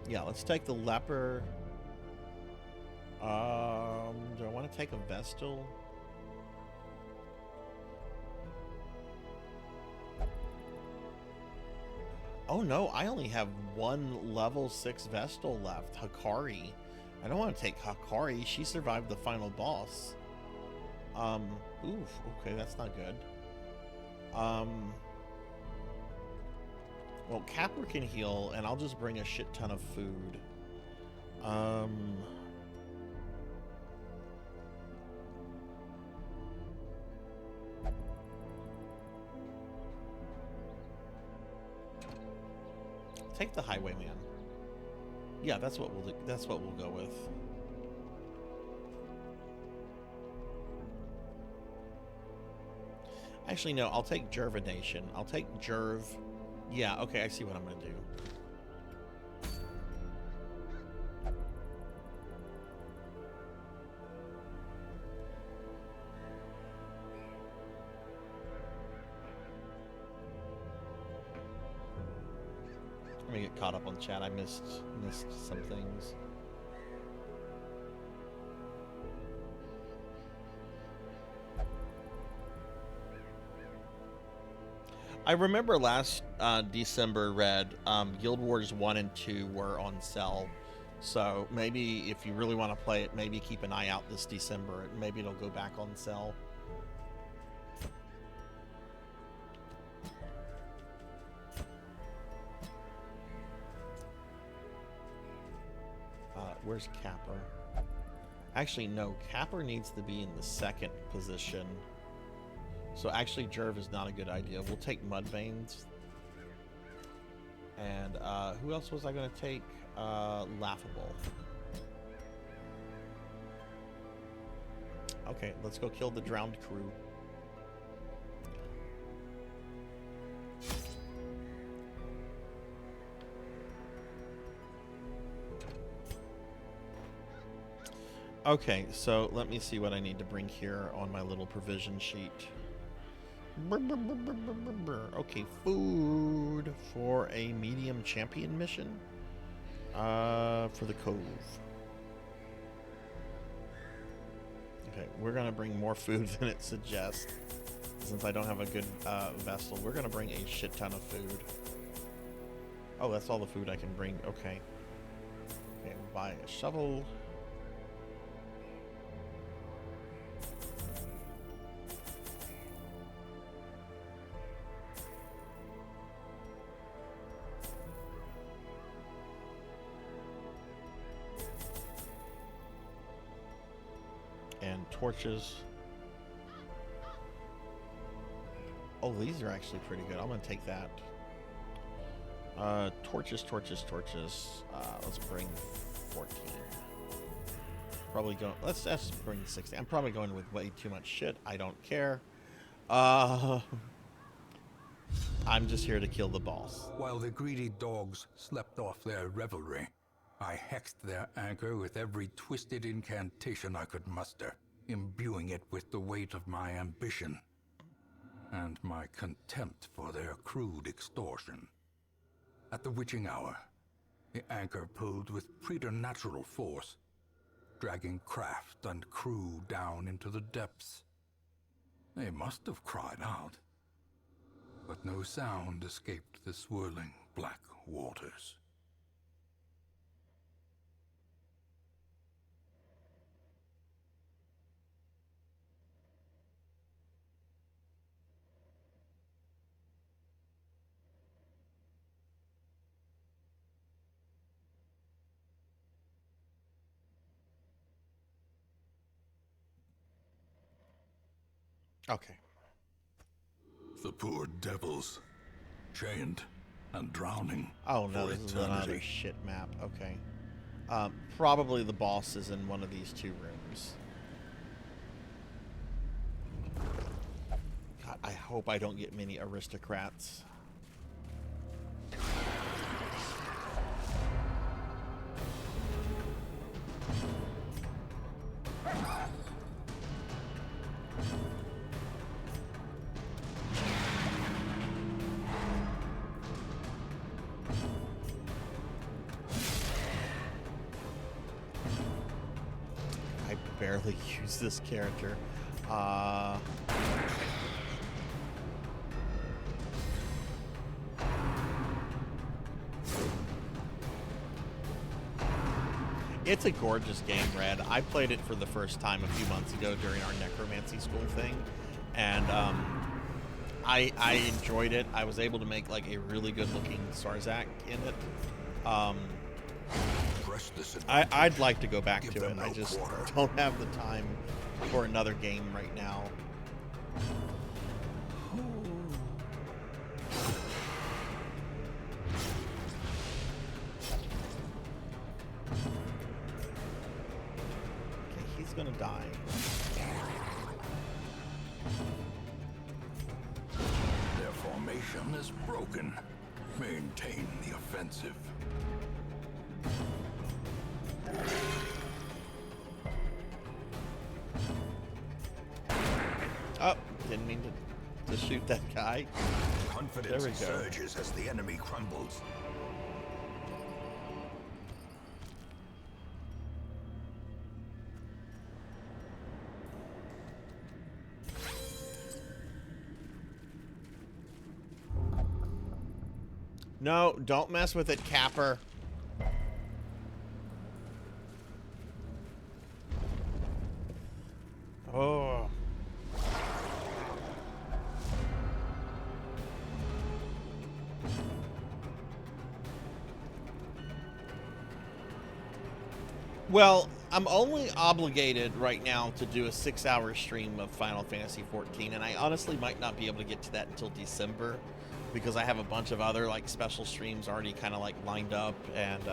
Yeah, let's take the leper. Do I want to take a Vestal? Oh no, I only have one level 6 Vestal left, Hakari. I don't want to take Hakari. She survived the final boss. Oof, okay, that's not good. Well, Capra can heal, and I'll just bring a shit ton of food. Take the Highwayman. Yeah, that's what we'll do. That's what we'll go with. Actually, no, I'll take Jervination. I'll take Jerv. Yeah, okay, I see what I'm gonna do. Let me get caught up on chat. I missed some things. I remember last December, Red, Guild Wars 1 and 2 were on sale. So maybe if you really want to play it, maybe keep an eye out this December. Maybe it'll go back on sale. Where's Capper? Actually, no. Capper needs to be in the second position. So actually, Jerv is not a good idea. We'll take Mudveins. And who else was I going to take? Laughable. Okay, let's go kill the drowned crew. Okay, so let me see what I need to bring here on my little provision sheet. Okay, food for a medium champion mission. For the Cove. Okay, we're gonna bring more food than it suggests. Since I don't have a good vessel, we're gonna bring a shit ton of food. Oh, that's all the food I can bring. Okay. Okay, we'll buy a shovel. Torches. Oh, these are actually pretty good. I'm gonna take that. Torches. Let's bring 14. Probably go. Let's bring 60. I'm probably going with way too much shit. I don't care. I'm just here to kill the boss. While the greedy dogs slept off their revelry, I hexed their anchor with every twisted incantation I could muster, imbuing it with the weight of my ambition and my contempt for their crude extortion. At the witching hour, the anchor pulled with preternatural force, dragging craft and crew down into the depths. They must have cried out, but no sound escaped the swirling black waters. Okay. The poor devils, chained and drowning. Oh no, for this is eternity. another shit map. Okay. Probably the boss is in one of these two rooms. God, I hope I don't get many aristocrats. Barely use this character. It's a gorgeous game, Red. I played it for the first time a few months ago during our necromancy school thing, and I enjoyed it. I was able to make like a really good looking Sarzac in it. I'd like to go back to it. I just don't have the time for another game right now. Okay, he's gonna die. Their formation is broken. Maintain the offensive. Oh, didn't mean to shoot that guy. Confidence There we go. surges as the enemy crumbles. No, don't mess with it, Capper. Oh. Well, I'm only obligated right now to do a 6-hour stream of Final Fantasy XIV, and I honestly might not be able to get to that until December, because I have a bunch of other like special streams already kind of like lined up, and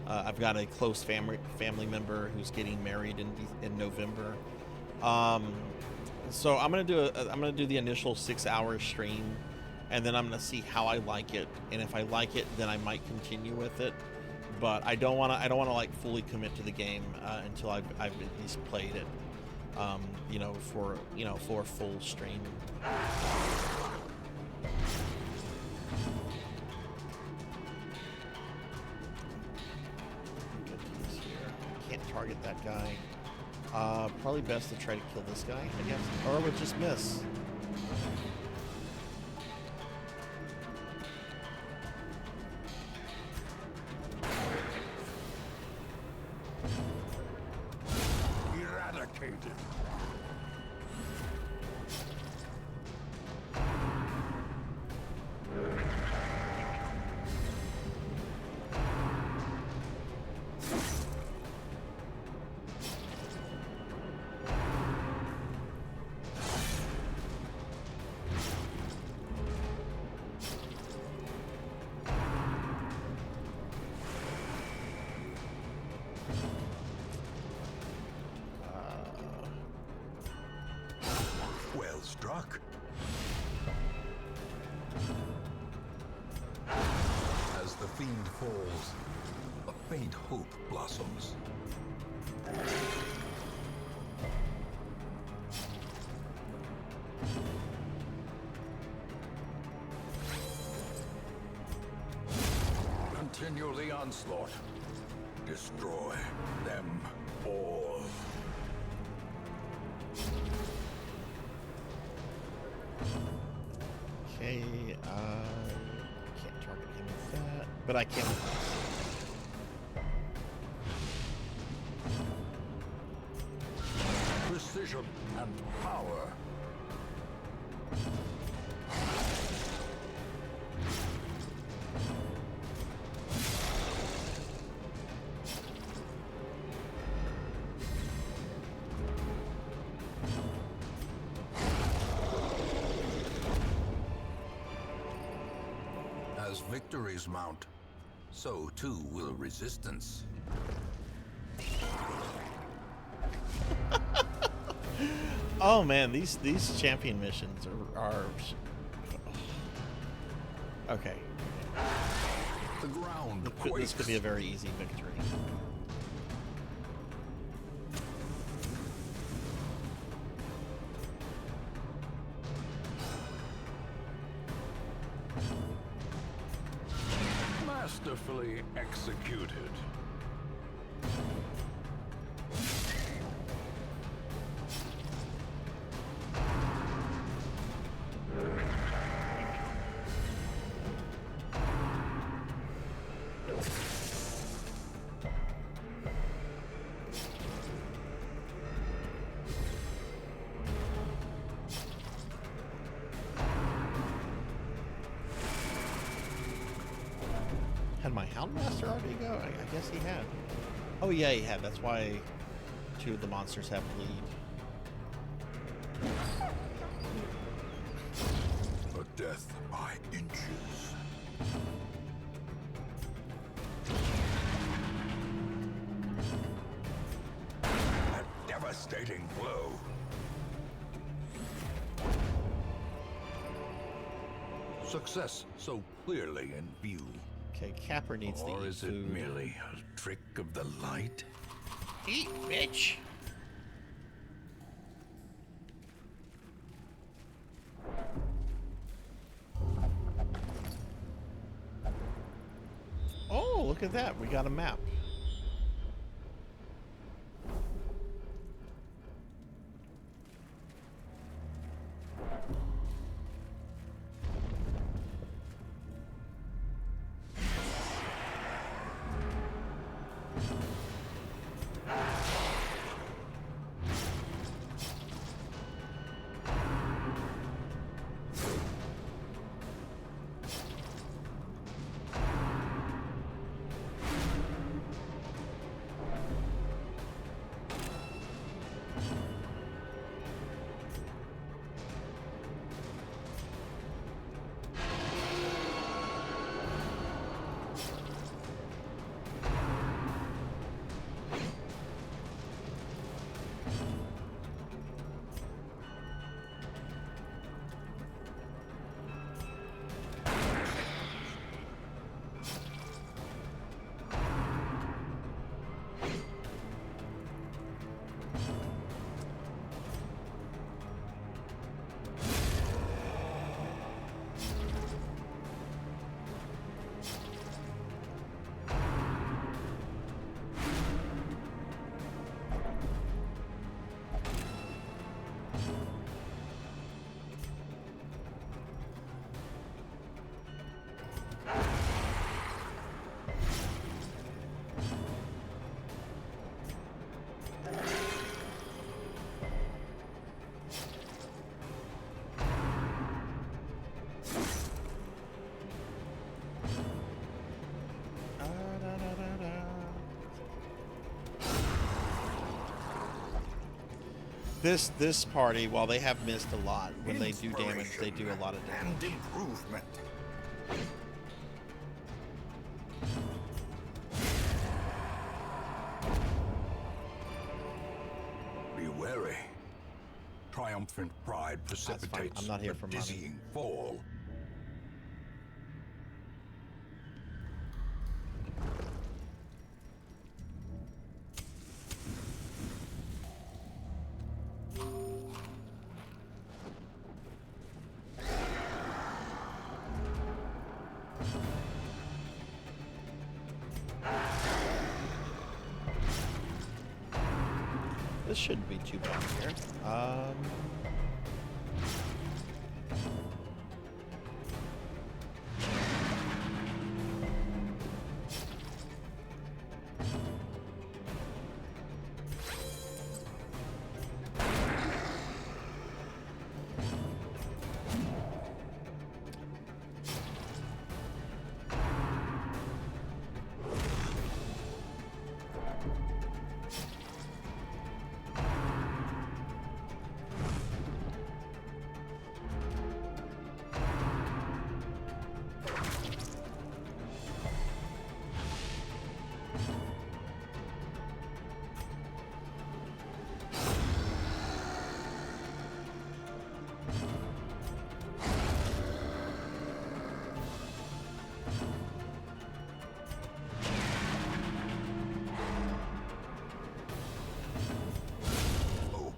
I've got a close family member who's getting married in November. So I'm gonna do the initial 6-hour stream, and then I'm gonna see how I like it, and if I like it, then I might continue with it. But I don't want to like fully commit to the game until I've at least played it, for a full stream. Can't target that guy. Probably best to try to kill this guy, I guess, or I would just miss. Eradicated. Well struck. As the fiend falls, a faint hope blossoms. Continue the onslaught. Destroy them all. Okay, can't target him with that, but I can. Precision and power. As victories mount, so too will resistance. Oh man, these champion missions are okay. The ground This quakes. could be a very easy victory. Masterfully executed. Had my Houndmaster already go? I guess he had. Oh yeah, he had. That's why 2 of the monsters have bleed. A death by inches. A devastating blow. Success so clearly in view. Okay, Capper needs to Or eat is it food. merely a trick of the light? Eat, bitch! Oh, look at that. We got a map. This party, while they have missed a lot, when they do damage, they do a lot of damage. And improvement. Be wary. Triumphant pride fine. precipitates I'm not here a for money. dizzying fall. This shouldn't be too bad here.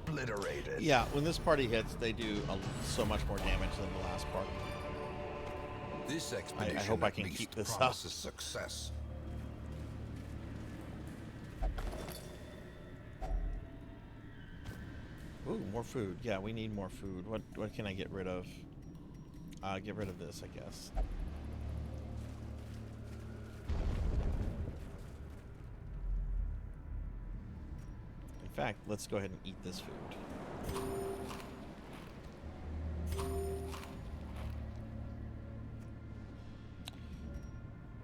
Obliterated. Yeah, when this party hits, they do so much more damage than the last party. This expedition hope I at can least keep this up. promises success. Ooh, more food. Yeah, we need more food. What can I get rid of? Get rid of this, I guess. In fact, let's go ahead and eat this food.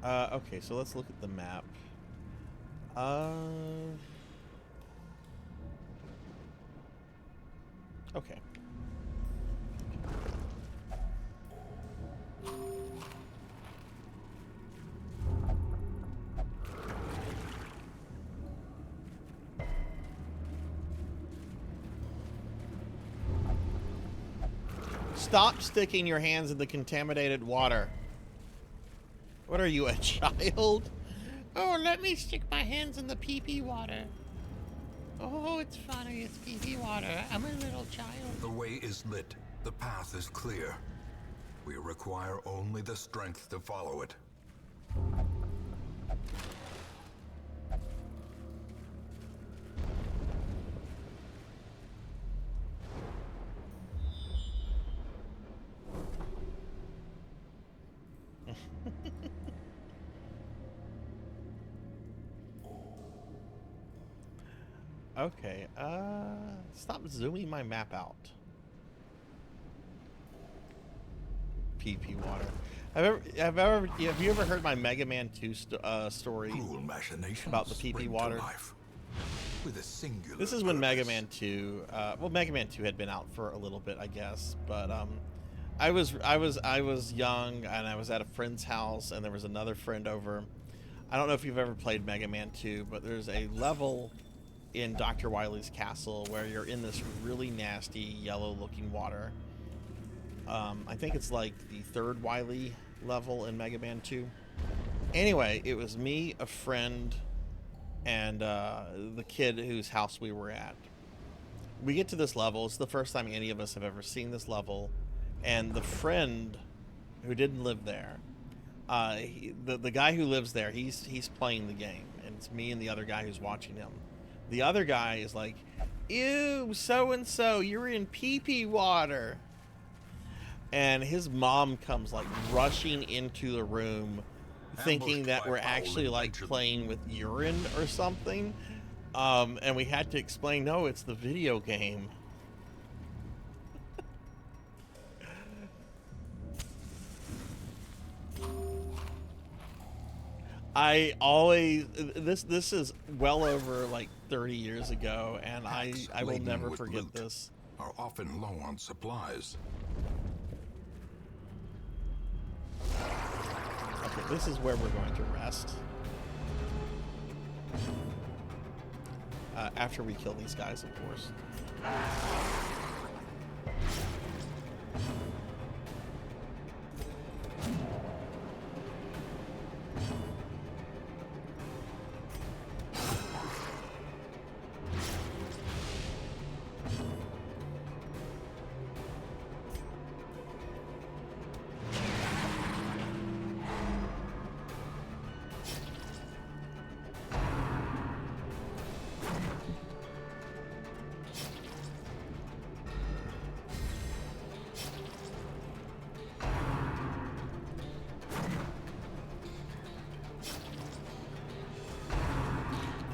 Okay, so let's look at the map. Okay. Stop sticking your hands in the contaminated water. What are you, a child? Oh, let me stick my hands in the pee-pee water. Oh, it's funny, it's pee-pee water. I'm a little child. The way is lit. The path is clear. We require only the strength to follow it. Okay, stop zooming my map out. PP water. Have you ever heard my Mega Man 2 story Cruel machinations about the PP spring to water? life with a singular This is when Mega purpose. Man 2, well, Mega Man 2 had been out for a little bit, I guess, but I was young and I was at a friend's house and there was another friend over. I don't know if you've ever played Mega Man 2, but there's a level in Dr. Wily's castle where you're in this really nasty yellow-looking water. I think it's like the third Wily level in Mega Man 2. Anyway, it was me, a friend, and the kid whose house we were at. We get to this level. It's the first time any of us have ever seen this level, and the friend who didn't live there, the guy who lives there, he's playing the game, and it's me and the other guy who's watching him. The other guy is like, "Ew, so-and-so, you're in pee-pee water." And his mom comes like rushing into the room thinking that we're actually like playing with urine or something. And we had to explain, no, it's the video game. I always, this is well over like 30 years ago, and I will laden never with forget loot this. Are often low on supplies. Okay, this is where we're going to rest. After we kill these guys, of course.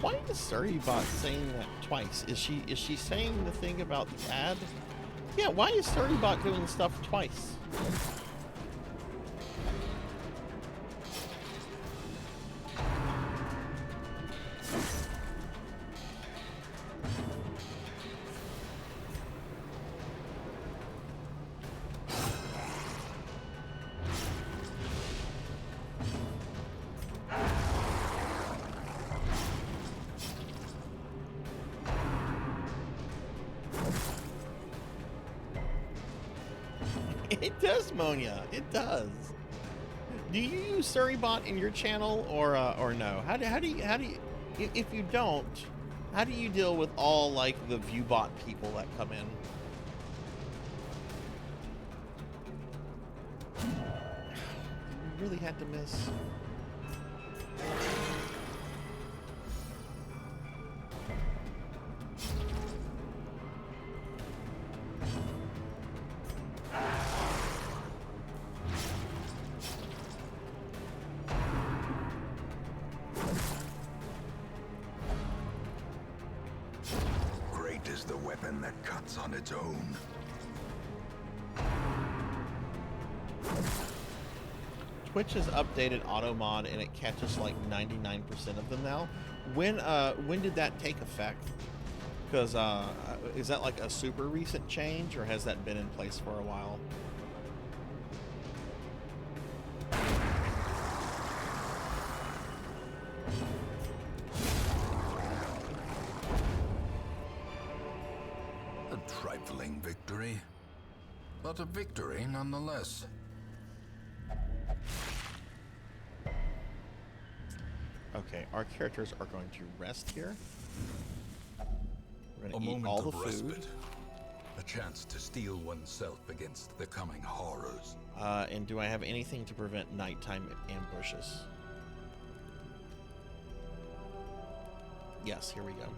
Why is Surrybot saying that twice? Is she saying the thing about the ad? Yeah, why is Surrybot doing stuff twice? It does, Monia. It does. Do you use Surrybot in your channel or no? How do you if you don't, how do you deal with all like the ViewBot people that come in? You really had to miss. Great is the weapon that cuts on its own. Twitch has updated auto mod and it catches like 99% of them now. When did that take effect? Because is that like a super recent change, or has that been in place for a while? A trifling victory, but a victory nonetheless. Okay, our characters are going to rest here. We're A going to eat moment all the of food. respite. A chance to steel oneself against the coming horrors. And do I have anything to prevent nighttime ambushes? Yes, here we go.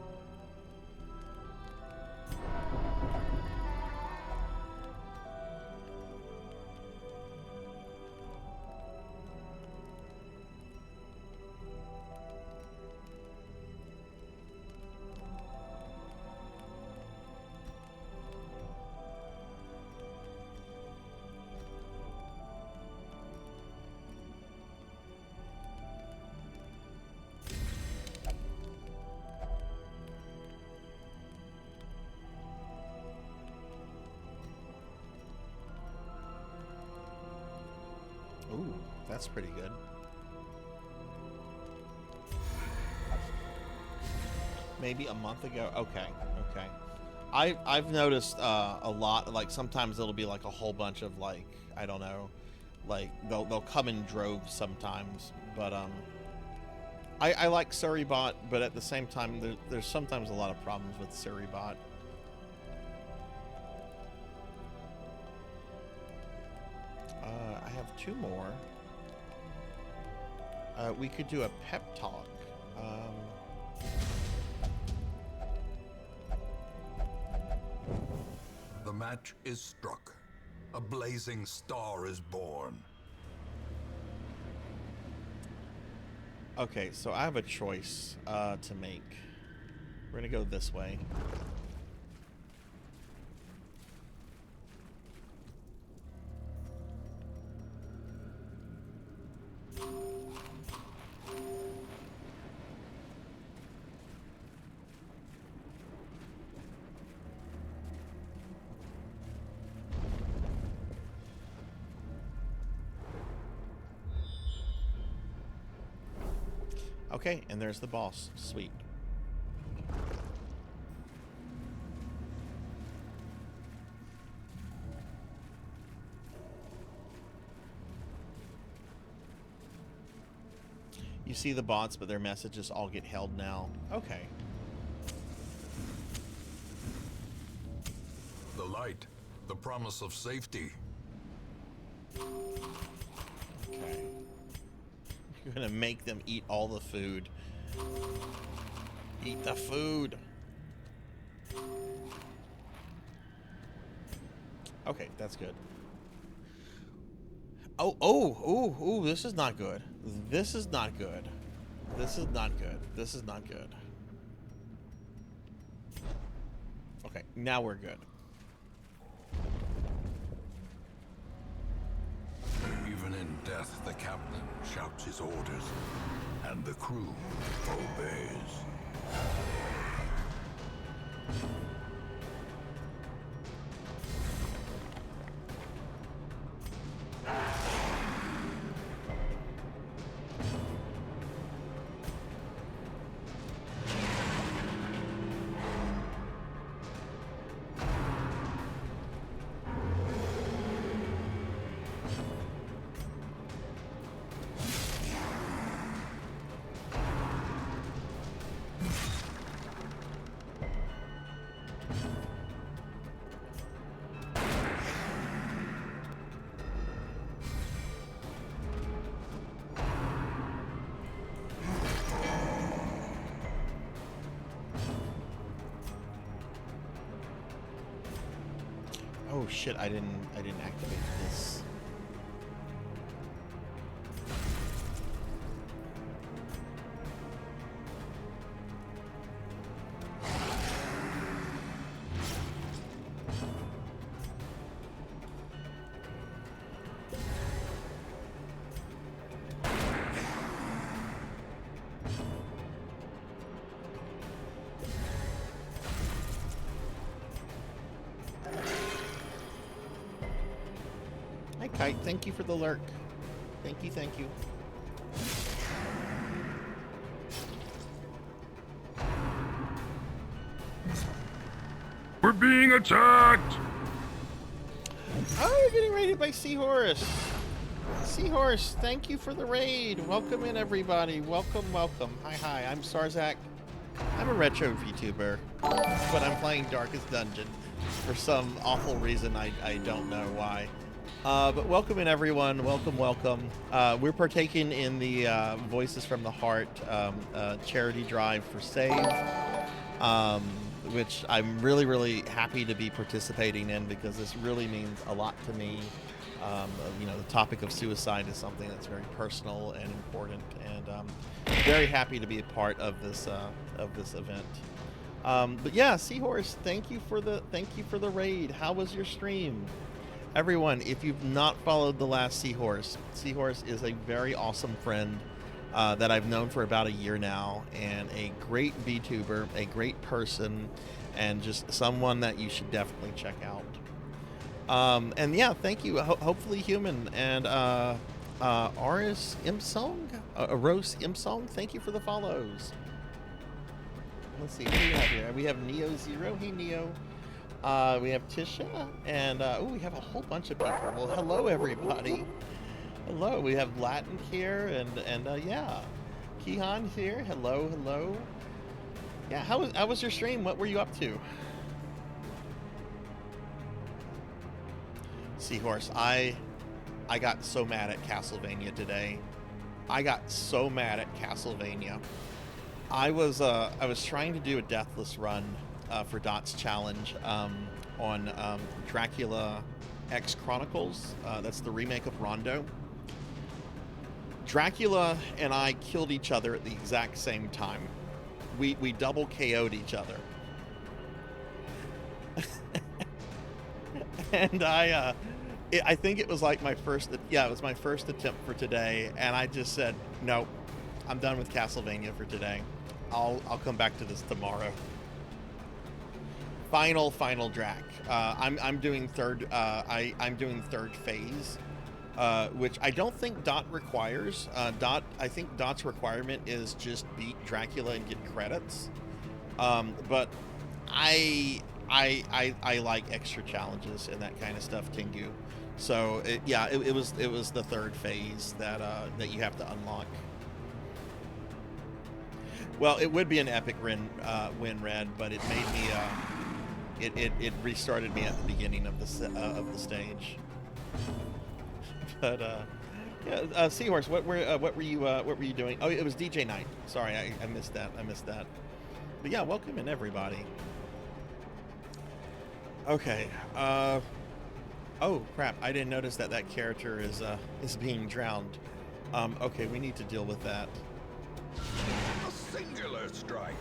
Ooh, that's pretty good. Maybe a month ago. Okay, okay. I've noticed a lot. Like sometimes it'll be like a whole bunch of like, I don't know, like they'll come in droves sometimes. But I like Surrybot, but at the same time there's sometimes a lot of problems with Surrybot. I have 2 more. We could do a pep talk. The match is struck. A blazing star is born. Okay, so I have a choice to make. We're gonna go this way. Okay, and there's the boss. Sweet. You see the bots, but their messages all get held now. Okay. The light, the promise of safety. Okay. You're gonna make them eat all the food. Eat the food. Okay, that's good. Oh, this is not good. This is not good. This is not good. This is not good. Okay, now we're good. Even in death, the captain shouts his orders, and the crew obeys. Oh shit, I didn't activate this. Hi, Kite. Thank you for the lurk. Thank you, thank you. We're being attacked! Oh, you're getting raided by Seahorse. Seahorse, thank you for the raid. Welcome in, everybody. Welcome, welcome. Hi, I'm Sarzac. I'm a retro VTuber, but I'm playing Darkest Dungeon for some awful reason. I don't know why. But welcome in, everyone. Welcome, welcome. We're partaking in the Voices from the Heart charity drive for Save, which I'm really, really happy to be participating in because this really means a lot to me. You know, the topic of suicide is something that's very personal and important, and very happy to be a part of this event. But yeah, Seahorse, thank you for the raid. How was your stream? Everyone, if you've not followed the last Seahorse is a very awesome friend that I've known for about a year now, and a great VTuber, a great person, and just someone that you should definitely check out. And yeah, thank you. Hopefully Human and Aris Imsong, Rose Imsong, thank you for the follows. Let's see, what do we have here? We have Neo Zero. Hey, Neo. We have Tisha, and we have a whole bunch of people. Well, hello, everybody. Hello, we have Latin here, and yeah, Kihan's here. Hello, hello. Yeah, how was your stream? What were you up to? Seahorse, I got so mad at Castlevania today. I got so mad at Castlevania. I was trying to do a deathless run for Dot's challenge on Dracula X Chronicles. That's the remake of Rondo. Dracula and I killed each other at the exact same time. We double KO'd each other. And I think it was like my first attempt for today, and I just said, no, I'm done with Castlevania for today. I'll come back to this tomorrow. Final Drac. I'm doing third. I'm doing third phase, which I don't think Dot requires. I think Dot's requirement is just beat Dracula and get credits. But I like extra challenges and that kind of stuff, Tingu. So it was the third phase that you have to unlock. Well, it would be an epic win, Red, but it made me it restarted me at the beginning of the stage. But yeah, Seahorse, what were you doing? Oh, it was DJ night. Sorry, I missed that. But yeah, welcome in, everybody. Okay. Oh crap! I didn't notice that character is being drowned. Okay, we need to deal with that. A singular strike.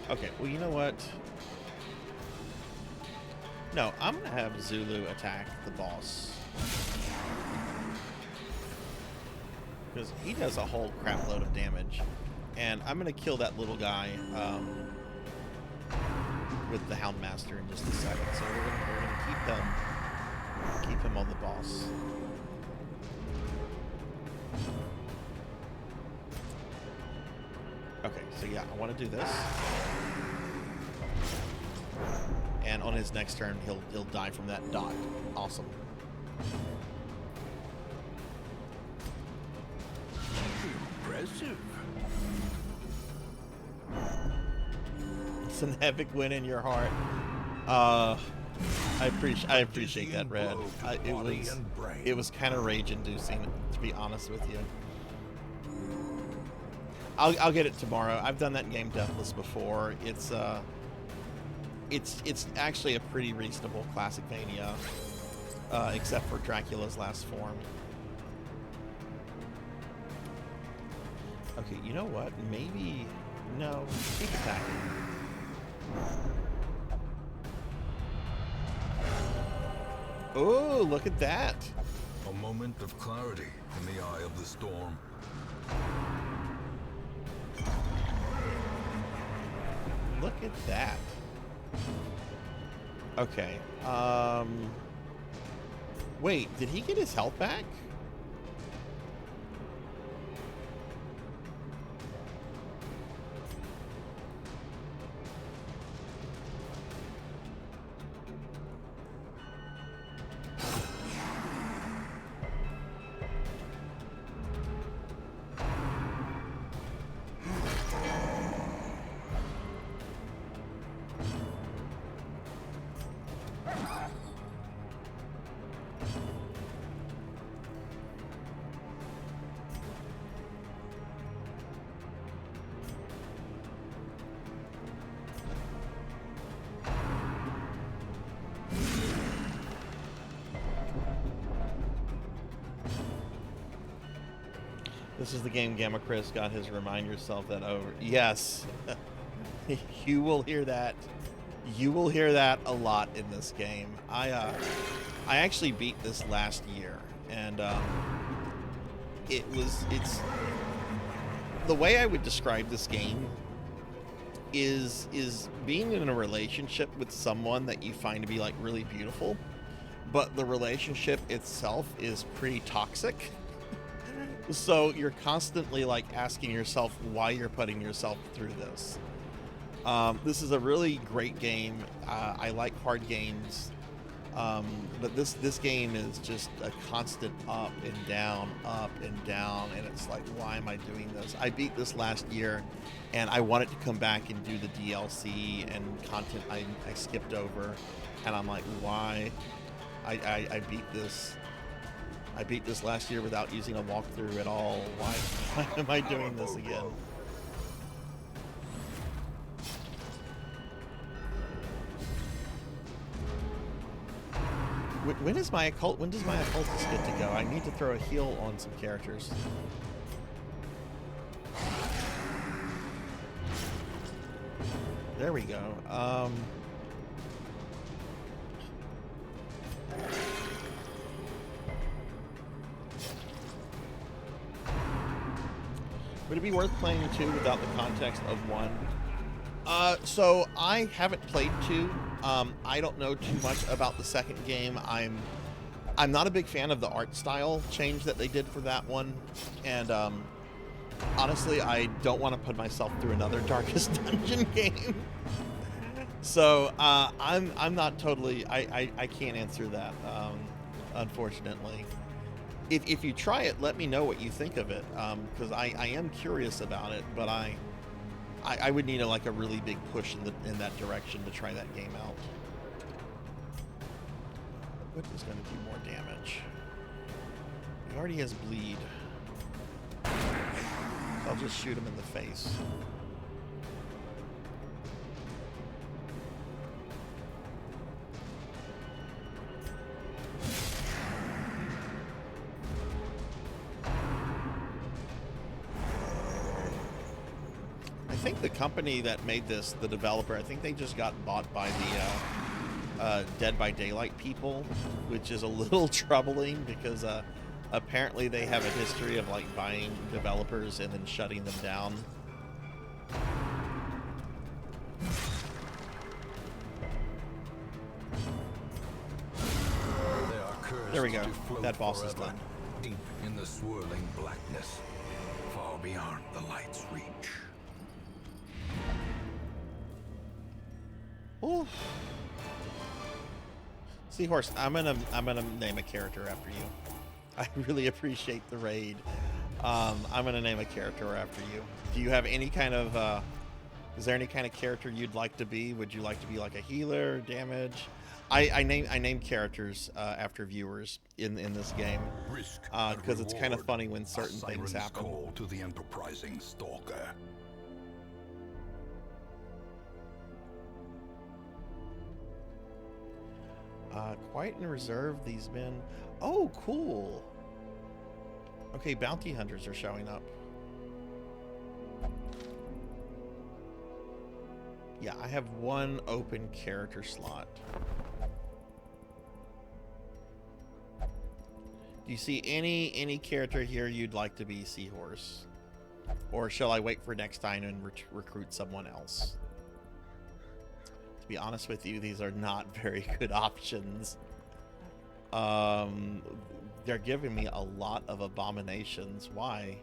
Okay, well, you know what? No, I'm gonna have Zulu attack the boss. Because he does a whole crap load of damage. And I'm gonna kill that little guy with the Houndmaster in just a second. So we're gonna keep him on the boss. Okay, so yeah, I want to do this. And on his next turn, he'll die from that dot. Awesome. Impressive. It's an epic win in your heart. I appreciate that, Red. It was kind of rage-inducing, to be honest with you. I'll get it tomorrow. I've done that game deathless before. It's actually a pretty reasonable Classicmania except for Dracula's last form. Okay, you know what? Maybe... No, keep attacking. Oh, look at that! A moment of clarity in the eye of the storm. Look at that. Okay. Wait, did he get his health back? This is the game Gamma Chris got his remind yourself that over. Yes. You will hear that. You will hear that a lot in this game. I actually beat this last year, and it's the way I would describe this game is being in a relationship with someone that you find to be like really beautiful, but the relationship itself is pretty toxic. So you're constantly like asking yourself why you're putting yourself through this. This is a really great game. I like hard games, but this game is just a constant up and down, and it's like, why am I doing this? I beat this last year, and I wanted to come back and do the DLC and content I skipped over, and I'm like, why? I beat this. I beat this last year without using a walkthrough at all. Why am I doing this again? When does my occultist get to go? I need to throw a heal on some characters. There we go. Would it be worth playing 2 without the context of 1? So I haven't played 2. I don't know too much about the second game. I'm not a big fan of the art style change that they did for that one, and honestly, I don't want to put myself through another Darkest Dungeon game. So I'm not totally. I can't answer that, unfortunately. If you try it, let me know what you think of it, because I am curious about it, but I would need a really big push in that direction to try that game out. What is going to do more damage? He already has bleed. So I'll just shoot him in the face. I think the company that made this, the developer, I think they just got bought by the Dead by Daylight people, which is a little troubling because apparently they have a history of buying developers and then shutting them down. There we go. That boss is done. Deep in the swirling blackness, far beyond the light's reach. Ooh. Seahorse, I'm gonna name a character after you. I really appreciate the raid. I'm gonna name a character after you. Do you have any kind of is there any kind of character you'd like to be? Would you like to be like a healer, damage? I name characters after viewers in this game because it's kind of funny when certain things happen. Call to the enterprising stalker. Quiet and reserved, these men. Oh, cool. Okay, bounty hunters are showing up. Yeah, I have one open character slot. Do you see any character here you'd like to be Seahorse? Or shall I wait for next time and recruit someone else? To be honest with you, these are not very good options. They're giving me a lot of abominations. Why?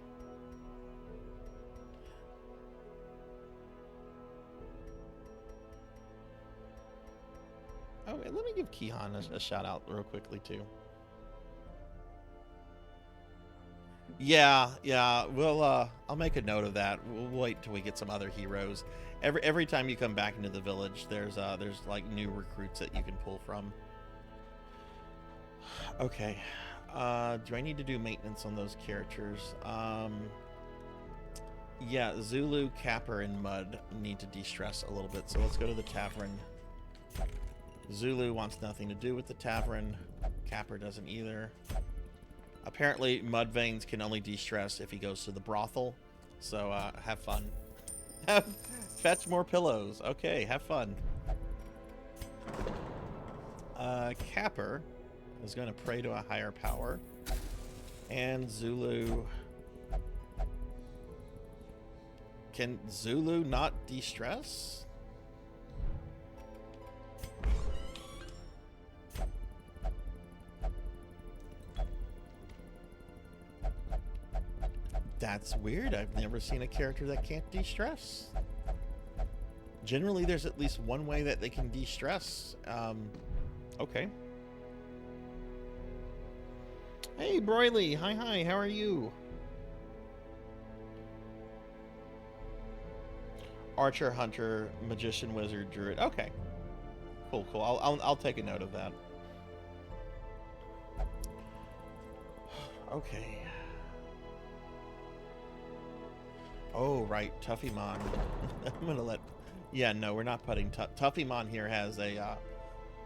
Oh, let me give Kihan a shout out real quickly too. Yeah, we'll I'll make a note of that. We'll wait till we get some other heroes. Every time you come back into the village, there's like new recruits that you can pull from. Okay. Do I need to do maintenance on those characters? Yeah, Zulu, Capper, and Mud need to de-stress a little bit, so let's go to the tavern. Zulu wants nothing to do with the tavern. Capper doesn't either. Apparently, Mudveins can only de-stress if he goes to the brothel. So, have fun. Fetch more pillows. Okay, have fun. Capper is going to pray to a higher power. And Zulu... Can Zulu not de-stress? That's weird. I've never seen a character that can't de-stress. Generally, there's at least one way that they can de-stress. Okay. Hey, Broily. Hi. How are you? Archer, Hunter, Magician, Wizard, Druid. Okay. Cool. I'll take a note of that. Okay. Oh, right, Tuffymon. I'm gonna let... Yeah, no, we're not putting... Tuffymon here has a...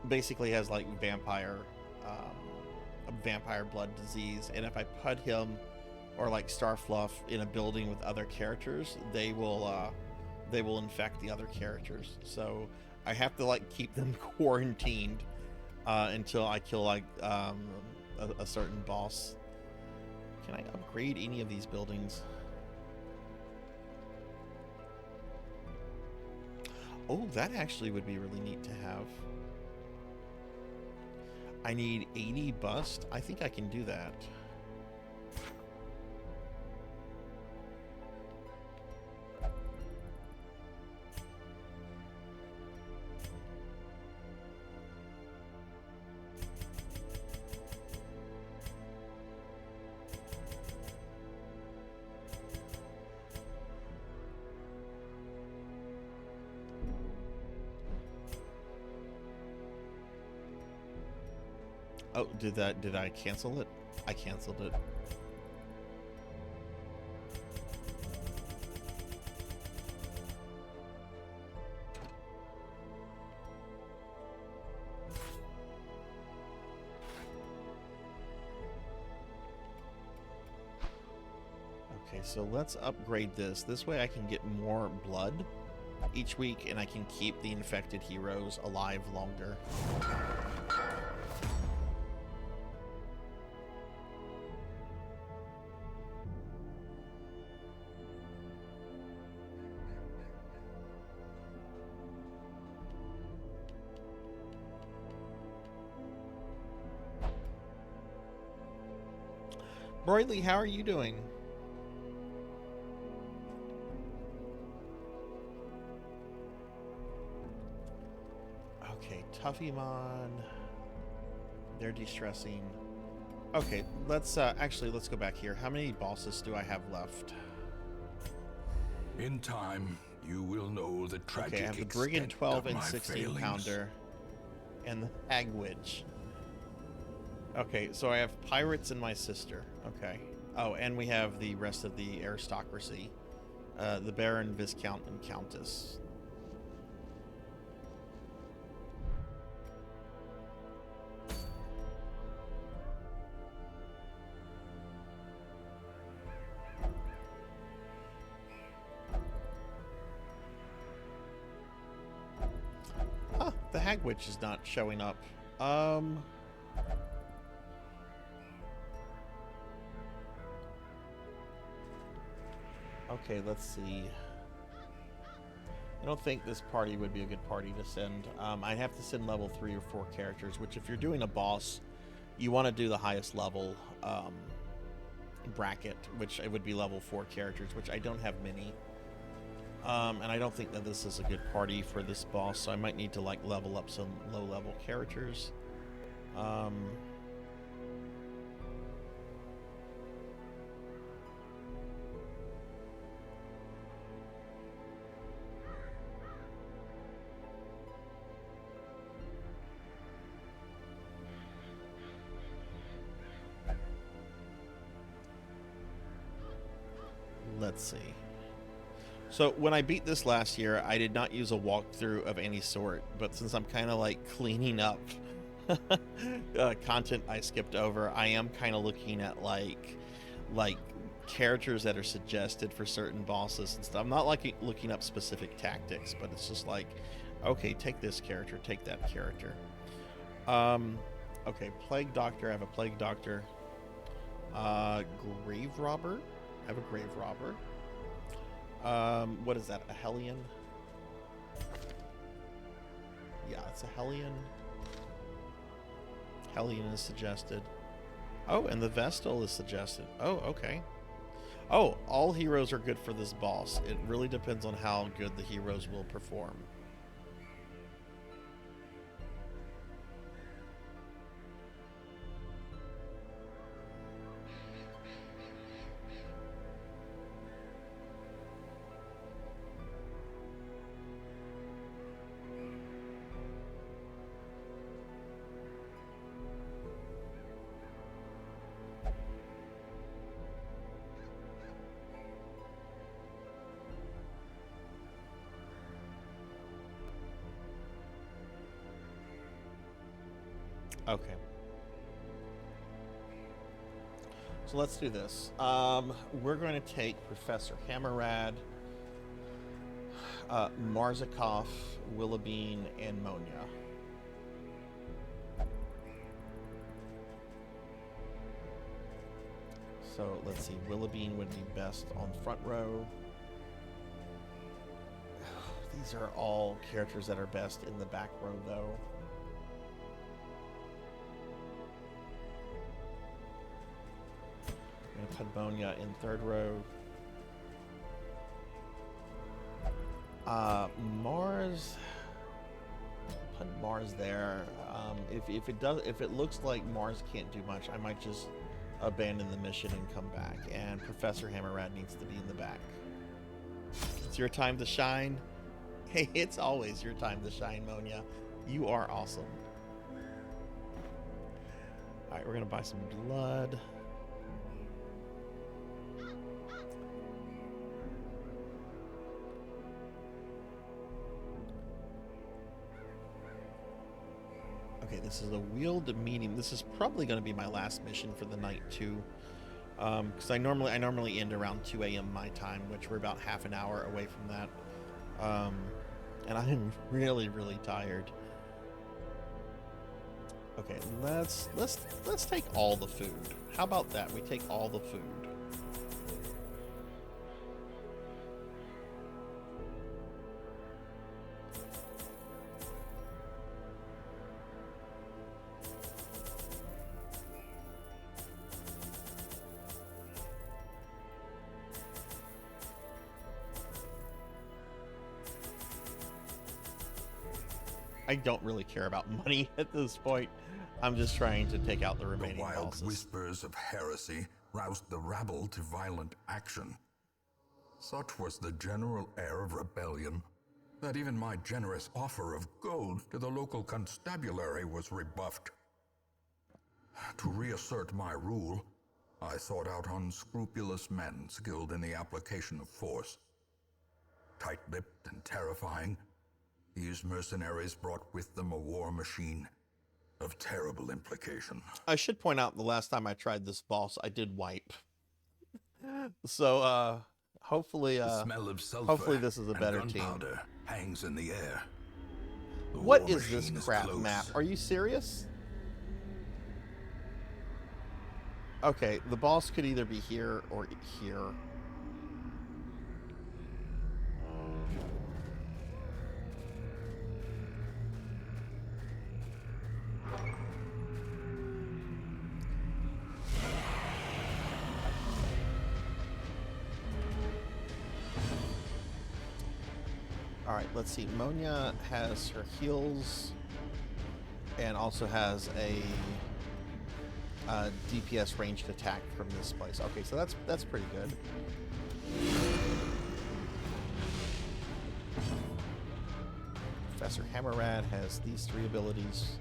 basically has, like, vampire blood disease. And if I put him, or, like, Starfluff, in a building with other characters, they will infect the other characters. So I have to, like, keep them quarantined until I kill, like, a certain boss. Can I upgrade any of these buildings? Oh, that actually would be really neat to have. I need 80 bust. I think I can do that. Oh, did I cancel it? I canceled it. Okay, so let's upgrade this. This way I can get more blood each week and I can keep the infected heroes alive longer. Broily, how are you doing? Okay, Tuffymon. They're de-stressing. Okay, let's actually let's go back here. How many bosses do I have left? In time, you will know the tragic Okay, I have the Brigand extent 12 of and my 16 failings. pounder and the Hagwitch. Okay, so I have pirates and my sister. Okay. Oh, and we have the rest of the aristocracy. The Baron, Viscount, and Countess. Hag Witch is not showing up. Okay, let's see. I don't think this party would be a good party to send. I'd have to send level 3 or 4 characters, which if you're doing a boss, you want to do the highest level bracket, which it would be level 4 characters, which I don't have many. And I don't think that this is a good party for this boss, so I might need to like level up some low-level characters. Let's see. So when I beat this last year, I did not use a walkthrough of any sort, but since I'm kind of like cleaning up content I skipped over, I am kind of looking at like characters that are suggested for certain bosses and stuff. I'm not like looking up specific tactics, but it's just like, okay, take this character, take that character. Okay, Plague Doctor. I have a Plague Doctor. Grave Robber. I have a Grave Robber. What is that? A Hellion? Yeah, it's a Hellion. Hellion is suggested. Oh, and the Vestal is suggested. Oh, okay. Oh, all heroes are good for this boss. It really depends on how good the heroes will perform. Okay. So let's do this. We're going to take Professor Hammerrad, Marzakov, Willowbean, and Monia. So let's see. Willowbean would be best on front row. These are all characters that are best in the back row, though. Monia in third row. Mars. Put Mars there. If it looks like Mars can't do much, I might just abandon the mission and come back. And Professor Hammerrad needs to be in the back. It's your time to shine. Hey, it's always your time to shine, Monia. You are awesome. All right, we're gonna buy some blood. Okay, this is a wheeled meeting. This is probably going to be my last mission for the night too, because I normally end around 2 a.m. my time, which we're about half an hour away from that, and I am really tired. Okay, let's take all the food. How about that? We take all the food. I don't really care about money at this point. I'm just trying to take out the remaining bosses. The wild whispers of heresy roused the rabble to violent action. Such was the general air of rebellion that even my generous offer of gold to the local constabulary was rebuffed. To reassert my rule, I sought out unscrupulous men skilled in the application of force. Tight-lipped and terrifying, these mercenaries brought with them a war machine of terrible implication. I should point out the last time I tried this boss, I did wipe. So, hopefully, the smell of sulfur hopefully this is a better team. Hangs in the air. What war is this machine is crap close. map? Are you serious? Okay, the boss could either be here or here. Alright, let's see. Monia has her heals and also has a DPS ranged attack from this place. Okay, so that's pretty good. Professor Hammerrad has these 3 abilities.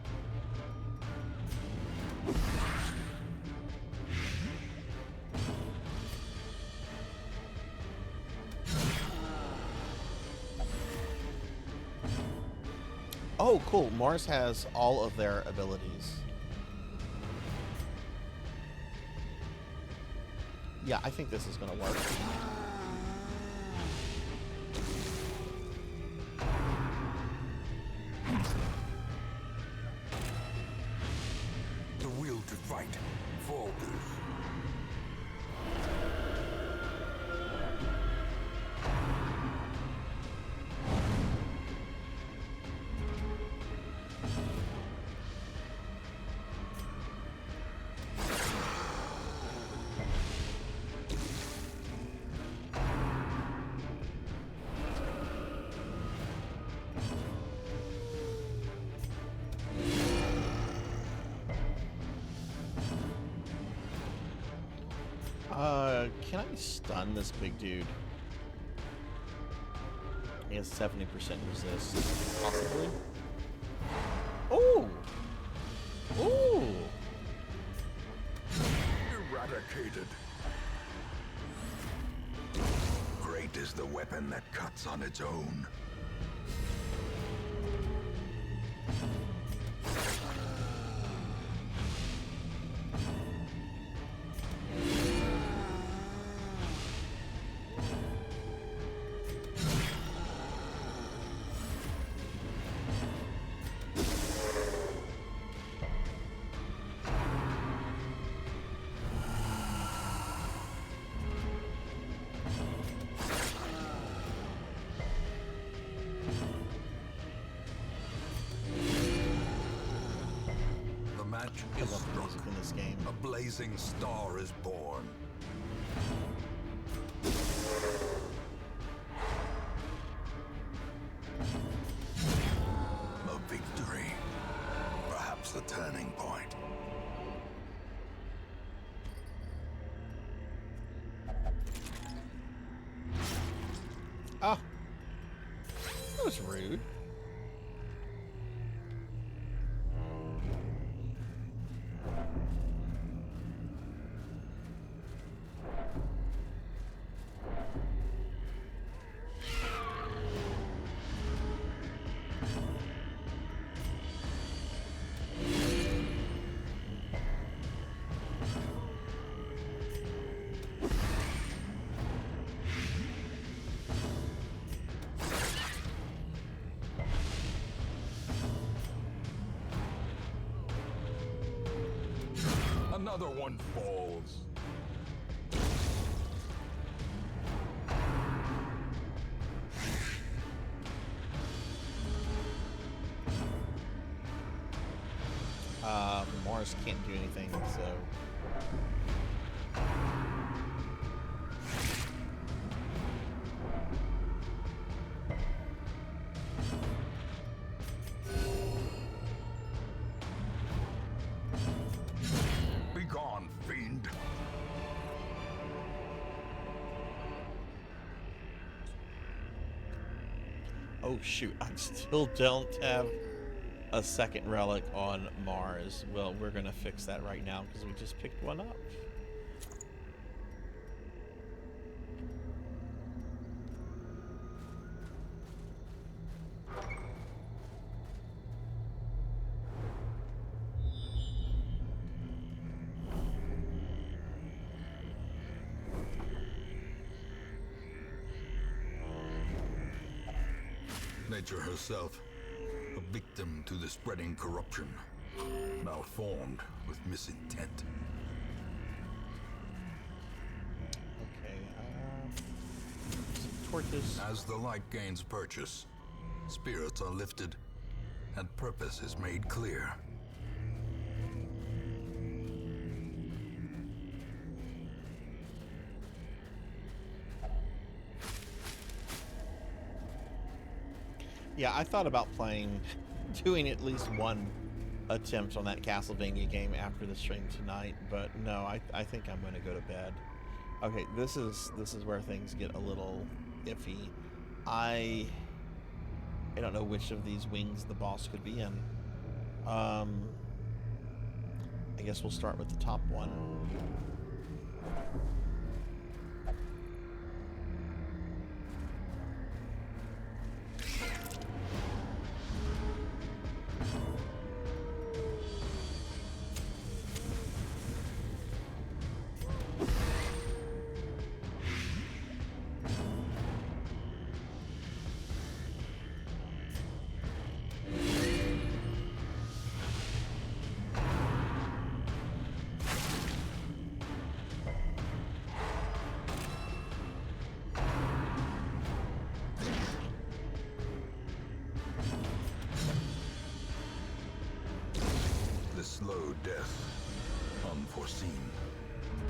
Oh, cool. Mars has all of their abilities. Yeah, I think this is going to work. The will to fight falters. Can I stun this big dude? He has 70% resist. Possibly? Ooh! Ooh! Eradicated. Great is the weapon that cuts on its own. Match I is love the music struck. in this game. A blazing star is born. A victory. Perhaps a turning point. Ah! That was rude. Another one falls. Mars can't do anything, so... Be gone, fiend. Oh shoot, I still don't have a second relic on Mars. Well, we're gonna fix that right now because we just picked one up. Nature herself. A victim to the spreading corruption, malformed with misintent. Okay, torches. As the light gains purchase, spirits are lifted, and purpose is made clear. Yeah, I thought about doing at least one attempt on that Castlevania game after the stream tonight, but no, I think I'm going to go to bed. Okay, this is where things get a little iffy. I don't know which of these wings the boss could be in. I guess we'll start with the top one. Slow death, unforeseen,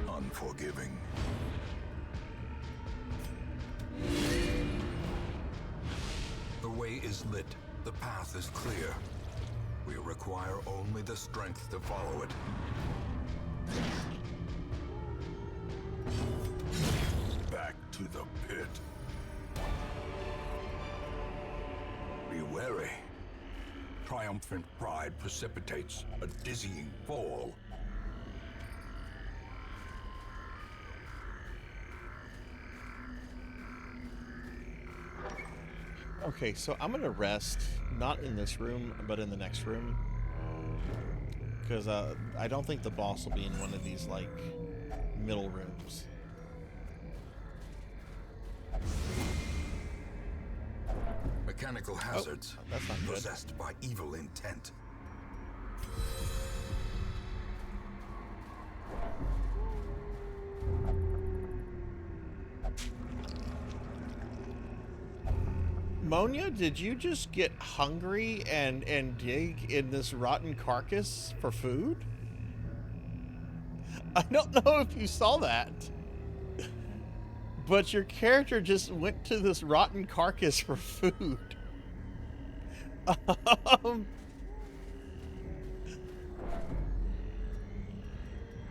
unforgiving. The way is lit, the path is clear. We require only the strength to follow it. Back to the pit. Be wary. Triumphant pride precipitates a dizzying fall. Okay, so I'm gonna rest, not in this room, but in the next room. Because I don't think the boss will be in one of these, like, middle rooms. Mechanical hazards, that's not good. possessed by evil intent. Monia, did you just get hungry and dig in this rotten carcass for food? I don't know if you saw that, but your character just went to this rotten carcass for food.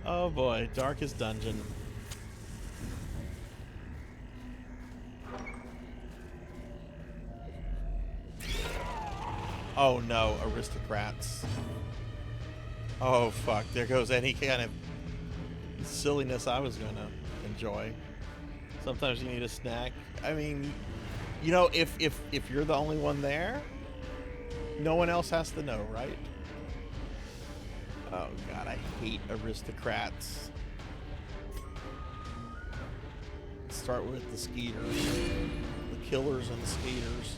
Oh boy, darkest dungeon. Oh no, aristocrats. Oh fuck, there goes any kind of silliness I was gonna enjoy. Sometimes you need a snack. I mean, you know, if you're the only one there, no one else has to know, right? Oh god, I hate aristocrats. Let's start with the skeeters. The killers and the skaters.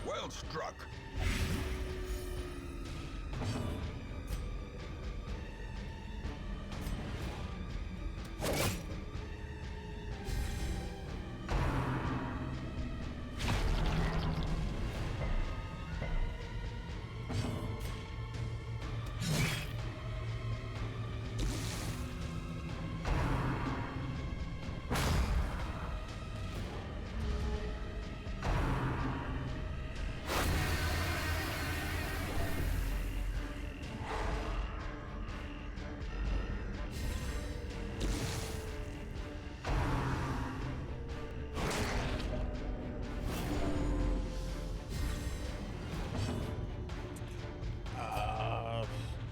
Well struck.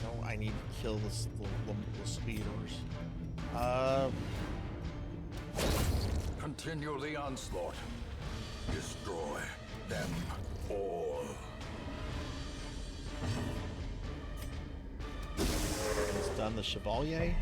No, I need to kill the speeders. Continue the onslaught. Destroy them all. It's done the Chevalier.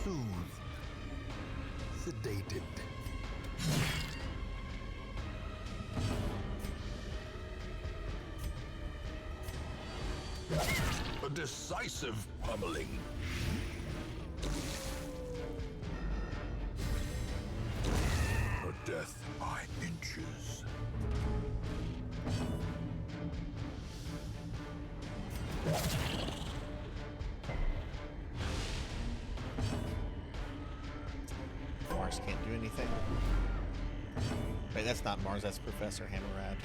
Soothed. Sedated. A decisive pummeling. A death by inches. Mars can't do anything. Wait, that's not Mars, that's Professor Hammerad.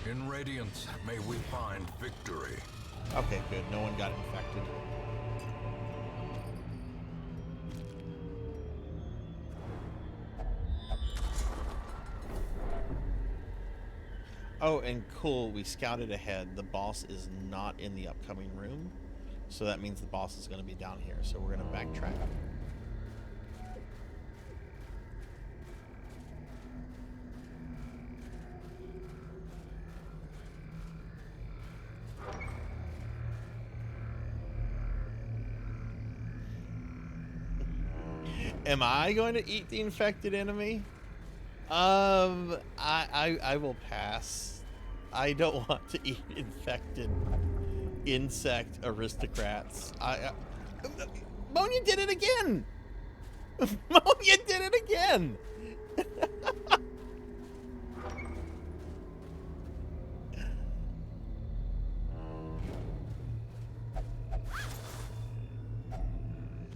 In Radiance, may we find victory. Okay, good. No one got infected. Oh, and cool, we scouted ahead. The boss is not in the upcoming room. So that means the boss is going to be down here. So we're going to backtrack. Am I going to eat the infected enemy? I will pass. I don't want to eat infected insect aristocrats. Monia did it again. Monia did it again.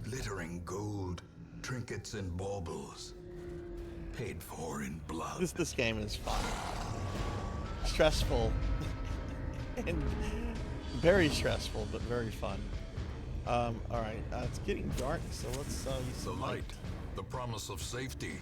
Glittering gold, trinkets and baubles, paid for in blood. This game is fun, stressful, and very stressful, but very fun. All right, it's getting dark, so let's use The some light, the promise of safety.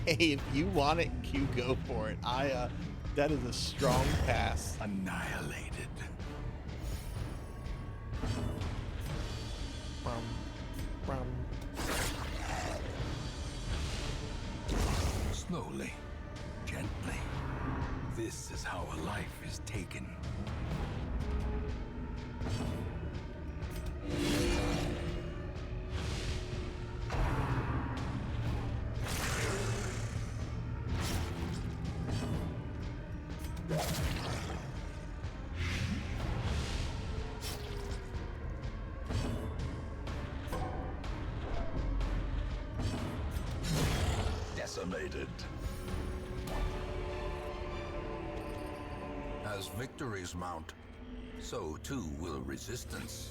Hey, if you want it, Q, go for it. That is a strong pass. Annihilated. From. Slowly, gently. This is how a life is taken. Decimated. As victories mount, so too will resistance.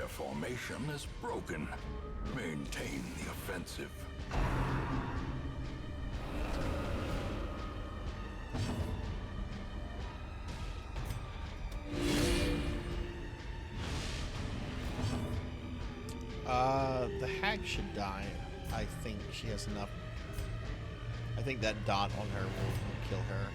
Formation is broken. Maintain the offensive. The hag should die. I think she has enough. I think that dot on her will kill her.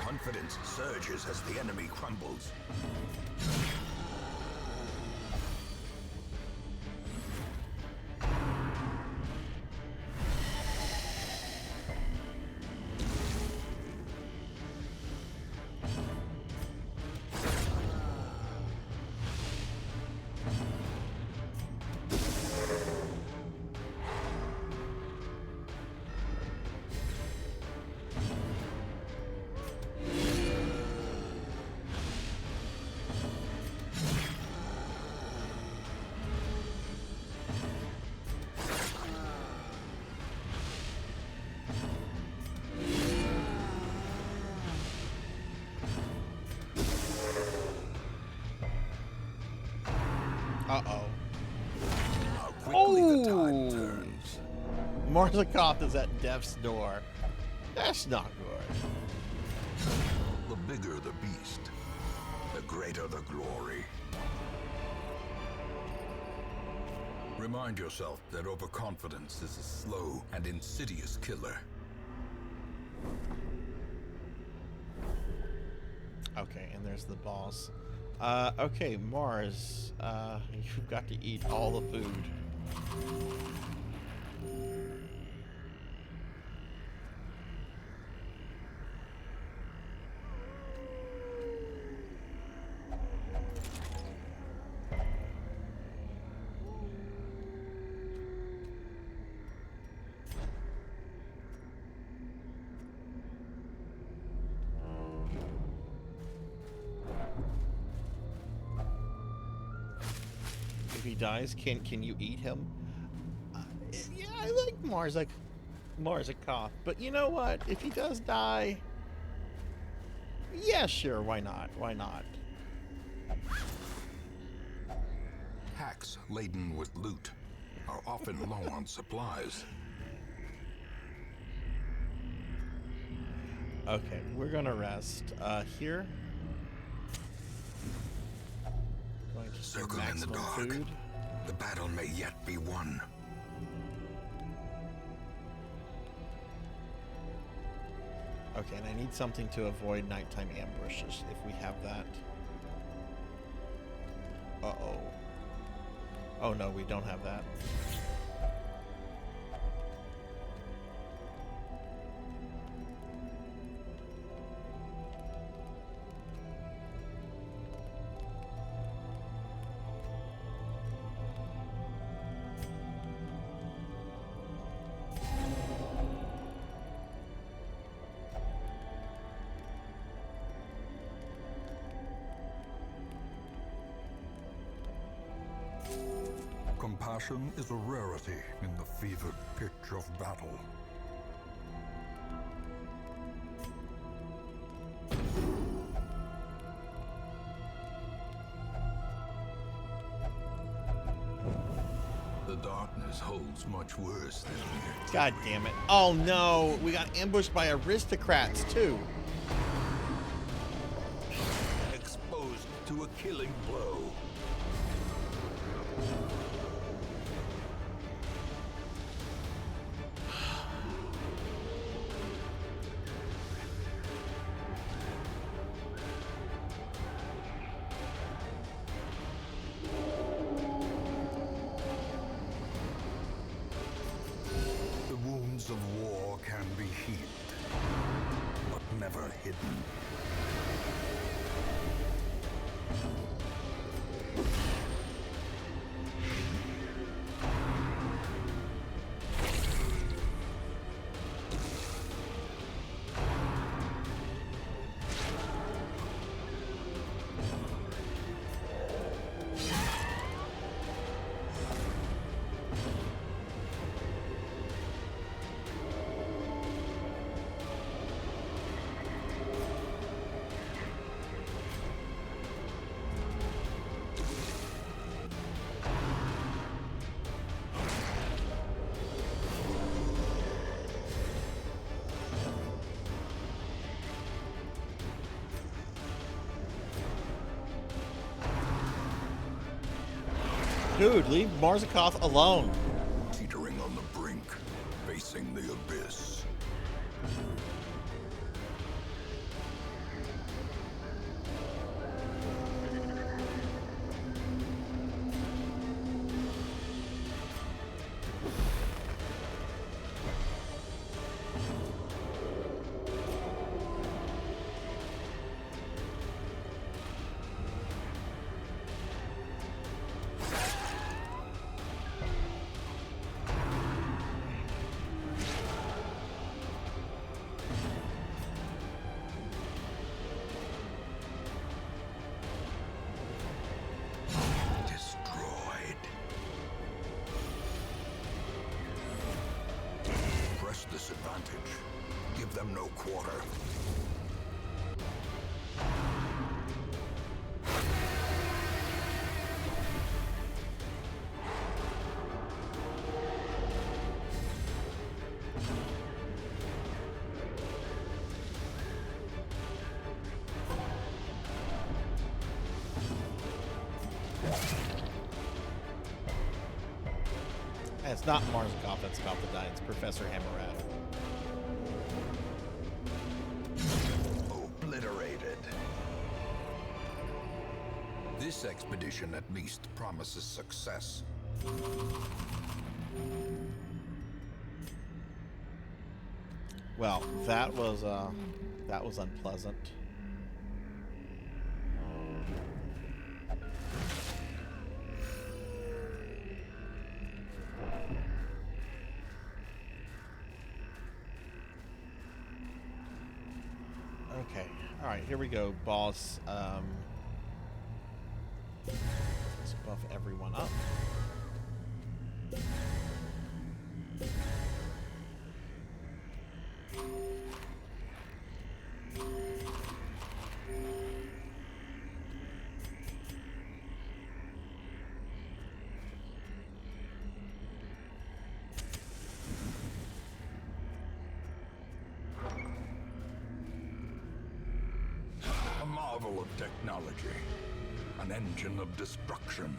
Confidence surges. emerges as the enemy crumbles. Uh-oh. How quickly the tide Oh! turns. Marzakoth is at death's door. That's not good. The bigger the beast, the greater the glory. Remind yourself that overconfidence is a slow and insidious killer. Okay, and there's the boss. Okay, Mars, you've got to eat all the food. If he dies, can you eat him? Yeah, I like Marzakoth, but you know what? If he does die, yeah, sure, why not? Why not? Packs laden with loot are often low on supplies. Okay, we're gonna rest here. Going to serve Circle in the maximum dark. food. The battle may yet be won. Okay, and I need something to avoid nighttime ambushes, if we have that. Uh-oh. Oh no, we don't have that. Compassion is a rarity in the fevered pitch of battle. The darkness holds much worse than mere God damn it. Oh no, we got ambushed by aristocrats too. exposed to a killing blow. The wounds of war can be healed, but never hidden. Dude, leave Marzakoth alone. Teetering on the brink, facing the abyss. no quarter. And it's not Marzkov that's about to die, it's Professor Hammerad. Obliterated. This expedition at least promises success. Well, that was unpleasant. Okay, all right, here we go, boss. Let's buff everyone up. A marvel of technology. An engine of destruction.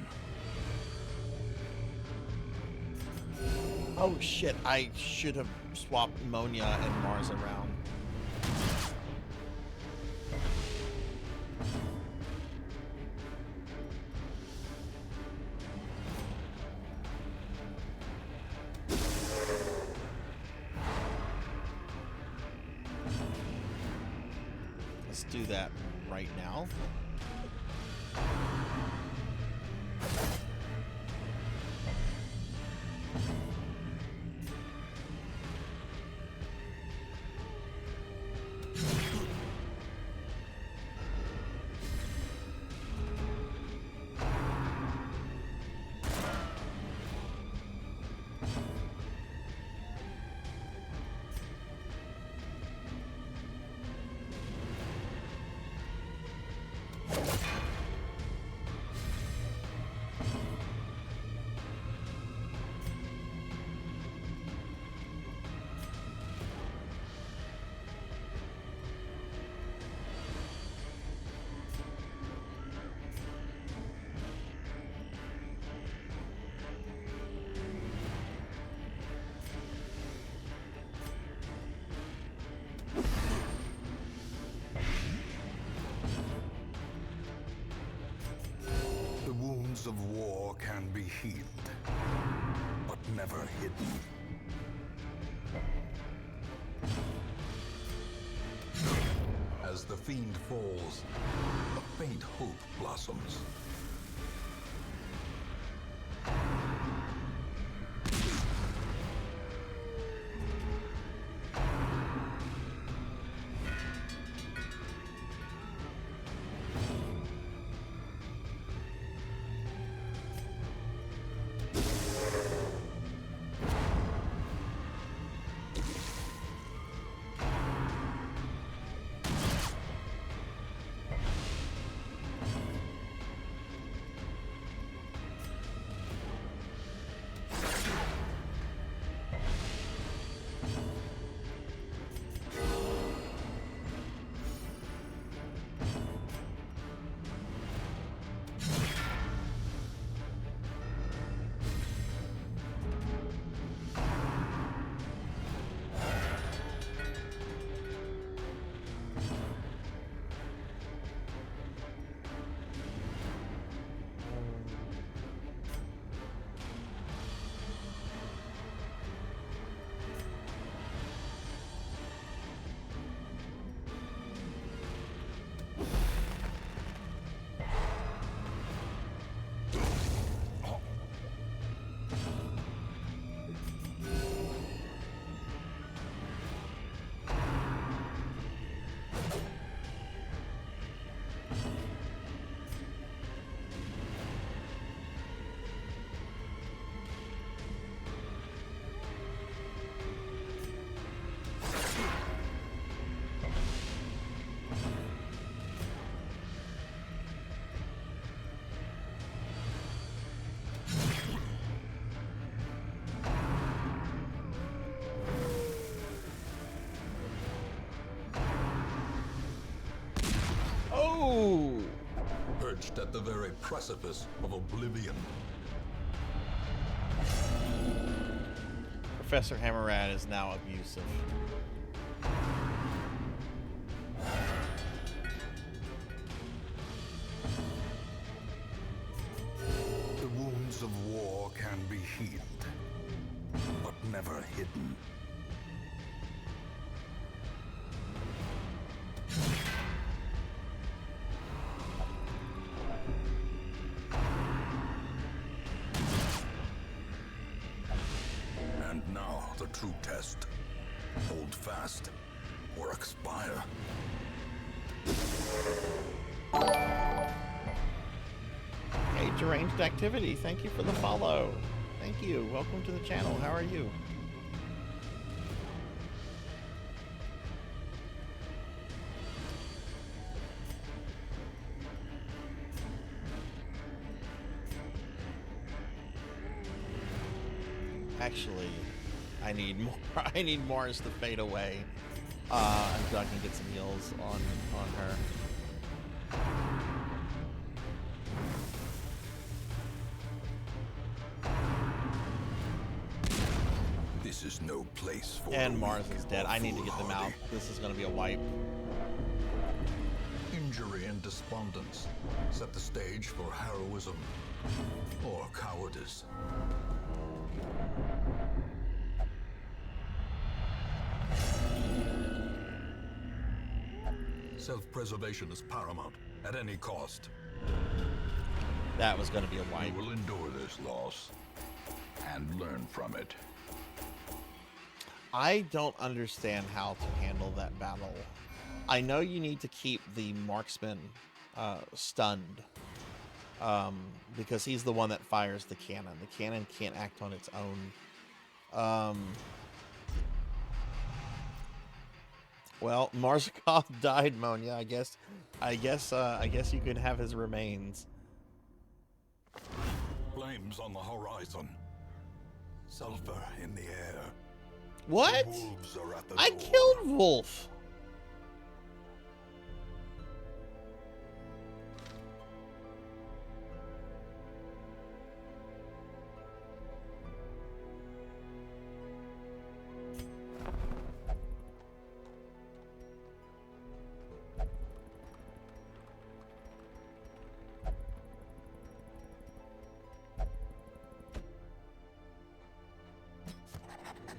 Oh shit, I should have swapped Monia and Mars around. Let's do that right now. The wounds of war can be healed, but never hidden. As the fiend falls, a faint hope blossoms. perched at the very precipice of oblivion. Professor Hammerad is now abusive. The wounds of war can be healed, but never hidden. And now, the true test. Hold fast, or expire. Hey, Deranged Activity, thank you for the follow. Thank you. Welcome to the channel. How are you? Actually, I need more. I need Mars to fade away, so I can get some heals on her. This is no place for And the Mars weak is dead. or I need to get them out. foolhardy. This is going to be a wipe. Injury and despondence set the stage for heroism or cowardice. Self-preservation is paramount at any cost. That was going to be a wipe. You will endure this loss and learn from it. I don't understand how to handle that battle. I know you need to keep the marksman stunned, because he's the one that fires the cannon. The cannon can't act on its own. Well, Marzakov died, Monya. I guess you could have his remains. Flames on the horizon. Sulfur in the air. What? The wolves are at the I door. killed Wolf.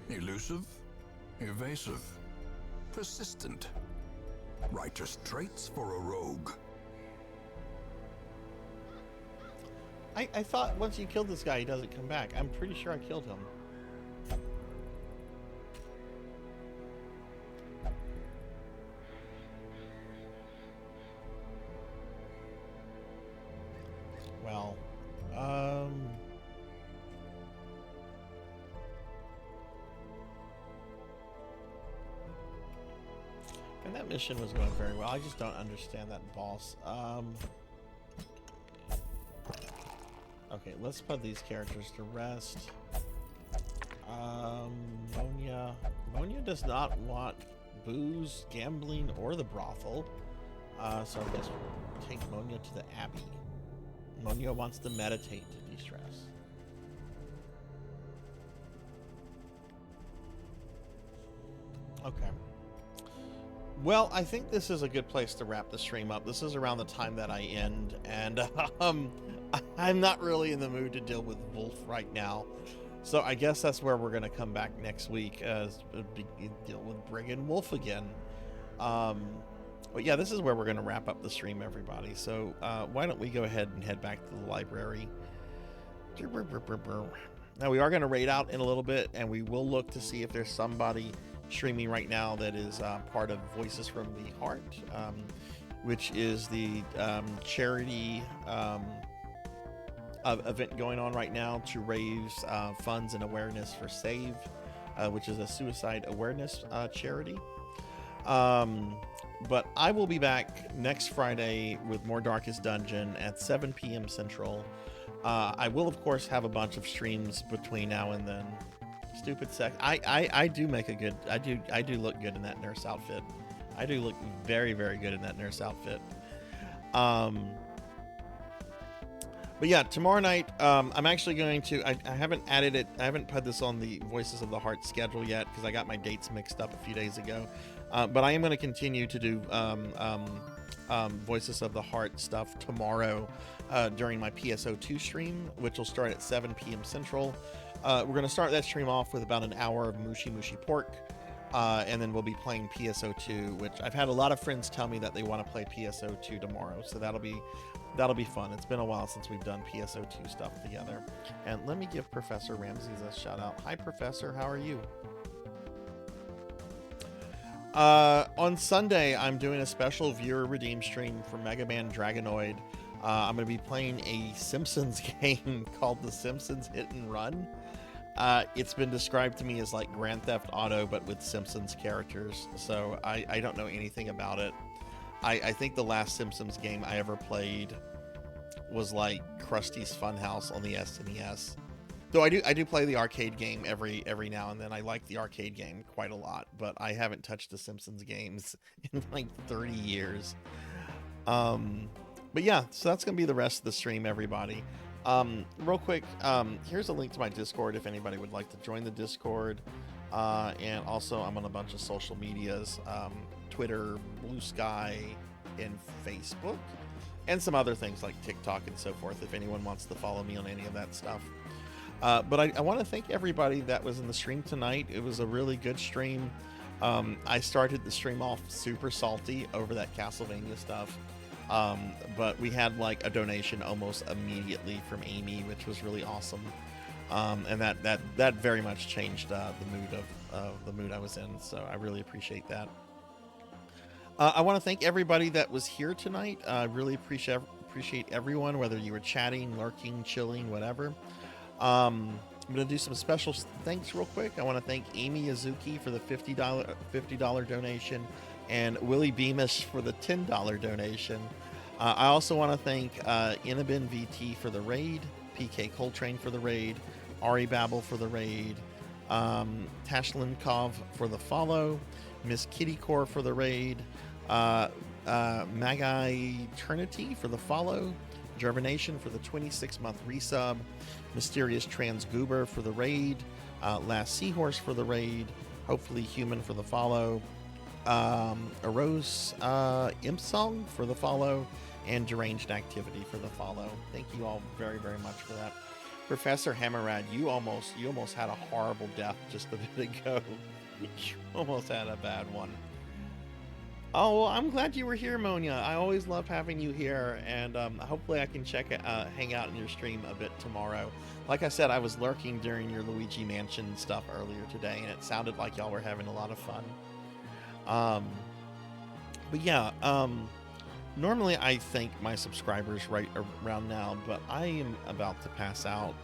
Elusive, evasive, persistent. Righteous traits for a rogue. I thought once you kill this guy, he doesn't come back. I'm pretty sure I killed him. Well, and that mission was going very well. I just don't understand that boss. Okay, let's put these characters to rest. Monya. Monya does not want booze, gambling, or the brothel. So let's take Monya to the Abbey. Monya wants to meditate to de-stress. Okay. Well, I think this is a good place to wrap the stream up. This is around the time that I end, and I'm not really in the mood to deal with Wolf right now. So I guess that's where we're going to come back next week, deal with Brigand Wolf again. But yeah, this is where we're going to wrap up the stream, everybody. So why don't we go ahead and head back to the library. Now we are going to raid out in a little bit, and we will look to see if there's somebody streaming right now that is part of Voices from the Heart, which is the charity event going on right now to raise funds and awareness for SAVE, which is a suicide awareness charity. But I will be back next Friday with more Darkest Dungeon at 7 p.m. Central. I will, of course, have a bunch of streams between now and then. Stupid sex. I do make a good. I do look good in that nurse outfit. I do look very, very good in that nurse outfit. But yeah, tomorrow night, I'm actually going to. I haven't added it. I haven't put this on the Voices of the Heart schedule yet because I got my dates mixed up a few days ago. But I am going to continue to do Voices of the Heart stuff tomorrow during my PSO2 stream, which will start at 7 p.m. Central. We're going to start that stream off with about an hour of Mushi Mushi Pork. And then we'll be playing PSO2, which I've had a lot of friends tell me that they want to play PSO2 tomorrow. So that'll be fun. It's been a while since we've done PSO2 stuff together. And let me give Professor Ramses a shout out. Hi, Professor. How are you? On Sunday, I'm doing a special viewer redeem stream for Mega Man Dragonoid. I'm going to be playing a Simpsons game called The Simpsons Hit and Run. It's been described to me as like Grand Theft Auto, but with Simpsons characters. So I don't know anything about it. I think the last Simpsons game I ever played was like Krusty's Funhouse on the SNES. Though I do play the arcade game every now and then. I like the arcade game quite a lot, but I haven't touched the Simpsons games in like 30 years. But yeah, so that's gonna be the rest of the stream, everybody. Real quick, here's a link to my Discord if anybody would like to join the Discord. And also I'm on a bunch of social medias, Twitter, Blue Sky, and Facebook, and some other things like TikTok and so forth if anyone wants to follow me on any of that stuff. But I want to thank everybody that was in the stream tonight. It was a really good stream. I started the stream off super salty over that Castlevania stuff. But we had like a donation almost immediately from Amy, which was really awesome. And that very much changed the mood I was in. So I really appreciate that. I want to thank everybody that was here tonight. I really appreciate everyone, whether you were chatting, lurking, chilling, whatever. I'm going to do some special thanks real quick. I want to thank Amy Yazuki for the $50 donation and Willie Beamish for the $10 donation. I also want to thank ENVT for the raid, PK Coltrane for the raid, Ari Babel for the raid, Tashlinkov for the follow, Miss Kitty Core for the raid, Magi Eternity for the follow, Germination for the 26-month resub, Mysterious Trans Goober for the raid, Last Seahorse for the raid, Hopefully Human for the follow, Arose Imsong for the follow, and Deranged Activity for the follow. Thank you all very, very much for that. Professor Hammerad, you almost had a horrible death just a bit ago. You almost had a bad one. Oh, well, I'm glad you were here, Monia. I always love having you here, and hopefully I can hang out in your stream a bit tomorrow. Like I said, I was lurking during your Luigi Mansion stuff earlier today, and it sounded like y'all were having a lot of fun. But yeah, normally I thank my subscribers right around now, but I am about to pass out.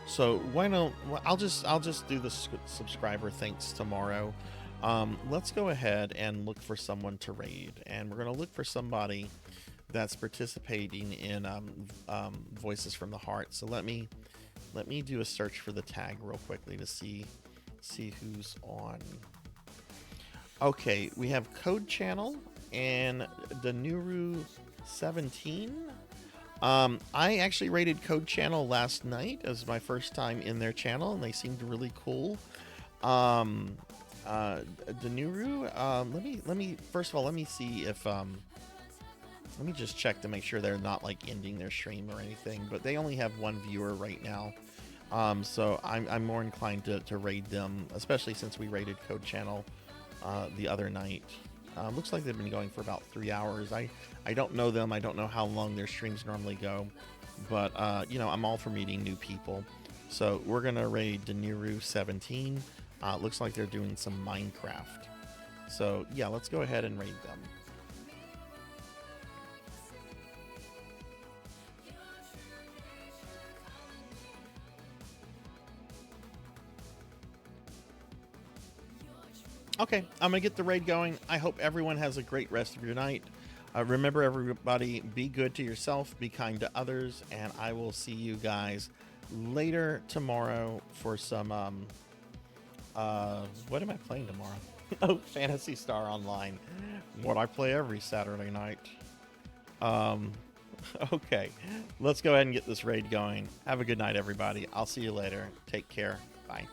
So why don't I'll just do the subscriber thanks tomorrow. Let's go ahead and look for someone to raid, and we're gonna look for somebody that's participating in Voices from the Heart. So let me do a search for the tag real quickly to see who's on. Okay, we have Code Channel and Danuru 17. I actually raided Code Channel last night as my first time in their channel, and they seemed really cool. Danuru, let me see if let me just check to make sure they're not like ending their stream or anything, but they only have one viewer right now. So I'm more inclined to raid them, especially since we raided Code Channel the other night. Looks like they've been going for about 3 hours. I don't know them. I don't know how long their streams normally go, but you know, I'm all for meeting new people. So we're gonna raid Danuru 17. Looks like they're doing some Minecraft. So yeah, let's go ahead and raid them. Okay, I'm gonna get the raid going. I hope everyone has a great rest of your night. Remember, everybody, be good to yourself, be kind to others, and I will see you guys later tomorrow for some what am I playing tomorrow? Oh, Phantasy Star Online. What I play every Saturday night. Okay, let's go ahead and get this raid going. Have a good night, everybody. I'll see you later. Take care. Bye.